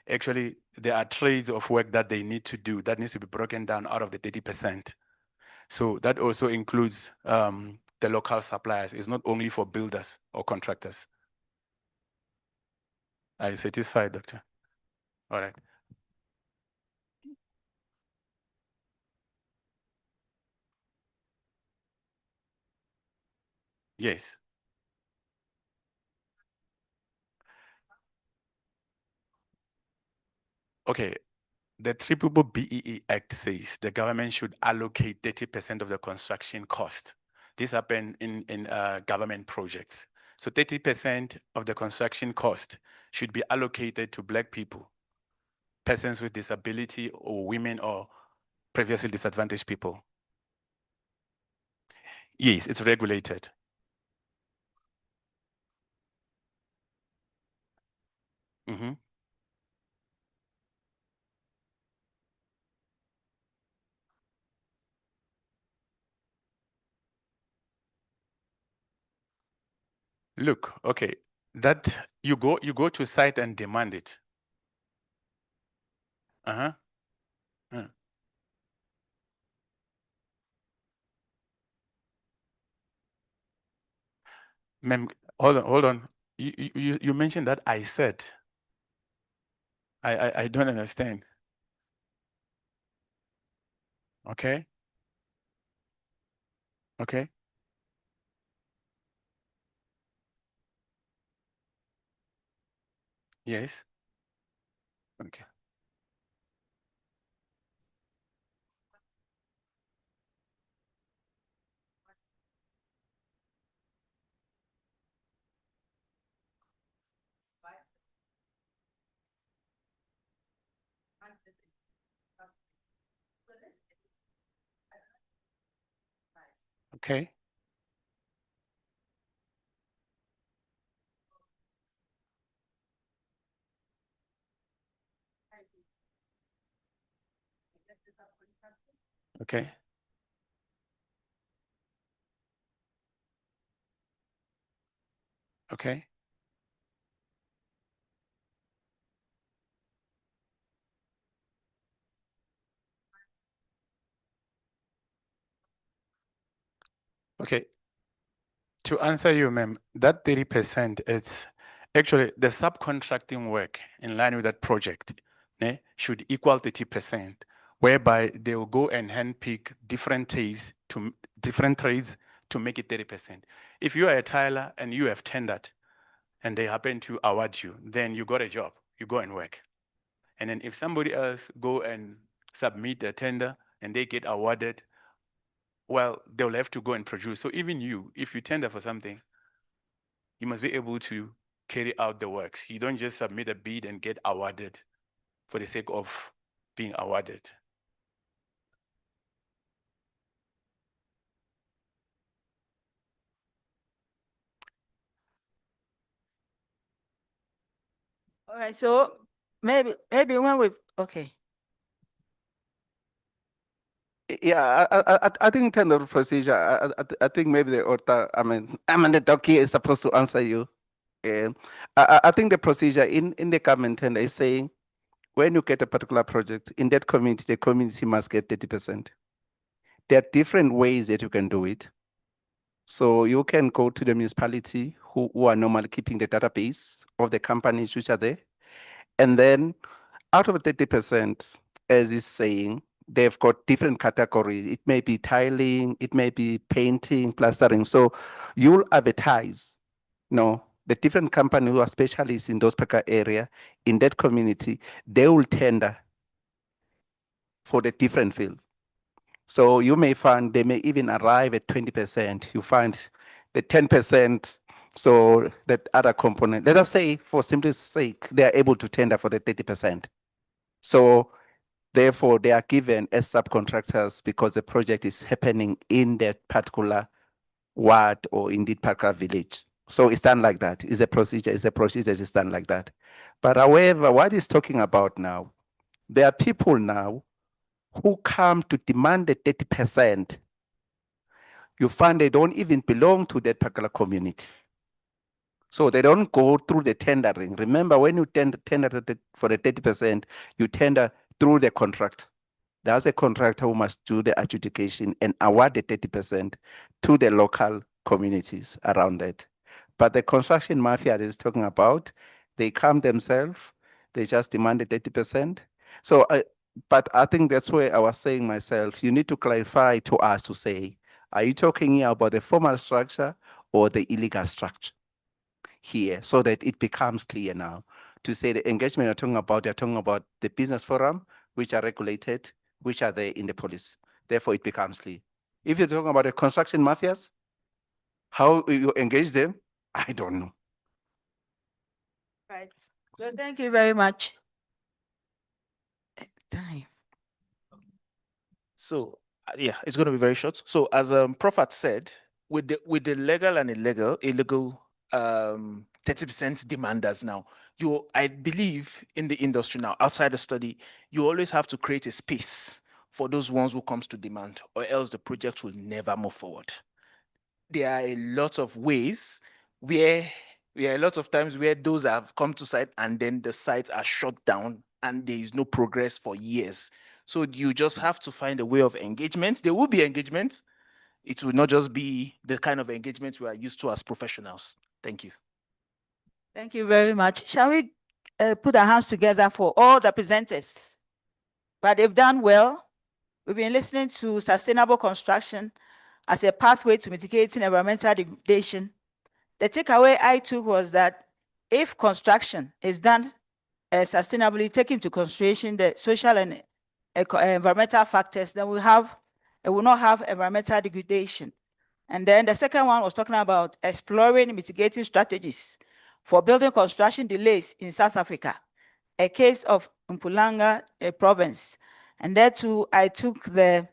Actually, there are trades of work that they need to do that needs to be broken down out of the 30%. So that also includes the local suppliers. It's not only for builders or contractors. Are you satisfied, Doctor? All right. Yes. Okay. The Triple BEE Act says the government should allocate 30% of the construction cost. This happens in government projects. So 30% of the construction cost should be allocated to Black people, persons with disability, or women, or previously disadvantaged people. Yes, it's regulated. Mm-hmm. Look, okay, that you go to site and demand it. Uh-huh. Ma'am, hold on. You mentioned that I said. I don't understand. Okay. Okay. Yes. Okay. Okay. Okay. Okay. Okay. To answer you, ma'am, that 30%, it's actually the subcontracting work in line with that project should equal 30%, whereby they will go and handpick different trades to make it 30%. If you are a tiler and you have tendered and they happen to award you, then you got a job, you go and work. And then if somebody else go and submit a tender and they get awarded, well, they'll have to go and produce. So even you, if you tender for something, you must be able to carry out the works. You don't just submit a bid and get awarded for the sake of being awarded. All right, so maybe when we, okay. Yeah, I think in terms of procedure, I think maybe the author, I mean the document is supposed to answer you. I think the procedure in the government tender is saying when you get a particular project in that community, the community must get 30%. There are different ways that you can do it. So you can go to the municipality who are normally keeping the database of the companies which are there. And then out of 30%, as is saying, they've got different categories. It may be tiling, it may be painting, plastering. So you'll advertise, the different companies who are specialists in those particular area in that community, they will tender for the different fields. So you may find they may even arrive at 20%. You find the 10%, so that other component, let us say for simplicity's sake, they are able to tender for the 30%. So therefore, they are given as subcontractors because the project is happening in that particular ward or indeed particular village. So it's done like that. It's a procedure is done like that. But however, what he's talking about now, there are people now who come to demand the 30%. You find they don't even belong to that particular community. So they don't go through the tendering. Remember, when you tender for the 30%, you tender through the contract. There's a contractor who must do the adjudication and award the 30% to the local communities around it. But the construction mafia that is talking about, they come themselves, they just demand the 30%. So, but I think that's where I was saying myself, you need to clarify to us to say, are you talking here about the formal structure or the illegal structure here, so that it becomes clear now to say the engagement they're talking about the business forum, which are regulated, which are there in the policy. Therefore, it becomes clear. If you're talking about the construction mafias, how you engage them, I don't know. Right. Well, thank you very much. Time. So yeah, it's going to be very short. So as Prophet said, with the legal and illegal 30% demanders now, I believe in the industry now, outside the study, you always have to create a space for those ones who comes to demand, or else the project will never move forward. There are a lot of ways where a lot of times where those have come to site and then the sites are shut down and there is no progress for years. So you just have to find a way of engagement. There will be engagement. It will not just be the kind of engagement we are used to as professionals. Thank you. Thank you very much. Shall we put our hands together for all the presenters? But they've done well. We've been listening to sustainable construction as a pathway to mitigating environmental degradation. The takeaway I took was that if construction is done sustainably, taking into consideration the social and environmental factors, then it will not have environmental degradation. And then the second one was talking about exploring mitigating strategies for building construction delays in South Africa, a case of Mpumalanga province. And there too, I took the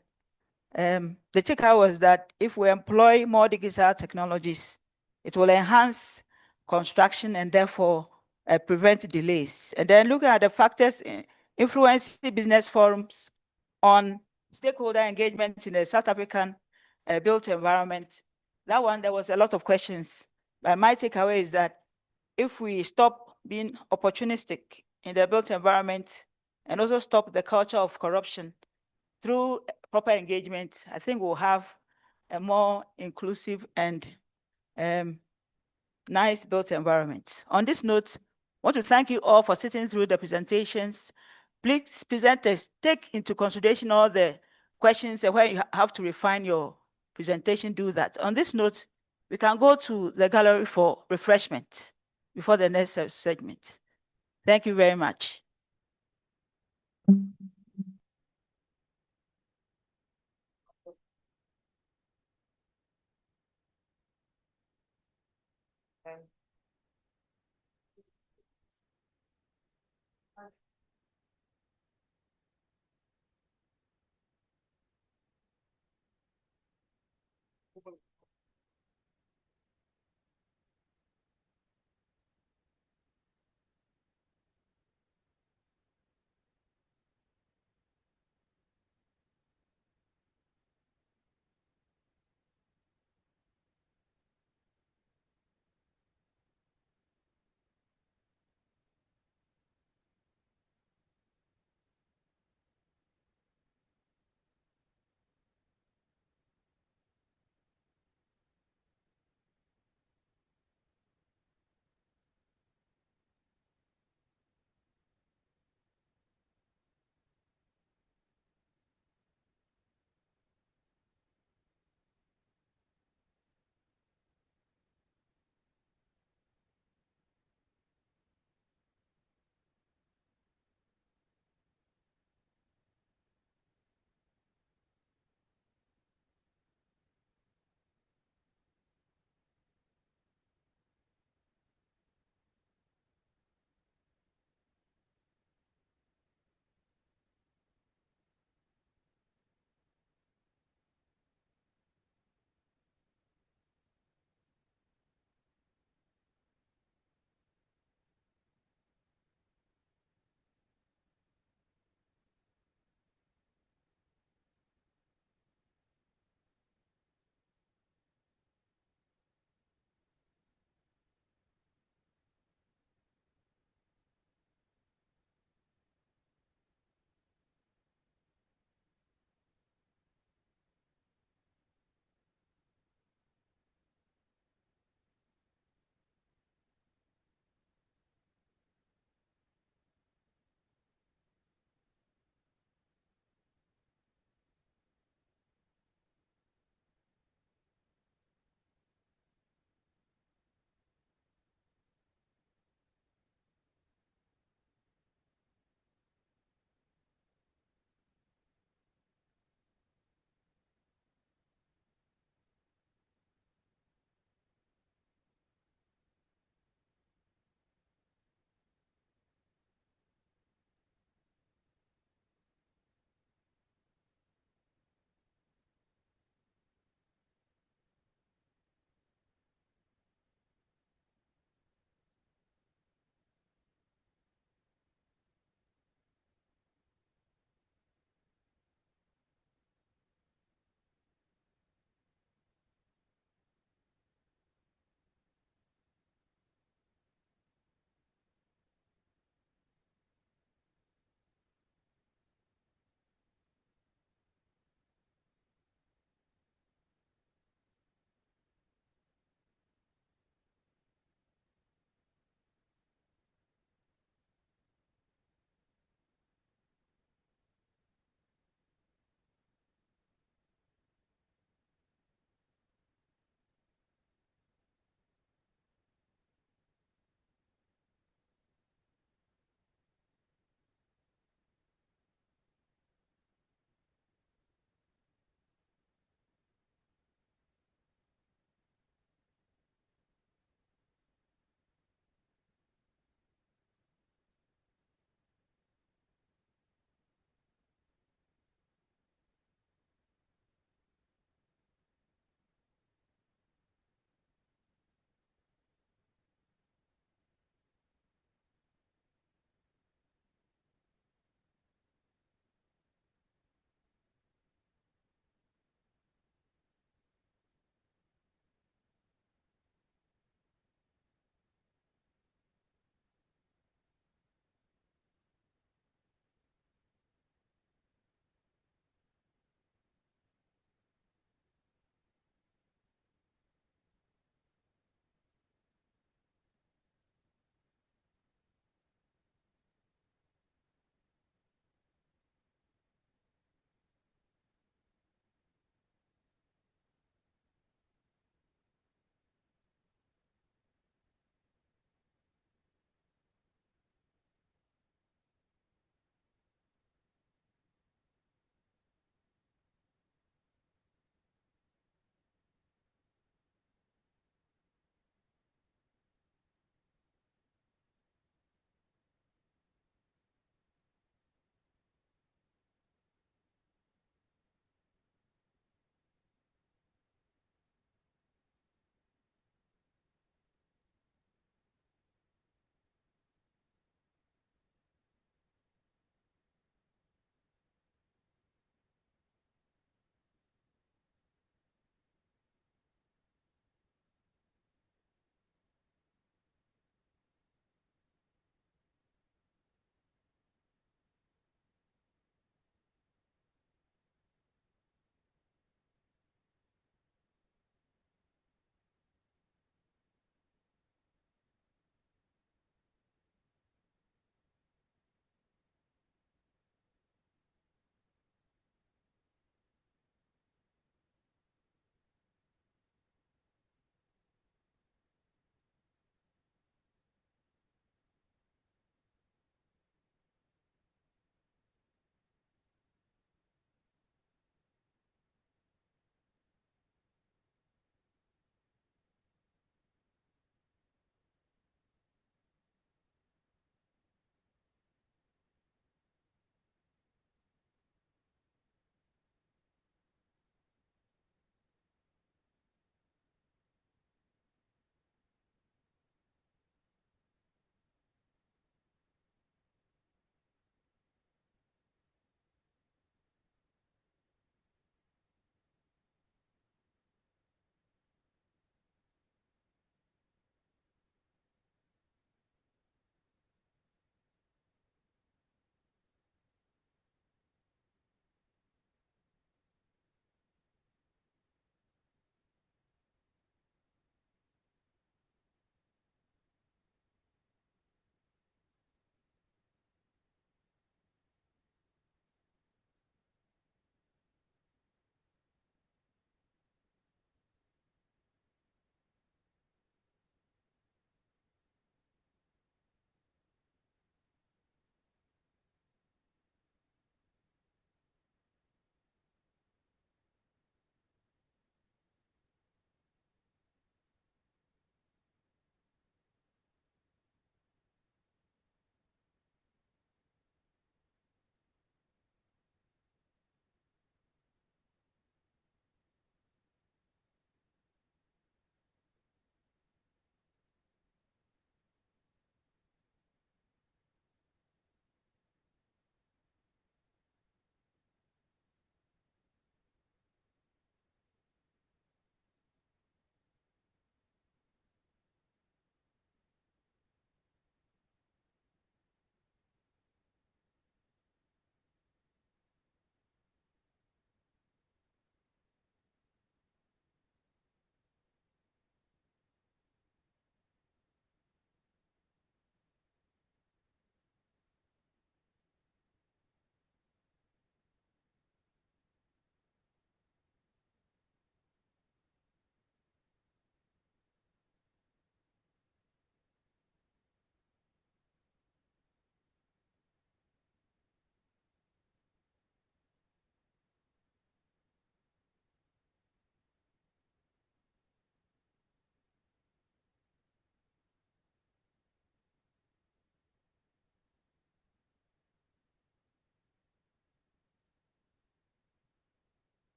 takeaway was that if we employ more digital technologies, it will enhance construction and therefore prevent delays. And then looking at the factors influencing business forums on stakeholder engagement in the South African built environment, that one, there was a lot of questions. But my takeaway is that if we stop being opportunistic in the built environment and also stop the culture of corruption through proper engagement, I think we'll have a more inclusive and nice built environment. On this note, I want to thank you all for sitting through the presentations. Please, presenters, take into consideration all the questions and where you have to refine your presentation, do that. On this note, we can go to the gallery for refreshment before the next segment. Thank you very much.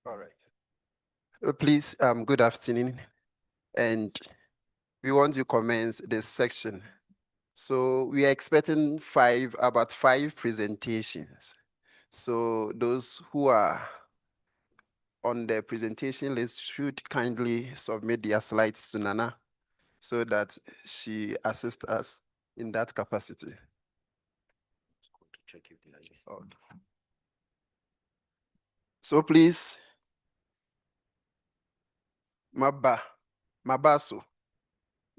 All right. Please, good afternoon. And we want to commence this section. So we are expecting about five presentations. So those who are on the presentation list should kindly submit their slides to Nana so that she assists us in that capacity. Okay. So please, Mabaso,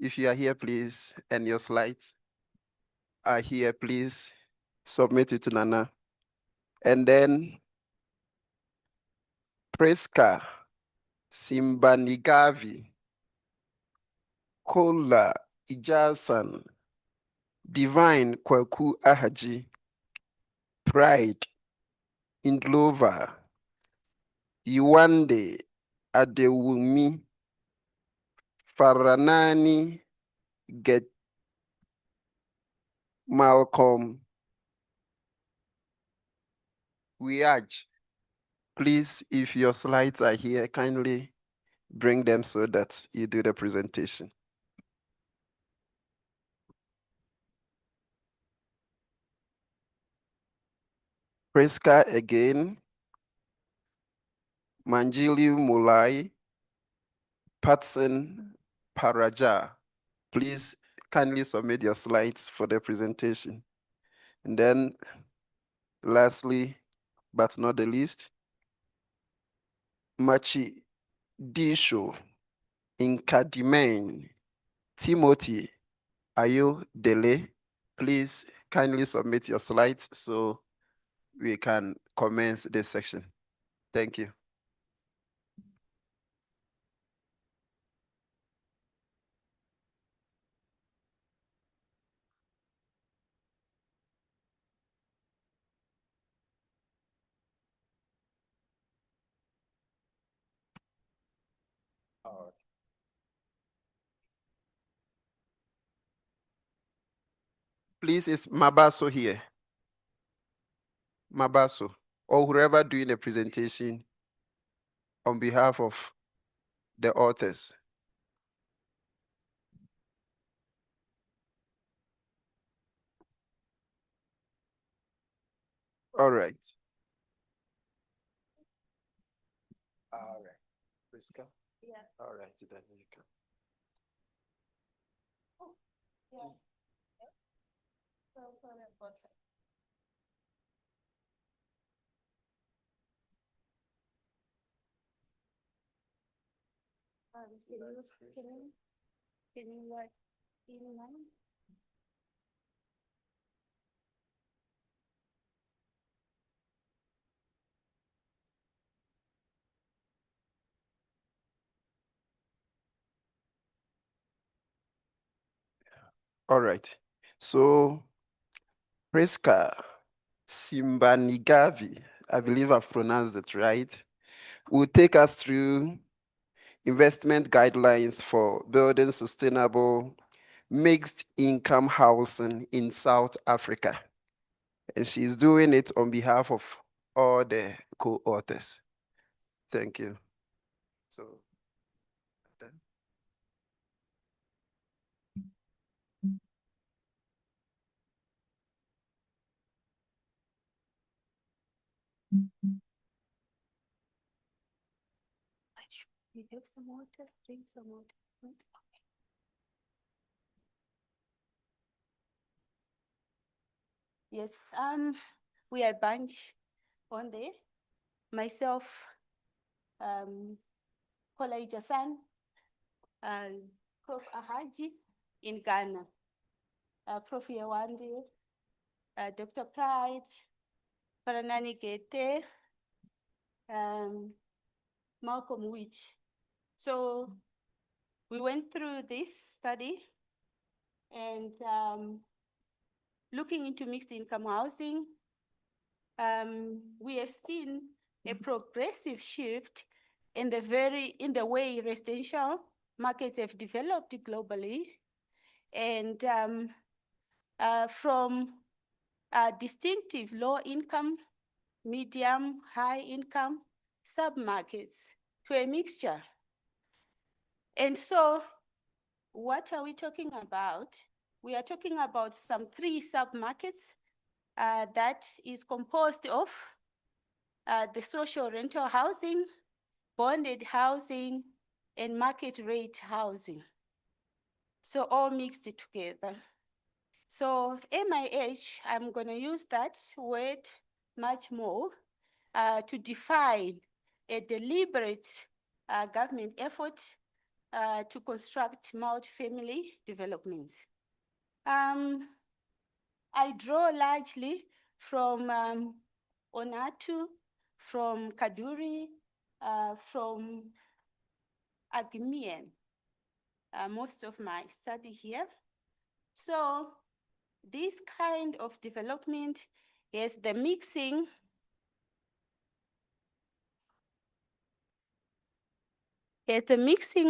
if you are here, please, and your slides are here, please submit it to Nana. And then Preska Simbanigavi, Kola Ijasan, Divine Kwaku Ahaji, Pride, Indlova, Iwande Adewumi, Faranani Get Malcolm Wiaj. Please, if your slides are here, kindly bring them so that you do the presentation. Preska again, Manjili Mulai, Patson Paraja. Please kindly submit your slides for the presentation. And then lastly, but not the least, Machi Disho Nkadimen Timothy Ayo Dele. Please kindly submit your slides so we can commence this section. Thank you. Please, is Mabaso here? Mabaso, or whoever doing a presentation on behalf of the authors. All right. All right. Priska? Yeah. All right, then you can. Yeah. So sorry about that. Can you like in line? All right. So, Priska Simbanigavi, I believe I've pronounced it right, will take us through investment guidelines for building sustainable mixed income housing in South Africa. And she's doing it on behalf of all the co-authors. Thank you. So, then. You have some water? Drink some water. Okay. Yes, we are a bunch on there. Myself, Kola Ijasan, Prof. Ahaji in Ghana, Prof. Yawande, Dr. Pride, Paranani Gete, Malcolm Witch. So we went through this study and looking into mixed income housing, we have seen a progressive shift in the way residential markets have developed globally, and from distinctive low income, medium, high income, submarkets to a mixture. And so what are we talking about? We are talking about some 3 submarkets that is composed of the social rental housing, bonded housing, and market rate housing. So all mixed together. So MIH, I'm going to use that word much more to define a deliberate government effort to construct multi-family developments. I draw largely from Onatu, from Kaduri, from Agmian, most of my study here. So this kind of development is the mixing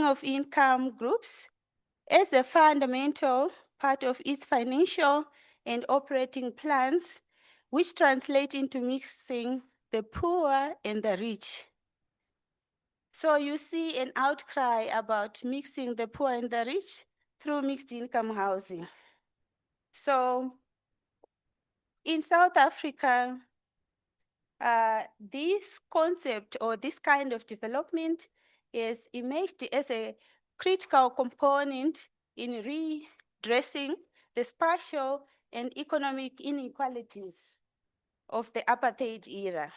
of income groups as a fundamental part of its financial and operating plans, which translate into mixing the poor and the rich. So you see an outcry about mixing the poor and the rich through mixed income housing. So in South Africa, this concept or this kind of development is emerged as a critical component in redressing the spatial and economic inequalities of the apartheid era.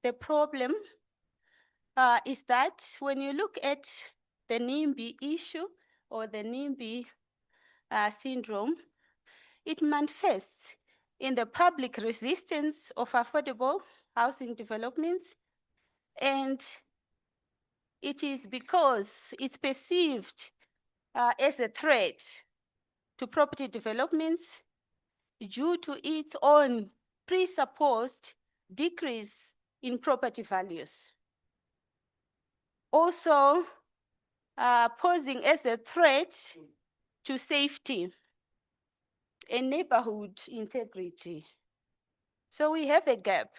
The problem is that when you look at the NIMBY issue or the NIMBY syndrome, it manifests in the public resistance of affordable housing developments, and it is because it's perceived as a threat to property developments due to its own presupposed decrease in property values. Also, posing as a threat to safety and neighborhood integrity. So we have a gap.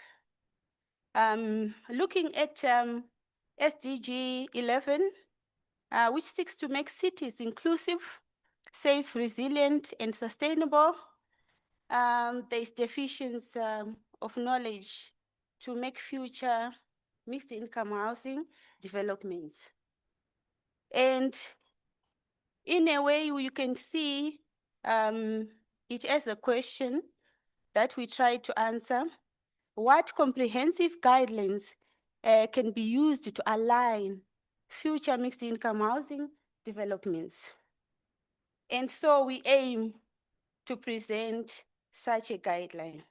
Looking at SDG 11, which seeks to make cities inclusive, safe, resilient, and sustainable, there is deficiency of knowledge to make future mixed income housing developments. And in a way, you can see it as a question that we try to answer. What comprehensive guidelines can be used to align future mixed income housing developments? And so we aim to present such a guideline.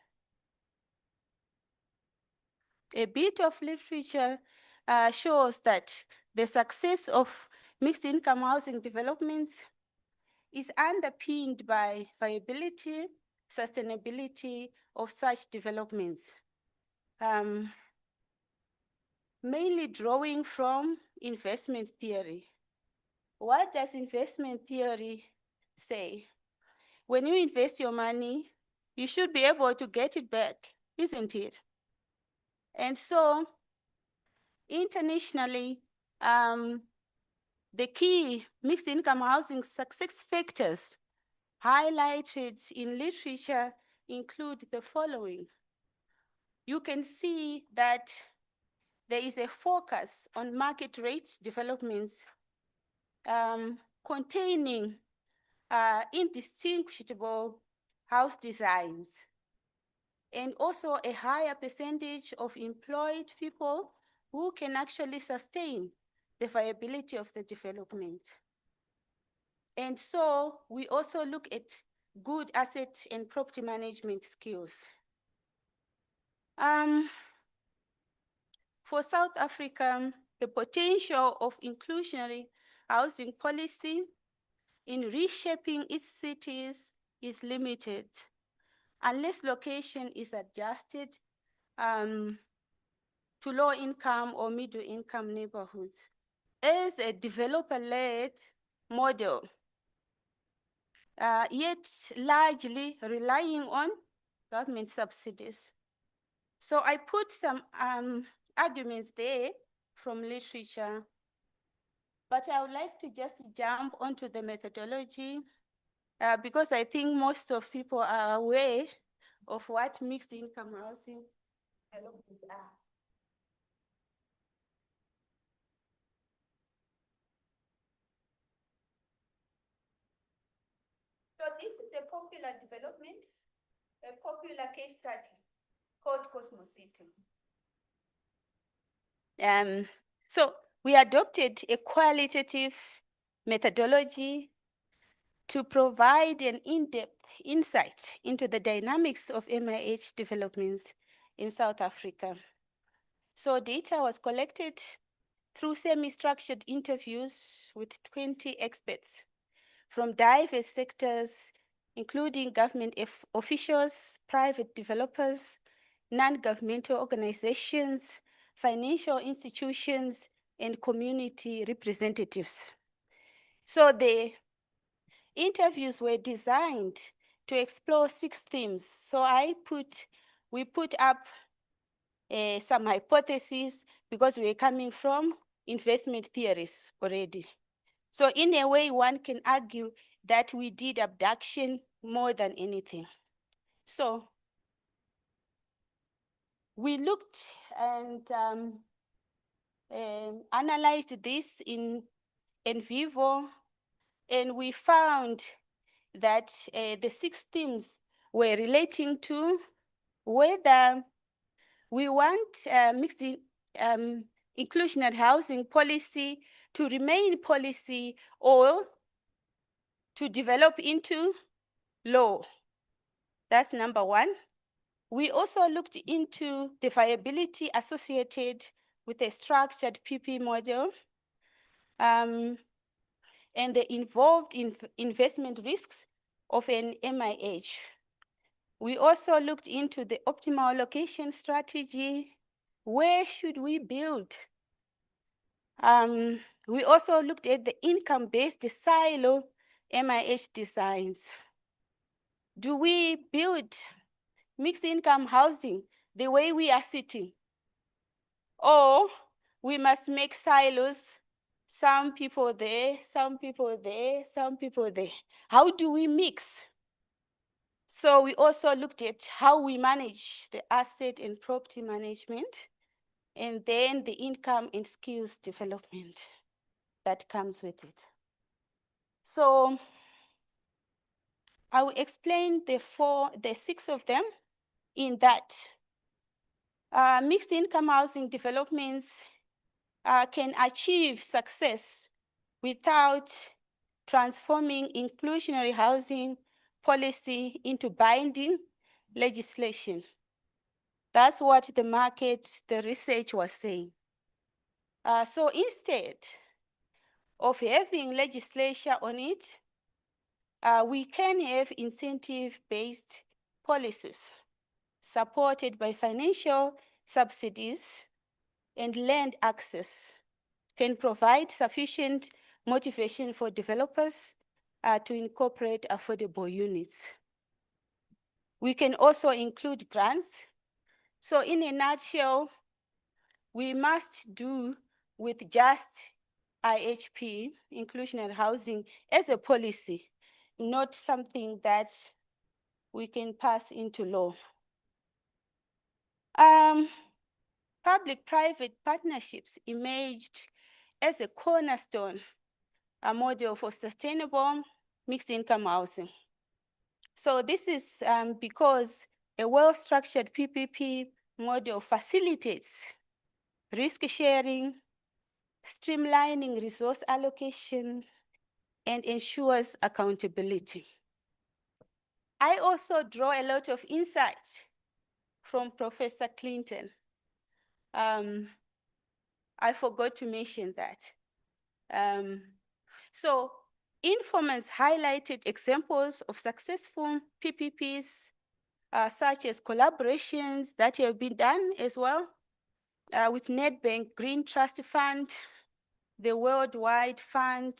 A bit of literature shows that the success of mixed income housing developments is underpinned by viability, sustainability of such developments. Mainly drawing from investment theory. What does investment theory say? When you invest your money, you should be able to get it back, isn't it? And so, internationally, the key mixed income housing success factors highlighted in literature include the following. You can see that there is a focus on market rate developments containing indistinguishable house designs, and also a higher percentage of employed people who can actually sustain the viability of the development. And so we also look at good asset and property management skills. For South Africa, the potential of inclusionary housing policy in reshaping its cities is limited unless location is adjusted to low income or middle income neighborhoods. As a developer-led model, yet largely relying on government subsidies. So I put some arguments there from literature, but I would like to just jump onto the methodology because I think most of people are aware of what mixed income housing developments are. So this is a popular development, a popular case study called Cosmos City. So we adopted a qualitative methodology to provide an in-depth insight into the dynamics of MIH developments in South Africa. So data was collected through semi-structured interviews with 20 experts from diverse sectors, including government officials, private developers, non-governmental organizations, financial institutions, and community representatives. So the interviews were designed to explore 6 themes. So we put up some hypotheses because we're coming from investment theories already. So in a way, one can argue that we did abduction more than anything. So we looked and analyzed this in vivo, and we found that the 6 themes were relating to whether we want mixed inclusionary housing policy to remain policy or to develop into law. That's number 1. We also looked into the viability associated with a structured PP model and the involved investment risks of an MIH. We also looked into the optimal location strategy. Where should we build? We also looked at the income-based silo MIH designs. Do we build mixed income housing the way we are sitting? Or we must make silos, some people there, some people there, some people there. How do we mix? So we also looked at how we manage the asset and property management, and then the income and skills development that comes with it. So I will explain the 6 of them in that mixed income housing developments can achieve success without transforming inclusionary housing policy into binding legislation. That's what the research was saying. So instead of having legislation on it, we can have incentive-based policies supported by financial subsidies and land access can provide sufficient motivation for developers to incorporate affordable units. We can also include grants. So in a nutshell, we must do with just IHP, inclusionary housing, as a policy, not something that we can pass into law. Public-private partnerships emerged as a cornerstone, a model for sustainable mixed income housing. So this is because a well-structured PPP model facilitates risk sharing, streamlining resource allocation, and ensures accountability. I also draw a lot of insight from Professor Clinton. I forgot to mention that. So informants highlighted examples of successful PPPs, such as collaborations that have been done as well with Nedbank Green Trust Fund, the Worldwide Fund,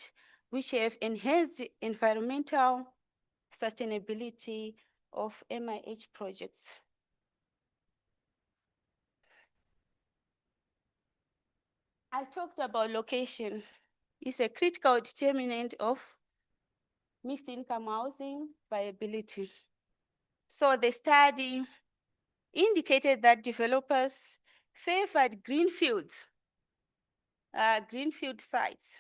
which have enhanced environmental sustainability of MIH projects. I talked about location. It's a critical determinant of mixed income housing viability. So the study indicated that developers favored greenfield sites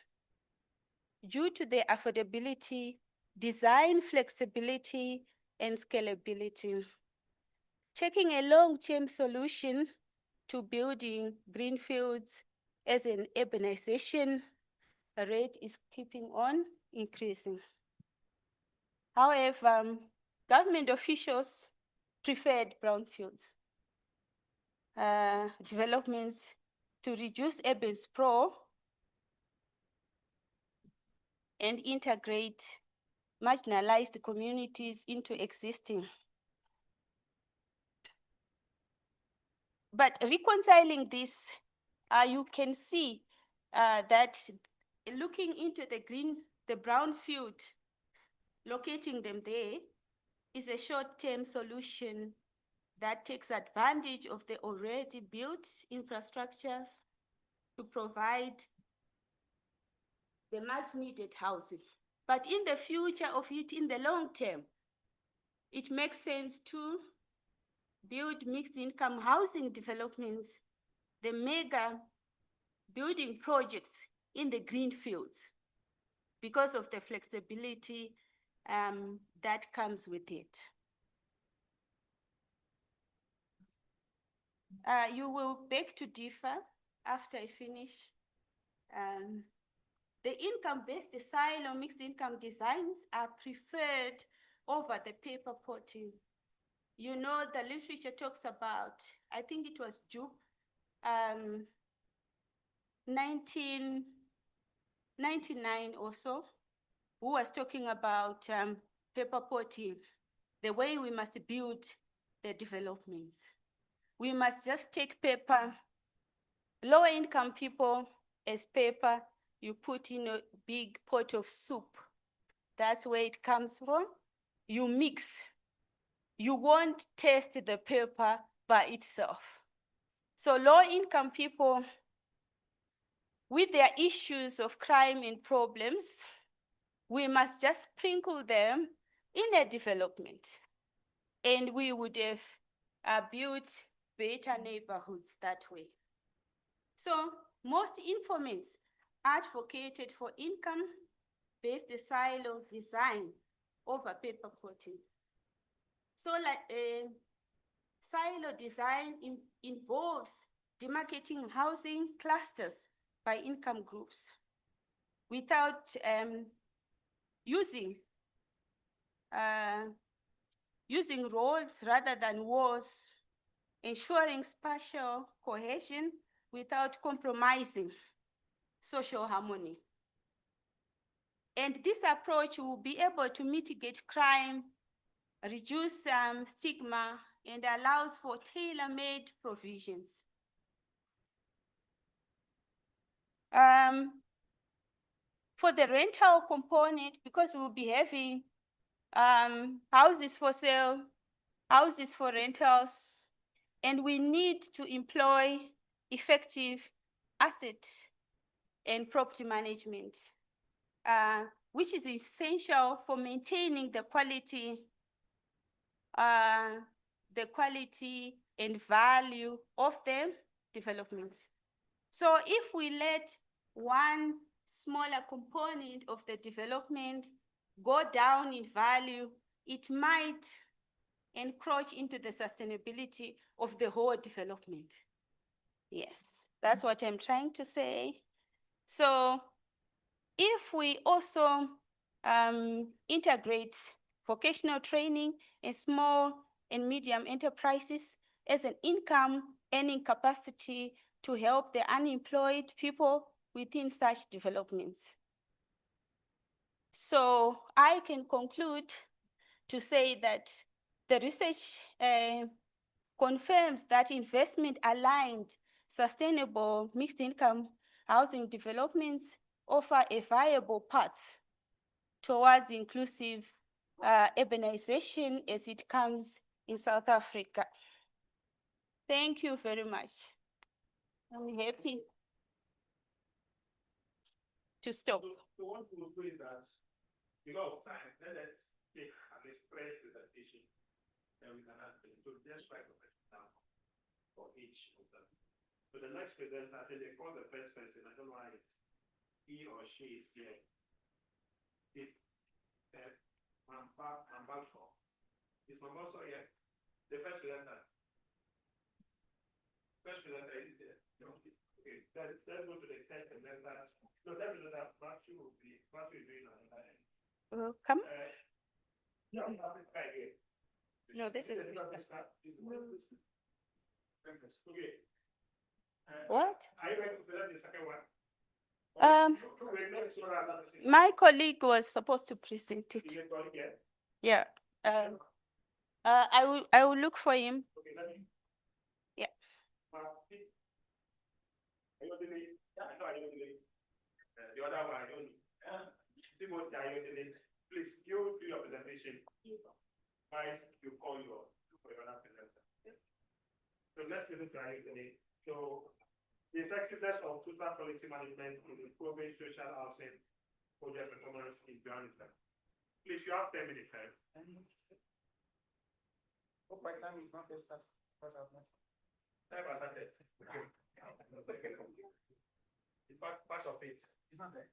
due to their affordability, design flexibility, and scalability. Taking a long-term solution to building greenfields as an urbanization rate is keeping on increasing. However, government officials preferred brownfields developments to reduce urban sprawl and integrate marginalized communities into existing. But reconciling this, you can see that looking into the brownfield, locating them there is a short-term solution that takes advantage of the already built infrastructure to provide the much needed housing. But in the future of it, in the long term, it makes sense to build mixed income housing developments, the mega building projects in the green fields because of the flexibility that comes with it. You will beg to differ after I finish. The income-based silo mixed income designs are preferred over the paper potting. You know, the literature talks about, I think it was Jupe, 1999 or so, who was talking about paper potting, the way we must build the developments. We must just take paper, lower income people as paper, you put in a big pot of soup. That's where it comes from. You mix. You won't taste the paper by itself. So low income people with their issues of crime and problems, we must just sprinkle them in a development. And we would have built better neighborhoods that way. So most informants advocated for income-based silo design over paper potting. So like silo design involves demarcating housing clusters by income groups without using roads rather than walls, ensuring spatial cohesion without compromising social harmony. And this approach will be able to mitigate crime, reduce stigma, and allows for tailor-made provisions. For the rental component, because we'll be having houses for sale, houses for rentals, and we need to employ effective asset and property management, which is essential for maintaining the quality and value of the development. So if we let one smaller component of the development go down in value, it might encroach into the sustainability of the whole development. Yes, that's what I'm trying to say. So if we also integrate vocational training in small and medium enterprises as an income earning capacity to help the unemployed people within such developments. So I can conclude to say that the research confirms that investment aligned, sustainable mixed income housing developments offer a viable path towards inclusive urbanization as it comes in South Africa. Thank you very much. I'm happy to stop. So what we'll do is that, because of time, let's take an express presentation, and we can answer. So just write a question down for each of them. So the next presenter, I think they call the first person, I don't know why it's he or she is here. I'm back for. Is my boss here? The first presenter. First presenter is there. Okay, let's go to the second presenter. No, that presenter, Matthew will be doing another end. Welcome. No, this is Krista. Okay. What? Are you going to present the second one? My colleague was supposed to present it. Yeah. I will look for him. Yeah. The other one, I don't know. Please, you do your presentation. Why you call your other presenter. So let's listen to Ayodele. So the effectiveness of total quality management in improving social housing project performance in Johannesburg. Please, you have 10 minutes time. Hope my time is not just that. Time has started. In fact, part of it. It's not there.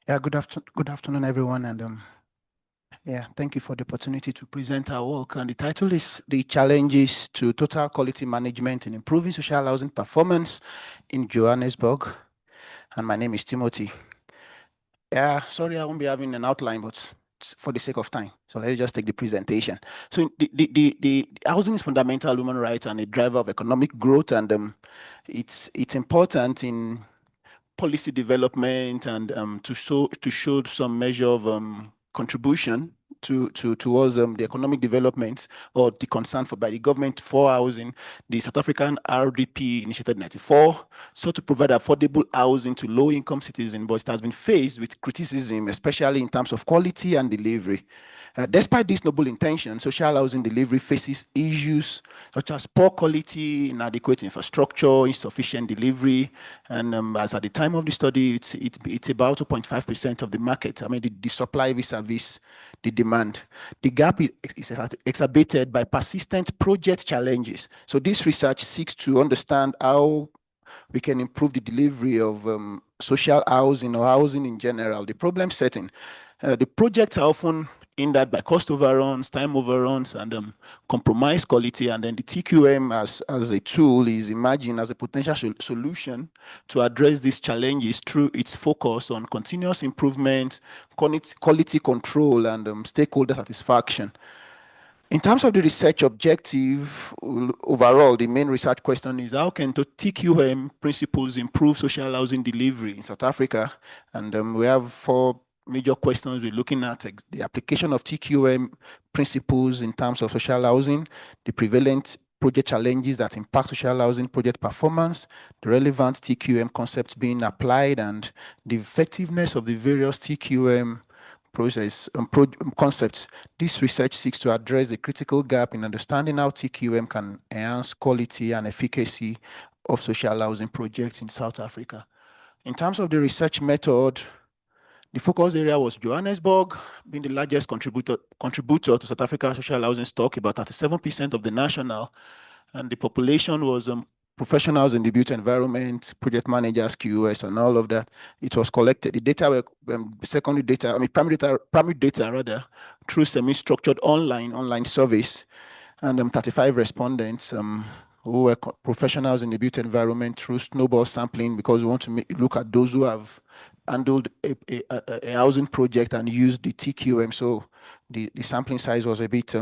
Yeah, good afternoon, everyone, and yeah, thank you for the opportunity to present our work. And the title is "The Challenges to Total Quality Management in Improving Social Housing Performance in Johannesburg." And my name is Timothy. Yeah, sorry, I won't be having an outline, but for the sake of time, so let's just take the presentation. So the housing is fundamental human right and a driver of economic growth, and it's important in policy development and to show some measure of contribution towards the economic development or the concern by the government for housing. The South African RDP initiated in 1994 sought to provide affordable housing to low-income citizens, but it has been faced with criticism, especially in terms of quality and delivery. Despite this noble intention, social housing delivery faces issues such as poor quality, inadequate infrastructure, insufficient delivery, and as at the time of the study, it's about 2.5% of the market. I mean, the supply vis-a-vis the demand. The gap is exacerbated by persistent project challenges. So this research seeks to understand how we can improve the delivery of social housing or housing in general. The problem setting. The projects are often hindered by cost overruns, time overruns, and compromised quality. And then the TQM as a tool is imagined as a potential solution to address these challenges through its focus on continuous improvement, quality control, and stakeholder satisfaction. In terms of the research objective, overall, the main research question is how can the TQM principles improve social housing delivery in South Africa? And we have 4 major questions we're looking at: the application of TQM principles in terms of social housing, the prevalent project challenges that impact social housing project performance, the relevant TQM concepts being applied, and the effectiveness of the various TQM process concepts. This research seeks to address the critical gap in understanding how TQM can enhance quality and efficacy of social housing projects in South Africa. In terms of the research method, the focus area was Johannesburg, being the largest contributor to South Africa's social housing stock, about 37% of the national, and the population was professionals in the built environment, project managers, QS, and all of that. It was collected. The data were secondary data, primary data rather, through semi-structured online surveys, and 35 respondents who were professionals in the built environment through snowball sampling, because we want to look at those who have handled a housing project and used the TQM. So the sampling size was a bit,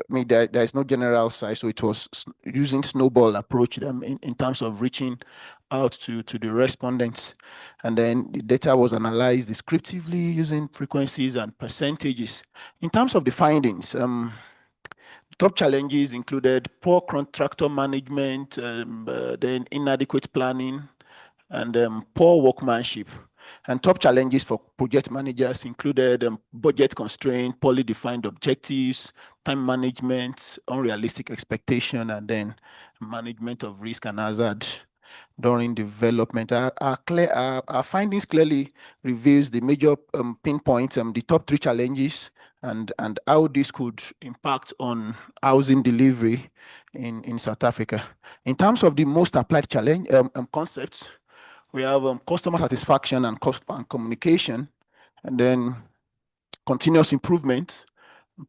there is no general size, so it was using snowball approach in terms of reaching out to the respondents. And then the data was analyzed descriptively using frequencies and percentages. In terms of the findings, top challenges included poor contractor management, then inadequate planning, and poor workmanship. And top challenges for project managers included budget constraint, poorly defined objectives, time management, unrealistic expectation, and then management of risk and hazard during development. Our findings clearly reveals the major pinpoints, the top 3 challenges, and how this could impact on housing delivery in South Africa. In terms of the most applied challenge concepts, we have customer satisfaction and communication, and then continuous improvement,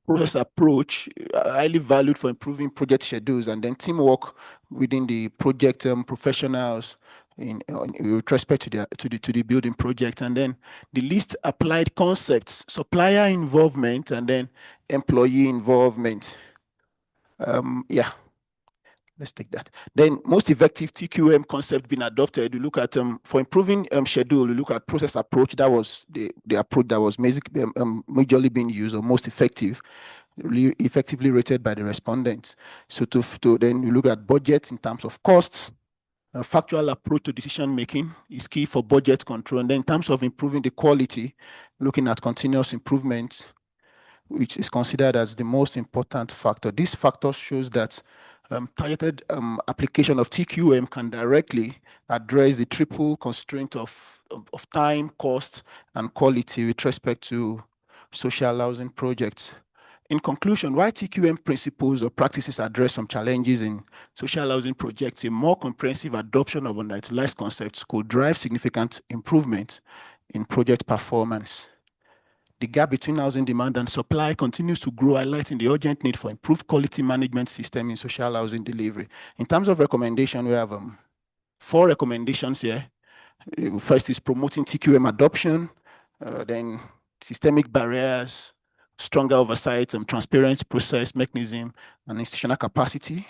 process approach, highly valued for improving project schedules, and then teamwork within the project professionals with respect to the building project, and then the least applied concepts, supplier involvement, and then employee involvement. Yeah. Let's take that. Then most effective TQM concept being adopted, we look at, for improving schedule, we look at process approach. That was the approach that was majorly being used, or most effective, really effectively rated by the respondents. So then we look at budgets in terms of costs. A factual approach to decision making is key for budget control. And then in terms of improving the quality, looking at continuous improvement, which is considered as the most important factor. This factor shows that targeted application of TQM can directly address the triple constraint of time, cost, and quality with respect to social housing projects. In conclusion, while TQM principles or practices address some challenges in social housing projects, a more comprehensive adoption of underutilized concepts could drive significant improvement in project performance. The gap between housing demand and supply continues to grow, highlighting the urgent need for improved quality management system in social housing delivery. In terms of recommendation, we have 4 recommendations here. First is promoting TQM adoption, then systemic barriers, stronger oversight, transparent process mechanism, and institutional capacity,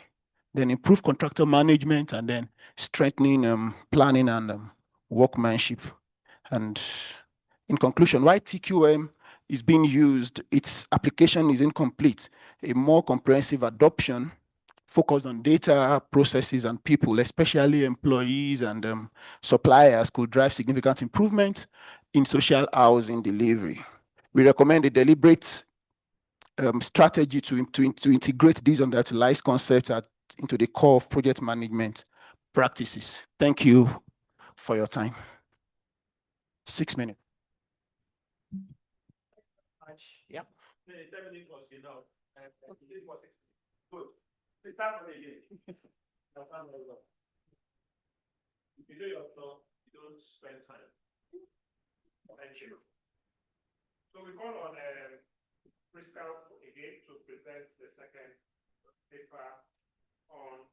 then improve contractor management, and then strengthening planning and workmanship. And in conclusion, why TQM is being used, its application is incomplete. A more comprehensive adoption focused on data, processes, and people, especially employees and suppliers, could drive significant improvement in social housing delivery. We recommend a deliberate strategy to integrate these underutilized concepts into the core of project management practices. Thank you for your time. 6 minutes. Yep. Good. Start from again. If you do your talk, you don't spend time. Thank you. So we call on Prisca again to present the second paper on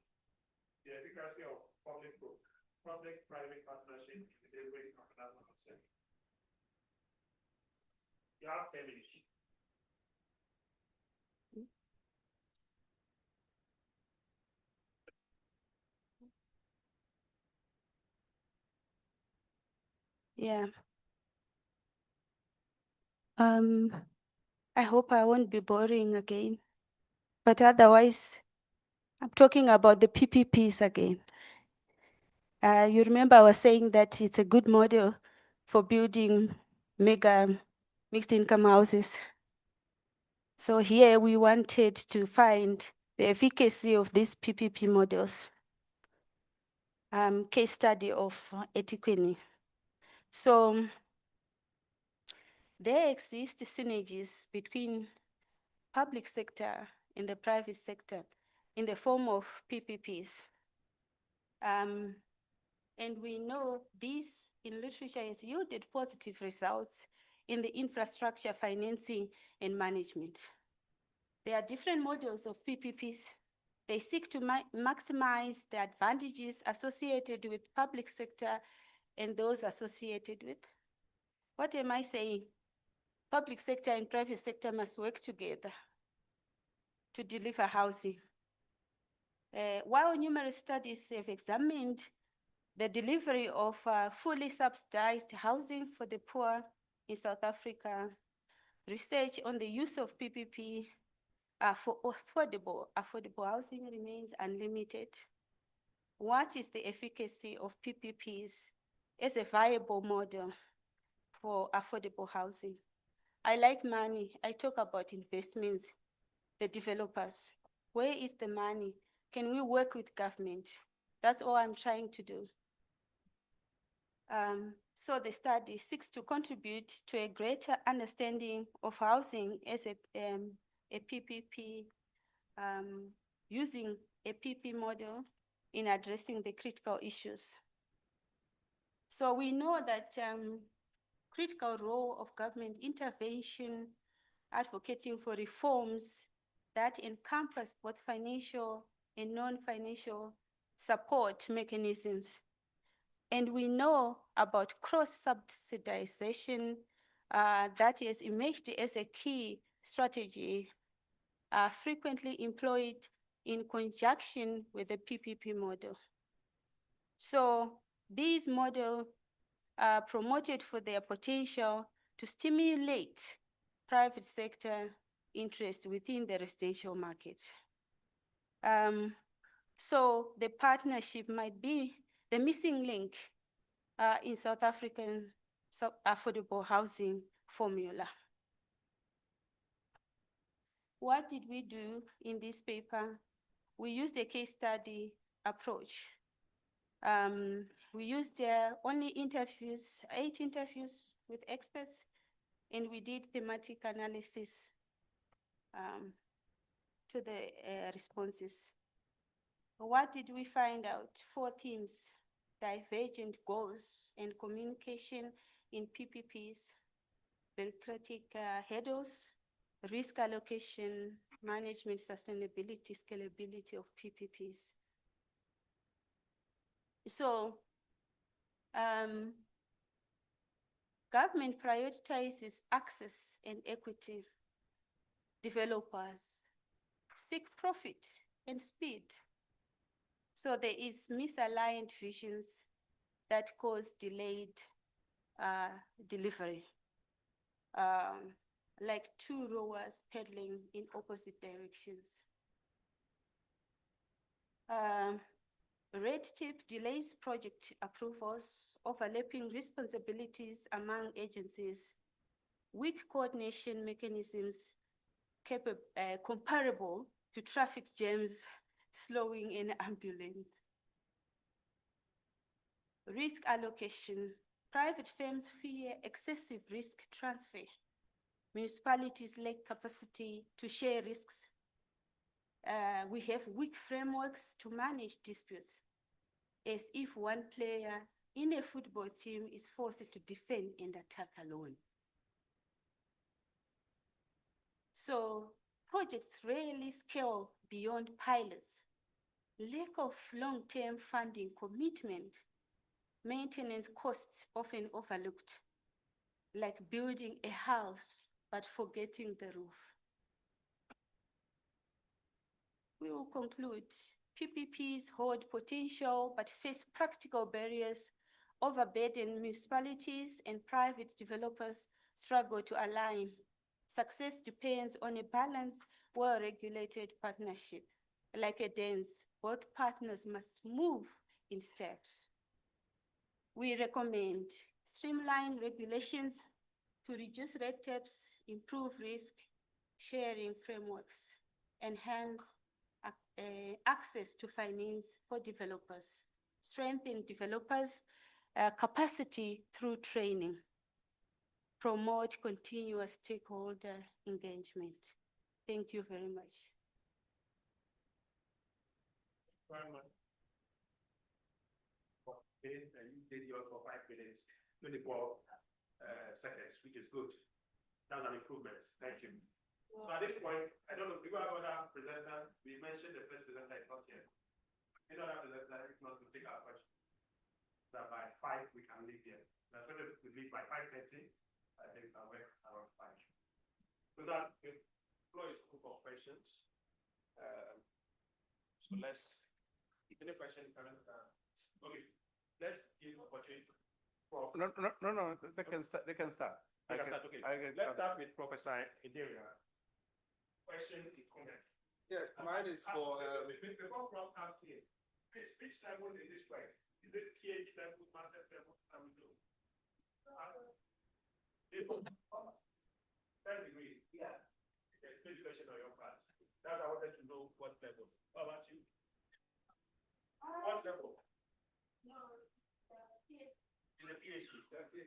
the efficacy of public-private partnership in delivering affordable housing. You have 10 minutes. Yeah. I hope I won't be boring again. But otherwise, I'm talking about the PPPs again. You remember I was saying that it's a good model for building mega mixed income houses. So here we wanted to find the efficacy of these PPP models. Case study of eThekwini. So there exist synergies between public sector and the private sector in the form of PPPs. And we know this in literature has yielded positive results in the infrastructure financing and management. There are different models of PPPs. They seek to maximize the advantages associated with public sector and those associated with, what am I saying? Public sector and private sector must work together to deliver housing. While numerous studies have examined the delivery of fully subsidized housing for the poor in South Africa, research on the use of PPP for affordable housing remains unlimited. What is the efficacy of PPPs as a viable model for affordable housing? I like money. I talk about investments, the developers. Where is the money? Can we work with government? That's all I'm trying to do. So the study seeks to contribute to a greater understanding of housing as a PPP, using a PP model in addressing the critical issues. So we know that critical role of government intervention, advocating for reforms that encompass both financial and non-financial support mechanisms. And we know about cross-subsidization that has emerged as a key strategy frequently employed in conjunction with the PPP model. So these models are promoted for their potential to stimulate private sector interest within the residential market. So the partnership might be the missing link in South African affordable housing formula. What did we do in this paper? We used a case study approach. We used only interviews, 8 interviews with experts, and we did thematic analysis to the responses. What did we find out? 4 themes: divergent goals and communication in PPPs, bureaucratic hurdles, risk allocation, management, sustainability, scalability of PPPs. So, government prioritizes access and equity. Developers seek profit and speed. So there is misaligned visions that cause delayed delivery, like 2 rowers paddling in opposite directions. Red tape delays project approvals, overlapping responsibilities among agencies, weak coordination mechanisms comparable to traffic jams slowing an ambulance. Risk allocation. Private firms fear excessive risk transfer. Municipalities lack capacity to share risks. We have weak frameworks to manage disputes, as if one player in a football team is forced to defend and attack alone. So projects rarely scale beyond pilots. Lack of long-term funding commitment, maintenance costs often overlooked, like building a house but forgetting the roof. We will conclude. PPPs hold potential but face practical barriers, overburden municipalities, and private developers struggle to align. Success depends on a balanced, well-regulated partnership. Like a dance, both partners must move in steps. We recommend streamlined regulations to reduce red tapes, improve risk sharing frameworks, enhance access to finance for developers, strengthen developers' capacity through training, promote continuous stakeholder engagement. Thank you very much. And you did yours for 5 minutes, 24 seconds, which is good. That's an improvement. Thank you. So at this point, I don't know, do you have other presenters? We mentioned the first presenter is not here. Any other presenter, if not, to take our question. That by 5 we can leave here. That's when we leave by 5:30. I think I'll work around 5. So that the floor is open for questions. So let's, if any question, okay. Let's give opportunity. No. They can start. They can start. Okay. Let's start with Professor Ideria. Question is comment. Yes, mine is for. Before Prof comes here, which level is this right? Is it PhD level, master's level? How we do? Third degree. Yeah. There's no question on your part. That I wanted to know what level. How about you? What level? No, in the PhD. Let's hear.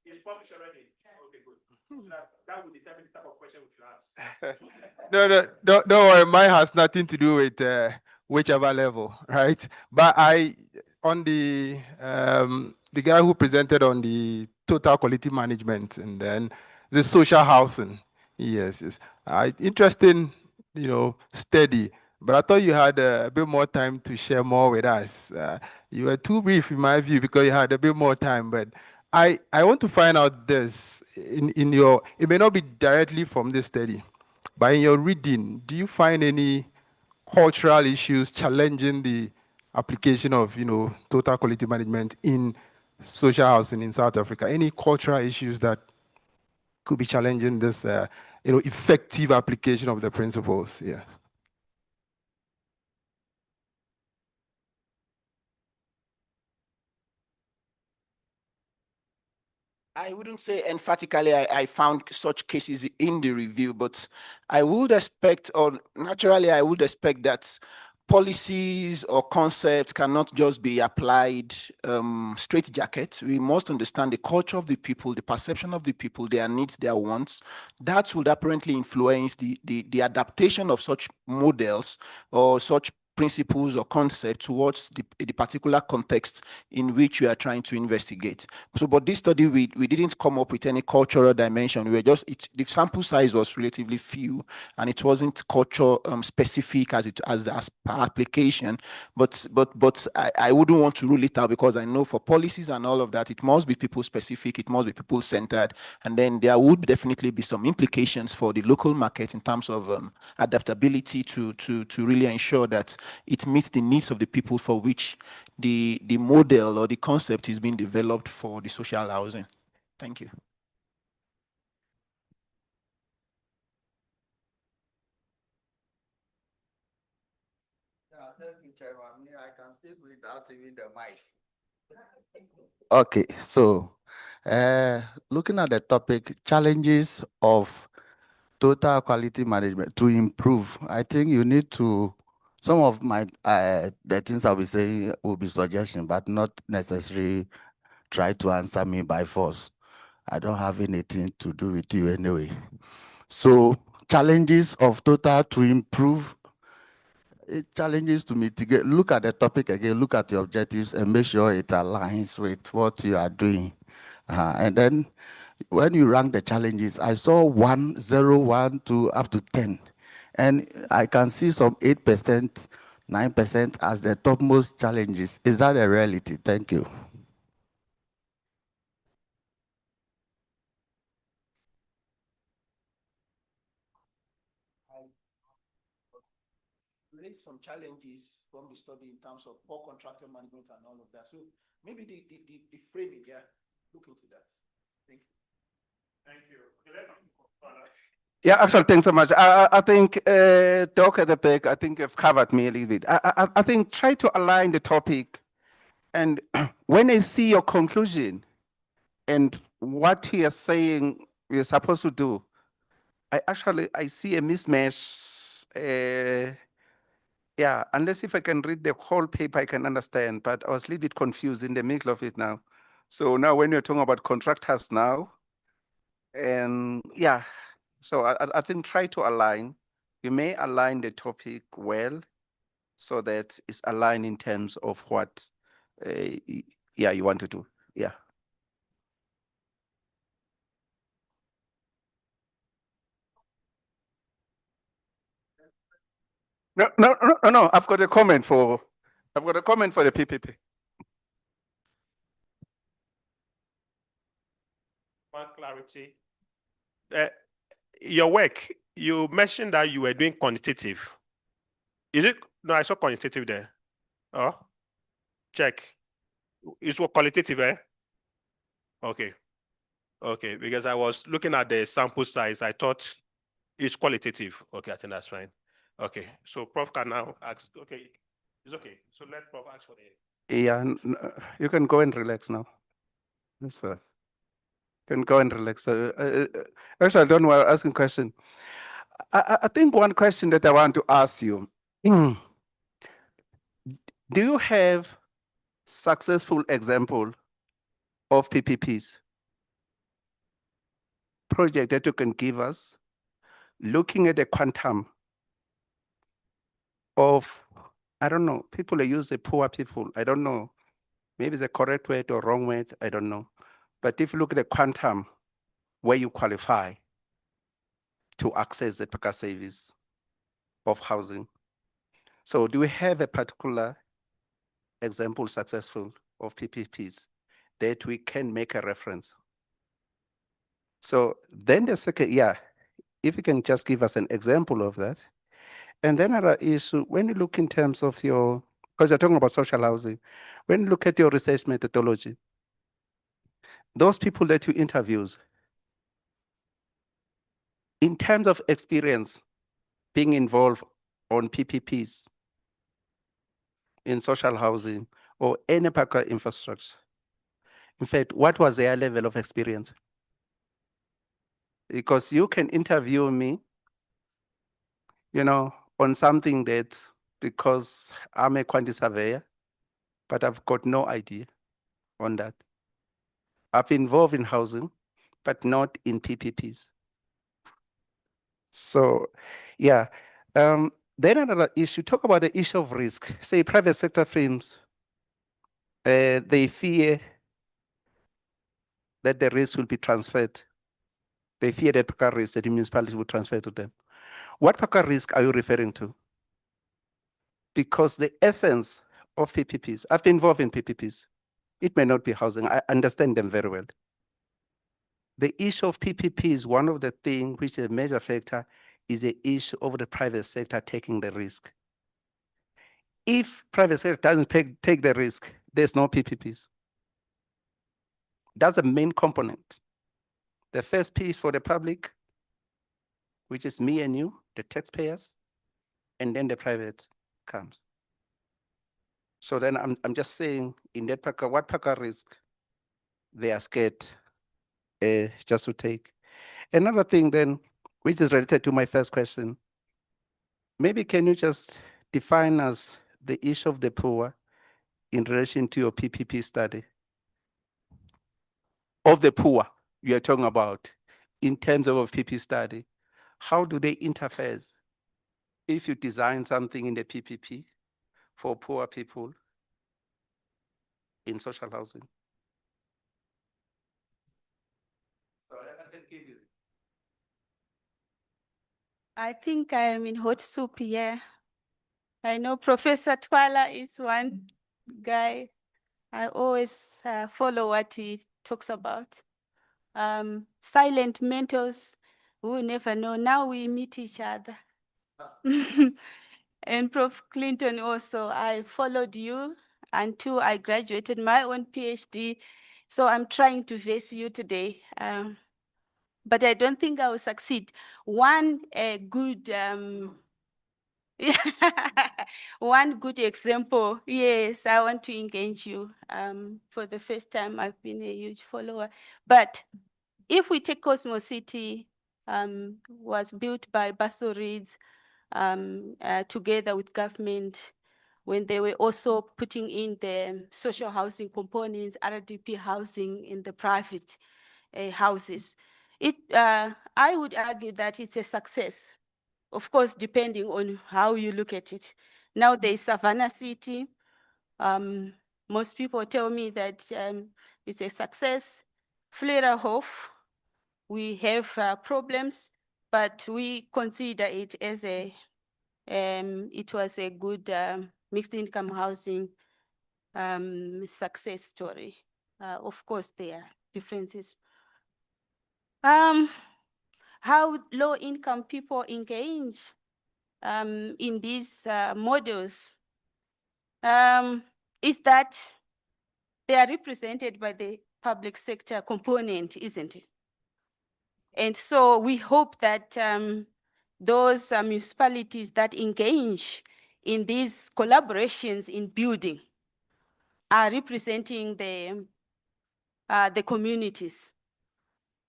It's published already. Okay, good. That will determine the type of question we should ask. No, don't worry. Mine has nothing to do with whichever level, right? But on the guy who presented on the total quality management and then the social housing. Yes. Interesting, steady. But I thought you had a bit more time to share more with us. You were too brief in my view because you had a bit more time. But I want to find out this in your, it may not be directly from this study, but in your reading, do you find any cultural issues challenging the application of, total quality management in social housing in South Africa? Any cultural issues that could be challenging this, effective application of the principles? Yes. I wouldn't say emphatically I found such cases in the review, but I would expect, or naturally I would expect that policies or concepts cannot just be applied straight jacket. We must understand the culture of the people, the perception of the people, their needs, their wants. That would apparently influence the adaptation of such models or such principles or concepts towards the particular context in which we are trying to investigate. So, but this study, we didn't come up with any cultural dimension. We were just, the sample size was relatively few, and it wasn't culture specific as per application. But I wouldn't want to rule it out, because I know for policies and all of that, it must be people specific, it must be people centered, and then there would definitely be some implications for the local market in terms of adaptability to really ensure that it meets the needs of the people for which the model or the concept is being developed for the social housing. Thank you. Yeah, thank you, Chairman. I can speak without even the mic. Okay, so looking at the topic, challenges of total quality management to improve, I think you need to, some of my the things I'll be saying will be suggestion, but not necessarily try to answer me by force. I don't have anything to do with you anyway. So challenges of total to improve, challenges to mitigate. Look at the topic again, look at your objectives and make sure it aligns with what you are doing. And then when you rank the challenges, I saw 1, 0, 1, 2, up to 10. And I can see some 8%, 9% as the topmost challenges. Is that a reality? Thank you. Raise some challenges from the study in terms of poor contractor management and all of that. So maybe the framing, look into that. Thank you. Thank you. Yeah, actually, thanks so much. I think talk at the back, I think you've covered me a little bit. I think try to align the topic And when I see your conclusion and what you are saying you're supposed to do, I see a mismatch. Yeah, unless if I can read the whole paper, I can understand. But I was a little bit confused in the middle of it now. So now when you're talking about contractors now, and yeah, so I think try to align. You may align the topic well, so that it's aligned in terms of what, yeah, you want to do. Yeah. No. I've got a comment for the PPP. One clarity. Your work, you mentioned that you were doing quantitative. Is it? No, I saw quantitative there. Oh, check. It's what qualitative, eh? Okay. Okay, because I was looking at the sample size. I thought it's qualitative. Okay, I think that's fine. Okay, so Prof can now ask. Okay, it's okay. So let Prof ask for the. Yeah, you can go and relax now. That's fair. You can go and relax. Actually, I don't want to ask a question. I think one question that I want to ask you, do you have successful example of PPPs project that you can give us, looking at the quantum of, I don't know, people that use the poor people. I don't know. Maybe it's a correct word or wrong word. I don't know. But if you look at the quantum where you qualify to access the PACA service of housing. So do we have a particular example successful of PPPs that we can make a reference? So then the second, yeah, if you can just give us an example of that. And then another issue, when you look in terms of your, because you're talking about social housing, when you look at your research methodology, those people that you interviews, in terms of experience being involved on PPPs in social housing or any PACA infrastructure, in fact, what was their level of experience? Because you can interview me, on something that, because I'm a quantity surveyor, but I've got no idea on that. I've been involved in housing, but not in PPPs. So, yeah. Then another issue, talk about the issue of risk. Say private sector firms, they fear that the risk will be transferred. They fear that PACA risk that the municipality will transfer to them. What PACA risk are you referring to? Because the essence of PPPs, I've been involved in PPPs. It may not be housing, I understand them very well. The issue of PPP is one of the things which is a major factor is the issue of the private sector taking the risk. If private sector doesn't take the risk, there's no PPPs. That's the main component. The first piece for the public, which is me and you, the taxpayers, and then the private comes. So then I'm just saying in that PACA, what PACA risk they are scared just to take. Another thing then, which is related to my first question, maybe can you just define us the issue of the poor in relation to your PPP study? Of the poor you are talking about in terms of a PPP study, how do they interfere if you design something in the PPP for poor people in social housing? I think I am in hot soup here. I know Professor Twala is one guy. I always follow what he talks about. Silent mentors, we will never know. Now we meet each other. And Prof. Clinton also, I followed you until I graduated my own PhD. So I'm trying to face you today. But I don't think I will succeed. One good One good example, yes, I want to engage you. For the first time, I've been a huge follower. But if we take Cosmo City, was built by Basil Reeds together with government when they were also putting in the social housing components, RDP housing in the private houses. I would argue that it's a success, of course, depending on how you look at it. Now there's Savannah City. Most people tell me that it's a success. Vleerhof, we have problems, but we consider it as it was a good mixed income housing success story. Of course, there are differences. How low income people engage in these models is that they are represented by the public sector component, isn't it? And so we hope that those municipalities that engage in these collaborations in building are representing the communities.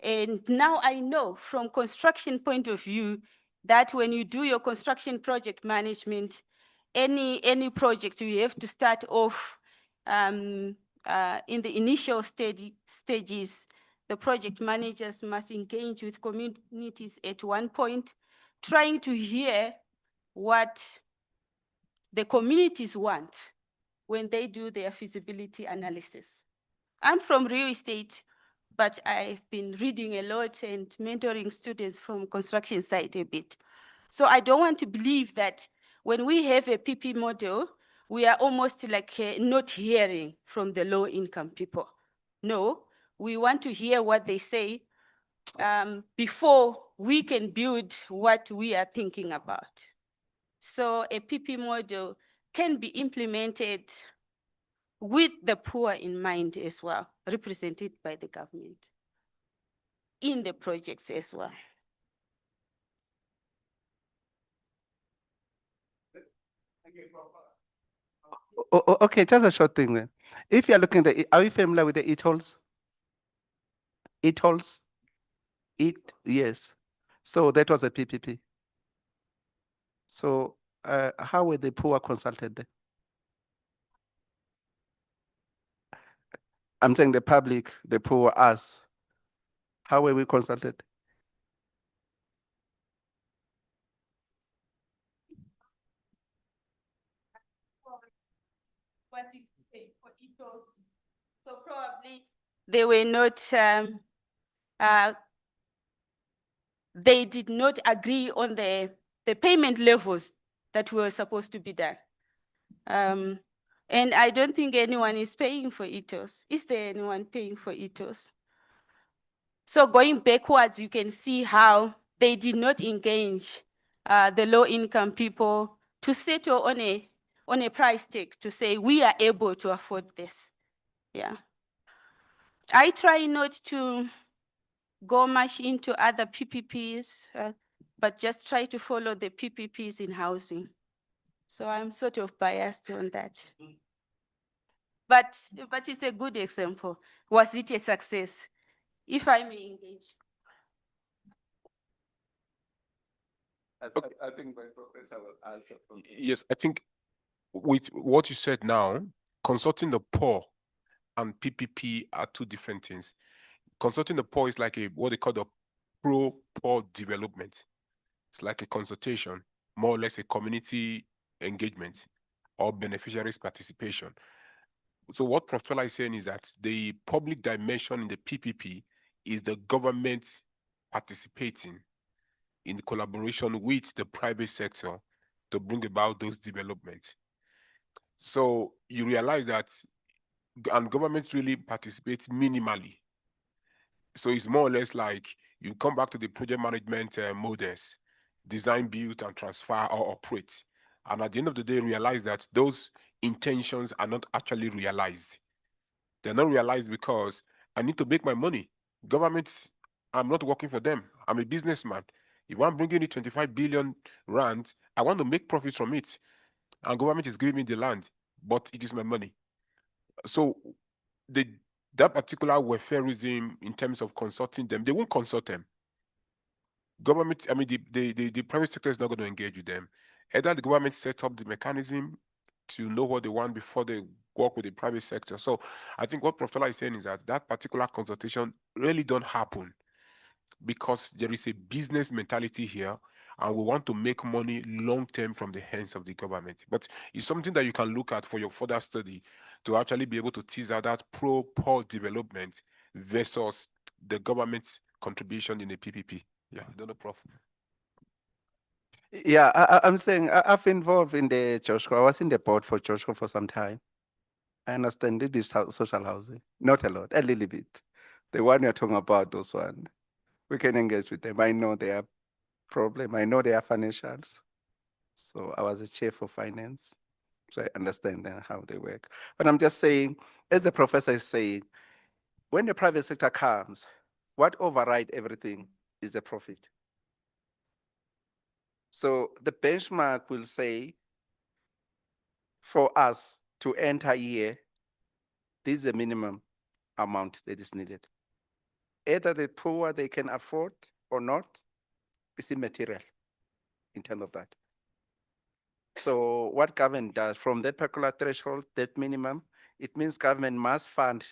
And now I know from construction point of view that when you do your construction project management, any project, you have to start off in the initial stages. The project managers must engage with communities at one point, trying to hear what the communities want when they do their feasibility analysis. I'm from real estate, but I've been reading a lot and mentoring students from construction site a bit. So I don't want to believe that when we have a PP model, we are almost like not hearing from the low income people. No, we want to hear what they say before we can build what we are thinking about. So a PP model can be implemented with the poor in mind as well, represented by the government in the projects as well. Okay, just a short thing then. If you're looking at are you familiar with the ETOLs? ETOLs? Yes. So that was a PPP. So how were the poor consulted then? I'm saying the public, the poor, us. How were we consulted? What you pay for ETOs. So probably they were not, they did not agree on the payment levels that were supposed to be done. And I don't think anyone is paying for ETOs. Is there anyone paying for ETOs? So going backwards, you can see how they did not engage the low-income people to settle on a price tag to say we are able to afford this. Yeah. I try not to go much into other PPPs, but just try to follow the PPPs in housing. So I'm sort of biased on that. But it's a good example. Was it a success? If I may engage. I think my professor will answer. Yes, I think with what you said now, consulting the poor and PPP are two different things. Consulting the poor is like what they call the pro-poor development. It's like a consultation, more or less a community engagement or beneficiaries participation. So what Prof. Tola is saying is that the public dimension in the PPP is the government participating in collaboration with the private sector to bring about those developments. So you realize that, and governments really participate minimally. So it's more or less like you come back to the project management models, design, build, and transfer or operate. And at the end of the day, realize that those intentions are not actually realized. They're not realized because I need to make my money. Governments, I'm not working for them. I'm a businessman. If I'm bringing you 25 billion rand, I want to make profit from it. And government is giving me the land, but it is my money. So that particular welfareism in terms of consulting them, they won't consult them. Government, I mean, the private sector is not going to engage with them. Either the government set up the mechanism to know what they want before they work with the private sector. So I think what Prof. Tola is saying is that particular consultation really don't happen because there is a business mentality here and we want to make money long-term from the hands of the government. But it's something that you can look at for your further study to actually be able to tease out that pro-post development versus the government's contribution in the PPP. Yeah, I don't know, Prof. Yeah, I'm saying I've involved in the Joshua. I was in the board for Joshua for some time. I understand it is social housing, not a lot, a little bit. The one you're talking about, those one, we can engage with them. I know they are problem. I know they are financials. So I was a chair for finance, so I understand how they work. But I'm just saying, as the professor is saying, when the private sector comes, what override everything is the profit. So the benchmark will say, for us to enter here, this is the minimum amount that is needed. Either the poor they can afford or not, it's immaterial in terms of that. So what government does from that particular threshold, that minimum, it means government must fund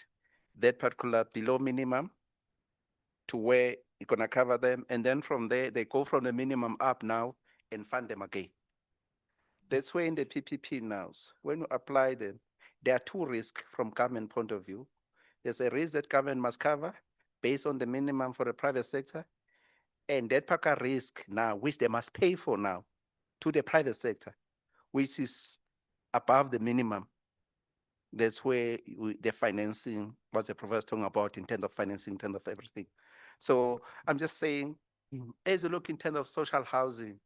that particular below minimum to where it's gonna cover them. And then from there, they go from the minimum up now and fund them again. That's where in the PPP now, when you apply them, there are two risks from government point of view. There's a risk that government must cover based on the minimum for the private sector. And that particular risk now, which they must pay for now to the private sector, which is above the minimum. That's where the financing, what the professor talking about in terms of financing, in terms of everything. So I'm just saying, as you look in terms of social housing,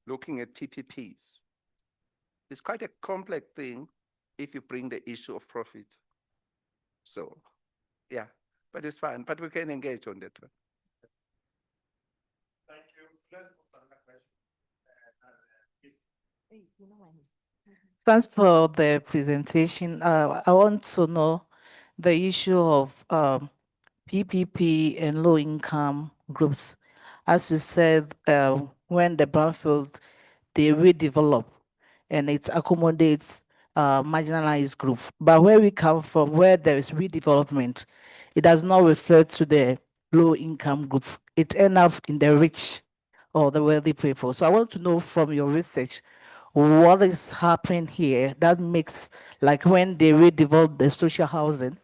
looking at PPPs, it's quite a complex thing if you bring the issue of profit. So, yeah, but it's fine. But we can engage on that one. Thank you. Let's go to another question. Thanks for the presentation. I want to know the issue of PPP and low-income groups. As you said, when the brownfield, they redevelop and it accommodates marginalized group. But where we come from, where there is redevelopment, it does not refer to the low-income group. It ends up in the rich or the wealthy people. So I want to know from your research, what is happening here that makes, like when they redevelop the social housing,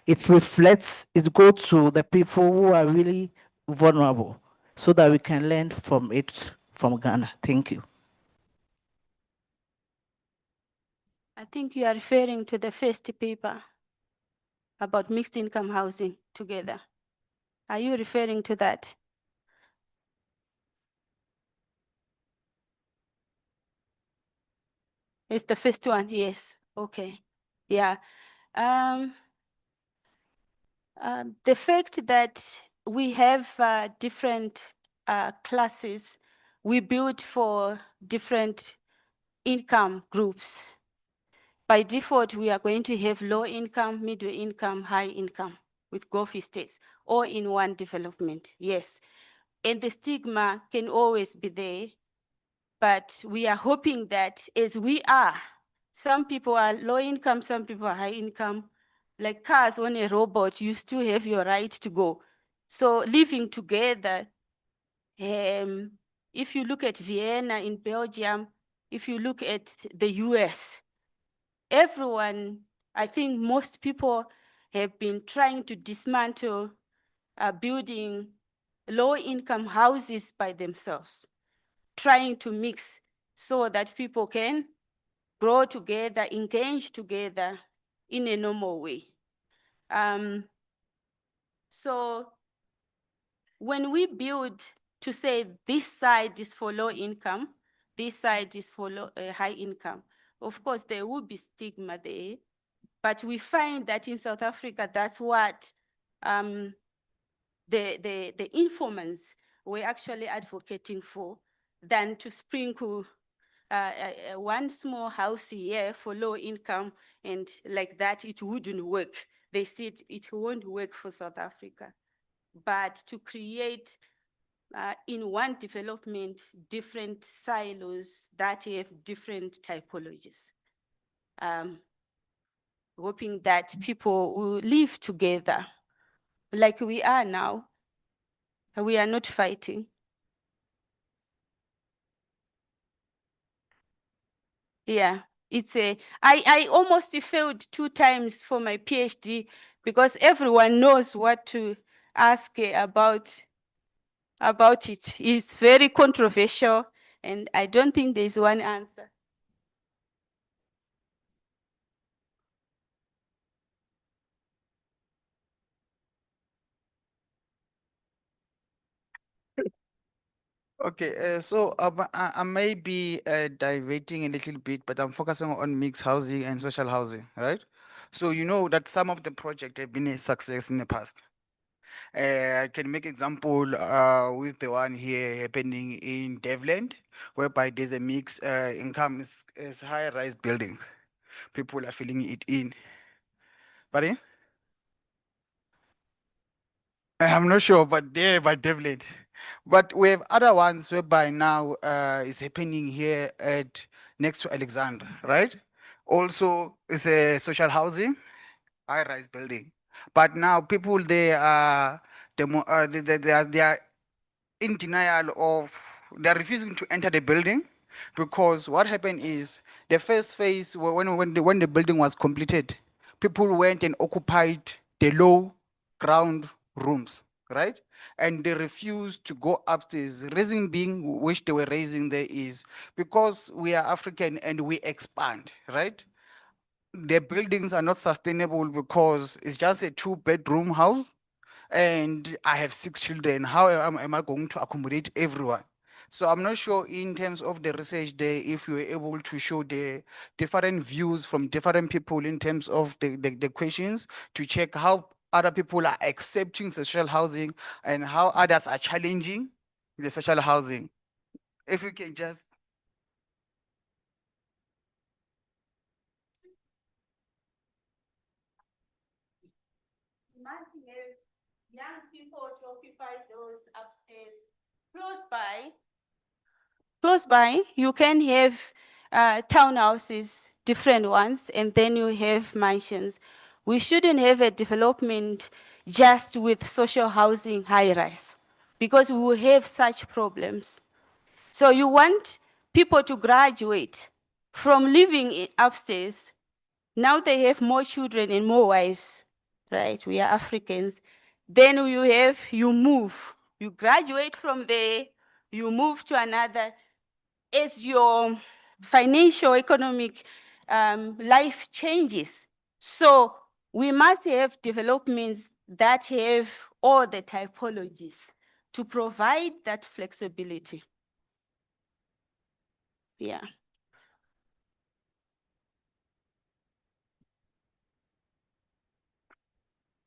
it reflects, it goes to the people who are really vulnerable so that we can learn from it from Ghana. Thank you. I think you are referring to the first paper about mixed income housing together. Are you referring to that? It's the first one, yes. Okay. Yeah. The fact that we have different classes, we build for different income groups. By default, we are going to have low income, middle income, high income with Gulf states, all in one development, yes. And the stigma can always be there, but we are hoping that as we are, some people are low income, some people are high income. Like cars on a robot, you still have your right to go. So living together, if you look at Vienna in Belgium, if you look at the US, everyone, I think most people have been trying to dismantle building low-income houses by themselves, trying to mix so that people can grow together, engage together in a normal way. So when we build to say this side is for low income, this side is for high income, of course there will be stigma there, but we find that in South Africa, that's what the informants were actually advocating for than to sprinkle one small house here for low income, and like that it wouldn't work. They said it won't work for South Africa. But to create in one development different silos that have different typologies. Hoping that people will live together like we are now. We are not fighting. Yeah, I almost failed 2 times for my PhD because everyone knows what to ask about it. It's very controversial, and I don't think there's one answer. Okay, so I may be diverting a little bit, but I'm focusing on mixed housing and social housing, right? So you know that some of the projects have been a success in the past. I can make example with the one here happening in Devland, whereby there's a mixed income is high-rise buildings. People are filling it in. Pardon? I'm not sure, but there by Devlet. But we have other ones whereby now is happening here at next to Alexandra, right? Also, it's a social housing, high-rise building. But now people they are they are in denial of they're refusing to enter the building because what happened is the first phase when the building was completed, people went and occupied the low ground rooms, right? And they refused to go upstairs. Reason being which they were raising there is because we are African and we expand, right? The buildings are not sustainable because it's just a 2-bedroom house and I have 6 children. How am I going to accommodate everyone? So I'm not sure in terms of the research there if you were able to show the different views from different people in terms of the questions to check how other people are accepting social housing and how others are challenging the social housing. If you can just Imagine if young people to occupy those upstairs close by. Close by, you can have townhouses, different ones, and then you have mansions. We shouldn't have a development just with social housing high-rise because we will have such problems. So you want people to graduate from living upstairs. Now they have more children and more wives, right? We are Africans. Then you move. You graduate from there, you move to another. As your financial, economic life changes. So we must have developments that have all the typologies to provide that flexibility. Yeah.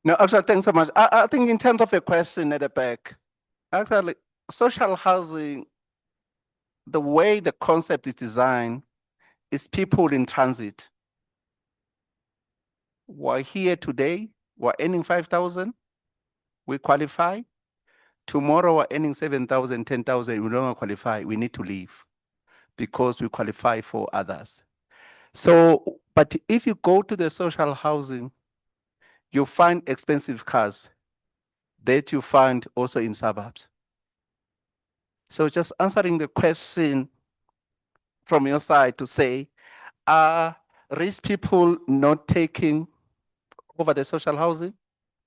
No, actually, thanks so much. I think in terms of a question at the back, actually, social housing, the way the concept is designed is people in transit. We're here today, we're earning 5,000, we qualify. Tomorrow we're earning 7,000, 10,000, we don't qualify, we need to leave because we qualify for others. So, but if you go to the social housing, you find expensive cars that you find also in suburbs. So just answering the question from your side to say, are rich people not taking over the social housing?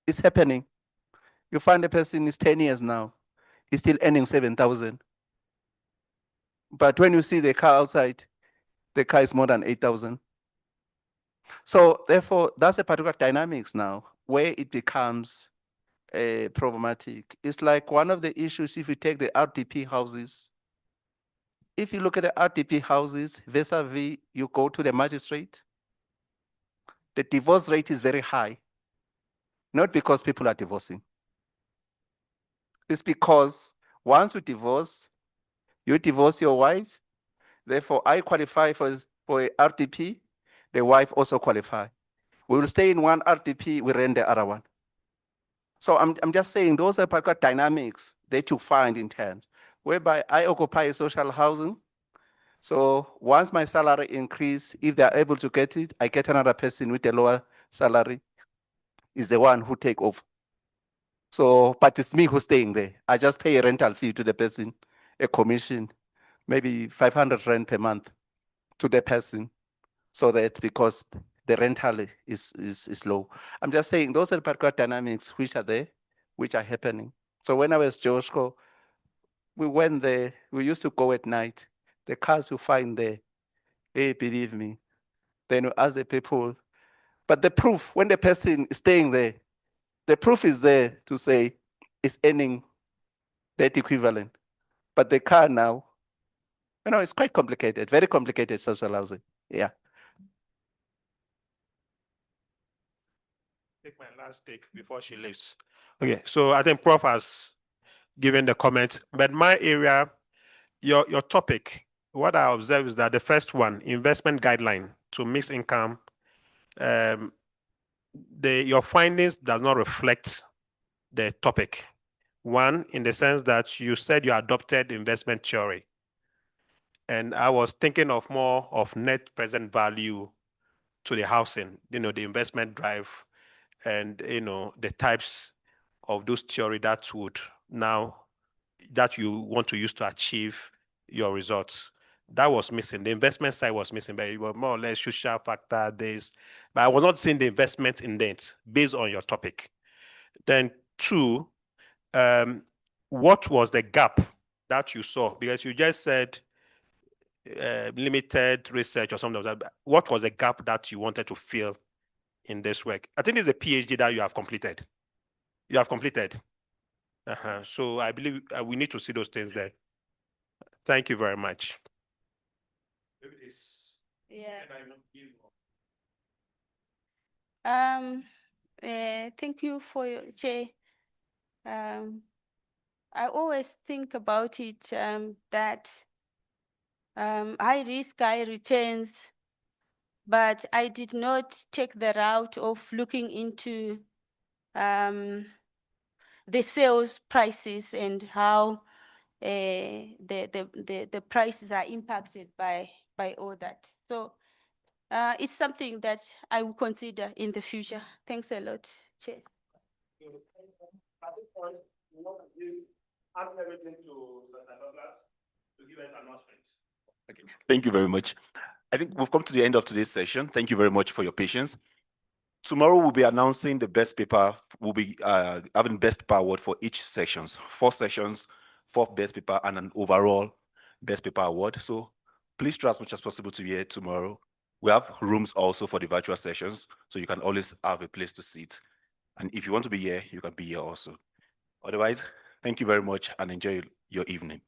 It's happening. You find a person is 10 years now, he's still earning 7,000. But when you see the car outside, the car is more than 8,000. So therefore, that's a particular dynamics now where it becomes problematic. It's like one of the issues if you take the RDP houses. If you look at the RDP houses vis-a-vis you go to the magistrate, the divorce rate is very high. Not because people are divorcing. It's because Once you divorce your wife, therefore I qualify for a RDP, the wife also qualify. We will stay in one RDP, we rent the other one. So I'm just saying those are particular dynamics that you find in terms, whereby I occupy social housing. So once my salary increase, if they're able to get it, I get another person with a lower salary, is the one who take over. So, but it's me who's staying there. I just pay a rental fee to the person, a commission, maybe 500 rand per month to the person, so that because the rental is low. I'm just saying those are the particular dynamics which are there, which are happening. So when I was Joshua, we went there, we used to go at night. The cars you find there, hey, believe me, then you ask the people. But the proof, when the person is staying there, the proof is there to say it's earning that equivalent. But the car now, it's quite complicated, very complicated social housing. Yeah. Take my last take before she leaves. Okay, so I think Prof has given the comment, but my area, your topic, what I observe is that the first one, investment guideline to mixed income, your findings does not reflect the topic. One, in the sense that you said you adopted investment theory. And I was thinking of more of net present value to the housing, the investment drive and, the types of those theory that you want to use to achieve your results. That was missing. The investment side was missing, but it was more or less social factor days. But I was not seeing the investment in that based on your topic. Then two, what was the gap that you saw? Because you just said limited research or something like that. What was the gap that you wanted to fill in this work? I think it's a PhD that you have completed. You have completed. So I believe we need to see those things there. Thank you very much. Yeah. Thank you for your chair. I always think about it that high risk, high returns, but I did not take the route of looking into the sales prices and how the prices are impacted by all that. So it's something that I will consider in the future. Thanks a lot, Chair. Okay, thank you very much. I think we've come to the end of today's session. Thank you very much for your patience. Tomorrow we'll be announcing the best paper. We'll be having best paper award for each sections. 4 sessions, 4 best paper, and an overall best paper award. So please try as much as possible to be here tomorrow. We have rooms also for the virtual sessions, so you can always have a place to sit. And if you want to be here, you can be here also. Otherwise, thank you very much and enjoy your evening.